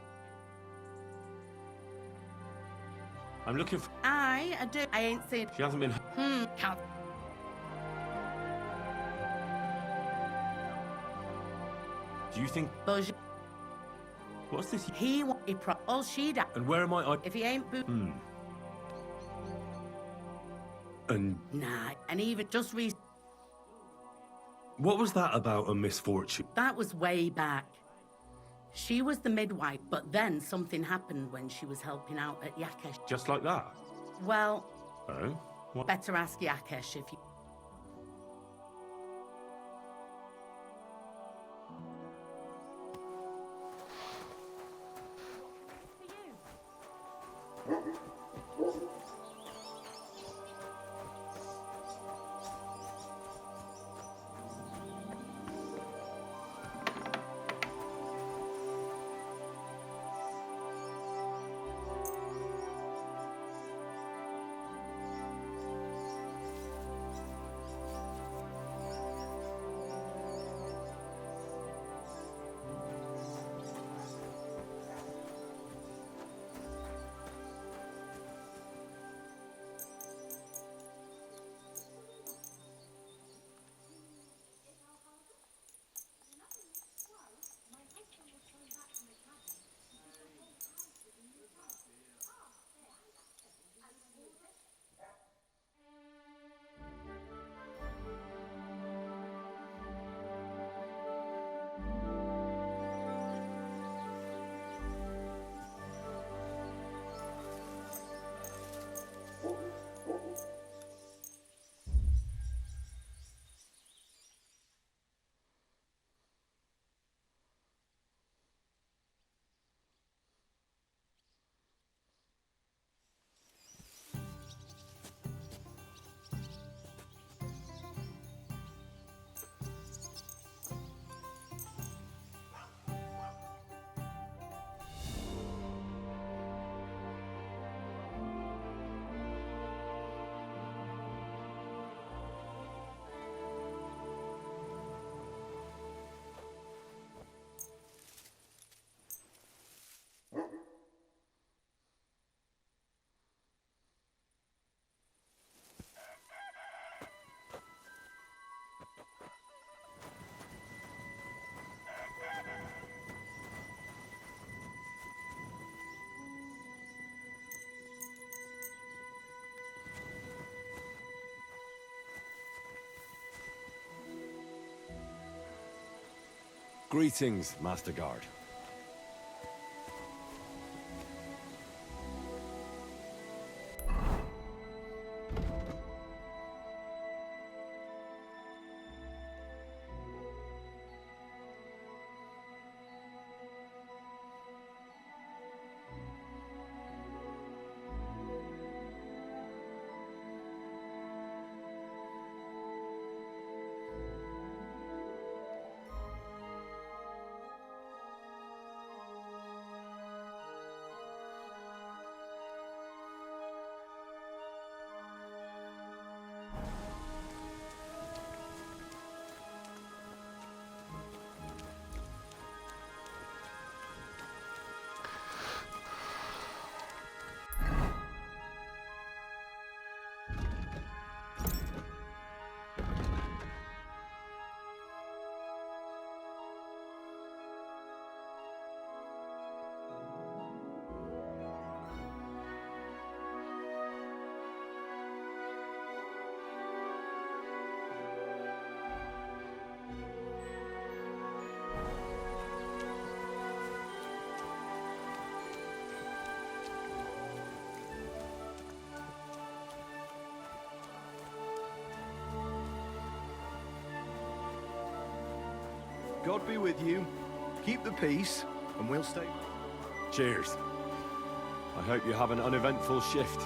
I'm looking for... I do. I ain't seen... She hasn't been... Count. Do you think... Boj... What's this? He all she da. And where am I? If he ain't And Nah, and even just what was that about a misfortune? that was way back. She was the midwife, but then something happened when she was helping out at Yakesh. Just like that? Well, Oh? What? better ask Yakesh if you... Greetings, Master Guard. God be with you. Keep the peace, and we'll stay. Cheers. I hope you have an uneventful shift.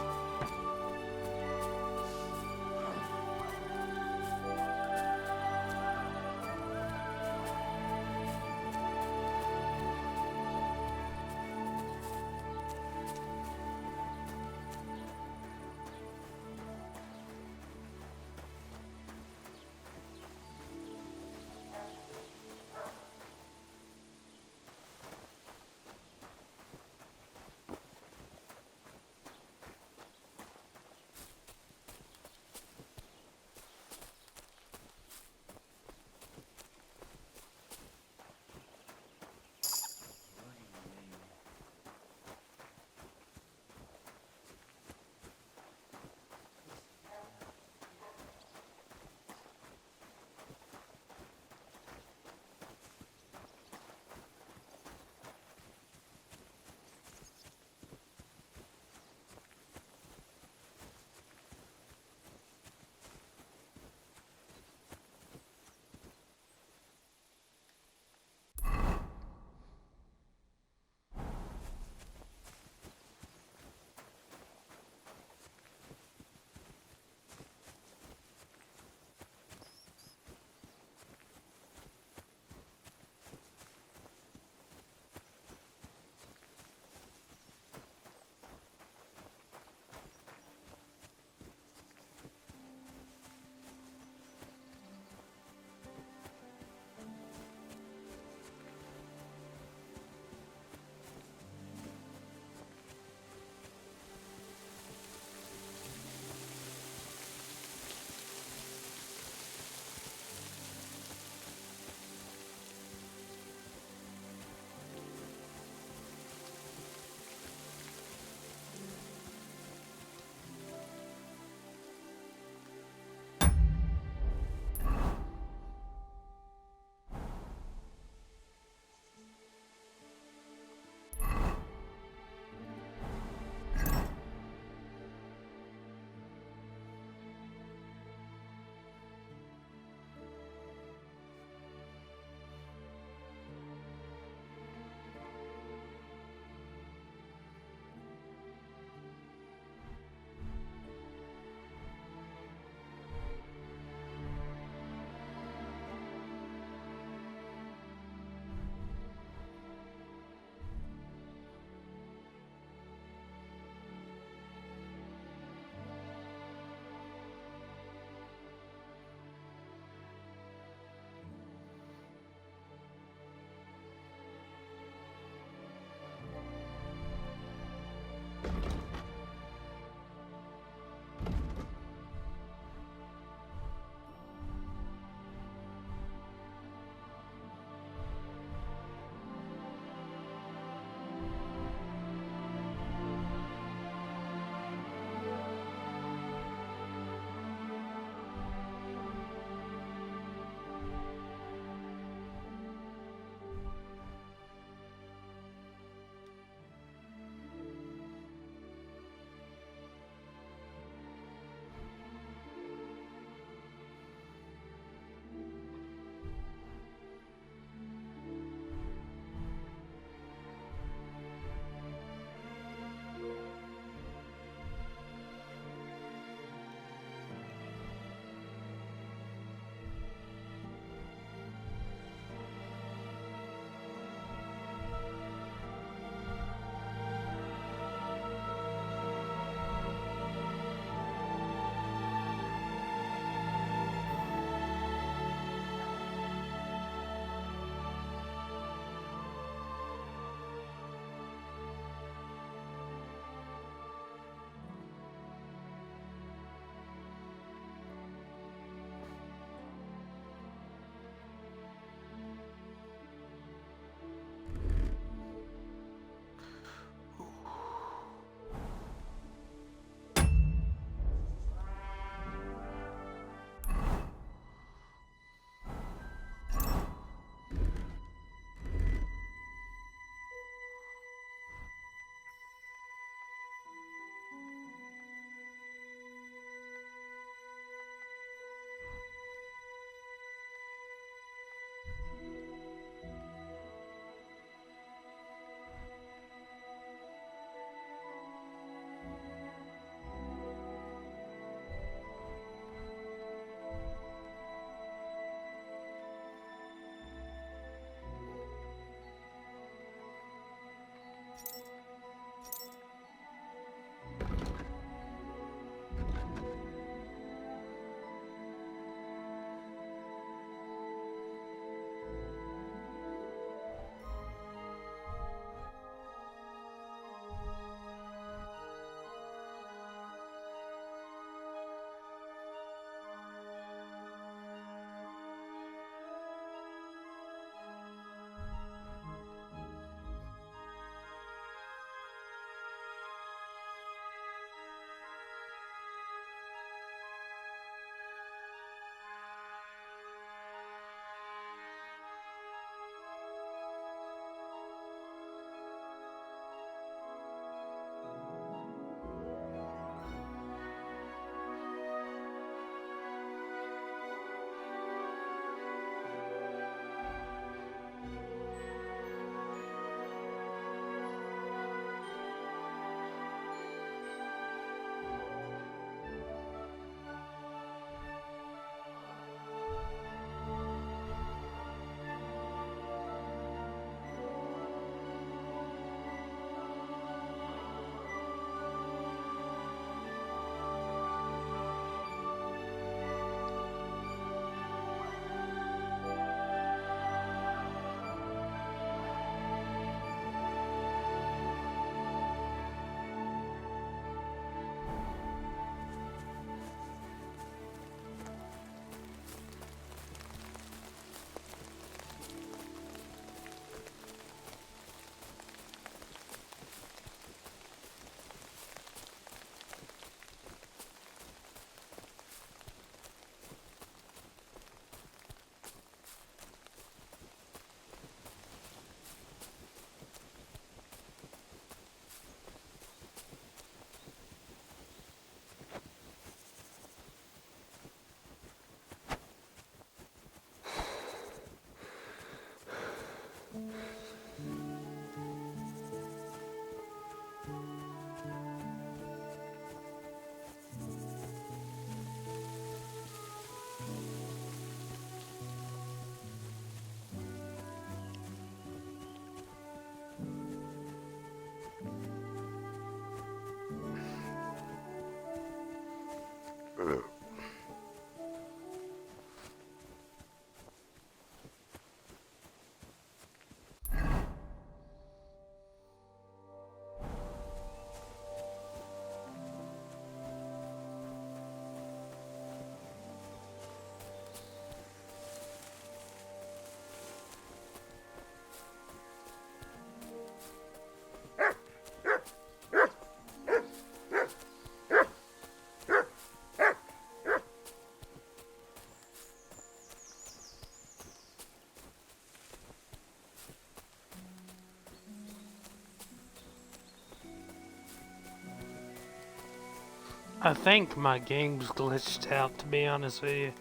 I think my game's glitched out, to be honest with you.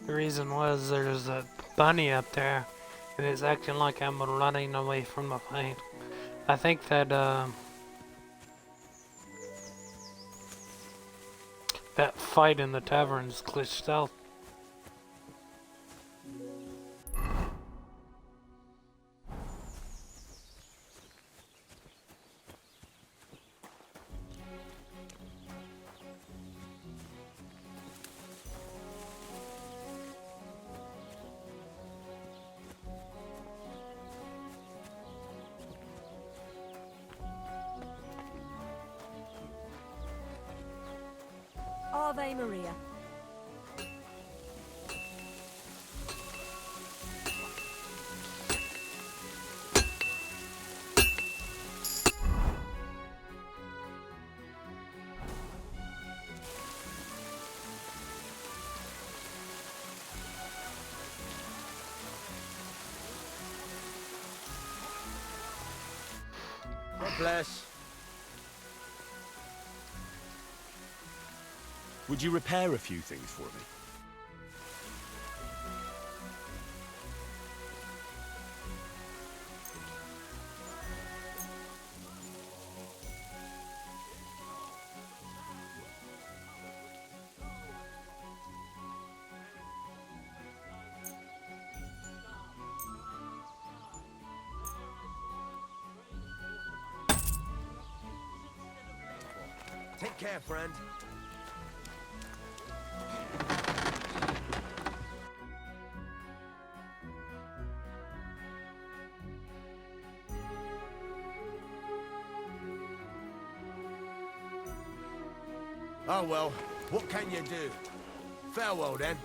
The reason was there's a bunny up there, and it's acting like I'm running away from the fight. I think that, that fight in the tavern's glitched out. Ave Maria. God bless. Would you repair a few things for me? Take care, friend. Oh well, what can you do? Farewell then.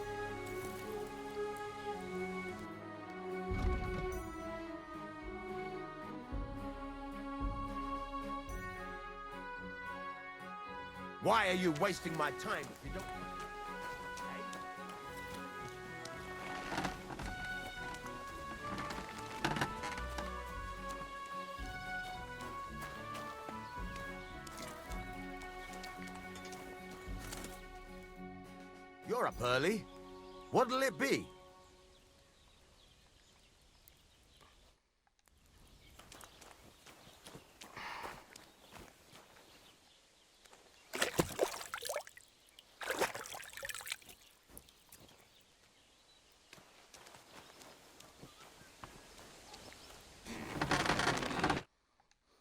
Why are you wasting my time if you don't... You're up early. What'll it be?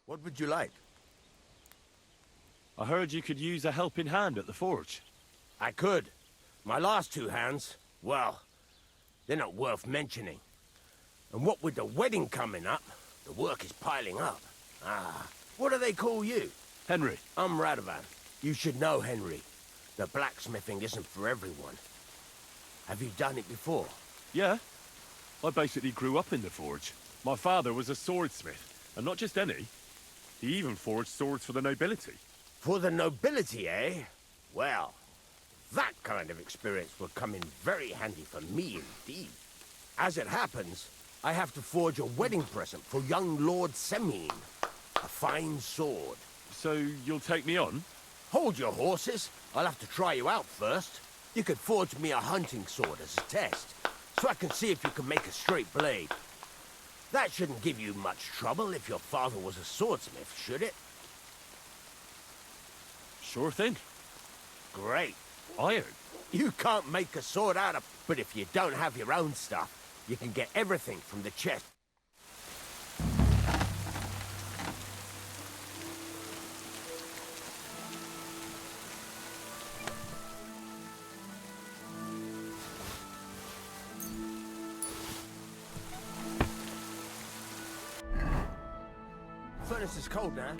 What would you like? I heard you could use a helping hand at the forge. I could. My last two hands, well, they're not worth mentioning. And what with the wedding coming up, the work is piling up. Ah, what do they call you? Henry. I'm Radovan. You should know, Henry. The blacksmithing isn't for everyone. Have you done it before? Yeah. I basically grew up in the forge. My father was a swordsmith, and not just any. He even forged swords for the nobility. For the nobility, eh? Well, that kind of experience will come in very handy for me indeed. As it happens, I have to forge a wedding present for young Lord Semine. A fine sword. So you'll take me on? Hold your horses. I'll have to try you out first. You could forge me a hunting sword as a test, so I can see if you can make a straight blade. That shouldn't give you much trouble if your father was a swordsmith, should it? Sure thing. Great. Iron? You can't make a sword out of... But if you don't have your own stuff, you can get everything from the chest. Furnace is cold now.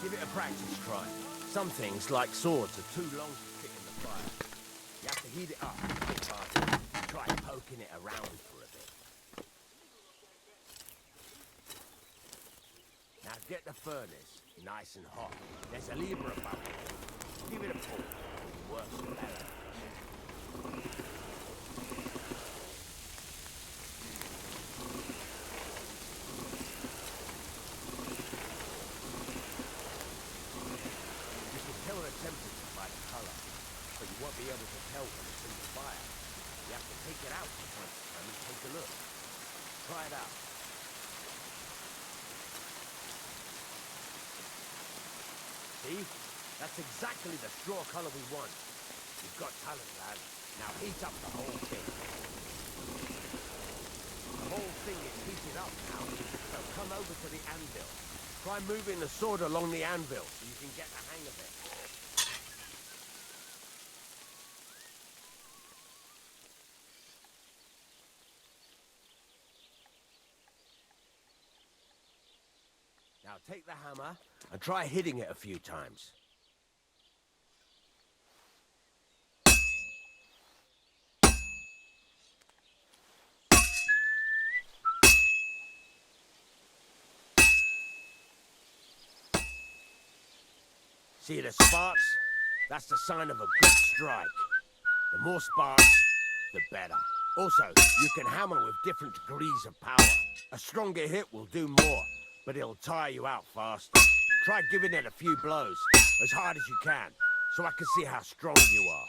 Give it a practice try. Some things, like swords, are too long to fit in the fire. You have to heat it up. Try poking it around for a bit. Now get the furnace nice and hot. There's a lever above it. Give it a pull. It works better. You can tell they're tempted by the See? That's exactly the straw color we want. You've got talent, lad. Now heat up the whole thing. The whole thing is heated up now, so come over to the anvil. Try moving the sword along the anvil so you can get the hang of it. Now take the hammer and try hitting it a few times. See the sparks? That's the sign of a good strike. The more sparks, the better. Also, you can hammer with different degrees of power. A stronger hit will do more, but it'll tire you out faster. Try giving it a few blows, as hard as you can, so I can see how strong you are.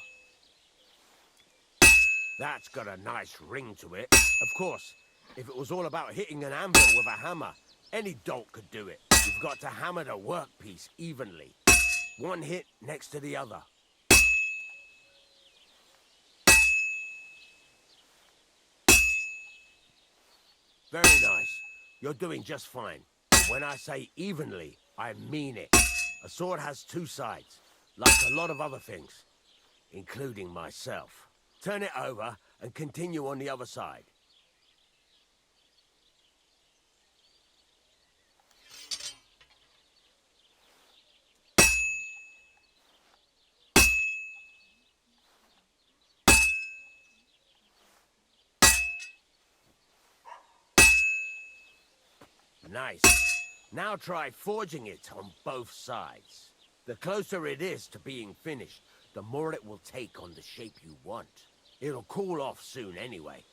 That's got a nice ring to it. Of course, if it was all about hitting an anvil with a hammer, any dolt could do it. You've got to hammer the workpiece evenly. One hit next to the other. Very nice. You're doing just fine. But when I say evenly, I mean it. A sword has two sides, like a lot of other things, including myself. Turn it over and continue on the other side. Nice. Now try forging it on both sides. The closer it is to being finished, the more it will take on the shape you want. It'll cool off soon anyway.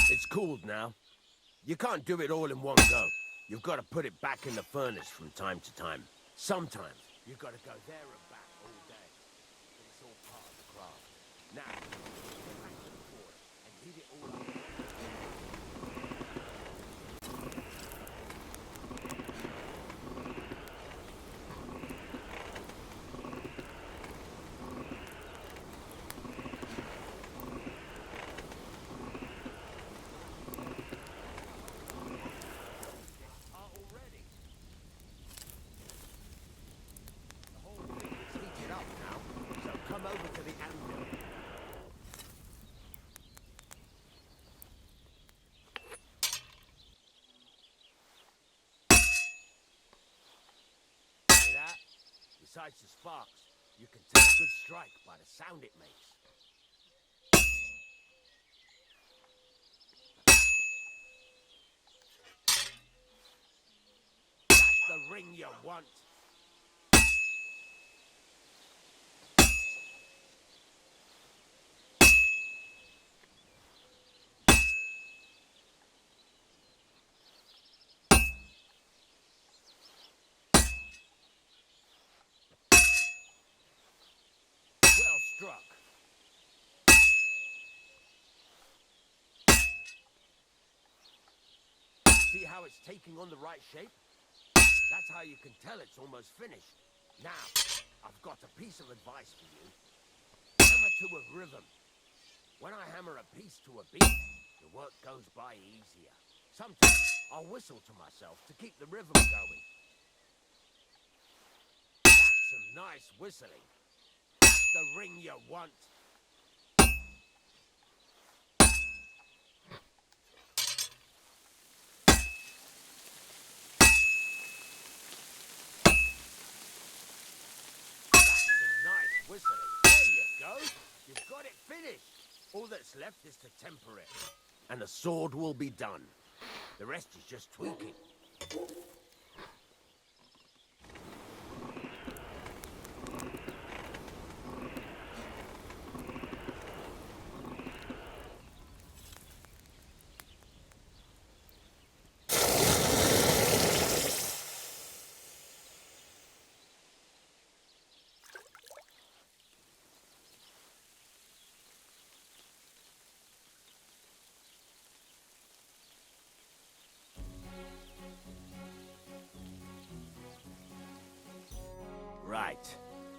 It's cooled now. You can't do it all in one go. You've got to put it back in the furnace from time to time. Sometimes you've got to go there and back all day. But it's all part of the craft. Now, get back to the fort and heat it all up. Over to the anvil. See that? Besides the sparks, you can tell a good strike by the sound it makes. That's the ring you want. Well struck. See how it's taking on the right shape? That's how you can tell it's almost finished. Now, I've got a piece of advice for you. Hammer to a rhythm. When I hammer a piece to a beat, the work goes by easier. Sometimes I'll whistle to myself to keep the rhythm going. That's some nice whistling. The ring you want. That's some nice whistling. There you go. You've got it finished. All that's left is to temper it. And the sword will be done. The rest is just tweaking.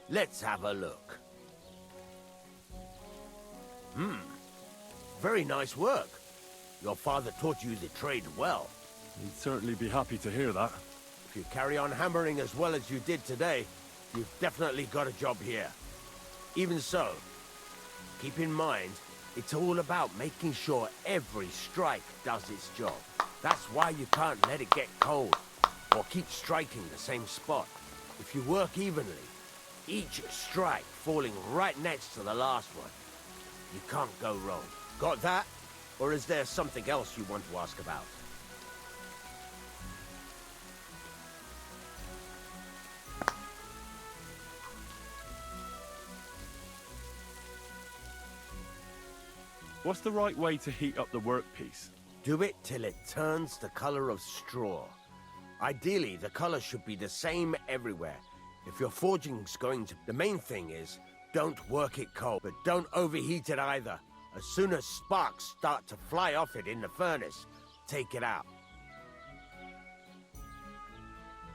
Let's have a look. Very nice work. Your father taught you the trade well. He'd certainly be happy to hear that. If you carry on hammering as well as you did today, you've definitely got a job here. Even so, keep in mind, it's all about making sure every strike does its job. That's why you can't let it get cold, or keep striking the same spot. If you work evenly, each strike falling right next to the last one, you can't go wrong. Got that? Or is there something else you want to ask about? What's the right way to heat up the workpiece? Do it till it turns the color of straw. Ideally, the color should be the same everywhere. If your forging's going to... The main thing is, don't work it cold, but don't overheat it either. As soon as sparks start to fly off it in the furnace, take it out.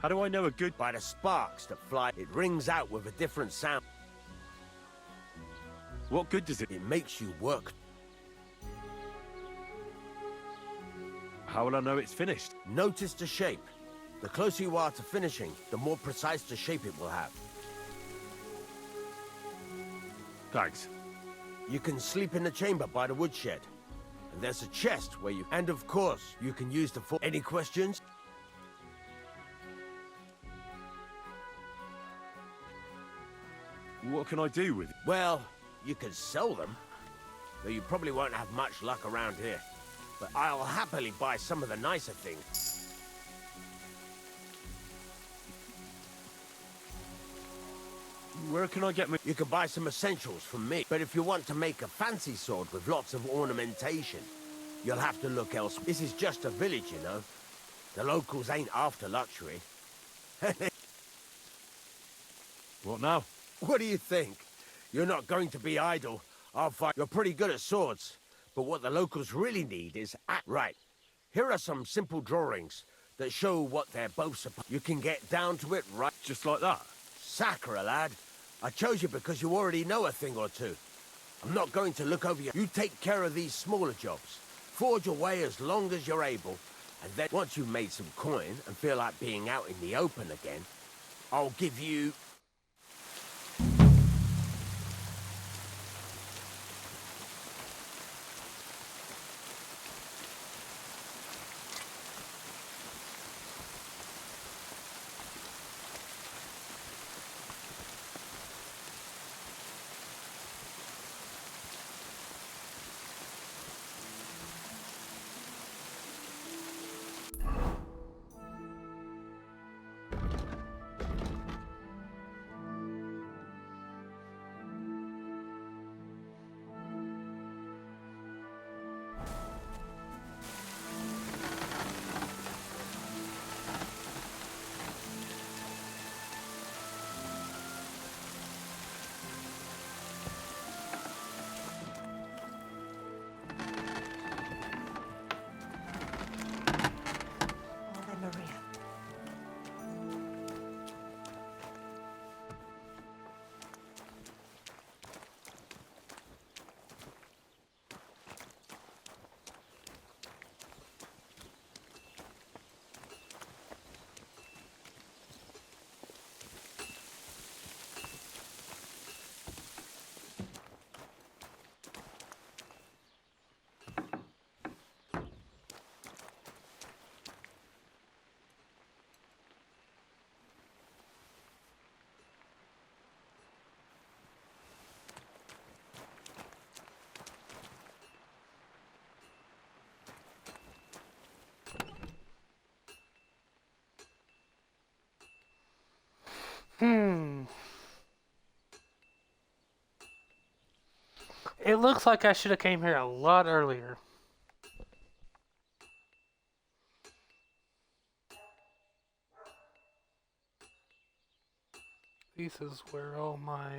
How do I know a good... By the sparks that fly, it rings out with a different sound. What good does it... It makes you work. How will I know it's finished? Notice the shape. The closer you are to finishing, the more precise the shape it will have. Thanks. You can sleep in the chamber by the woodshed. And there's a chest where you... And of course, you can use the... Any questions? What can I do with it? Well, you can sell them. Though you probably won't have much luck around here. But I'll happily buy some of the nicer things. Where can I get my... You can buy some essentials from me. But if you want to make a fancy sword with lots of ornamentation, you'll have to look elsewhere. This is just a village, you know. The locals ain't after luxury. What now? What do you think? You're not going to be idle. I'll fight. You're pretty good at swords. But what the locals really need is... Right. Here are some simple drawings that show what they're both supposed... You can get down to it right... Just like that? Sacre, lad. I chose you because you already know a thing or two. I'm not going to look over you. You take care of these smaller jobs. Forge away as long as you're able. And then once you've made some coin and feel like being out in the open again, I'll give you... It looks like I should have came here a lot earlier. This is where all my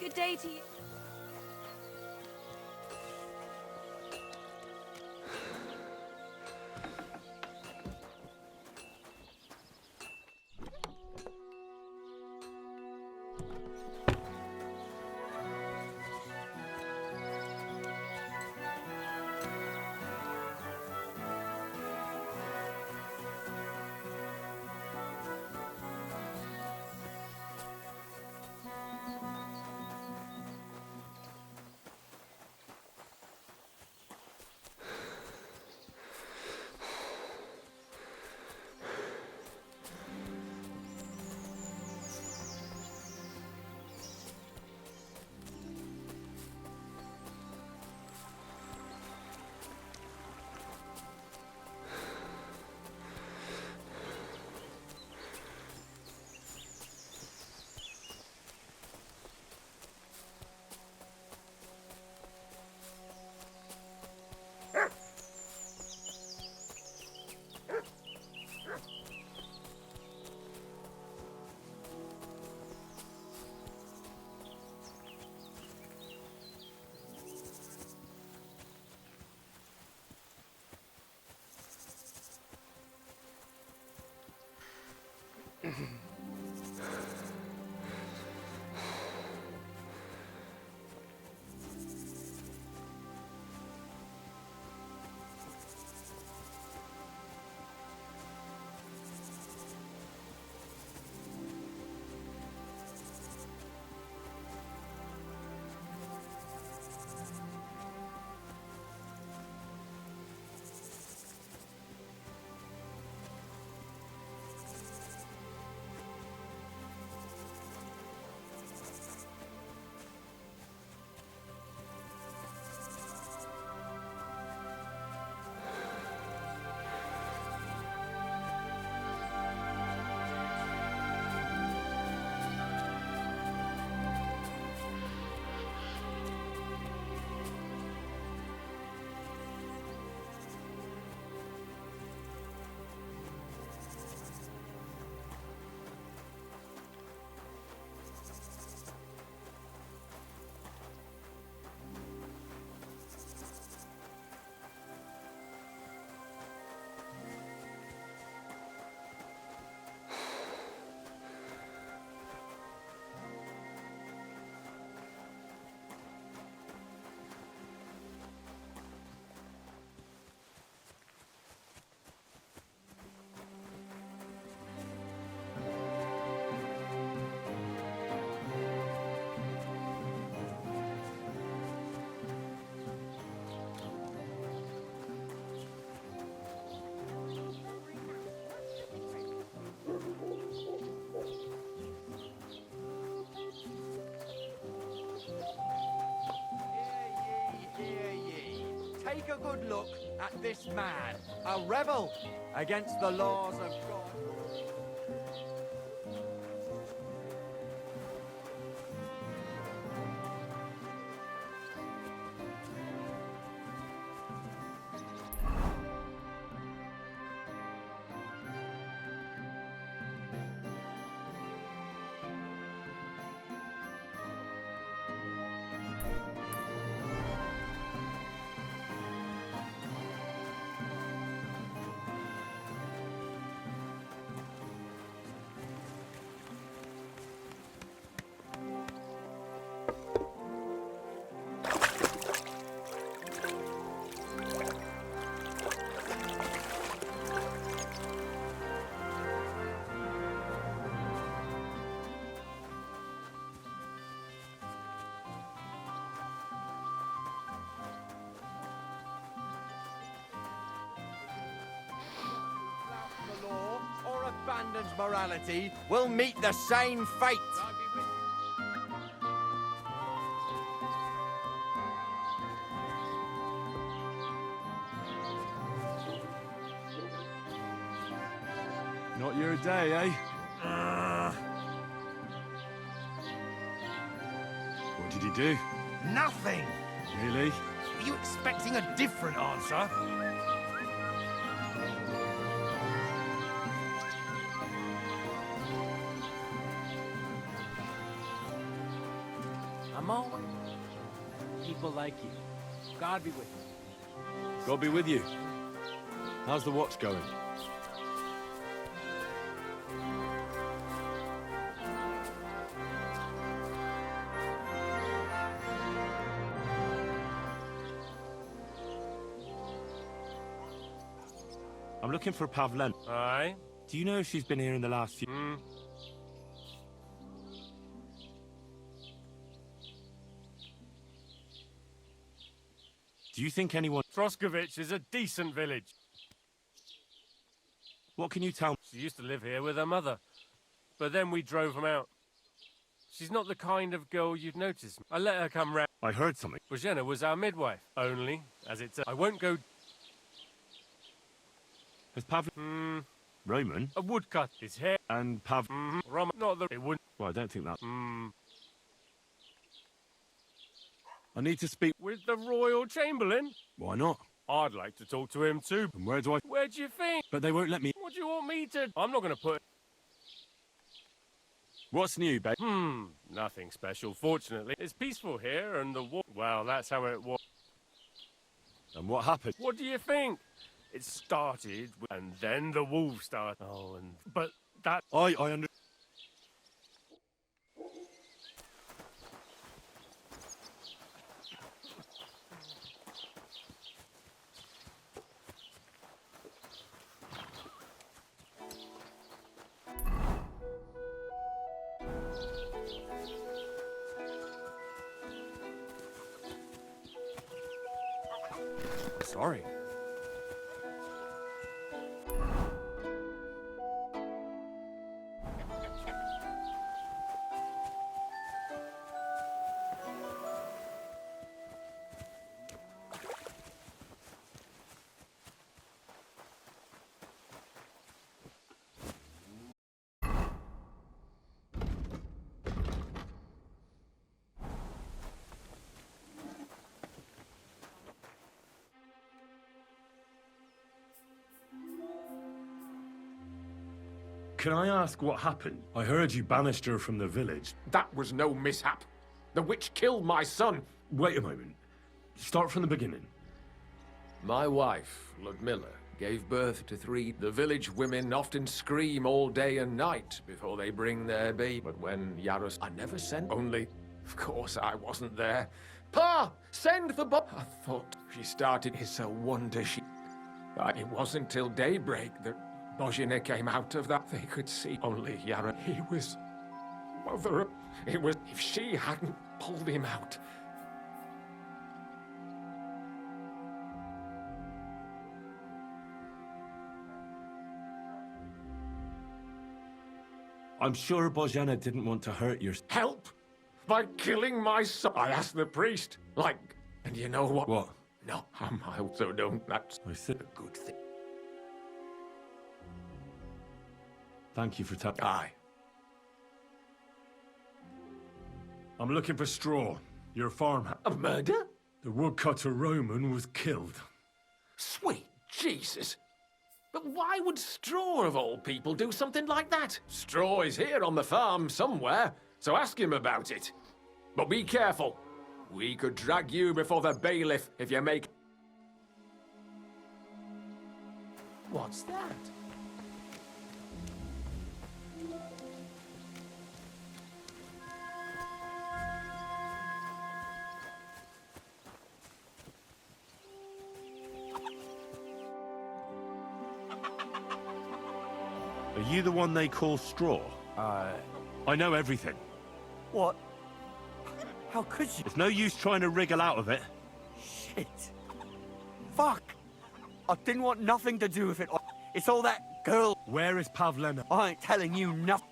Good day to you. Take a good look at this man, a rebel against the laws of God. Abandons morality will meet the same fate. Not your day, eh? What did he do? Nothing! Really? Were you expecting a different answer? A I'm always... People like you. God be with you. God be with you. How's the watch going? I'm looking for Pavlen. Aye? Do you know if she's been here in the last few... Do you think anyone... Troskovich is a decent village. What can you tell me? She used to live here with her mother, but then we drove them out. She's not the kind of girl you'd notice. I let her come round. I heard something. Bozhena was our midwife, only, as it's... I won't go... Has Pavlen... Roman? A woodcut. His hair... And Pav... Roman... Not the... It wouldn't... Well, I don't think that... I need to speak... With the Royal Chamberlain? Why not? I'd like to talk to him too. And where do I... Where do you think? But they won't let me... What do you want me to... I'm not going to put... What's new, babe? Nothing special, fortunately. It's peaceful here, and the war... Well, that's how it was. And what happened? What do you think? It started, and then the wolves started. Oh, and... But that... I understand. Sorry. Can I ask what happened? I heard you banished her from the village. That was no mishap. The witch killed my son. Wait a moment. Start from the beginning. My wife, Ludmilla, gave birth to 3. The village women often scream all day and night before they bring their baby. But when Yaros... I never sent... Only, of course, I wasn't there. Pa! Send the I thought she started. It's a wonder she... It wasn't till daybreak that Bozhena came out of that. They could see only Yara. He was... Mother... It was... If she hadn't pulled him out... I'm sure Bozhena didn't want to hurt your... Help! By killing my son. I asked the priest. Like... And you know what? What? No, I also don't. That's I said a good thing. Thank you for telling... Aye. I'm looking for straw. Your farmhouse. A murder? The woodcutter Roman was killed. Sweet Jesus! But why would Straw, of all people, do something like that? Straw is here on the farm somewhere, so ask him about it. But be careful. We could drag you before the bailiff if you make... What's that? Are you the one they call Straw? I know everything. What? How could you? It's no use trying to wriggle out of it. Shit. Fuck. I didn't want nothing to do with it. It's all that girl. Where is Pavlena? I ain't telling you nothing.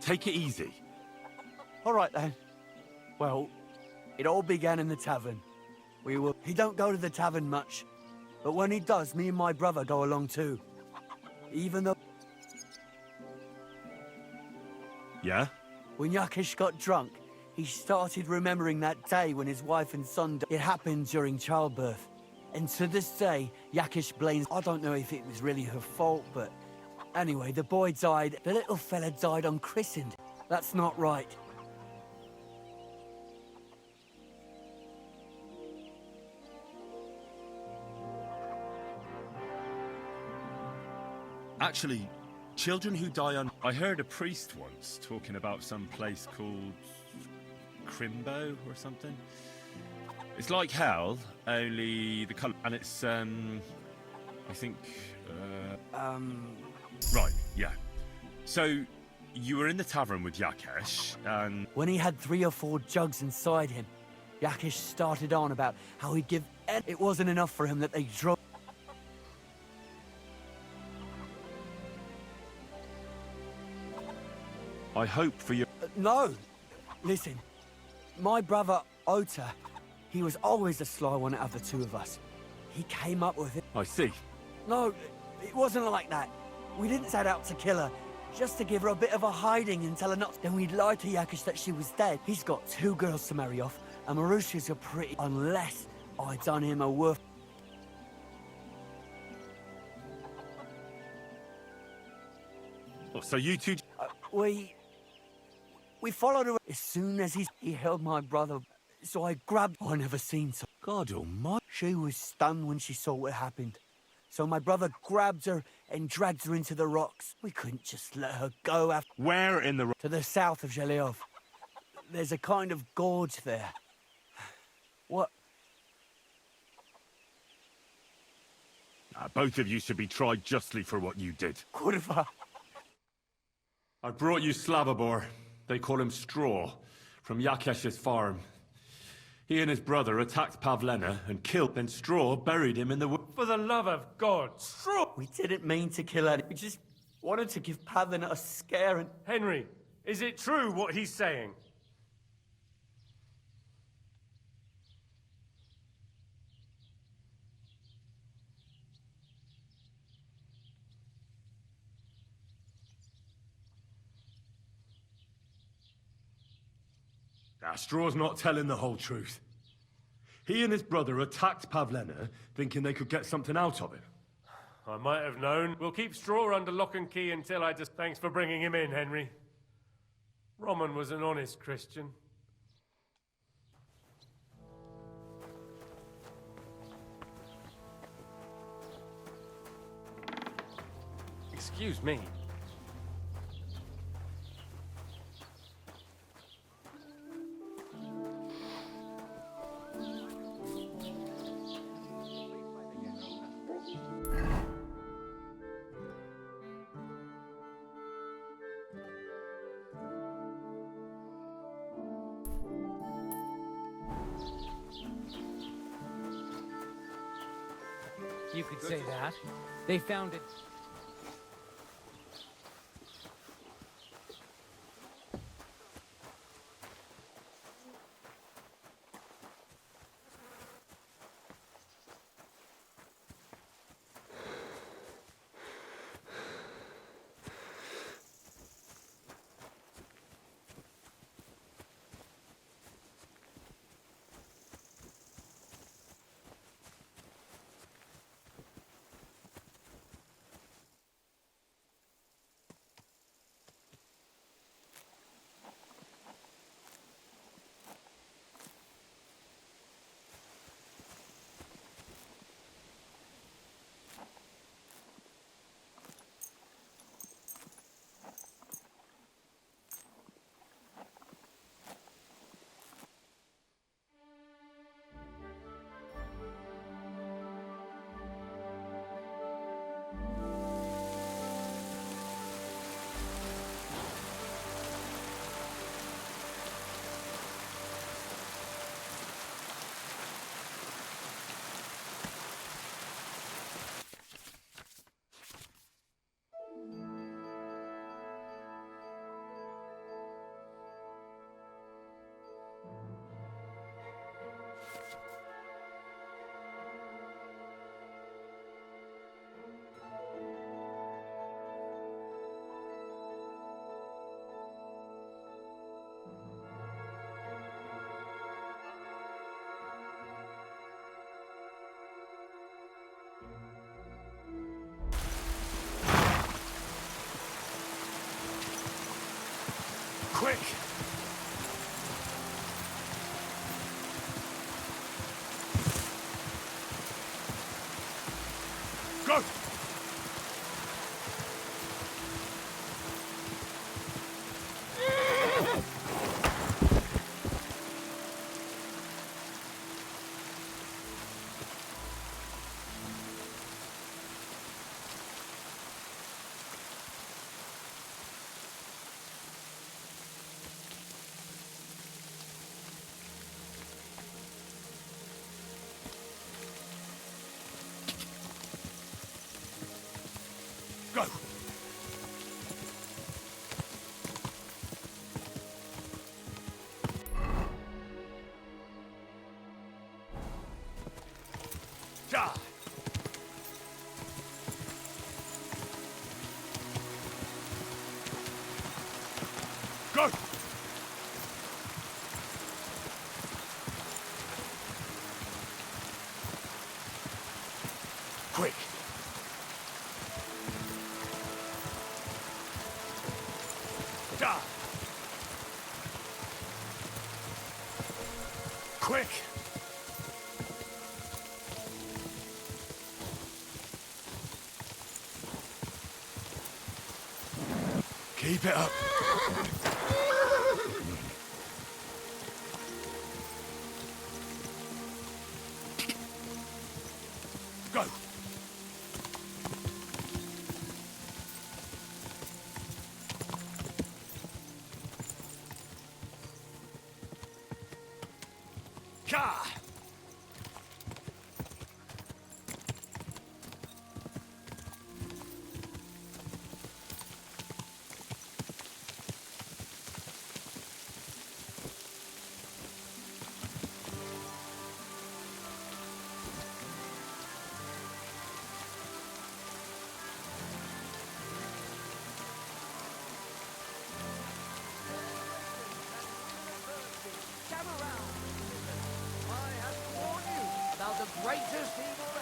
Take it easy. All right, then. Well, it all began in the tavern. He don't go to the tavern much, but when he does, me and my brother go along too. Even though... Yeah? When Yakish got drunk, he started remembering that day when his wife and son died. It happened during childbirth. And to this day, Yakish blames... I don't know if it was really her fault, but... Anyway, the boy died. The little fella died unchristened. That's not right. Actually, children who die on... I heard a priest once talking about some place called... Crimbo or something. It's like hell, only the colour... And it's, I think, Right, yeah. So, you were in the tavern with Yakesh, and... When he had 3 or 4 jugs inside him, Yakish started on about how he'd give... It wasn't enough for him that they drove... I hope for you... No! Listen, my brother, Ota, he was always the sly one out of the 2 of us. He came up with it. I see. No, it wasn't like that. We didn't set out to kill her, just to give her a bit of a hiding and tell her not... Then we'd lie to Yakish that she was dead. He's got 2 girls to marry off, and Marusha's a pretty... Unless I'd done him a worth... Oh, so you two... We followed her. As soon as he held my brother, so I grabbed... I never seen so... God almighty. She was stunned when she saw what happened. So my brother grabbed her and dragged her into the rocks. We couldn't just let her go after... Where in the... To the south of Zheleov. There's a kind of gorge there. What? Both of you should be tried justly for what you did. Kurva. I brought you Slavobor. They call him Straw, from Yakesh's farm. He and his brother attacked Pavlena and killed, then Straw buried him in the wood. For the love of God, Straw! We didn't mean to kill her. We just wanted to give Pavlena a scare and... Henry, is it true what he's saying? Straw's not telling the whole truth. He and his brother attacked Pavlena, thinking they could get something out of it. I might have known. We'll keep Straw under lock and key until I just... Thanks for bringing him in, Henry. Roman was an honest Christian. Excuse me. You could say that. They found it. Quick! Go! Go! Ja! Go! Quick! Ja! Quick! Keep it up. Go! Ka! Gather round. I have warned you about the greatest evil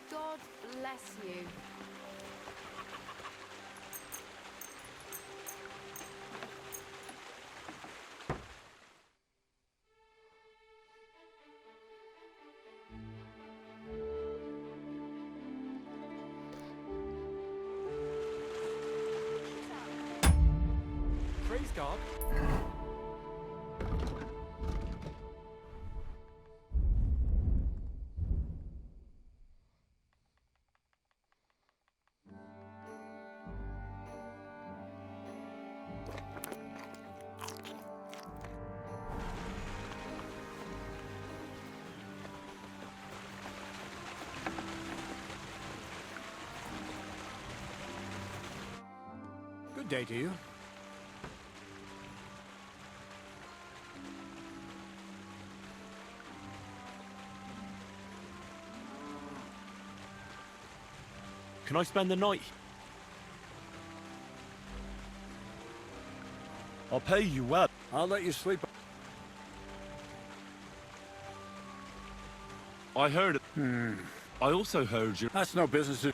God bless you. Praise God. Good Good day to you. Can I spend the night? I'll pay you well. I'll let you sleep. I heard it. I also heard you. That's no business.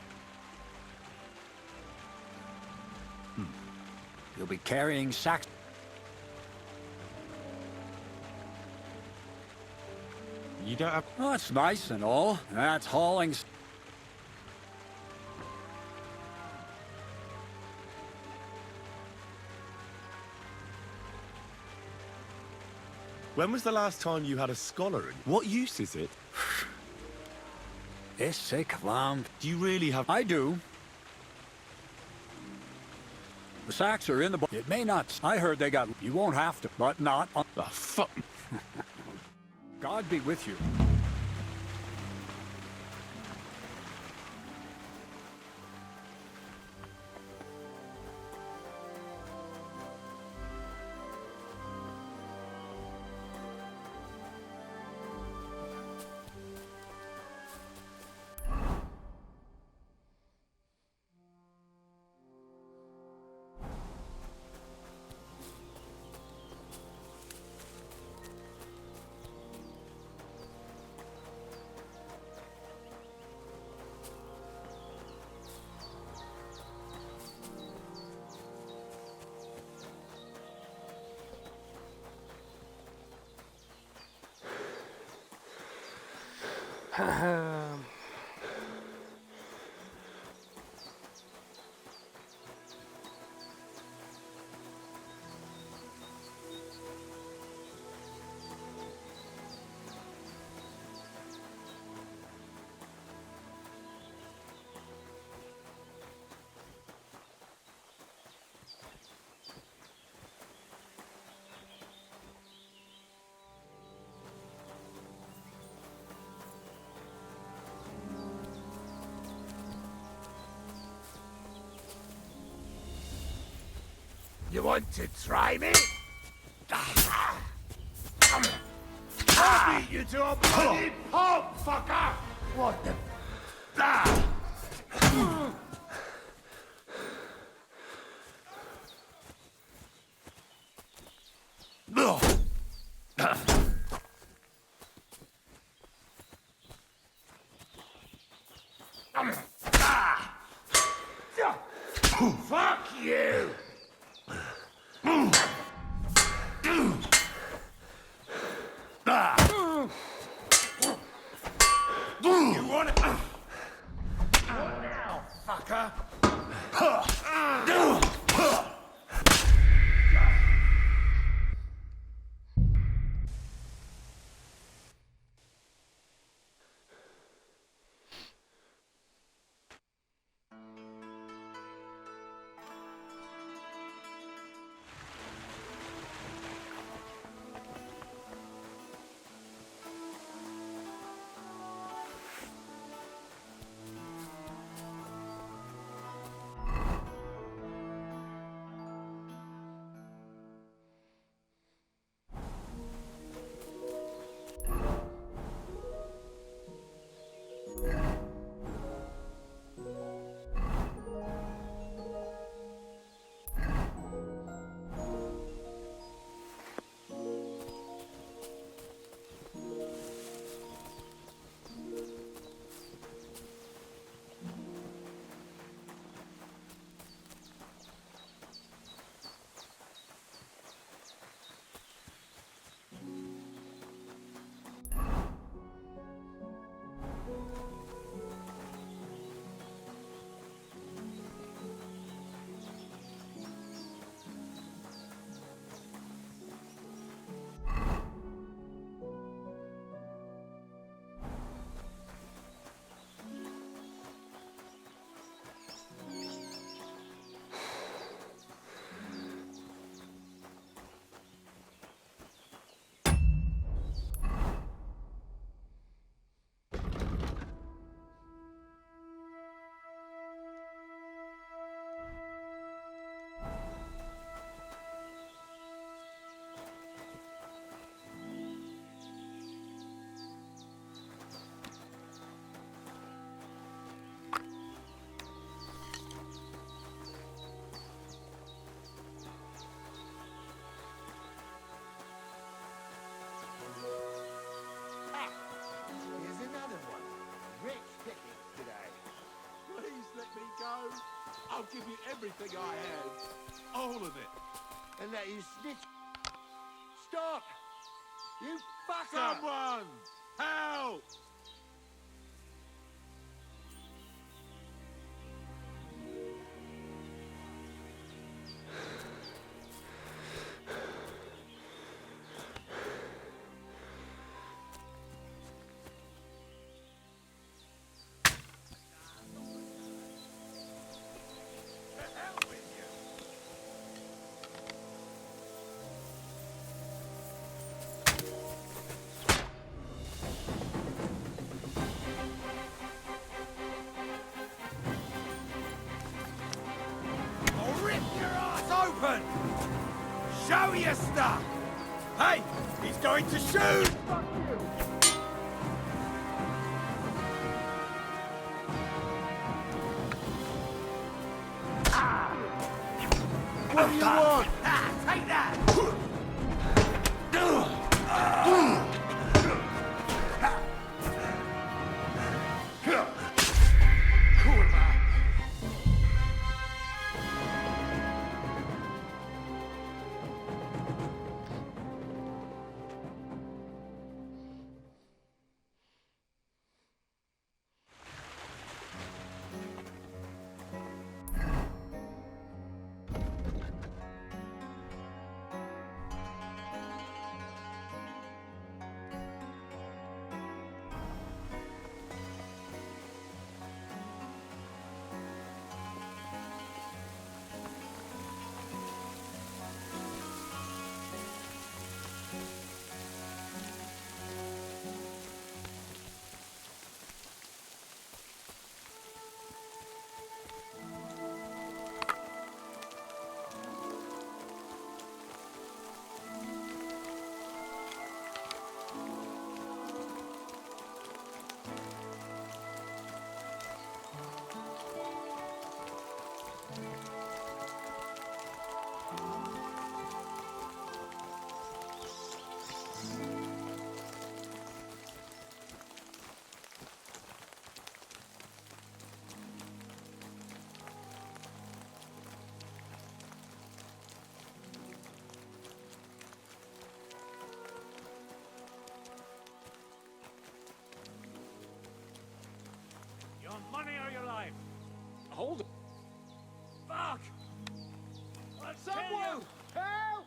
You'll be carrying sacks. You don't have... Oh, that's nice and all. That's hauling... When was the last time you had a scholar in? What use is it? It's sick, Lamb. Do you really have... I do. The sacks are in the... It may not... I heard they got... You won't have to, but not on... Oh, fuck. God be with you. You want to try me? I'll beat you to a bloody pulp, fucker! What the... Fuck you! You want it? What now, fucker? I'll give you everything I have. All of it. And let you snitch. Stop! You fucker! Someone! Help! Open! Show your stuff! Hey! He's going to shoot! Fuck you! What do you want? Take that! Money or your life? Hold it. Fuck! Someone! Help!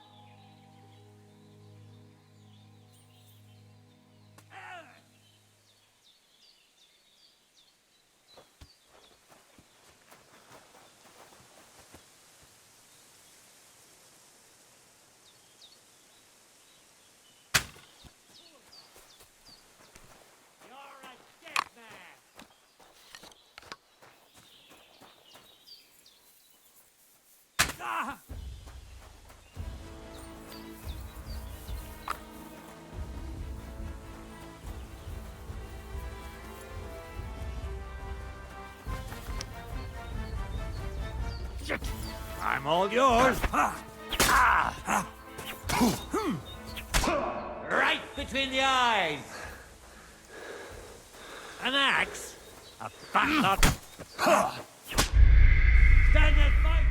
Shit! I'm all yours! Right between the eyes! An axe? A fat lot! Stand and fight!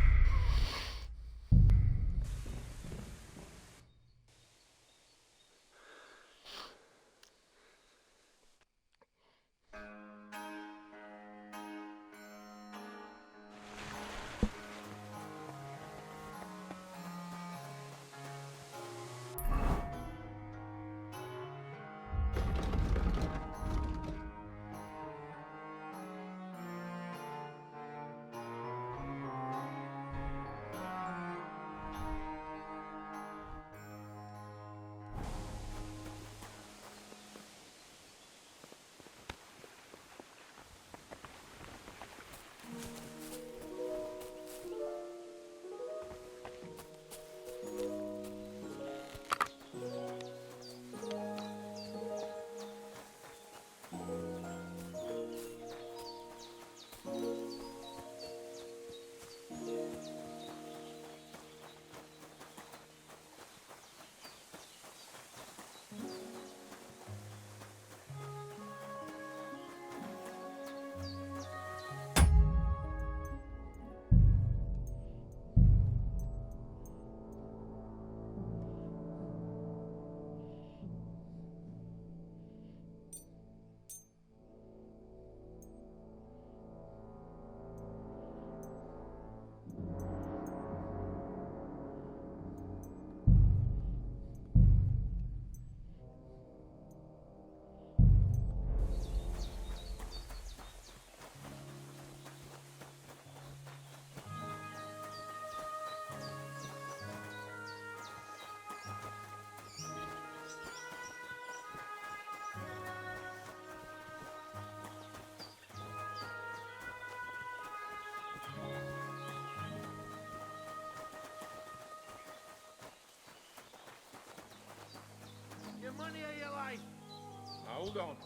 hold on.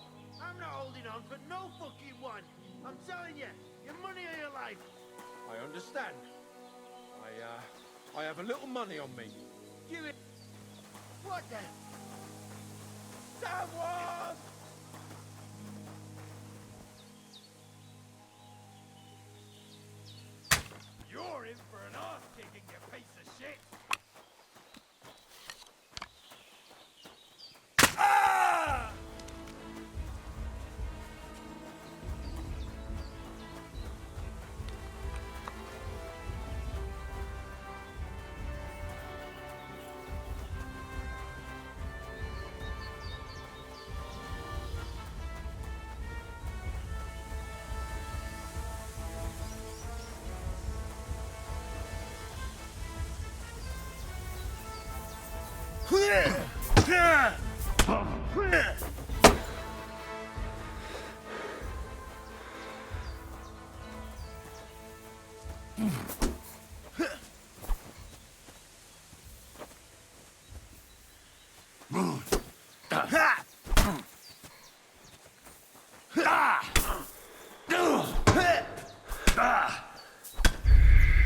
I'm not holding on for no fucking one. I'm telling you, your money or your life. I understand. I have a little money on me. Give it. What the? Someone! You're in for an arse kicking, you piece of shit. Ah!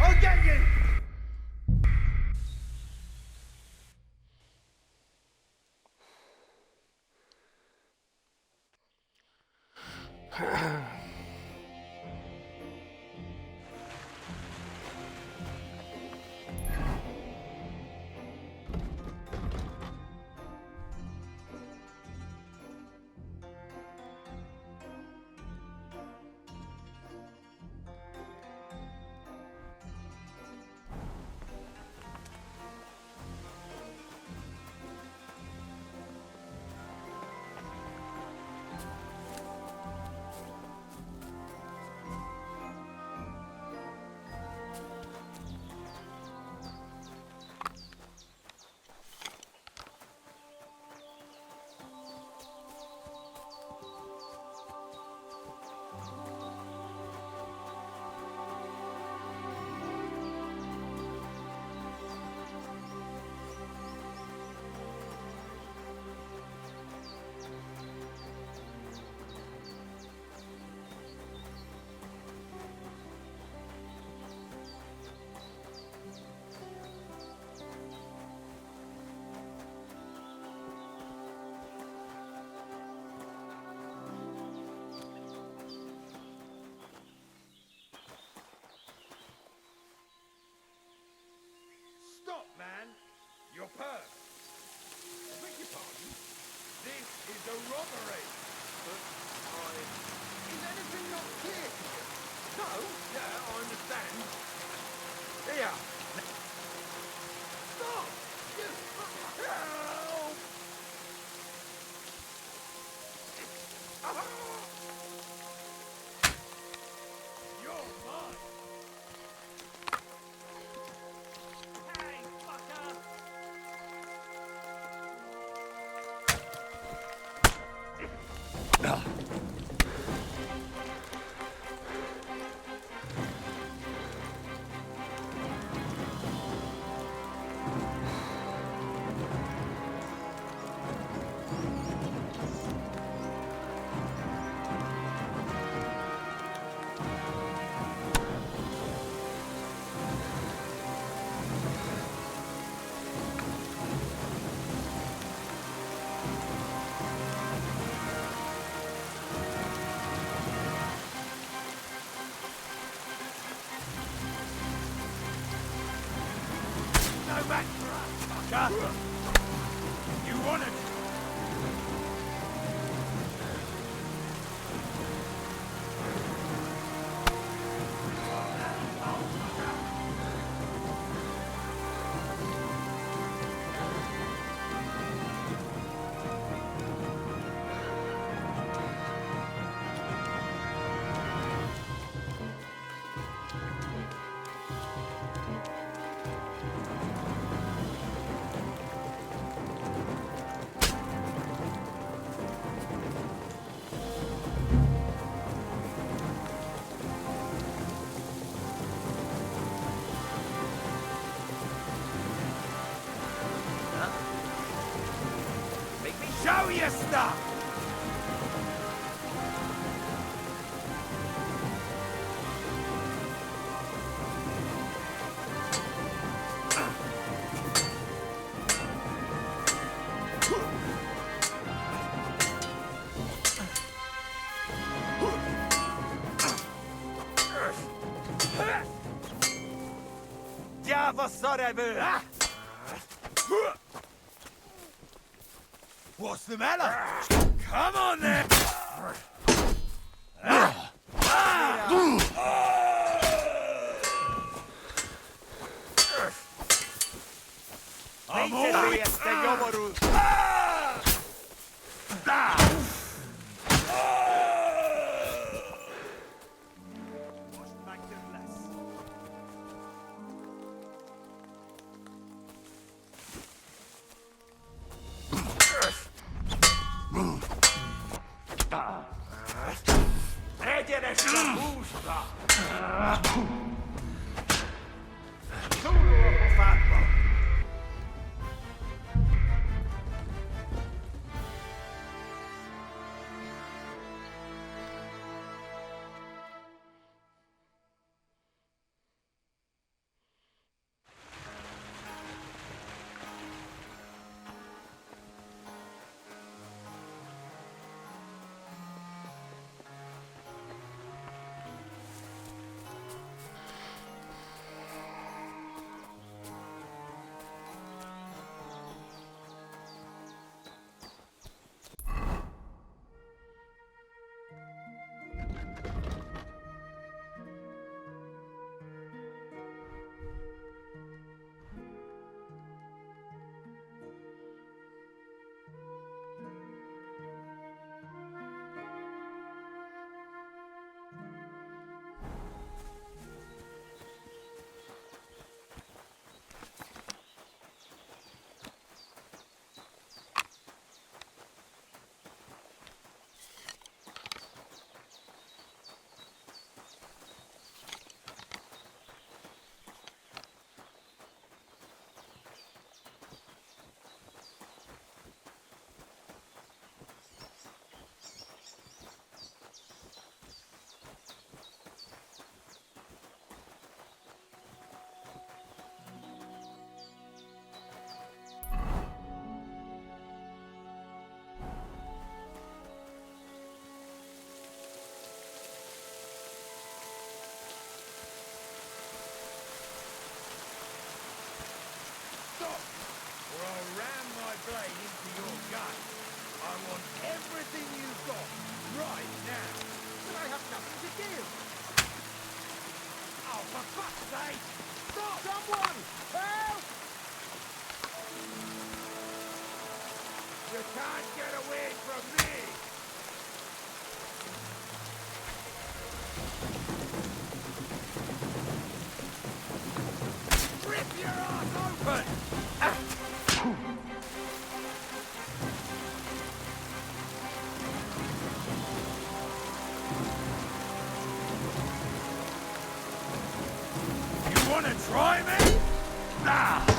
I'll get you! Stop, man! Your purse! I beg your pardon? This is a robbery! But Is anything not clear to you? No? Yeah, I understand. Here! Stop! Help! You're mine! Go back for us, fucker! You want it? Show your stuff! Jävla sorry, What's the matter? Come on then! blade into your gun. I want everything you've got right now. But I have nothing to give. Oh, for fuck's sake! Stop! Someone! Help! You can't get away from me! Rip your ass open! You wanna try me? Nah!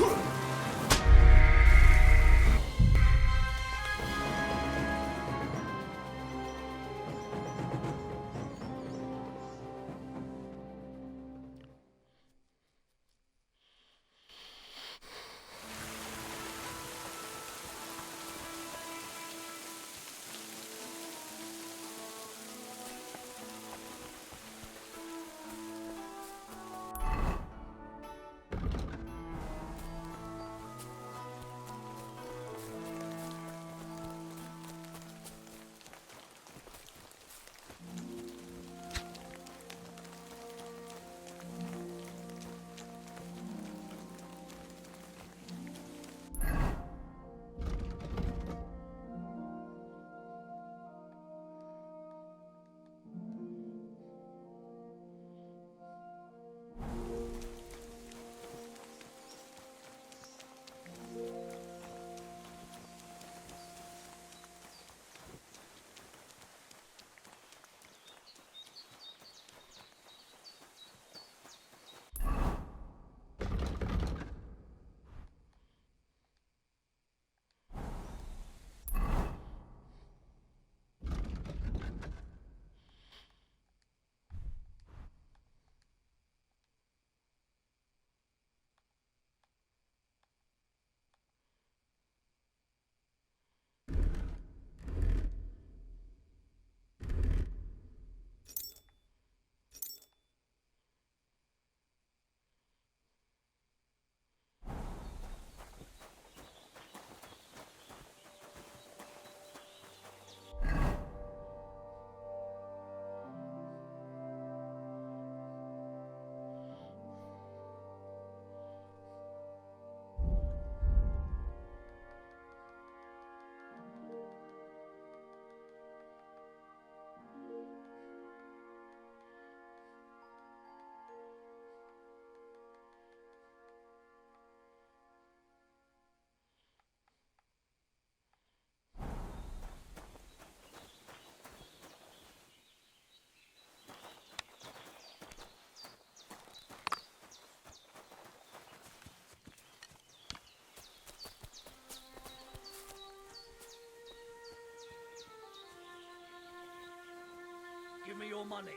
your money.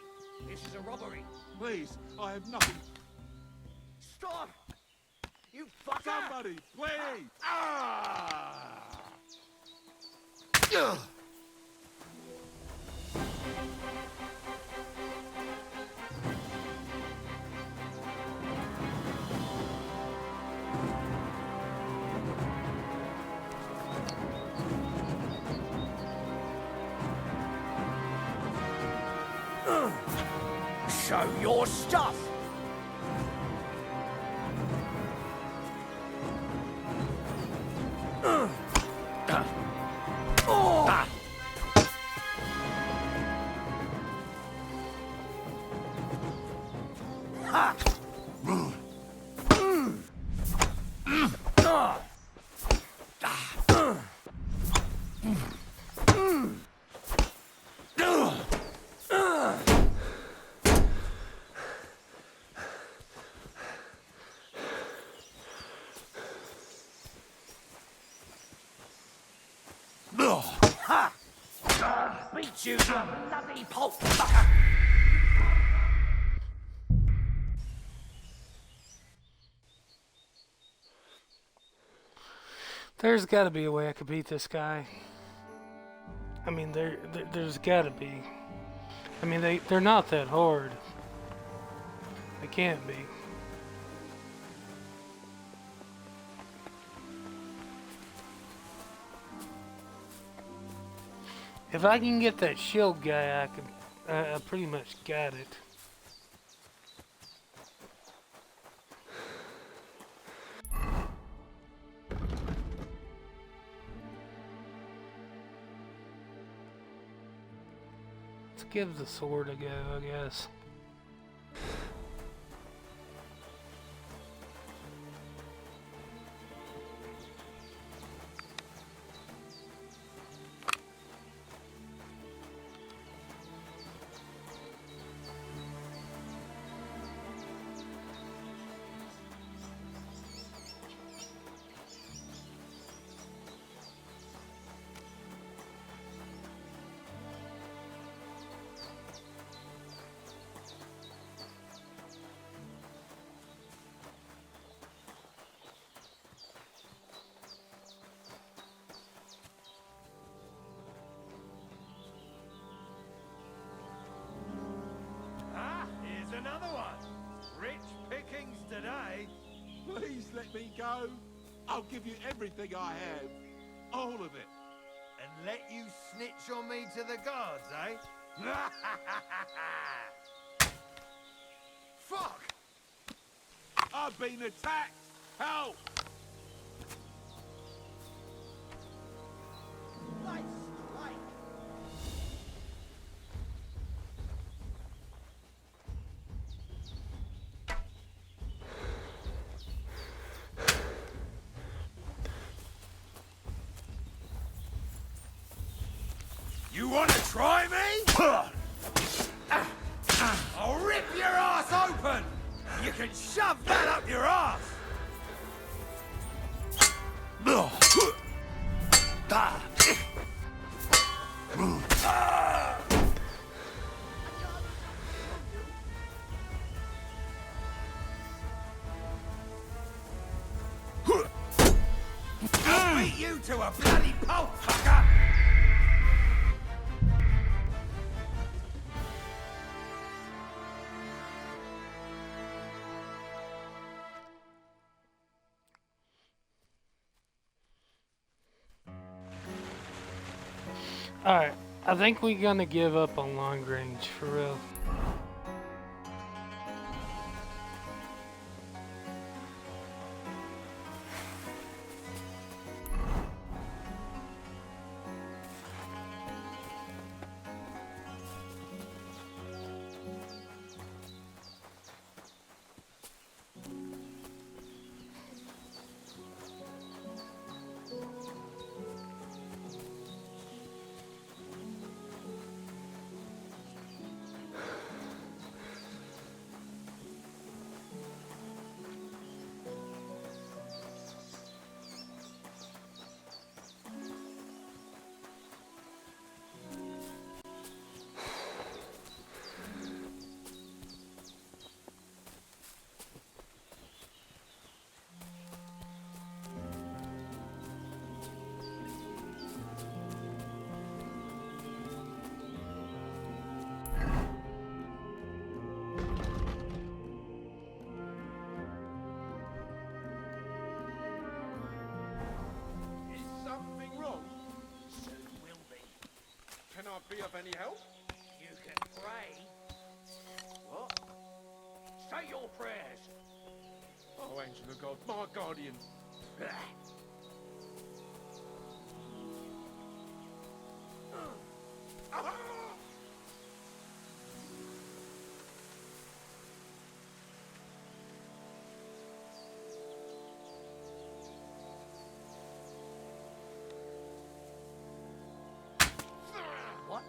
This is a robbery. Please, I have nothing. Stop! You fucker! Somebody, please! Ah! Show your stuff! Beat you, you bloody pulp fucker! There's got to be a way I could beat this guy. I mean, there's got to be. I mean, they're not that hard. They can't be. If I can get that shield guy, I pretty much got it. Let's give the sword a go, I guess. Another one. Rich pickings today. Please let me go. I'll give you everything I have. All of it. And let you snitch on me to the guards, eh? Fuck! I've been attacked. Help! You want to try me? I'll rip your ass open! You can shove that up your ass! I'll beat you to a bloody pulp, fucker! Alright, I think we're gonna give up on long range, for real. I be of any help? You can pray. What? Say your prayers. Oh, angel of God, my guardian. What?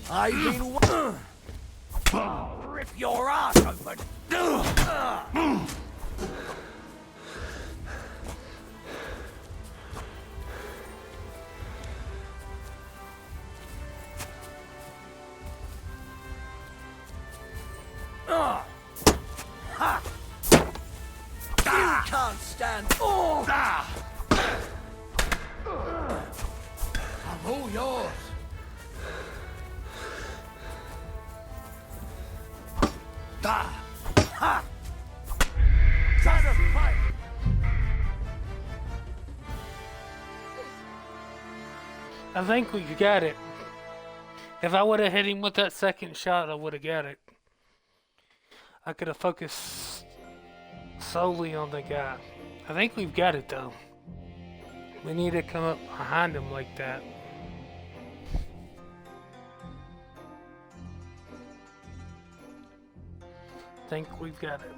I've been rip your ass open. Ha! You can't stand. I'm all yours. Ha! Try to fight! I think we got it. If I would have hit him with that second shot, I would have got it. I could have focused solely on the guy. I think we've got it though. We need to come up behind him like that. I think we've got it.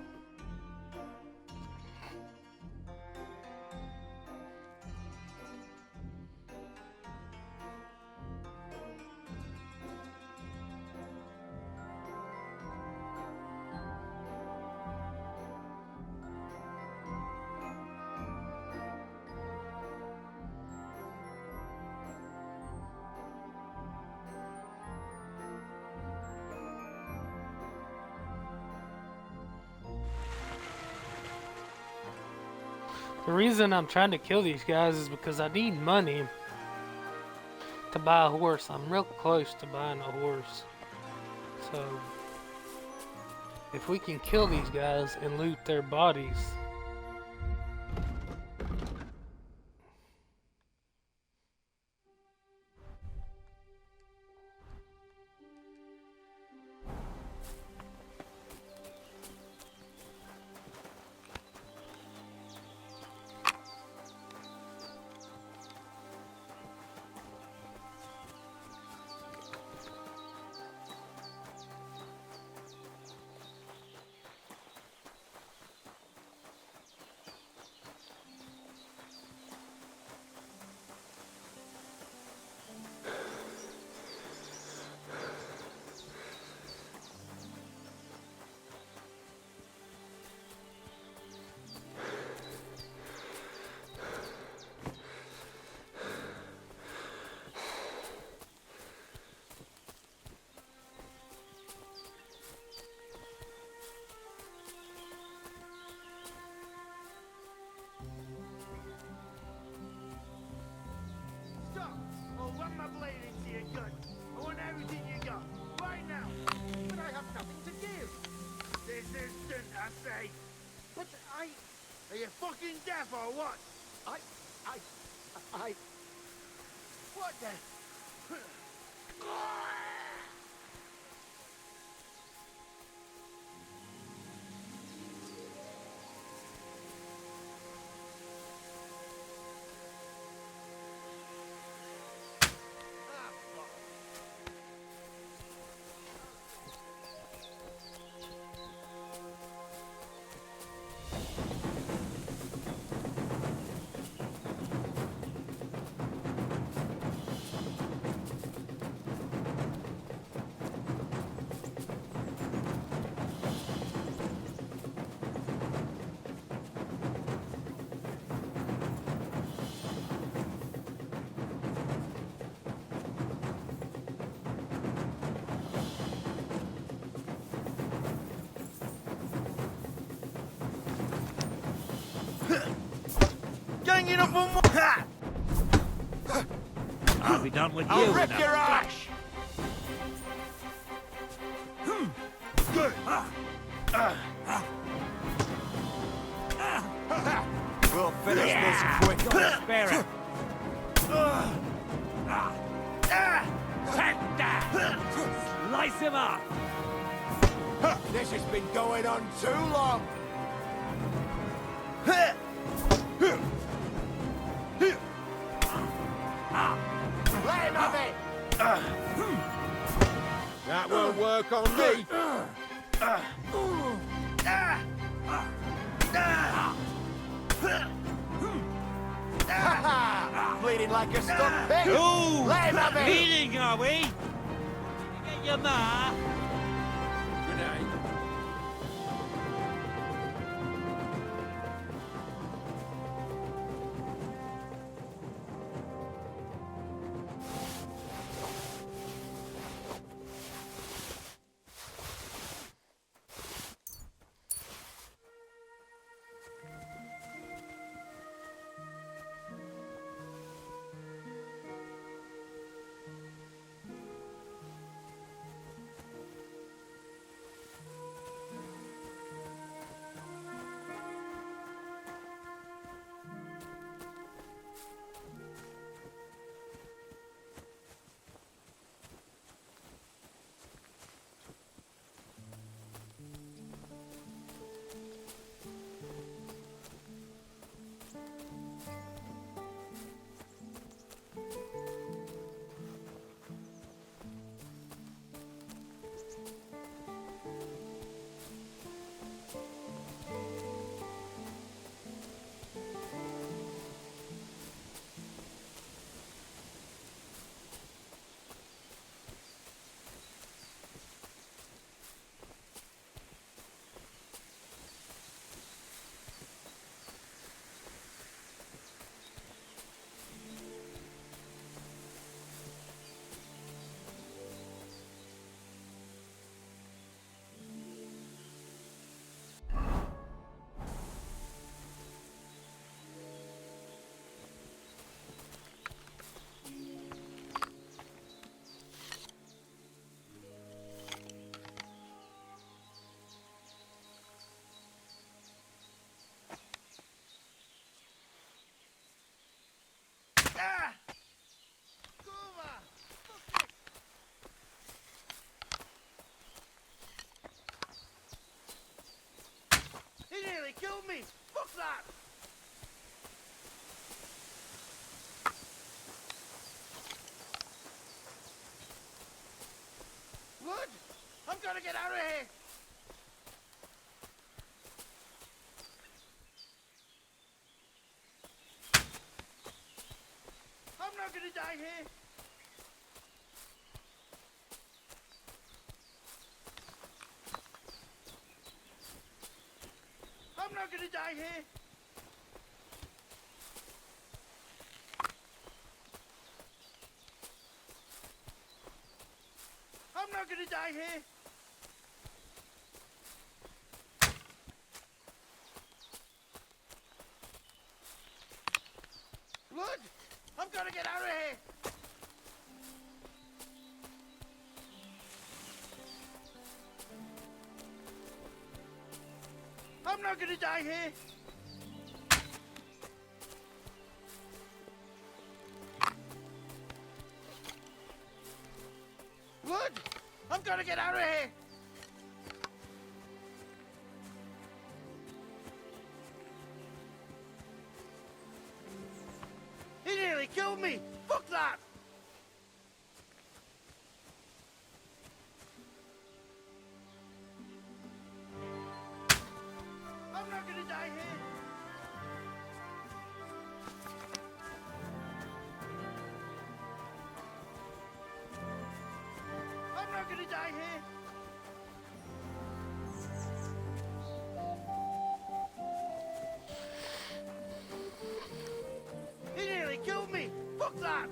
The reason I'm trying to kill these guys is because I need money to buy a horse. I'm real close to buying a horse. So, if we can kill these guys and loot their bodies, Stop! Or run my blade into your gut. I want everything you got, right now. But I have nothing to give. This instant, I say. But are you fucking deaf or what? What the? couple more. I'll be done with you. I'll in rip a your eye. flash. We'll finish this quick. Don't spare him. Take that! Slice him up! This has been going on too long. Let him have it. That won't work on me. Bleeding like a stuck pig. Ooh! Let him have it. Bleeding, are we? Did you get your ma? He nearly killed me. Fuck that. Wood, I'm gonna get out of here. I'm not gonna die here. I'm not gonna die here. I'm not gonna die here. Blood! I'm gonna get out of here. I'm not gonna die here. Blood! I'm gonna get out of here. He nearly killed me. Fuck that. I'm not gonna die here. I'm not gonna die here. He nearly killed me. Fuck that.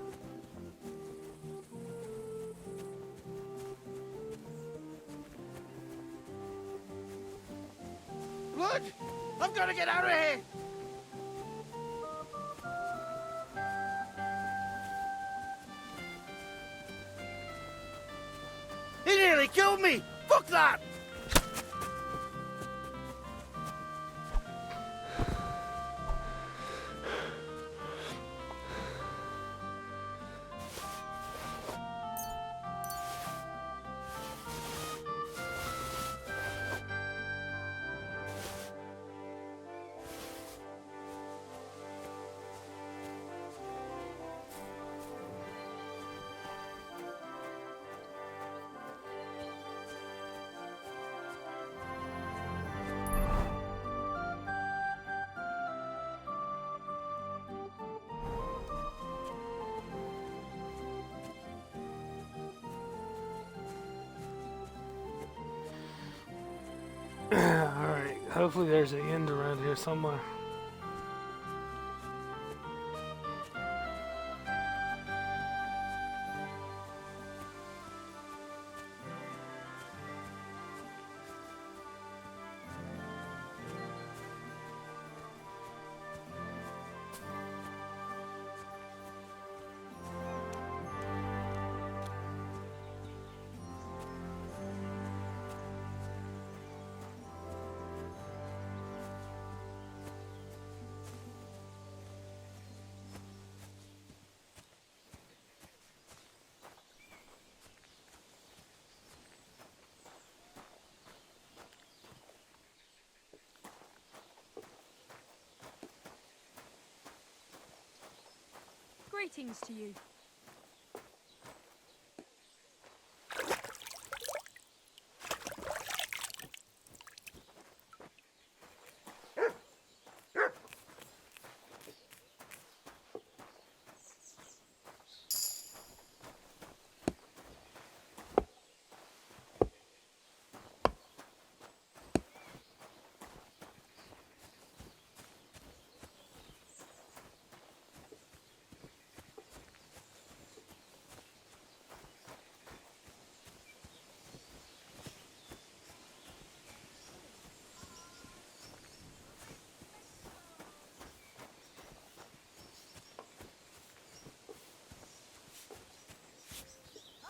Blood! I'm gonna get out of here! They killed me! Fuck that! Alright, hopefully there's an end around here somewhere. Greetings to you.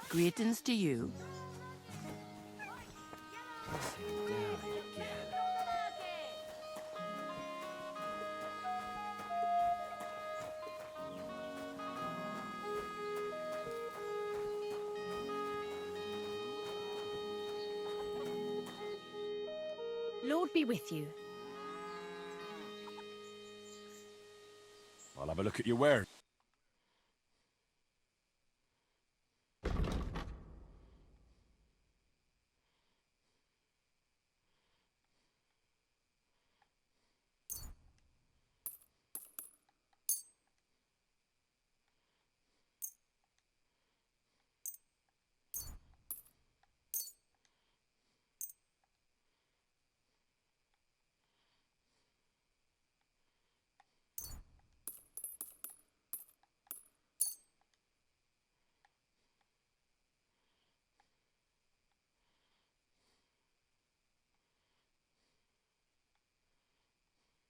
Greetings to you. Lord be with you. I'll have a look at your wares.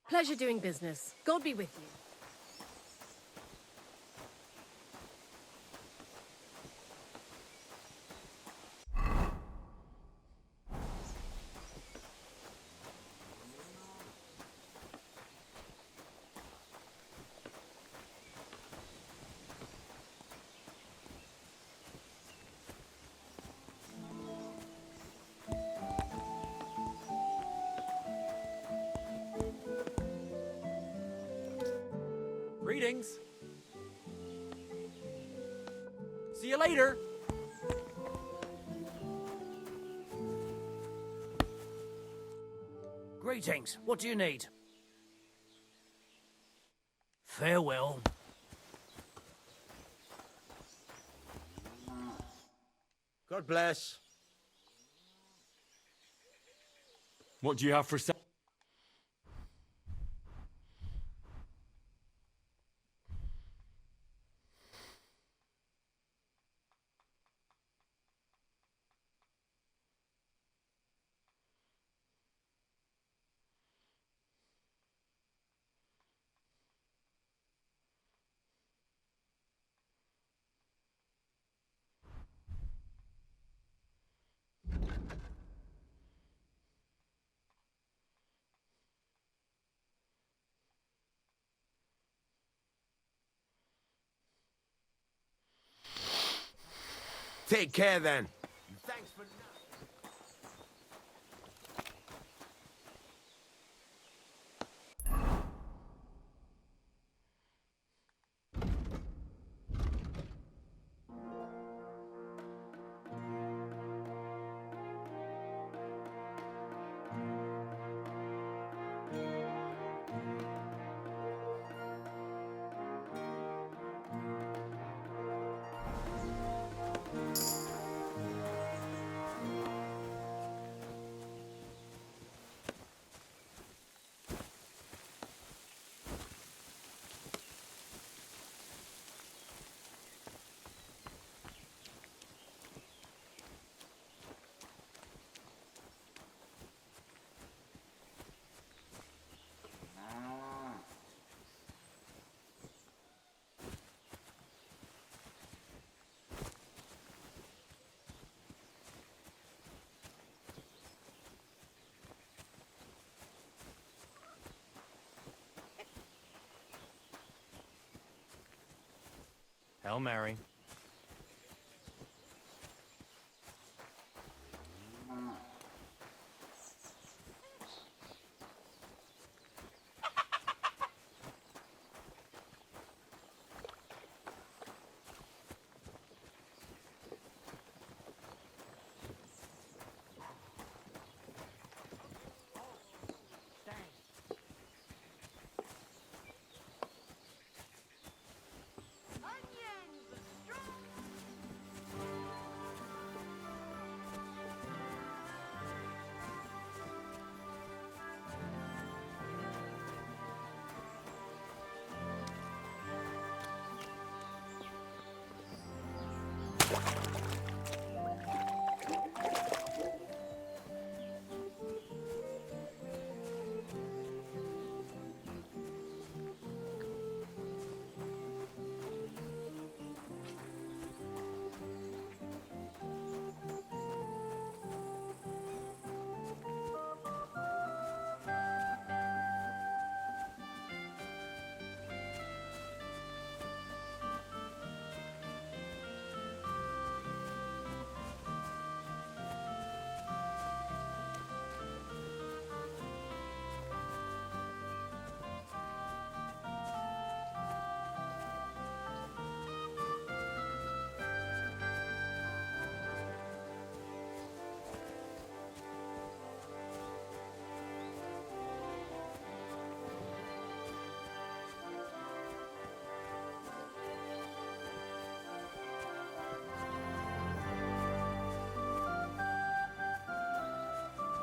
Pleasure doing business. God be with you. Greetings. See you later. Greetings. What do you need? Farewell. God bless. What do you have for sale? Take care then. Thanks for... Hail Mary.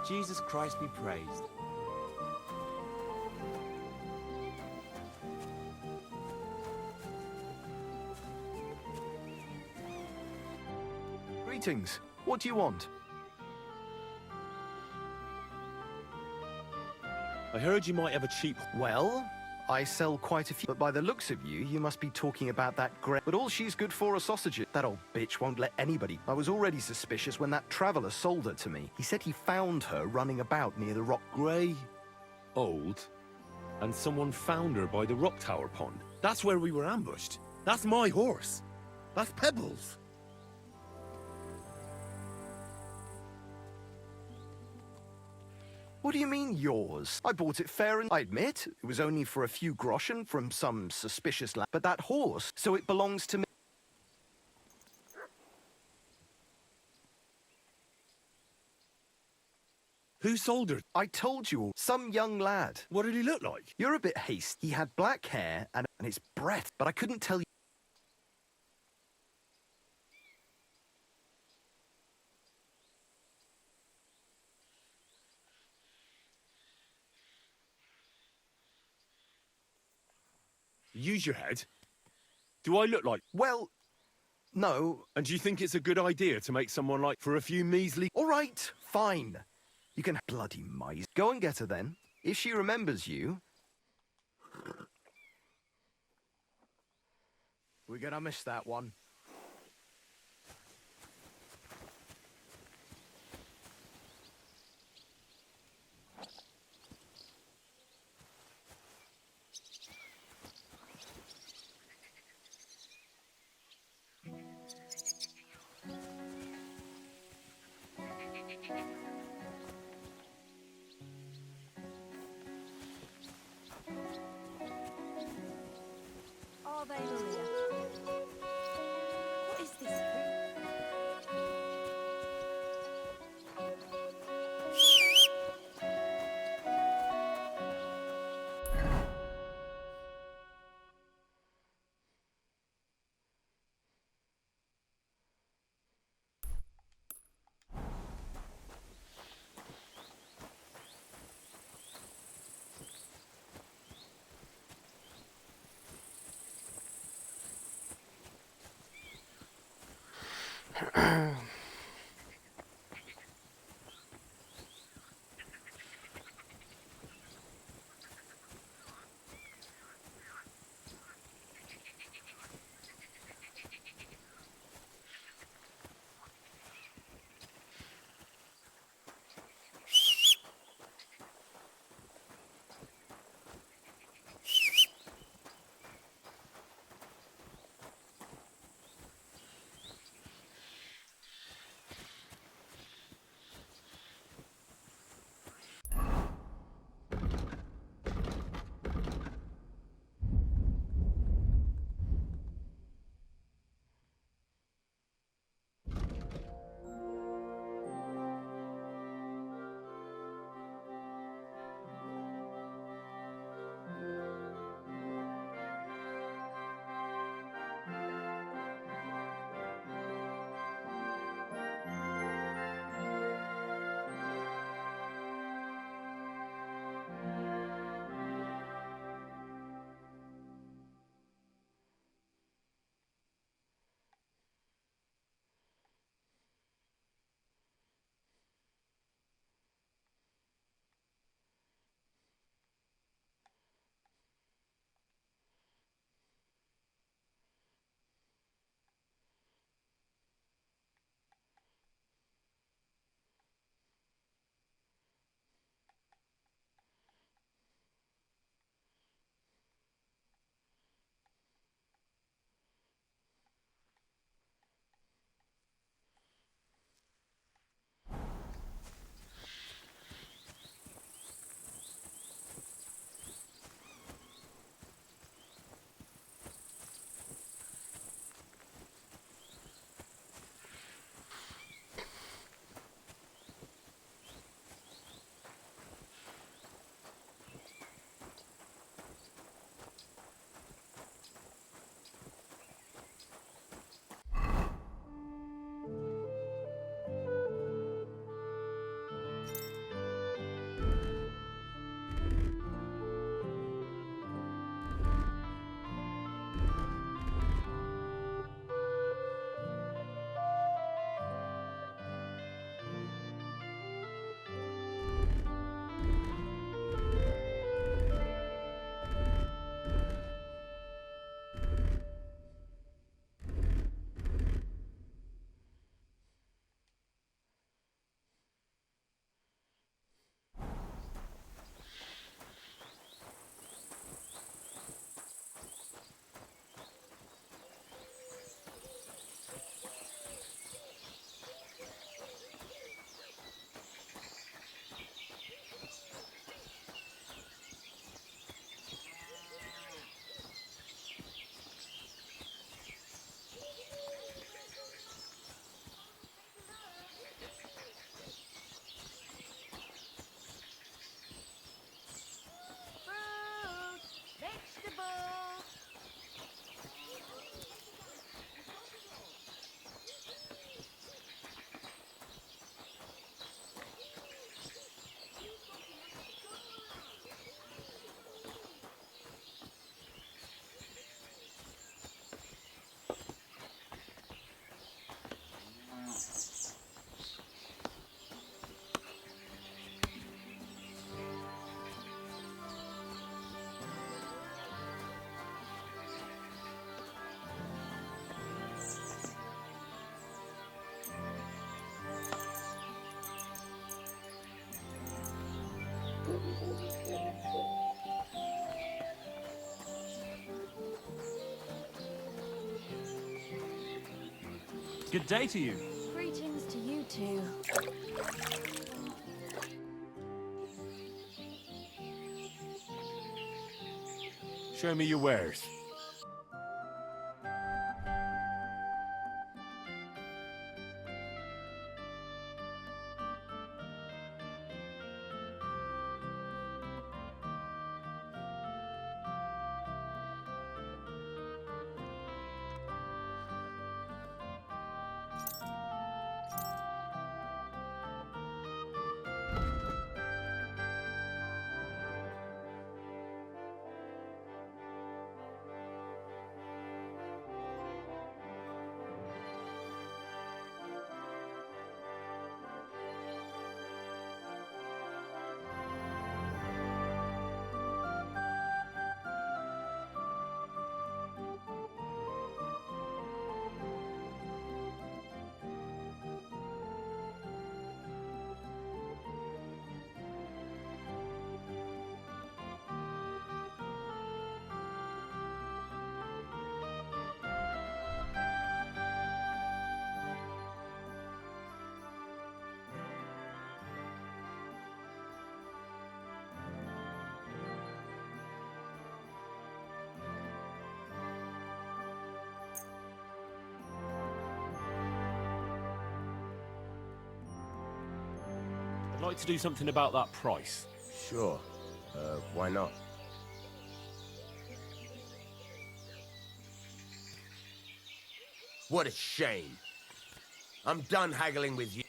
Jesus Christ be praised. Greetings. What do you want? I heard you might have a cheap... Well, I sell quite a few, but by the looks of you, you must be talking about that But all she's good for are sausages. That old bitch won't let anybody. I was already suspicious when that traveller sold her to me. He said he found her running about near the rock. Grey, old, and someone found her by the rock tower pond. That's where we were ambushed. That's my horse. That's Pebbles. What do you mean, yours? I bought it fair and I admit, it was only for a few groschen from some suspicious lad. But that horse, so it belongs to me. Who sold her? I told you all. Some young lad. What did he look like? You're a bit hasty. He had black hair and his breath, but I couldn't tell you. Use your head. Do I look like... Well, no. And do you think it's a good idea to make someone like for a few measly... All right, fine. You can... Bloody mice. Go and get her then. If she remembers you... We're gonna miss that one. Ave Maria. What is this? Good day to you. Greetings to you too. Show me your wares. like to do something about that price. Sure. Why not? What a shame. I'm done haggling with you.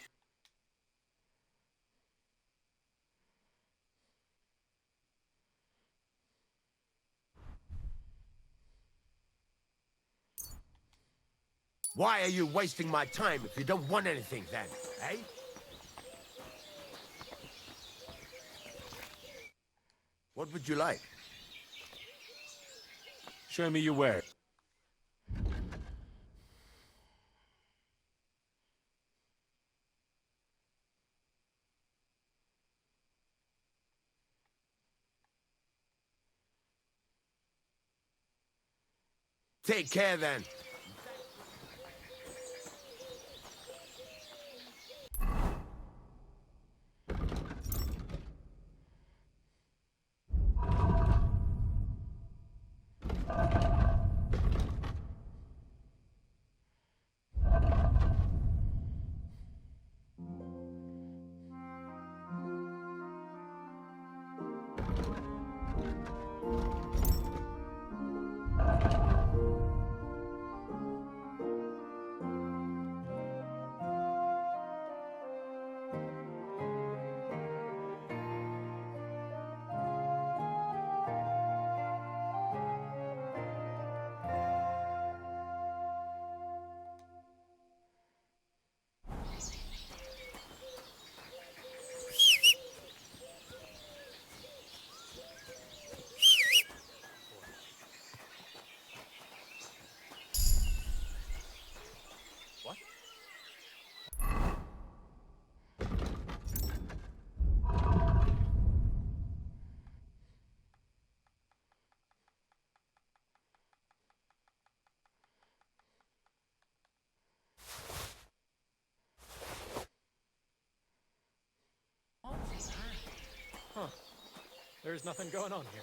Why are you wasting my time if you don't want anything then, eh? What would you like? Show me your wares. Take care then. Huh. There's nothing going on here.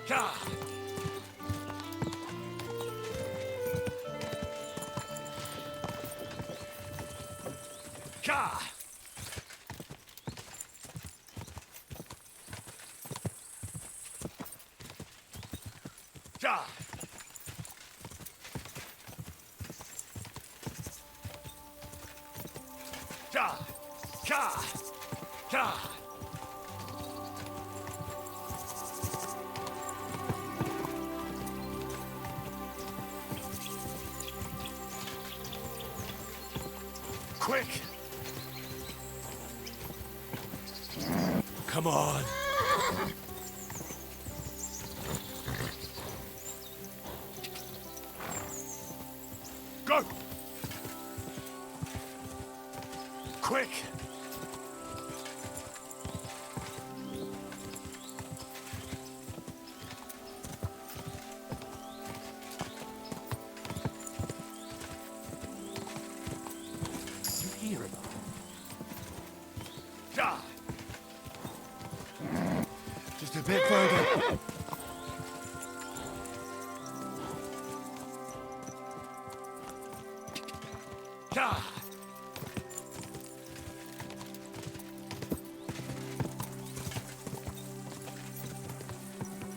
Ka! Ka! Ka! Ka! Ka! Ka! Quick! Come on! Go! Quick! You hear him? Ja! Just a bit further. Ja!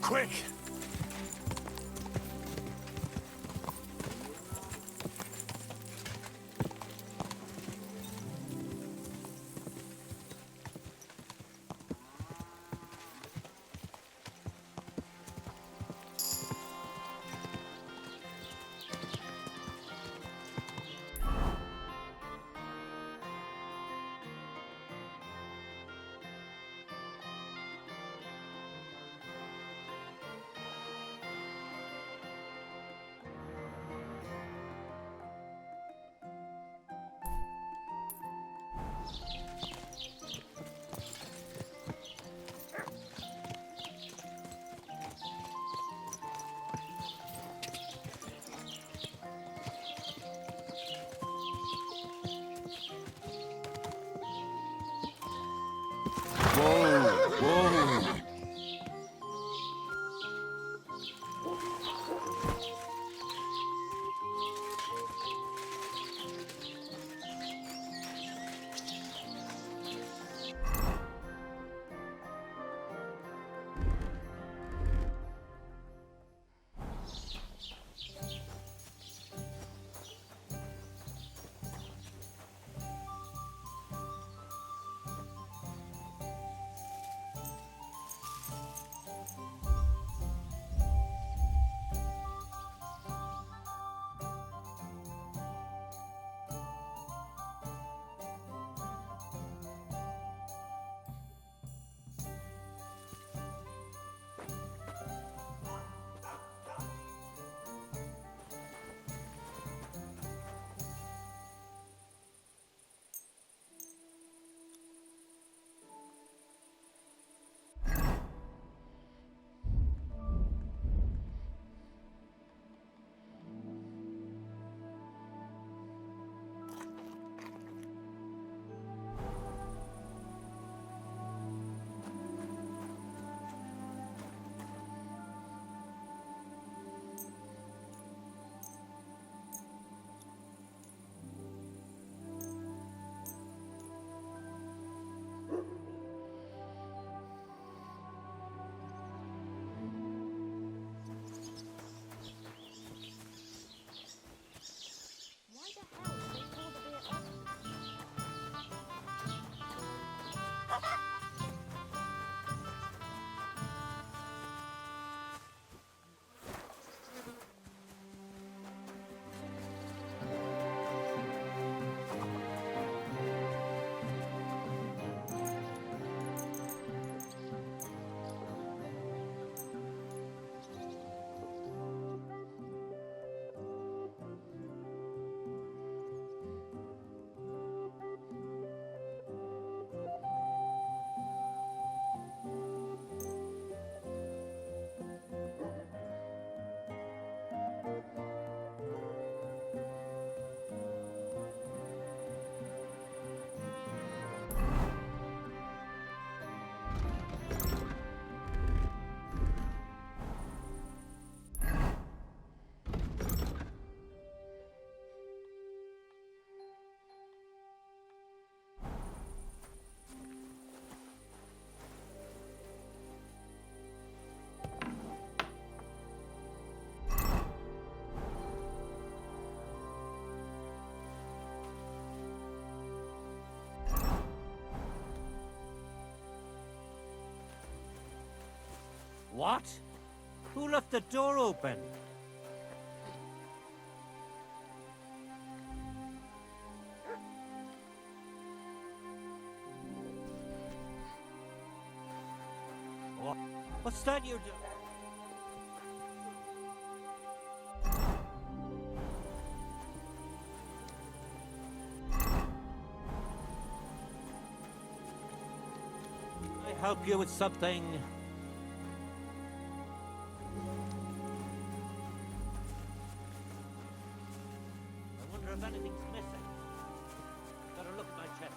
Quick! Whoa! What? Who left the door open? What's that you're doing? I help you with something? I wonder if anything's missing. Gotta look at my chest.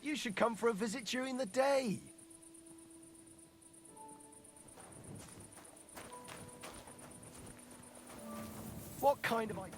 You should come for a visit during the day. What kind of idea?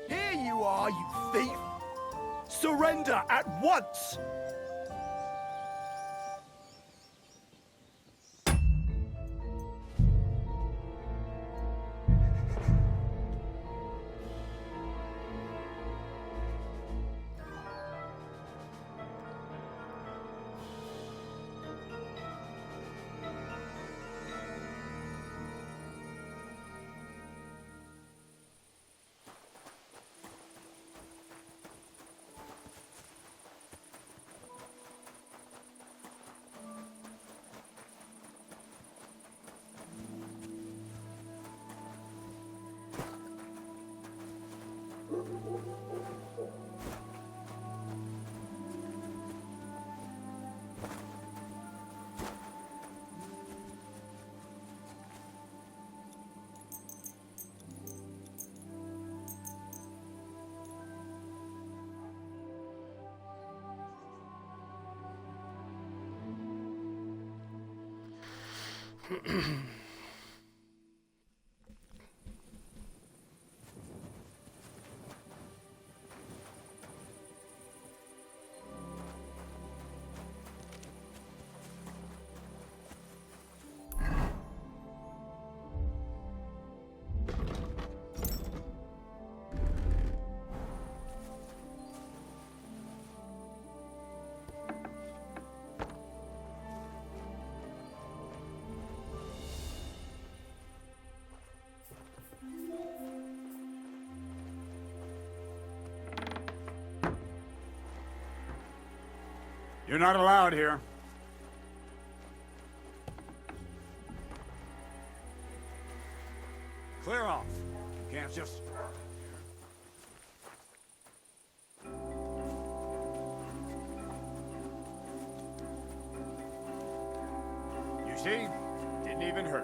Here you are, you thief! Surrender at once! You're not allowed here. Clear off. You can't just... You see? Didn't even hurt.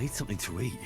need something to eat.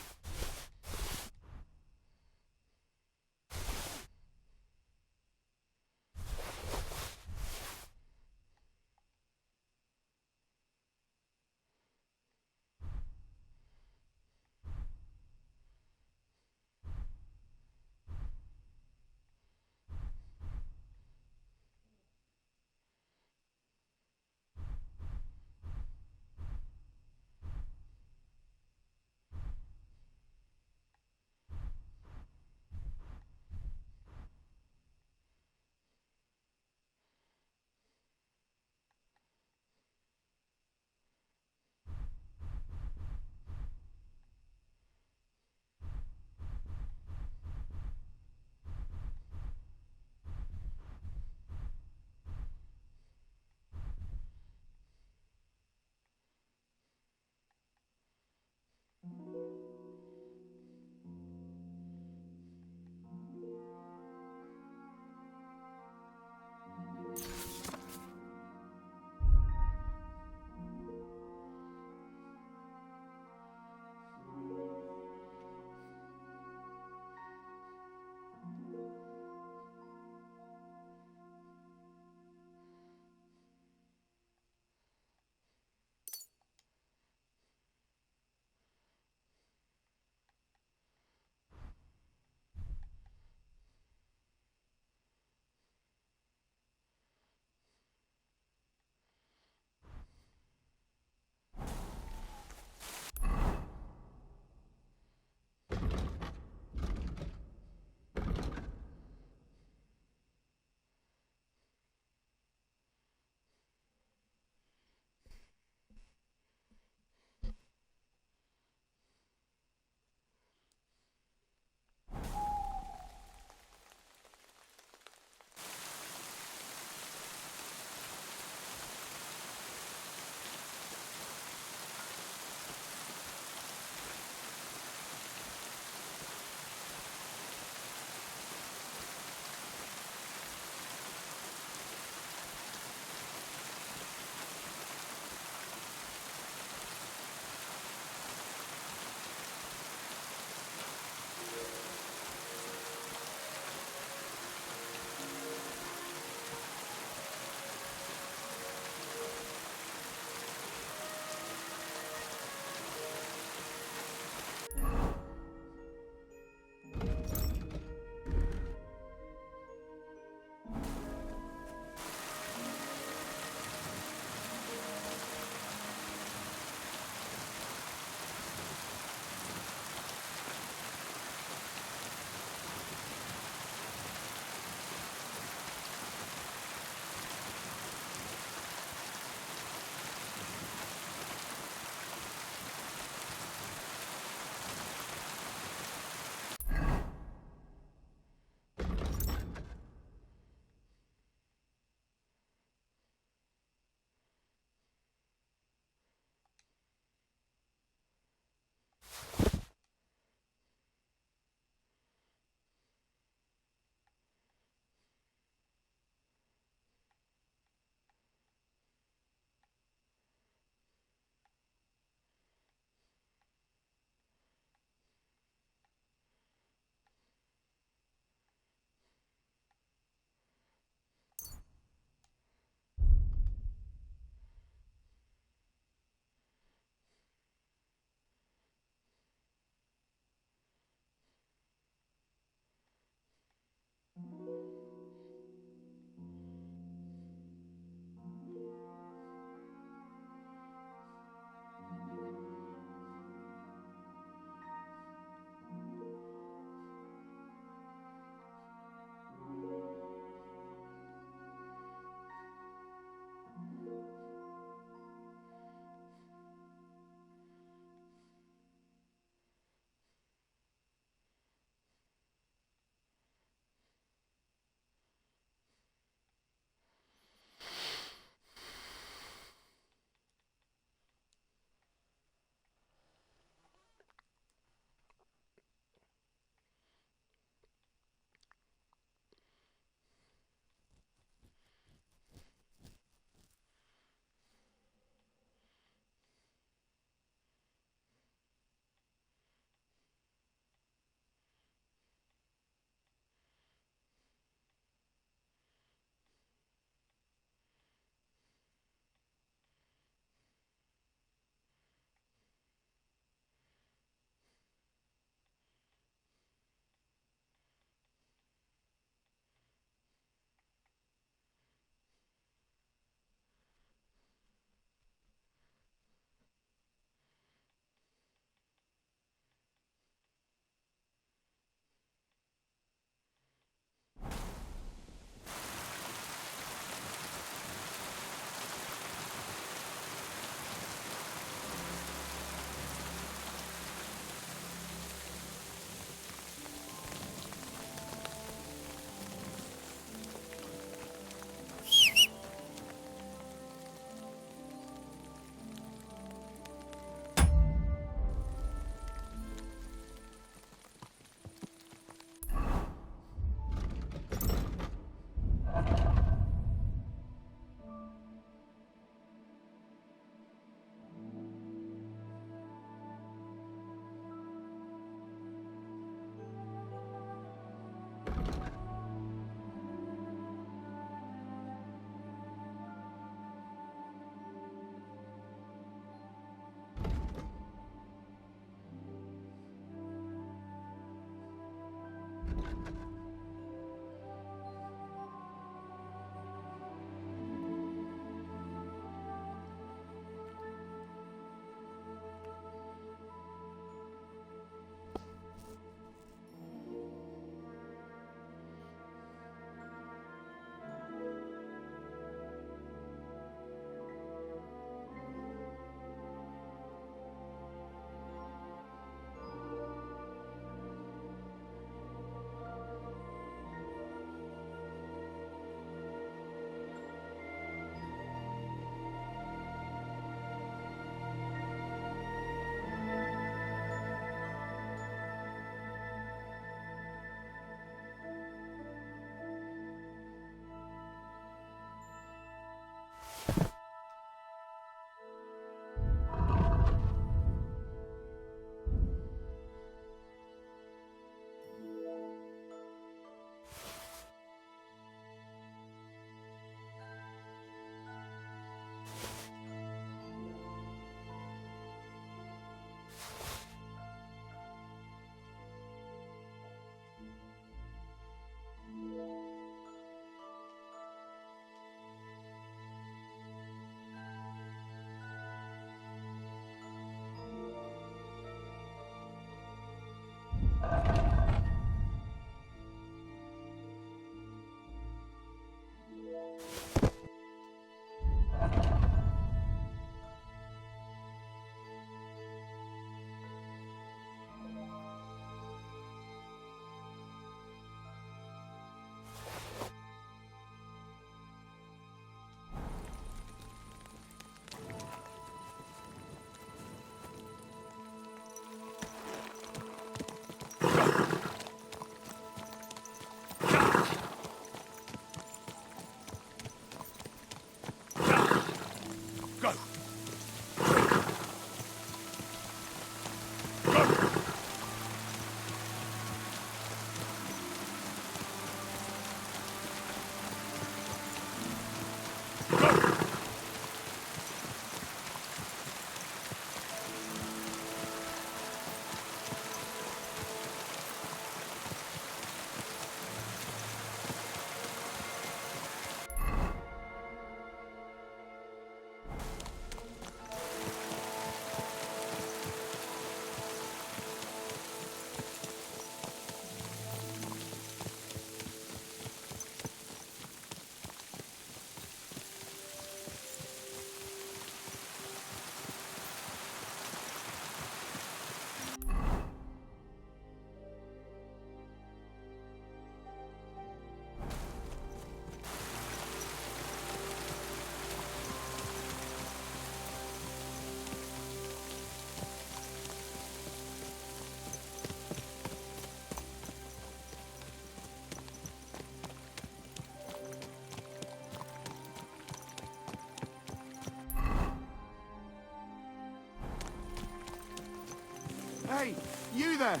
You there!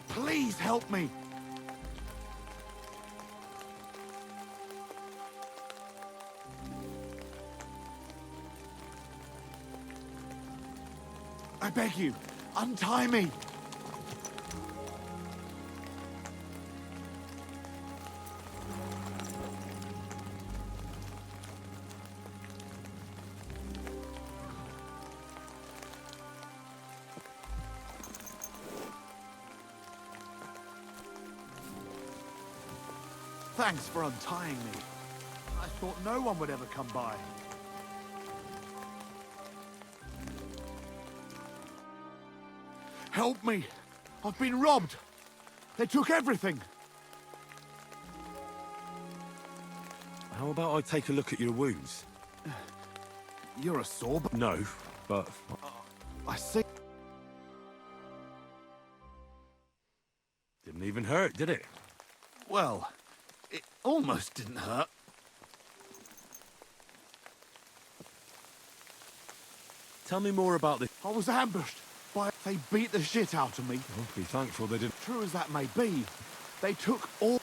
Please help me! I beg you, untie me! Thanks for untying me. I thought no one would ever come by. Help me! I've been robbed! They took everything! How about I take a look at your wounds? You're a sword? No, but... I see. Didn't even hurt, did it? Well, it almost didn't hurt. Tell me more about this. I was ambushed. They beat the shit out of me. Oh, be thankful they didn't. True as that may be, they took all...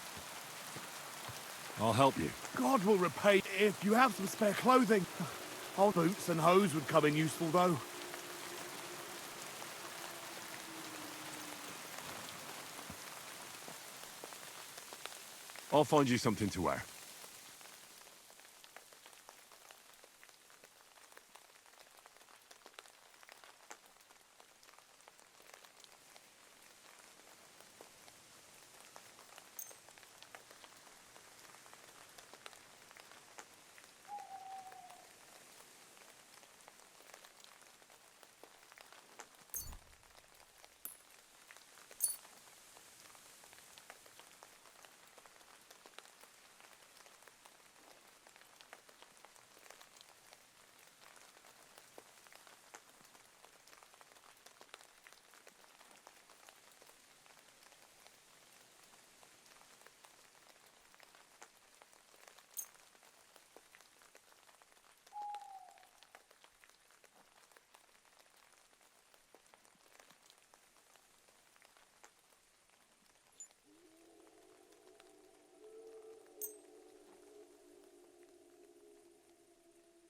I'll help you. God will repay if you have some spare clothing. Old boots and hose would come in useful, though. I'll find you something to wear.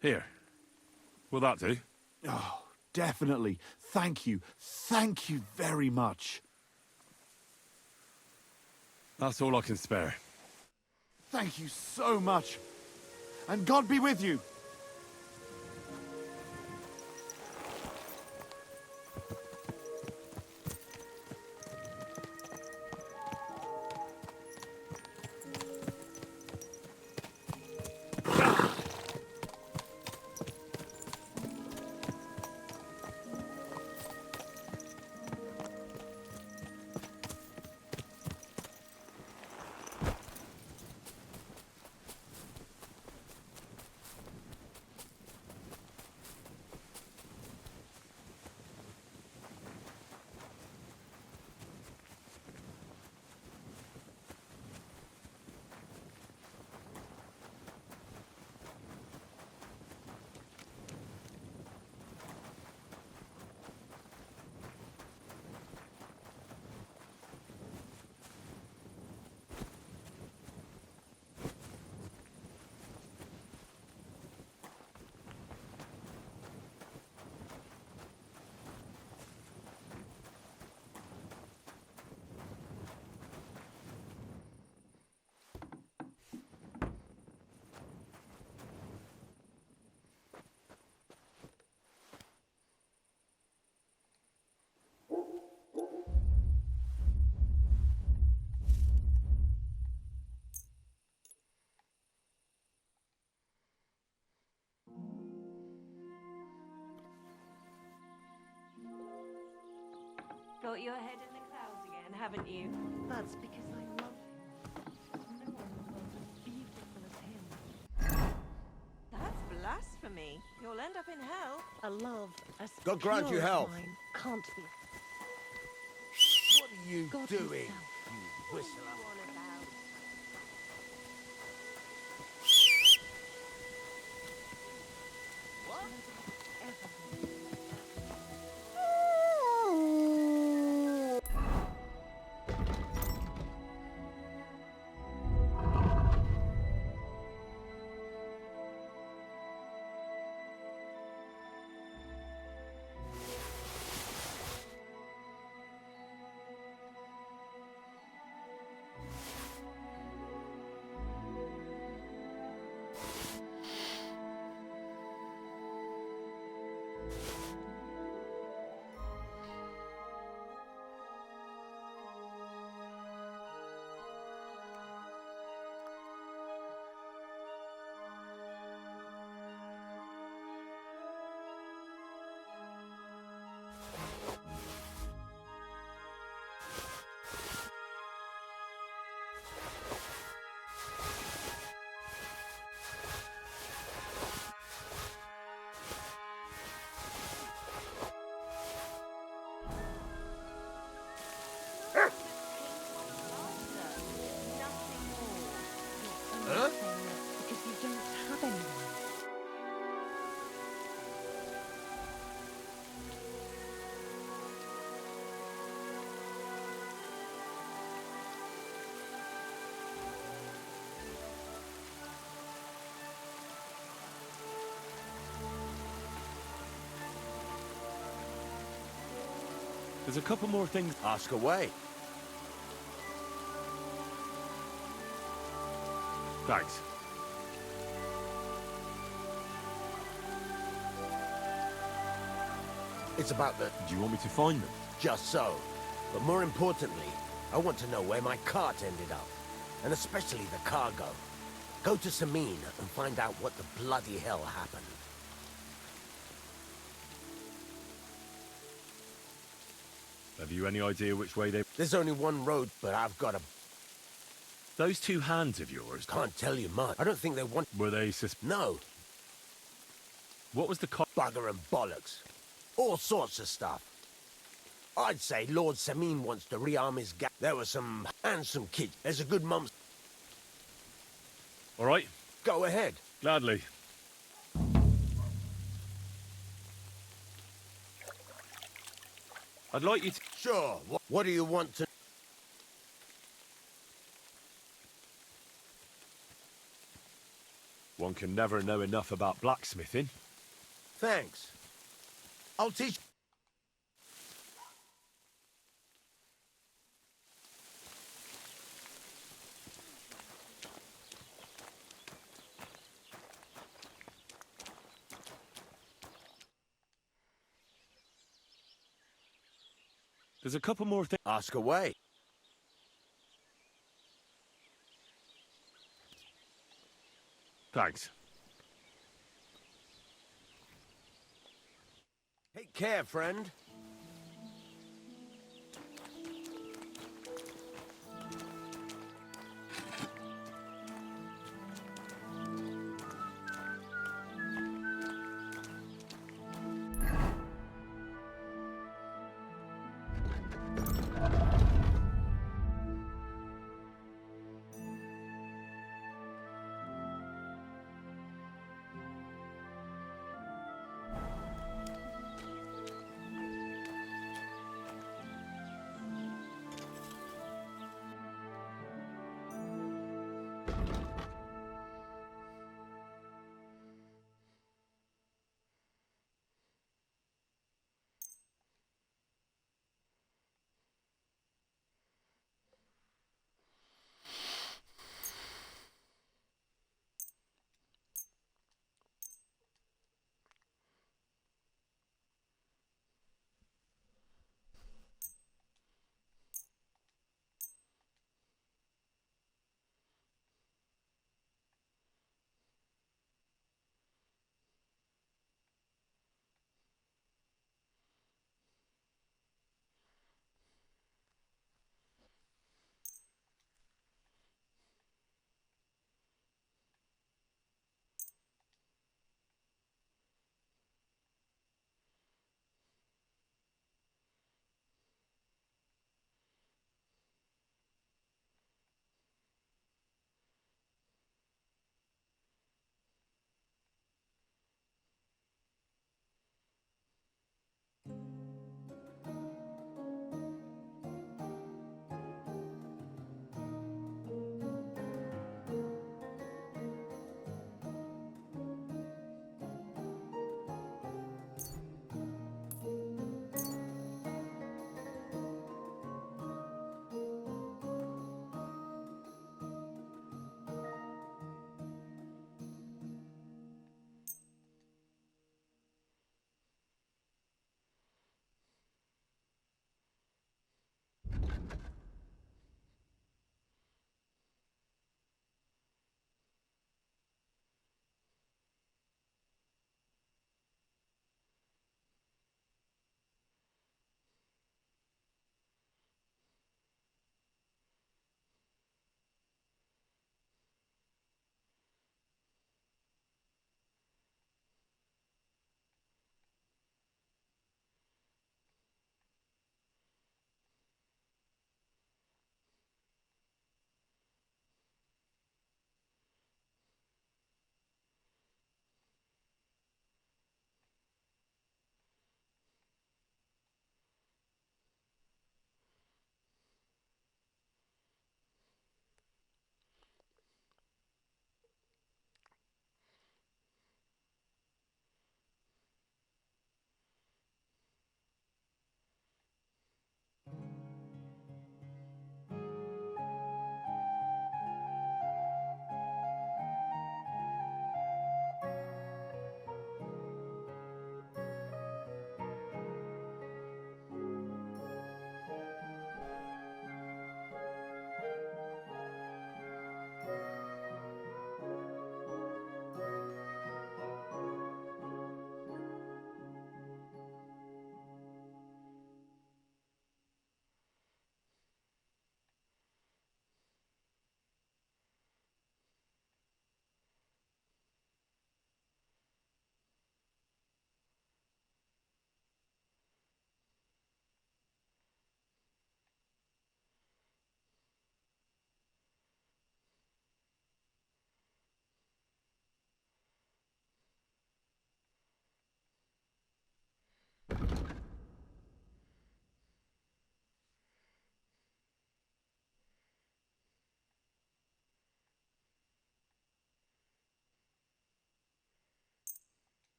Here. Will that do? Oh, definitely. Thank you. Thank you very much. That's all I can spare. Thank you so much. And God be with you. Got your head in the clouds again, haven't you? That's because I love him. No one was as beautiful as him. That's blasphemy. You'll end up in hell. A love as God grant pure you as health. mine can't be. What are you God doing, himself. you whistler? There's a couple more things. Ask away. Thanks. It's about the... Do you want me to find them? Just so. But more importantly, I want to know where my cart ended up. And especially the cargo. Go to Samin and find out what the bloody hell happened. Have you any idea which way they... There's only one road, but I've got a... Those two hands of yours... Can't tell you much. I don't think they want... Were they No. What was the Bugger and bollocks. All sorts of stuff. I'd say Lord Samin wants to rearm his gang. There were some handsome kids. There's a good mum's... All right. Go ahead. Gladly. I'd like you to... Sure. What do you want to... One can never know enough about blacksmithing. Thanks. I'll teach... There's a couple more things. Ask away. Thanks. Take care, friend.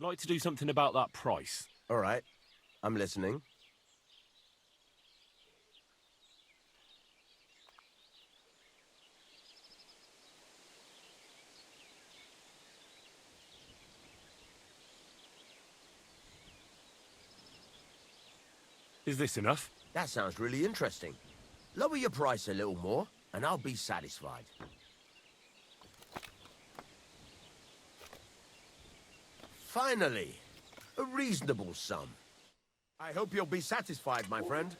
like to do something about that price. All right. I'm listening. Is this enough? That sounds really interesting. Lower your price a little more, and I'll be satisfied. Finally, a reasonable sum. I hope you'll be satisfied, my friend.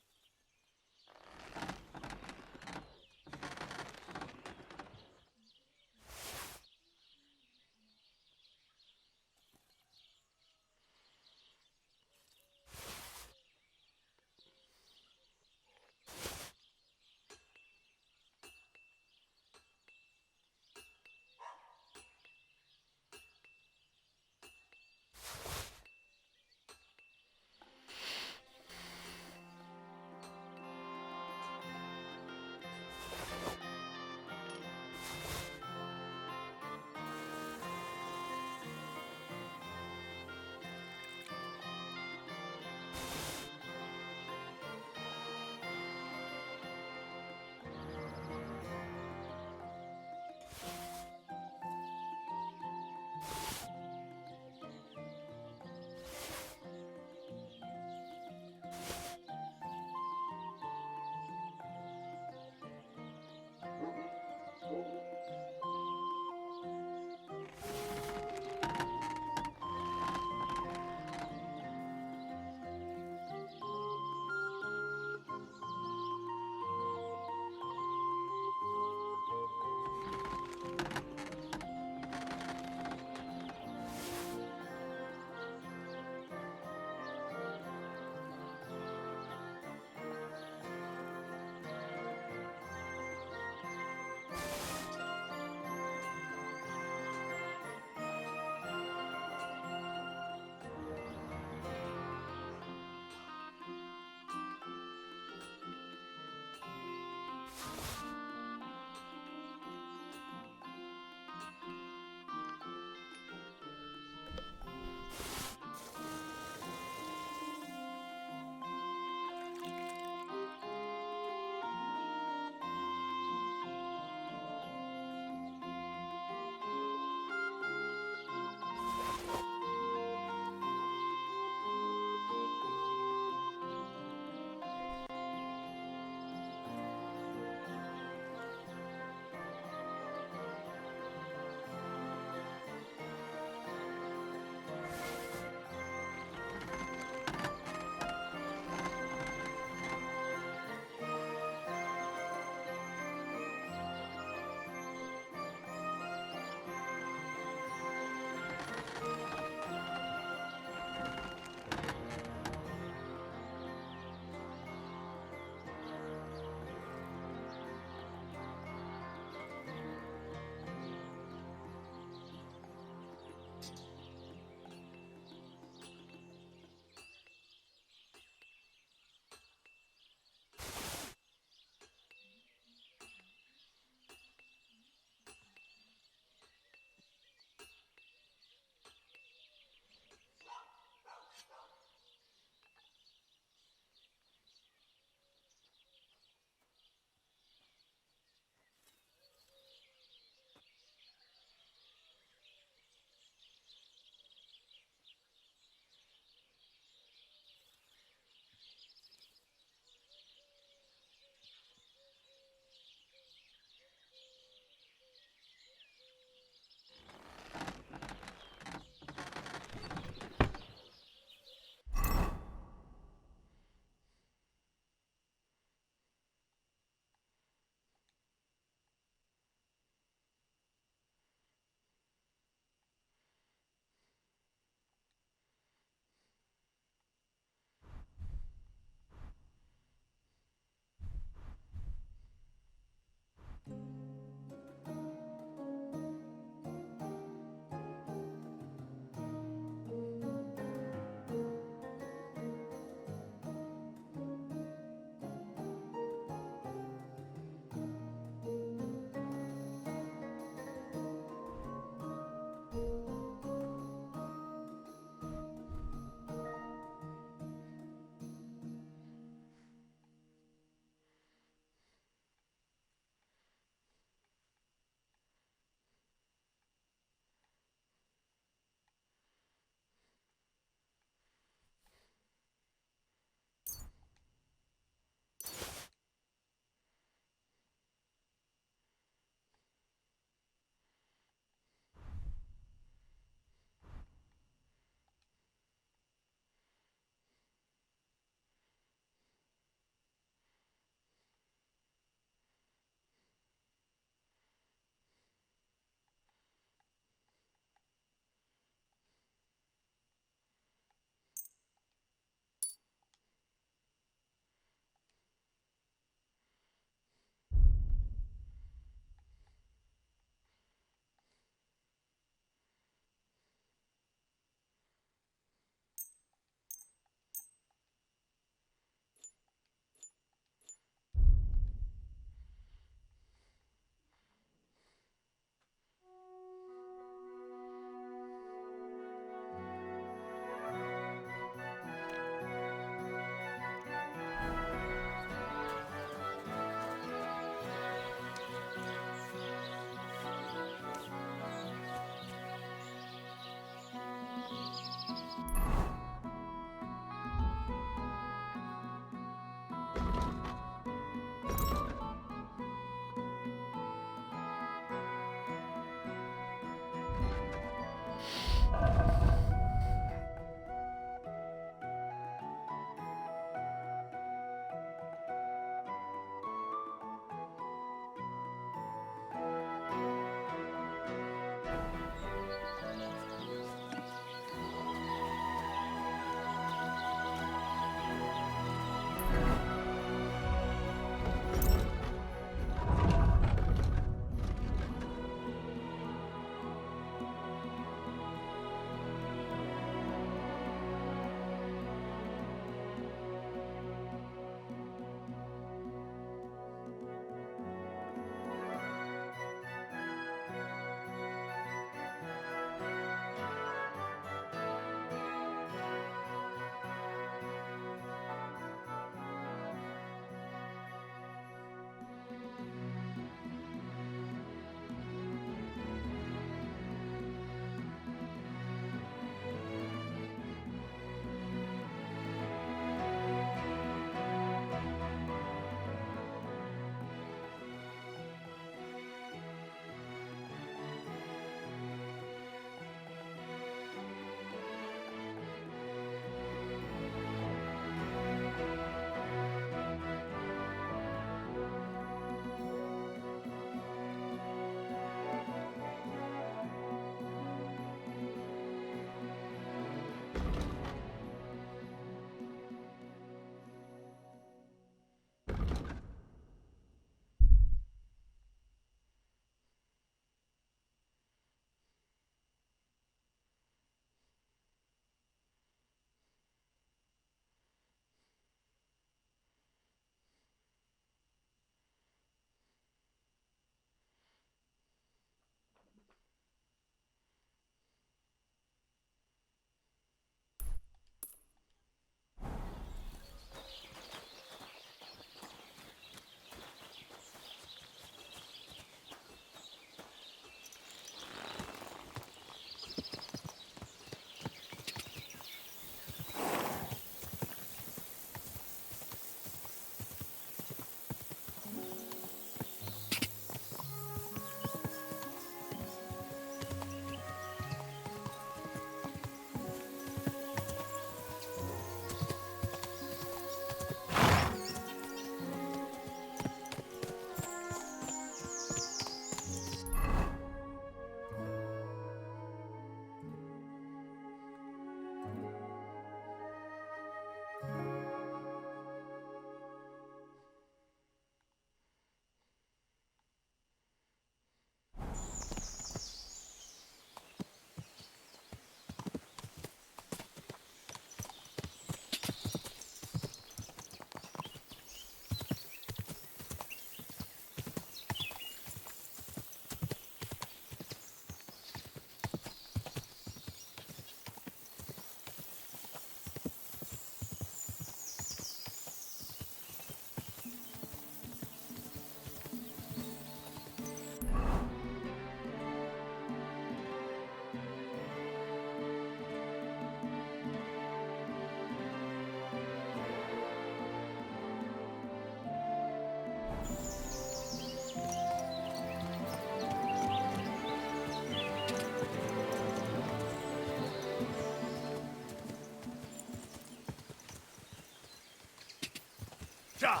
Ja!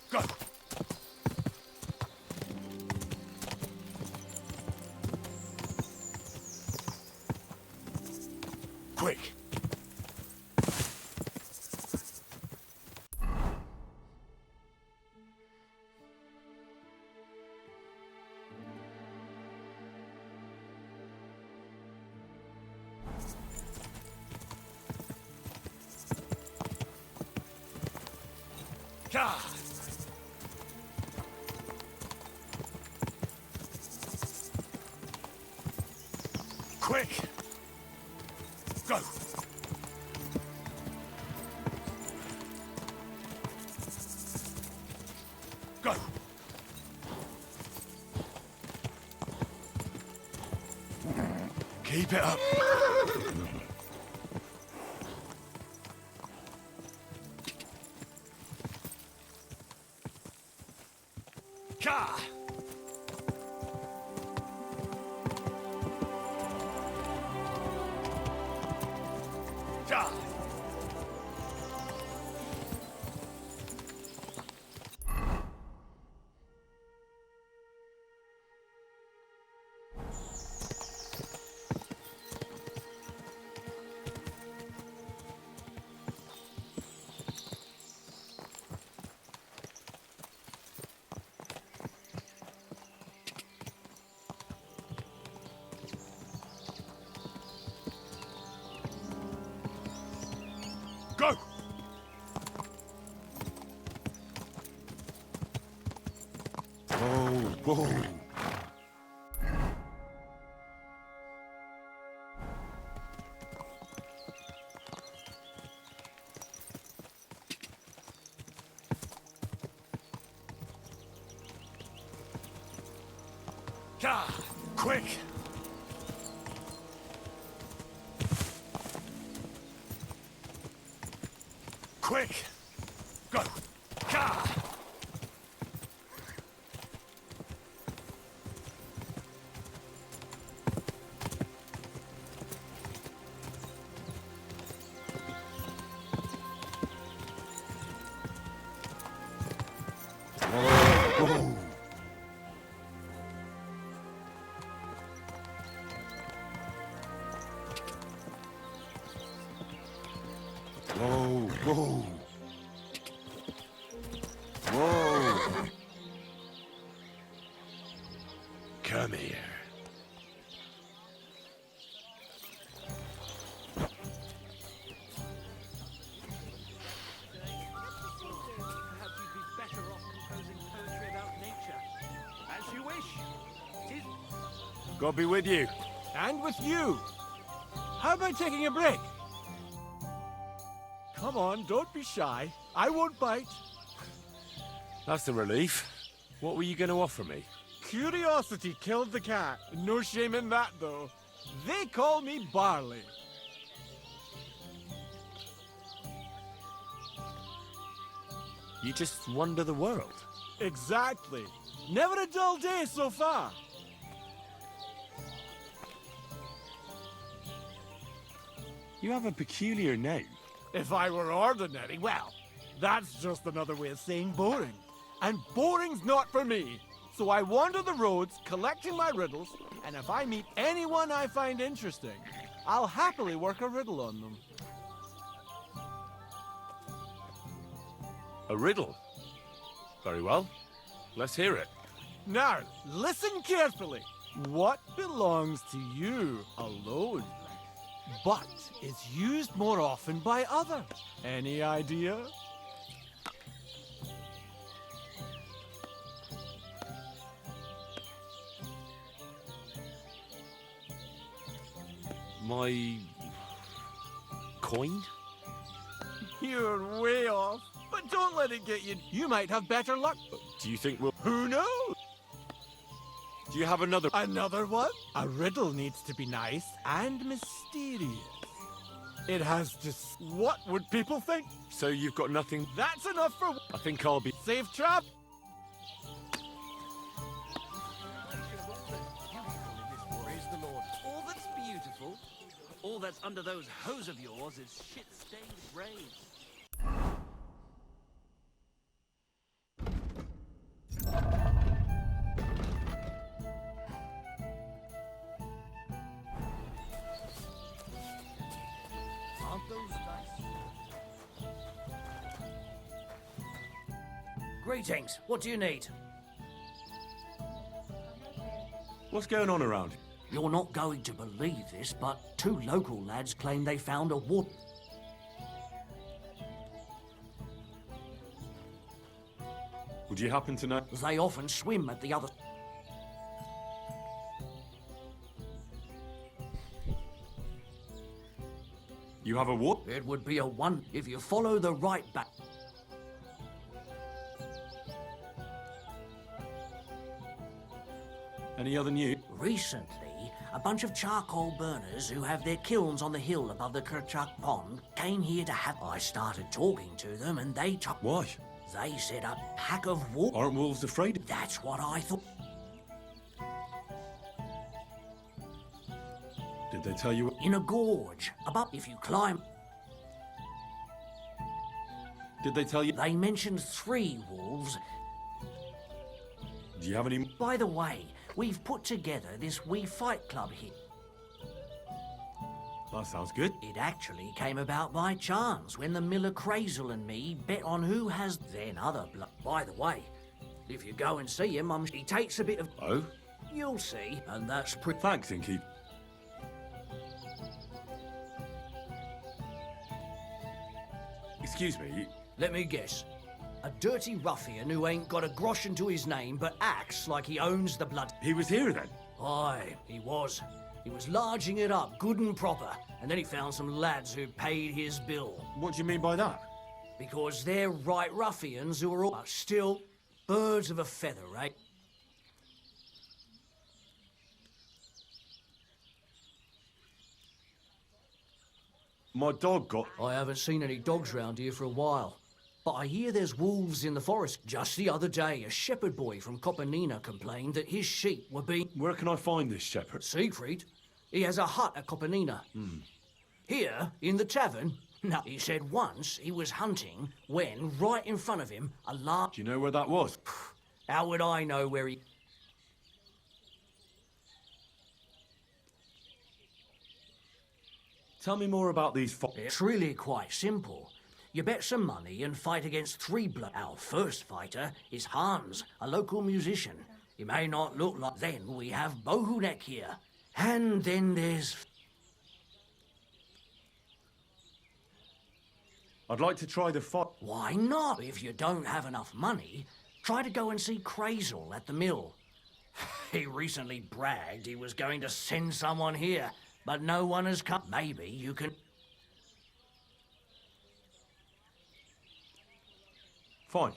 Go! Quick! Ja! Quick! Go! Go! Keep it up! Ka! Ja! Go! Whoa, whoa. Ja! Quick! Quick! Go! Ka! Whoa! Whoa, whoa. Whoa. Come here. Perhaps you'd be better off composing poetry about nature. As you wish. God be with you. And with you. How about taking a break? Come on, don't be shy. I won't bite. That's a relief. What were you going to offer me? Curiosity killed the cat. No shame in that, though. They call me Barley. You just wander the world. Exactly. Never a dull day so far. You have a peculiar name. If I were ordinary, well, that's just another way of saying boring. And boring's not for me. So I wander the roads collecting my riddles, and if I meet anyone I find interesting, I'll happily work a riddle on them. A riddle? Very well. Let's hear it. Now, listen carefully. What belongs to you alone, but is used more often by others? Any idea? My... coin? You're way off, but don't let it get you. You might have better luck. Do you think we'll... Who knows? Do you have another... Another one? A riddle needs to be nice and mysterious. It has just... What would people think? So you've got nothing... That's enough for... I think I'll be... Safe trap! Praise the Lord. All that's beautiful, all that's under those hose of yours is shit-stained brains. Greetings. What do you need? What's going on around? You're not going to believe this, but 2 local lads claim they found a wood. Would you happen to know? They often swim at the other... You have a what? It would be a one if you follow the right back. Any other news? Recently, a bunch of charcoal burners who have their kilns on the hill above the Kerchuk Pond came here to have... I started talking to them and they took... Why? They said a pack of wolves... Aren't wolves afraid? That's what I thought. Did they tell you? In a gorge, above if you climb... Did they tell you? They mentioned 3 wolves. Do you have any? By the way, we've put together this wee fight club here. That sounds good. It actually came about by chance when the Miller Crazel and me bet on who has then other blood. By the way, if you go and see him, he takes a bit of... Oh? You'll see, and that's pretty... Thanks, Inky. Excuse me. Let me guess. A dirty ruffian who ain't got a groschen to his name but acts like he owns the blood. He was here then? Aye, he was. He was larging it up good and proper, and then he found some lads who paid his bill. What do you mean by that? Because they're right ruffians who are all... still, birds of a feather, eh? My dog got... I haven't seen any dogs round here for a while. But I hear there's wolves in the forest. Just the other day, a shepherd boy from Kopanina complained that his sheep were being... Where can I find this shepherd? Siegfried. He has a hut at Kopanina. Here, in the tavern? No, he said once he was hunting when, right in front of him, a large... Do you know where that was? How would I know where he... Tell me more about these It's really quite simple. You bet some money and fight against 3 blood. Our first fighter is Hans, a local musician. He may not look like... Then we have Bohunek here. And then there's... I'd like to try the fight. Why not? If you don't have enough money, try to go and see Crazel at the mill. He recently bragged he was going to send someone here, but no one has come. Maybe you can... Fine.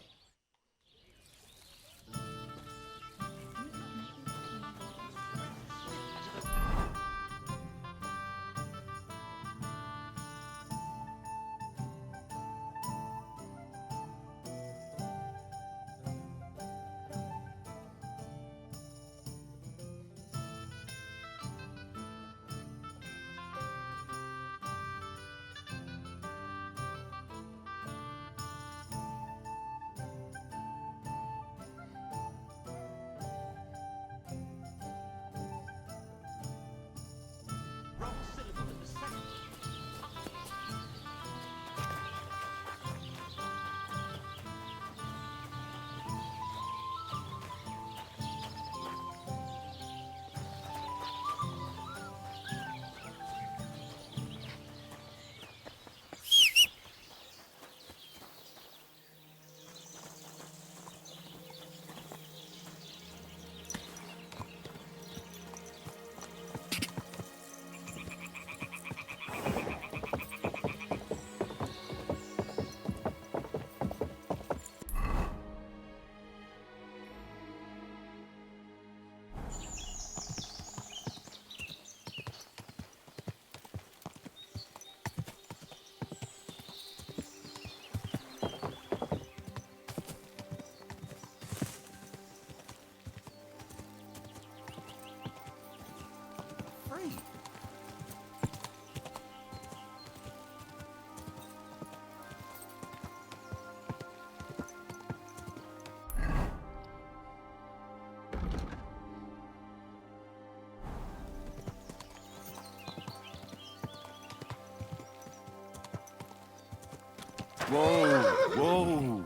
Whoa, whoa.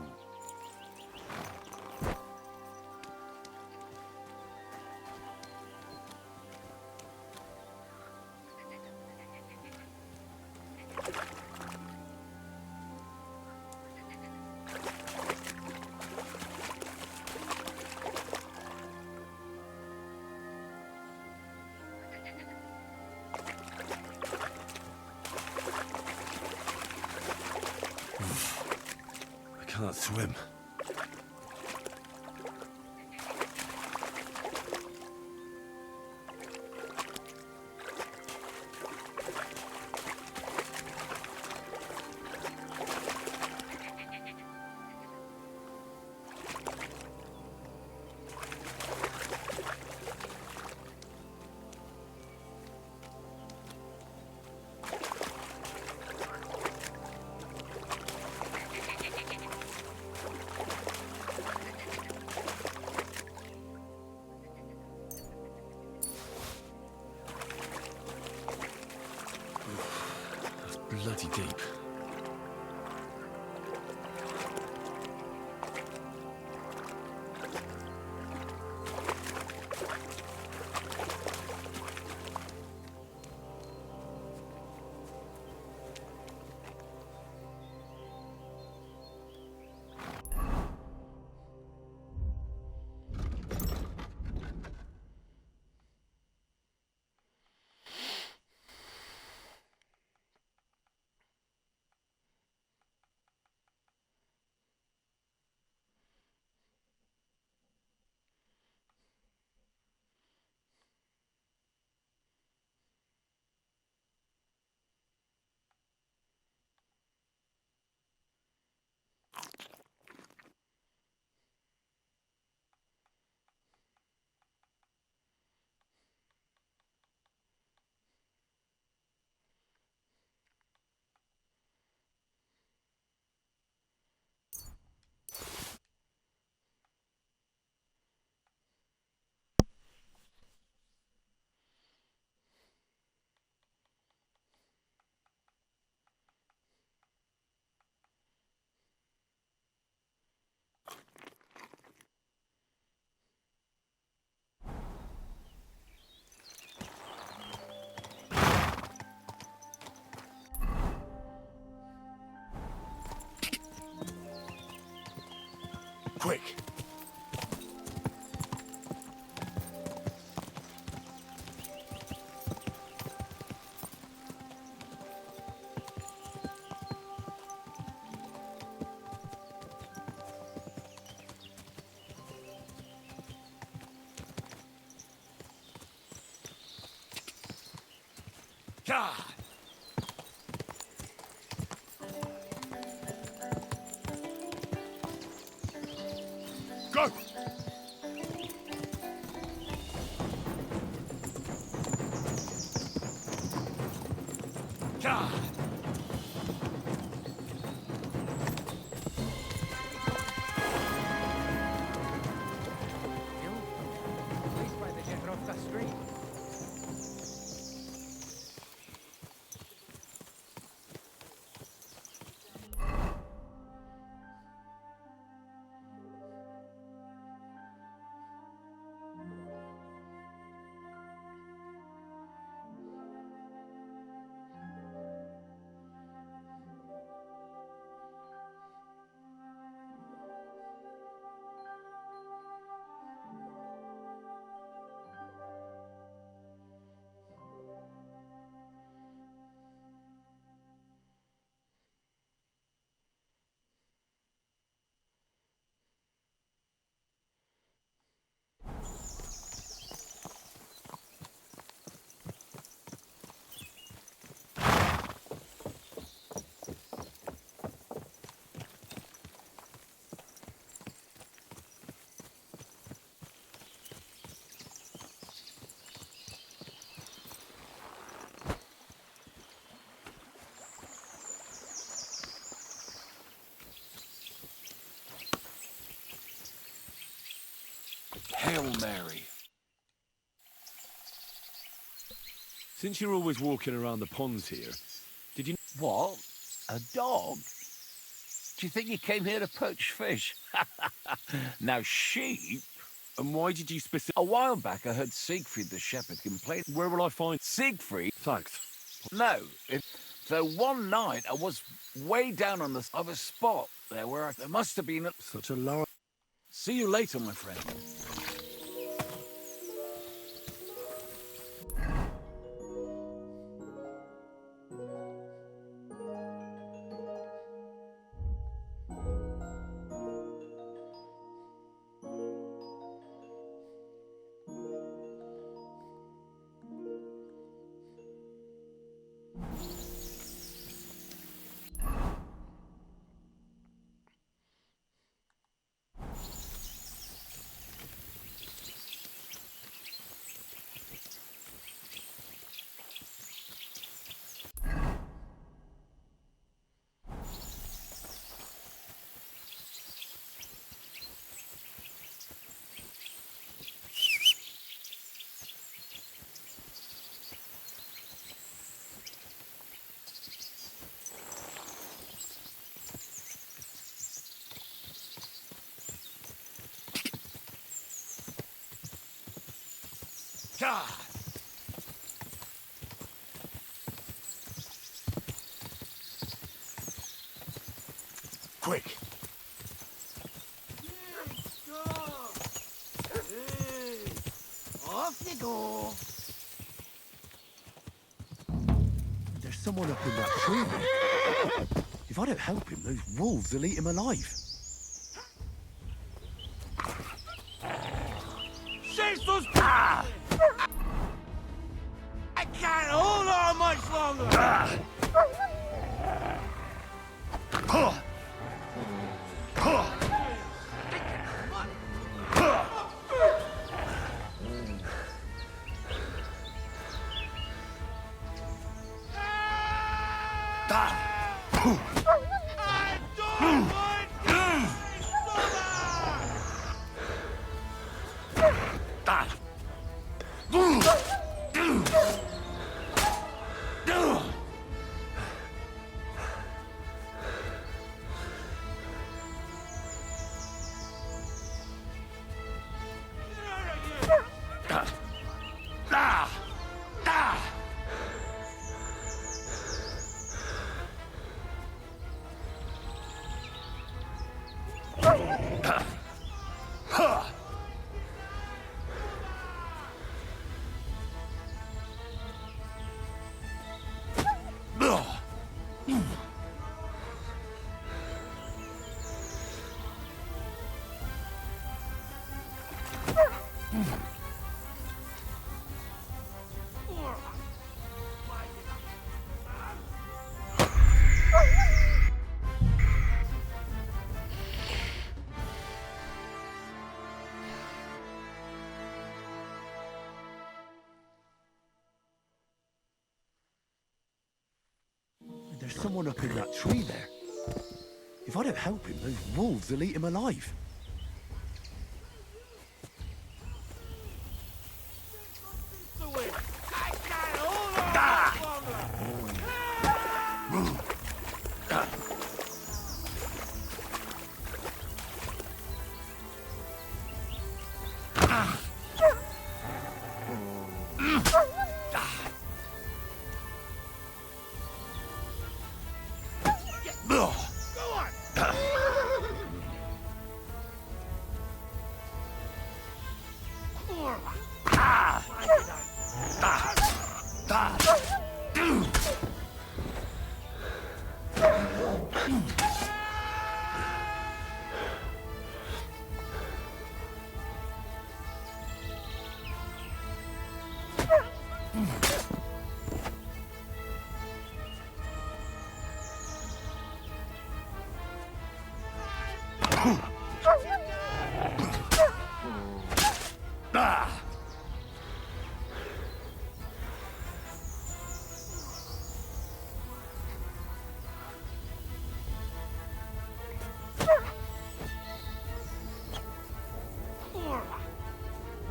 can't swim. Bloody deep. Quick! God! Go! God! Which way they get off the street? Hail Mary. Since you're always walking around the ponds here, did you... What? A dog? Do you think he came here to poach fish? Now, sheep... And why did you A while back, I heard Siegfried the shepherd complain. Where will I find... Siegfried? Thanks. No. So one night, I was way down on the... of a spot there where there must have been... Such a low... See you later, my friend. Quick! Off you go. There's someone up in that tree. If I don't help him, those wolves will eat him alive. Jesus! I can't hold on much longer! There's someone up in that tree there. If I don't help him, those wolves will eat him alive.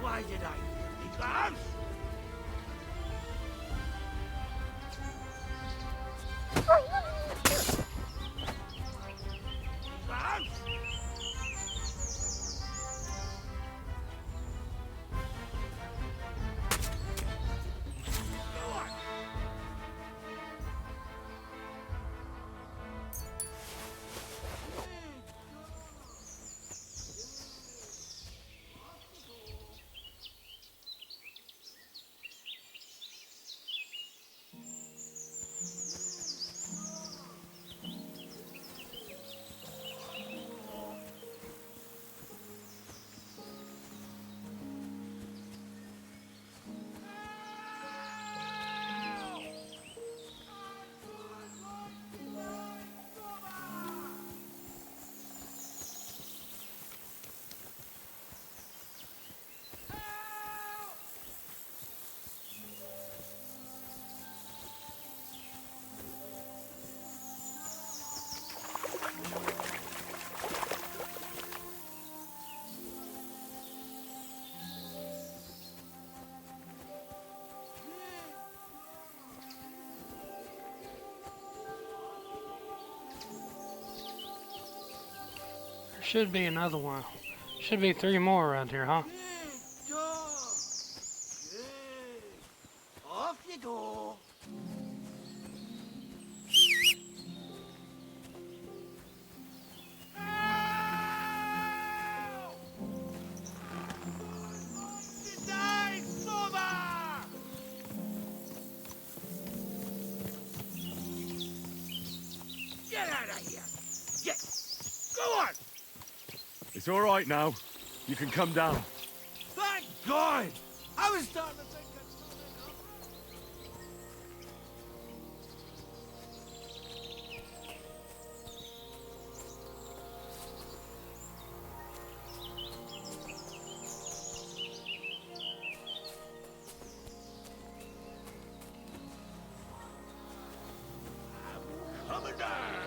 Why did I do this? Should be another one. Should be 3 more around here, huh? It's all right now. You can come down. Thank God! I was starting to think that Coming down!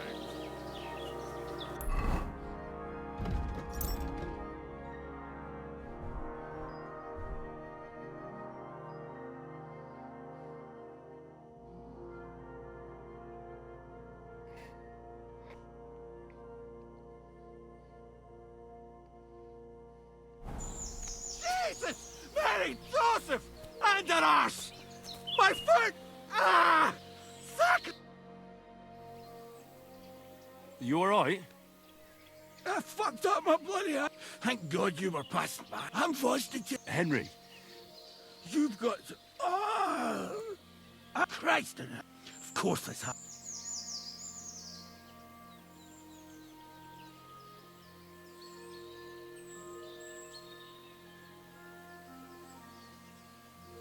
Jesus! Mary, Joseph! And an arse! My foot! Ah! Fuck! You all right? I fucked up my bloody eye. Thank God you were passing by. I'm forced to Henry. You've got to... Oh! Christ in it. Of course this happened.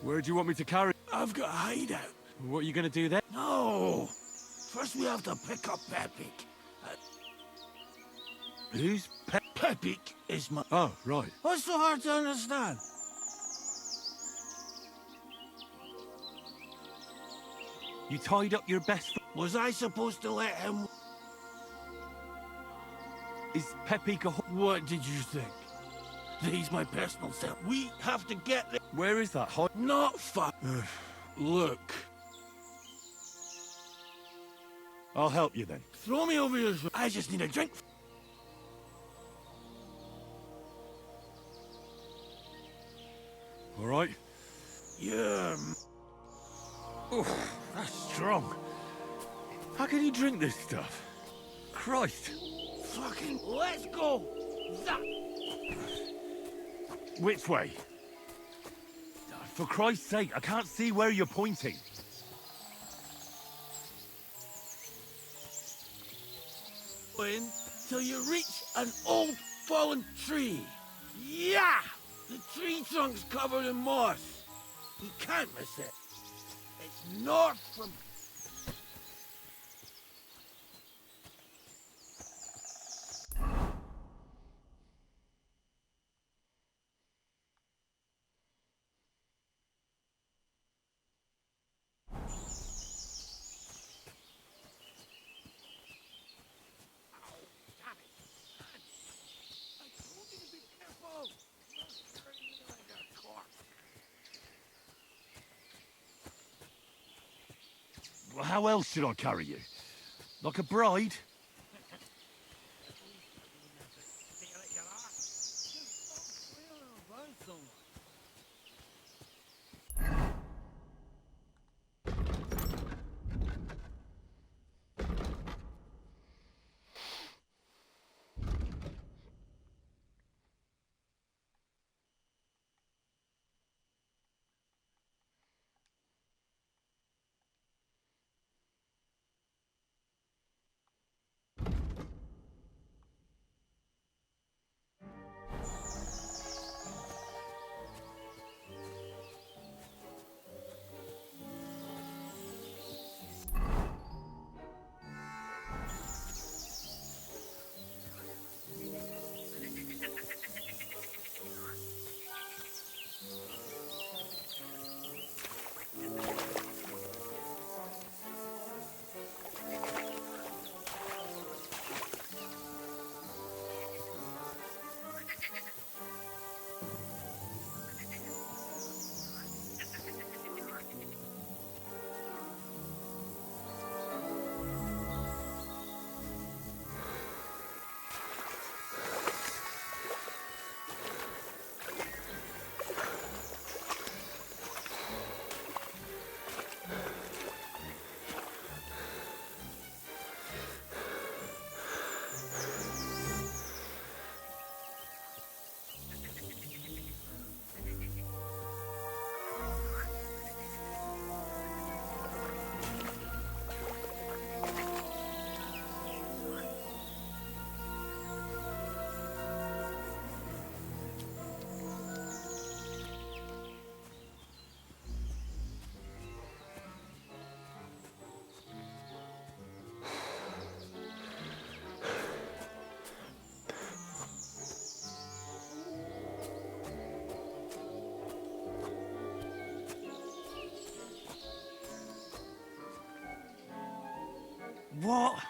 Where do you want me to carry? I've got a hideout. What are you going to do then? No! First we have to pick up Pepik. Who's Pepik is my... Oh, right. What's so hard to understand? You tied up your best... Was I supposed to let him... Is Pepik a... What did you think? That he's my personal self. We have to get there. Where is that? Not far. Look. I'll help you then. Throw me over your... I just need a drink. All right? Yeah. Oof, that's strong. How can you drink this stuff? Christ. Fucking let's go. Zap. Which way? For Christ's sake, I can't see where you're pointing. In till you reach an old fallen tree. Yeah! The tree trunk's covered in moss. You can't miss it. It's north from... Well, how else should I carry you? Like a bride? What?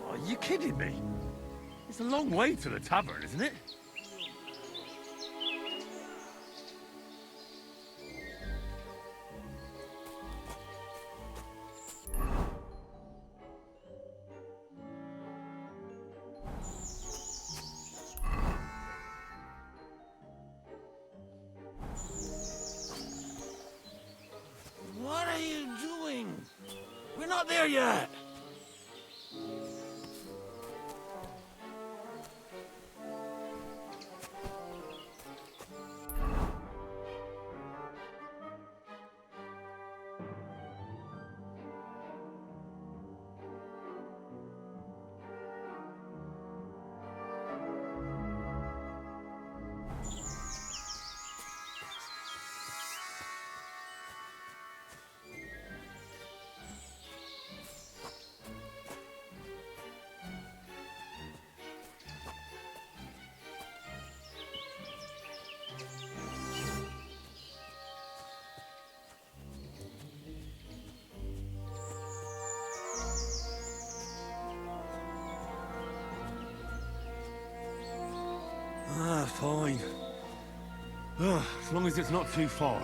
Are you kidding me? It's a long way to the tavern, isn't it? What are you doing? We're not there yet. Ah, fine. As long as it's not too far.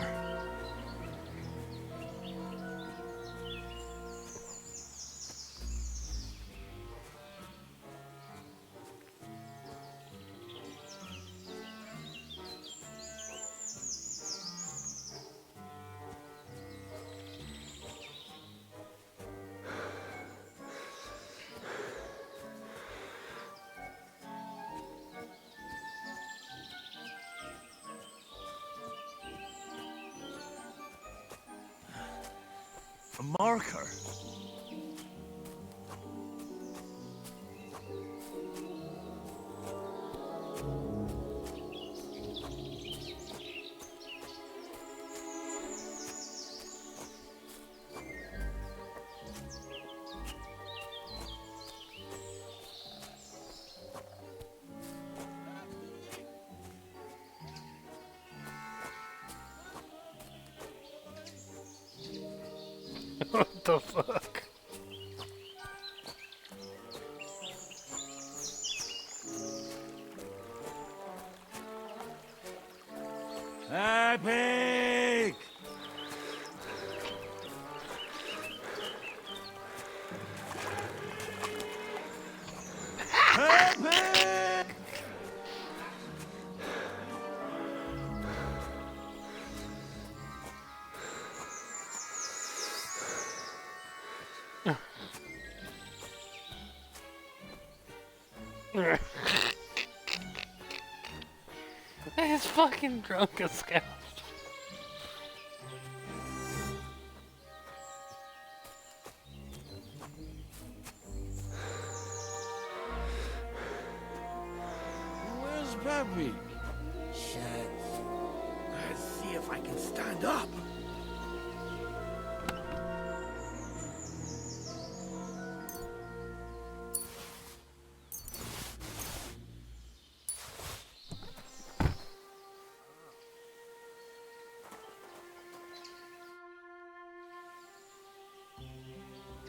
A marker? What the fuck? Epic! Epic! He's fucking drunk as scout. Where's Peppy? Shit. Let's see if I can stand up.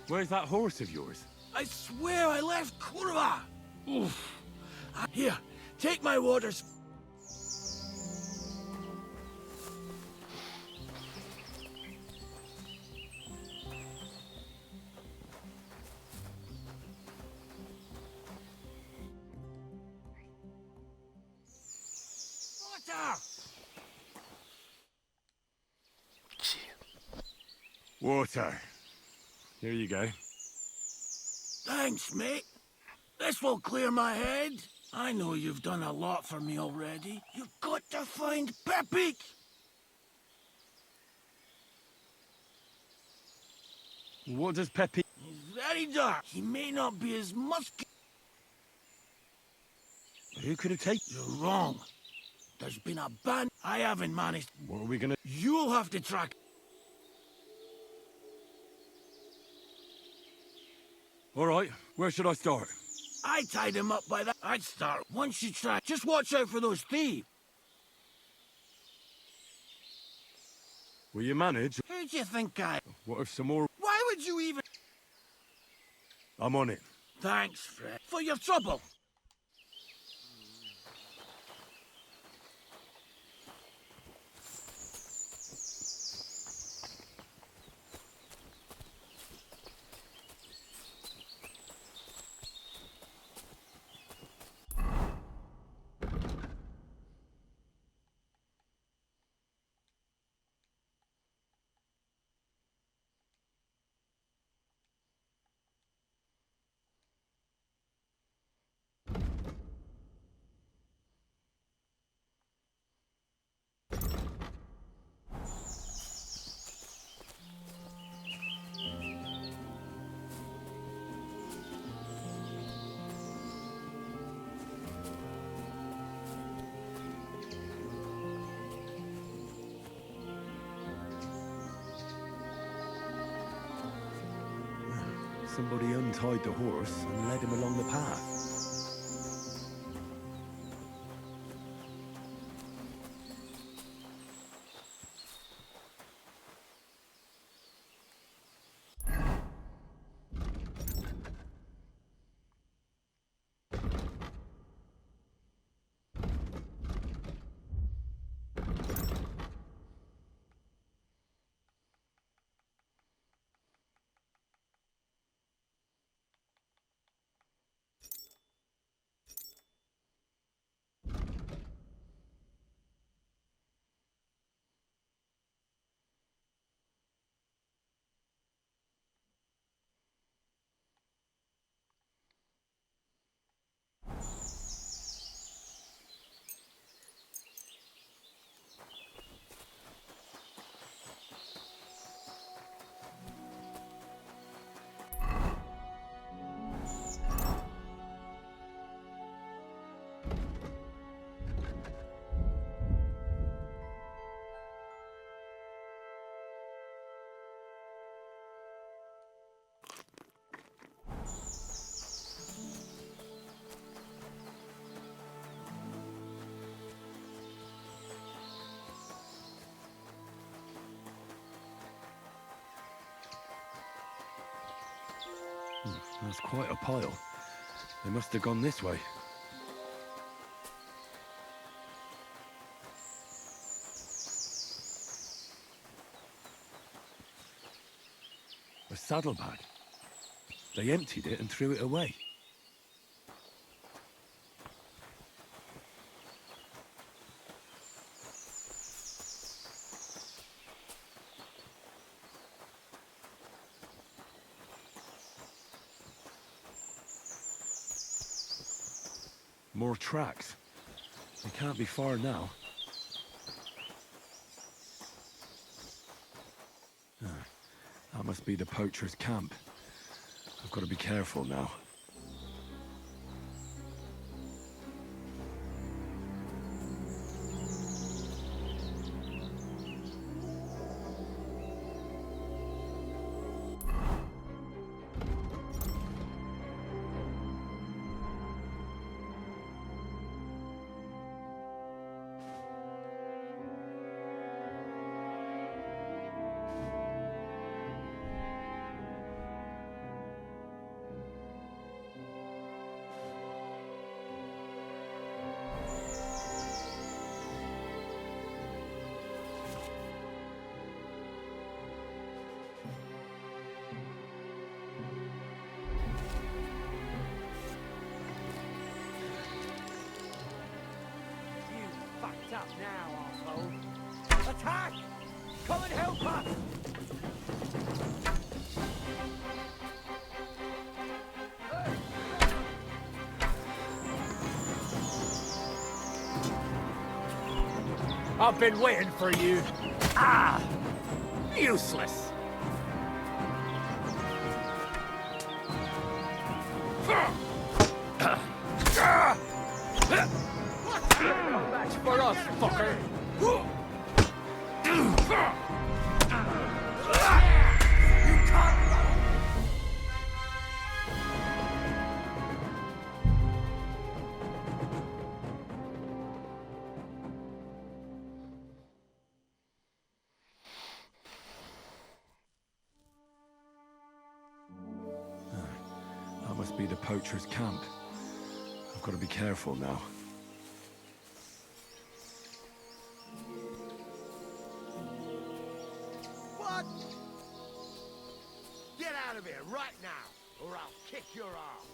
Where's that horse of yours? I swear I left Kurva. Oof. Here, take my waters. Water! Water. Here you go. Thanks, mate. This will clear my head. I know you've done a lot for me already. You've got to find Peppy. What does Peppy... He's very dark. He may not be as musky. Who could have taken... You're wrong. There's been a ban. I haven't managed. What are we gonna... You'll have to track... All right, where should I start? I tied him up by that. I'd start. Once you try, just watch out for those thieves. Will you manage? Who do you think I... What if some more... Why would you even... I'm on it. Thanks, Fred, for your trouble. Somebody untied the horse and led him along the path. That's quite a pile. They must have gone this way. A saddlebag. They emptied it and threw it away. More tracks. They can't be far now. That must be the poacher's camp. I've got to be careful now. Up now, arsehole. Attack! Come and help us! I've been waiting for you. Ah! Useless. That's for us, fucker. must be the poacher's camp. I've got to be careful now. What? Get out of here right now, or I'll kick your ass.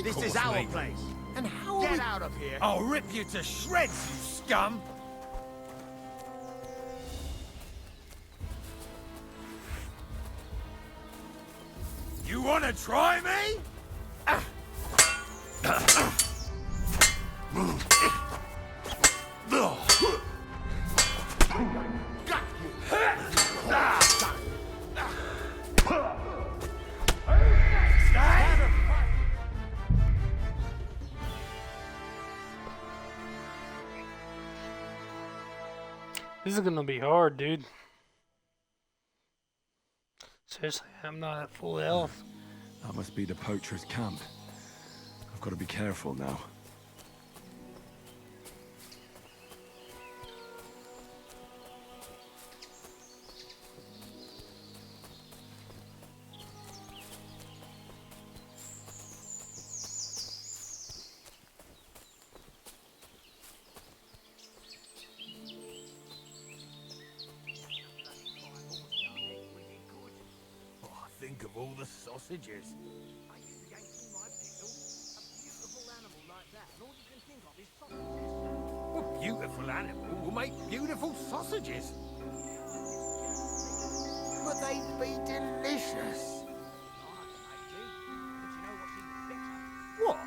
This is our place. And how Get out of here! I'll rip you to shreds, you scum! You wanna try me? This is gonna be hard, dude. Seriously, I'm not at full health. That must be the poacher's camp. I've got to be careful now. Think of all the sausages. I used to yank in my pickle. A beautiful animal like that, and all you can think of is sausages. A beautiful animal will make beautiful sausages. But they'd be delicious. What?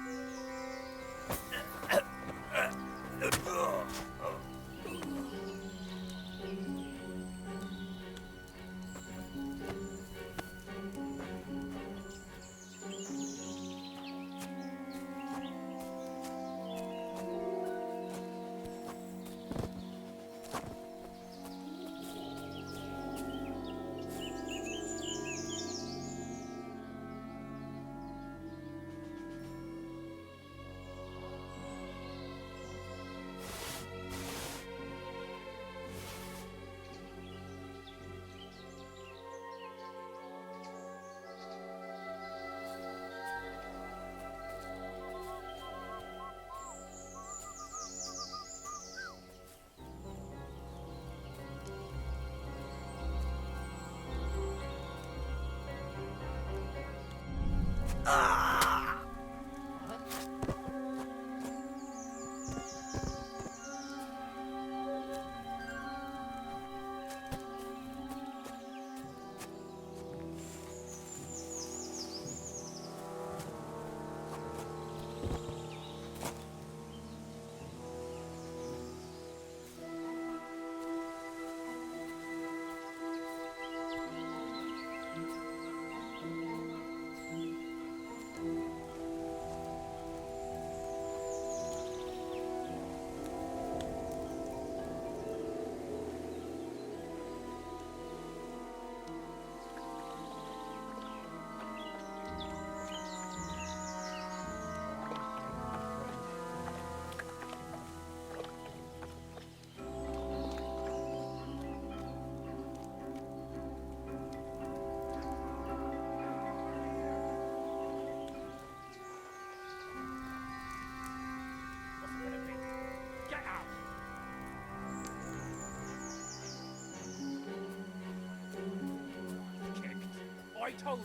I told you.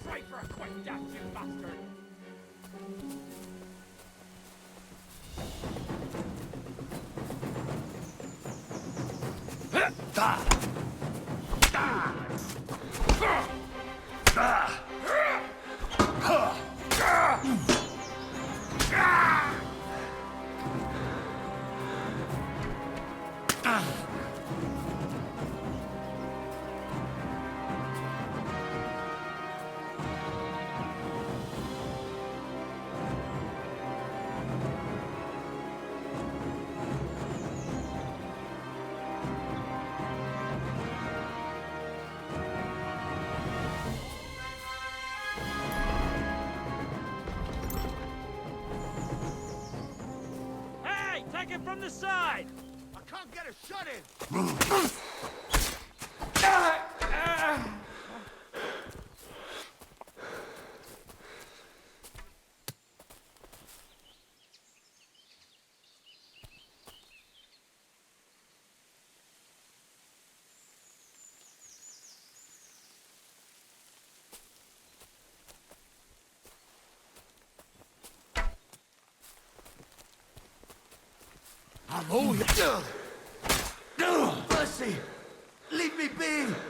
Pray for a quick death, you bastard. from the side! I can't get a shot in! I'm all yours. Mercy! Leave me be!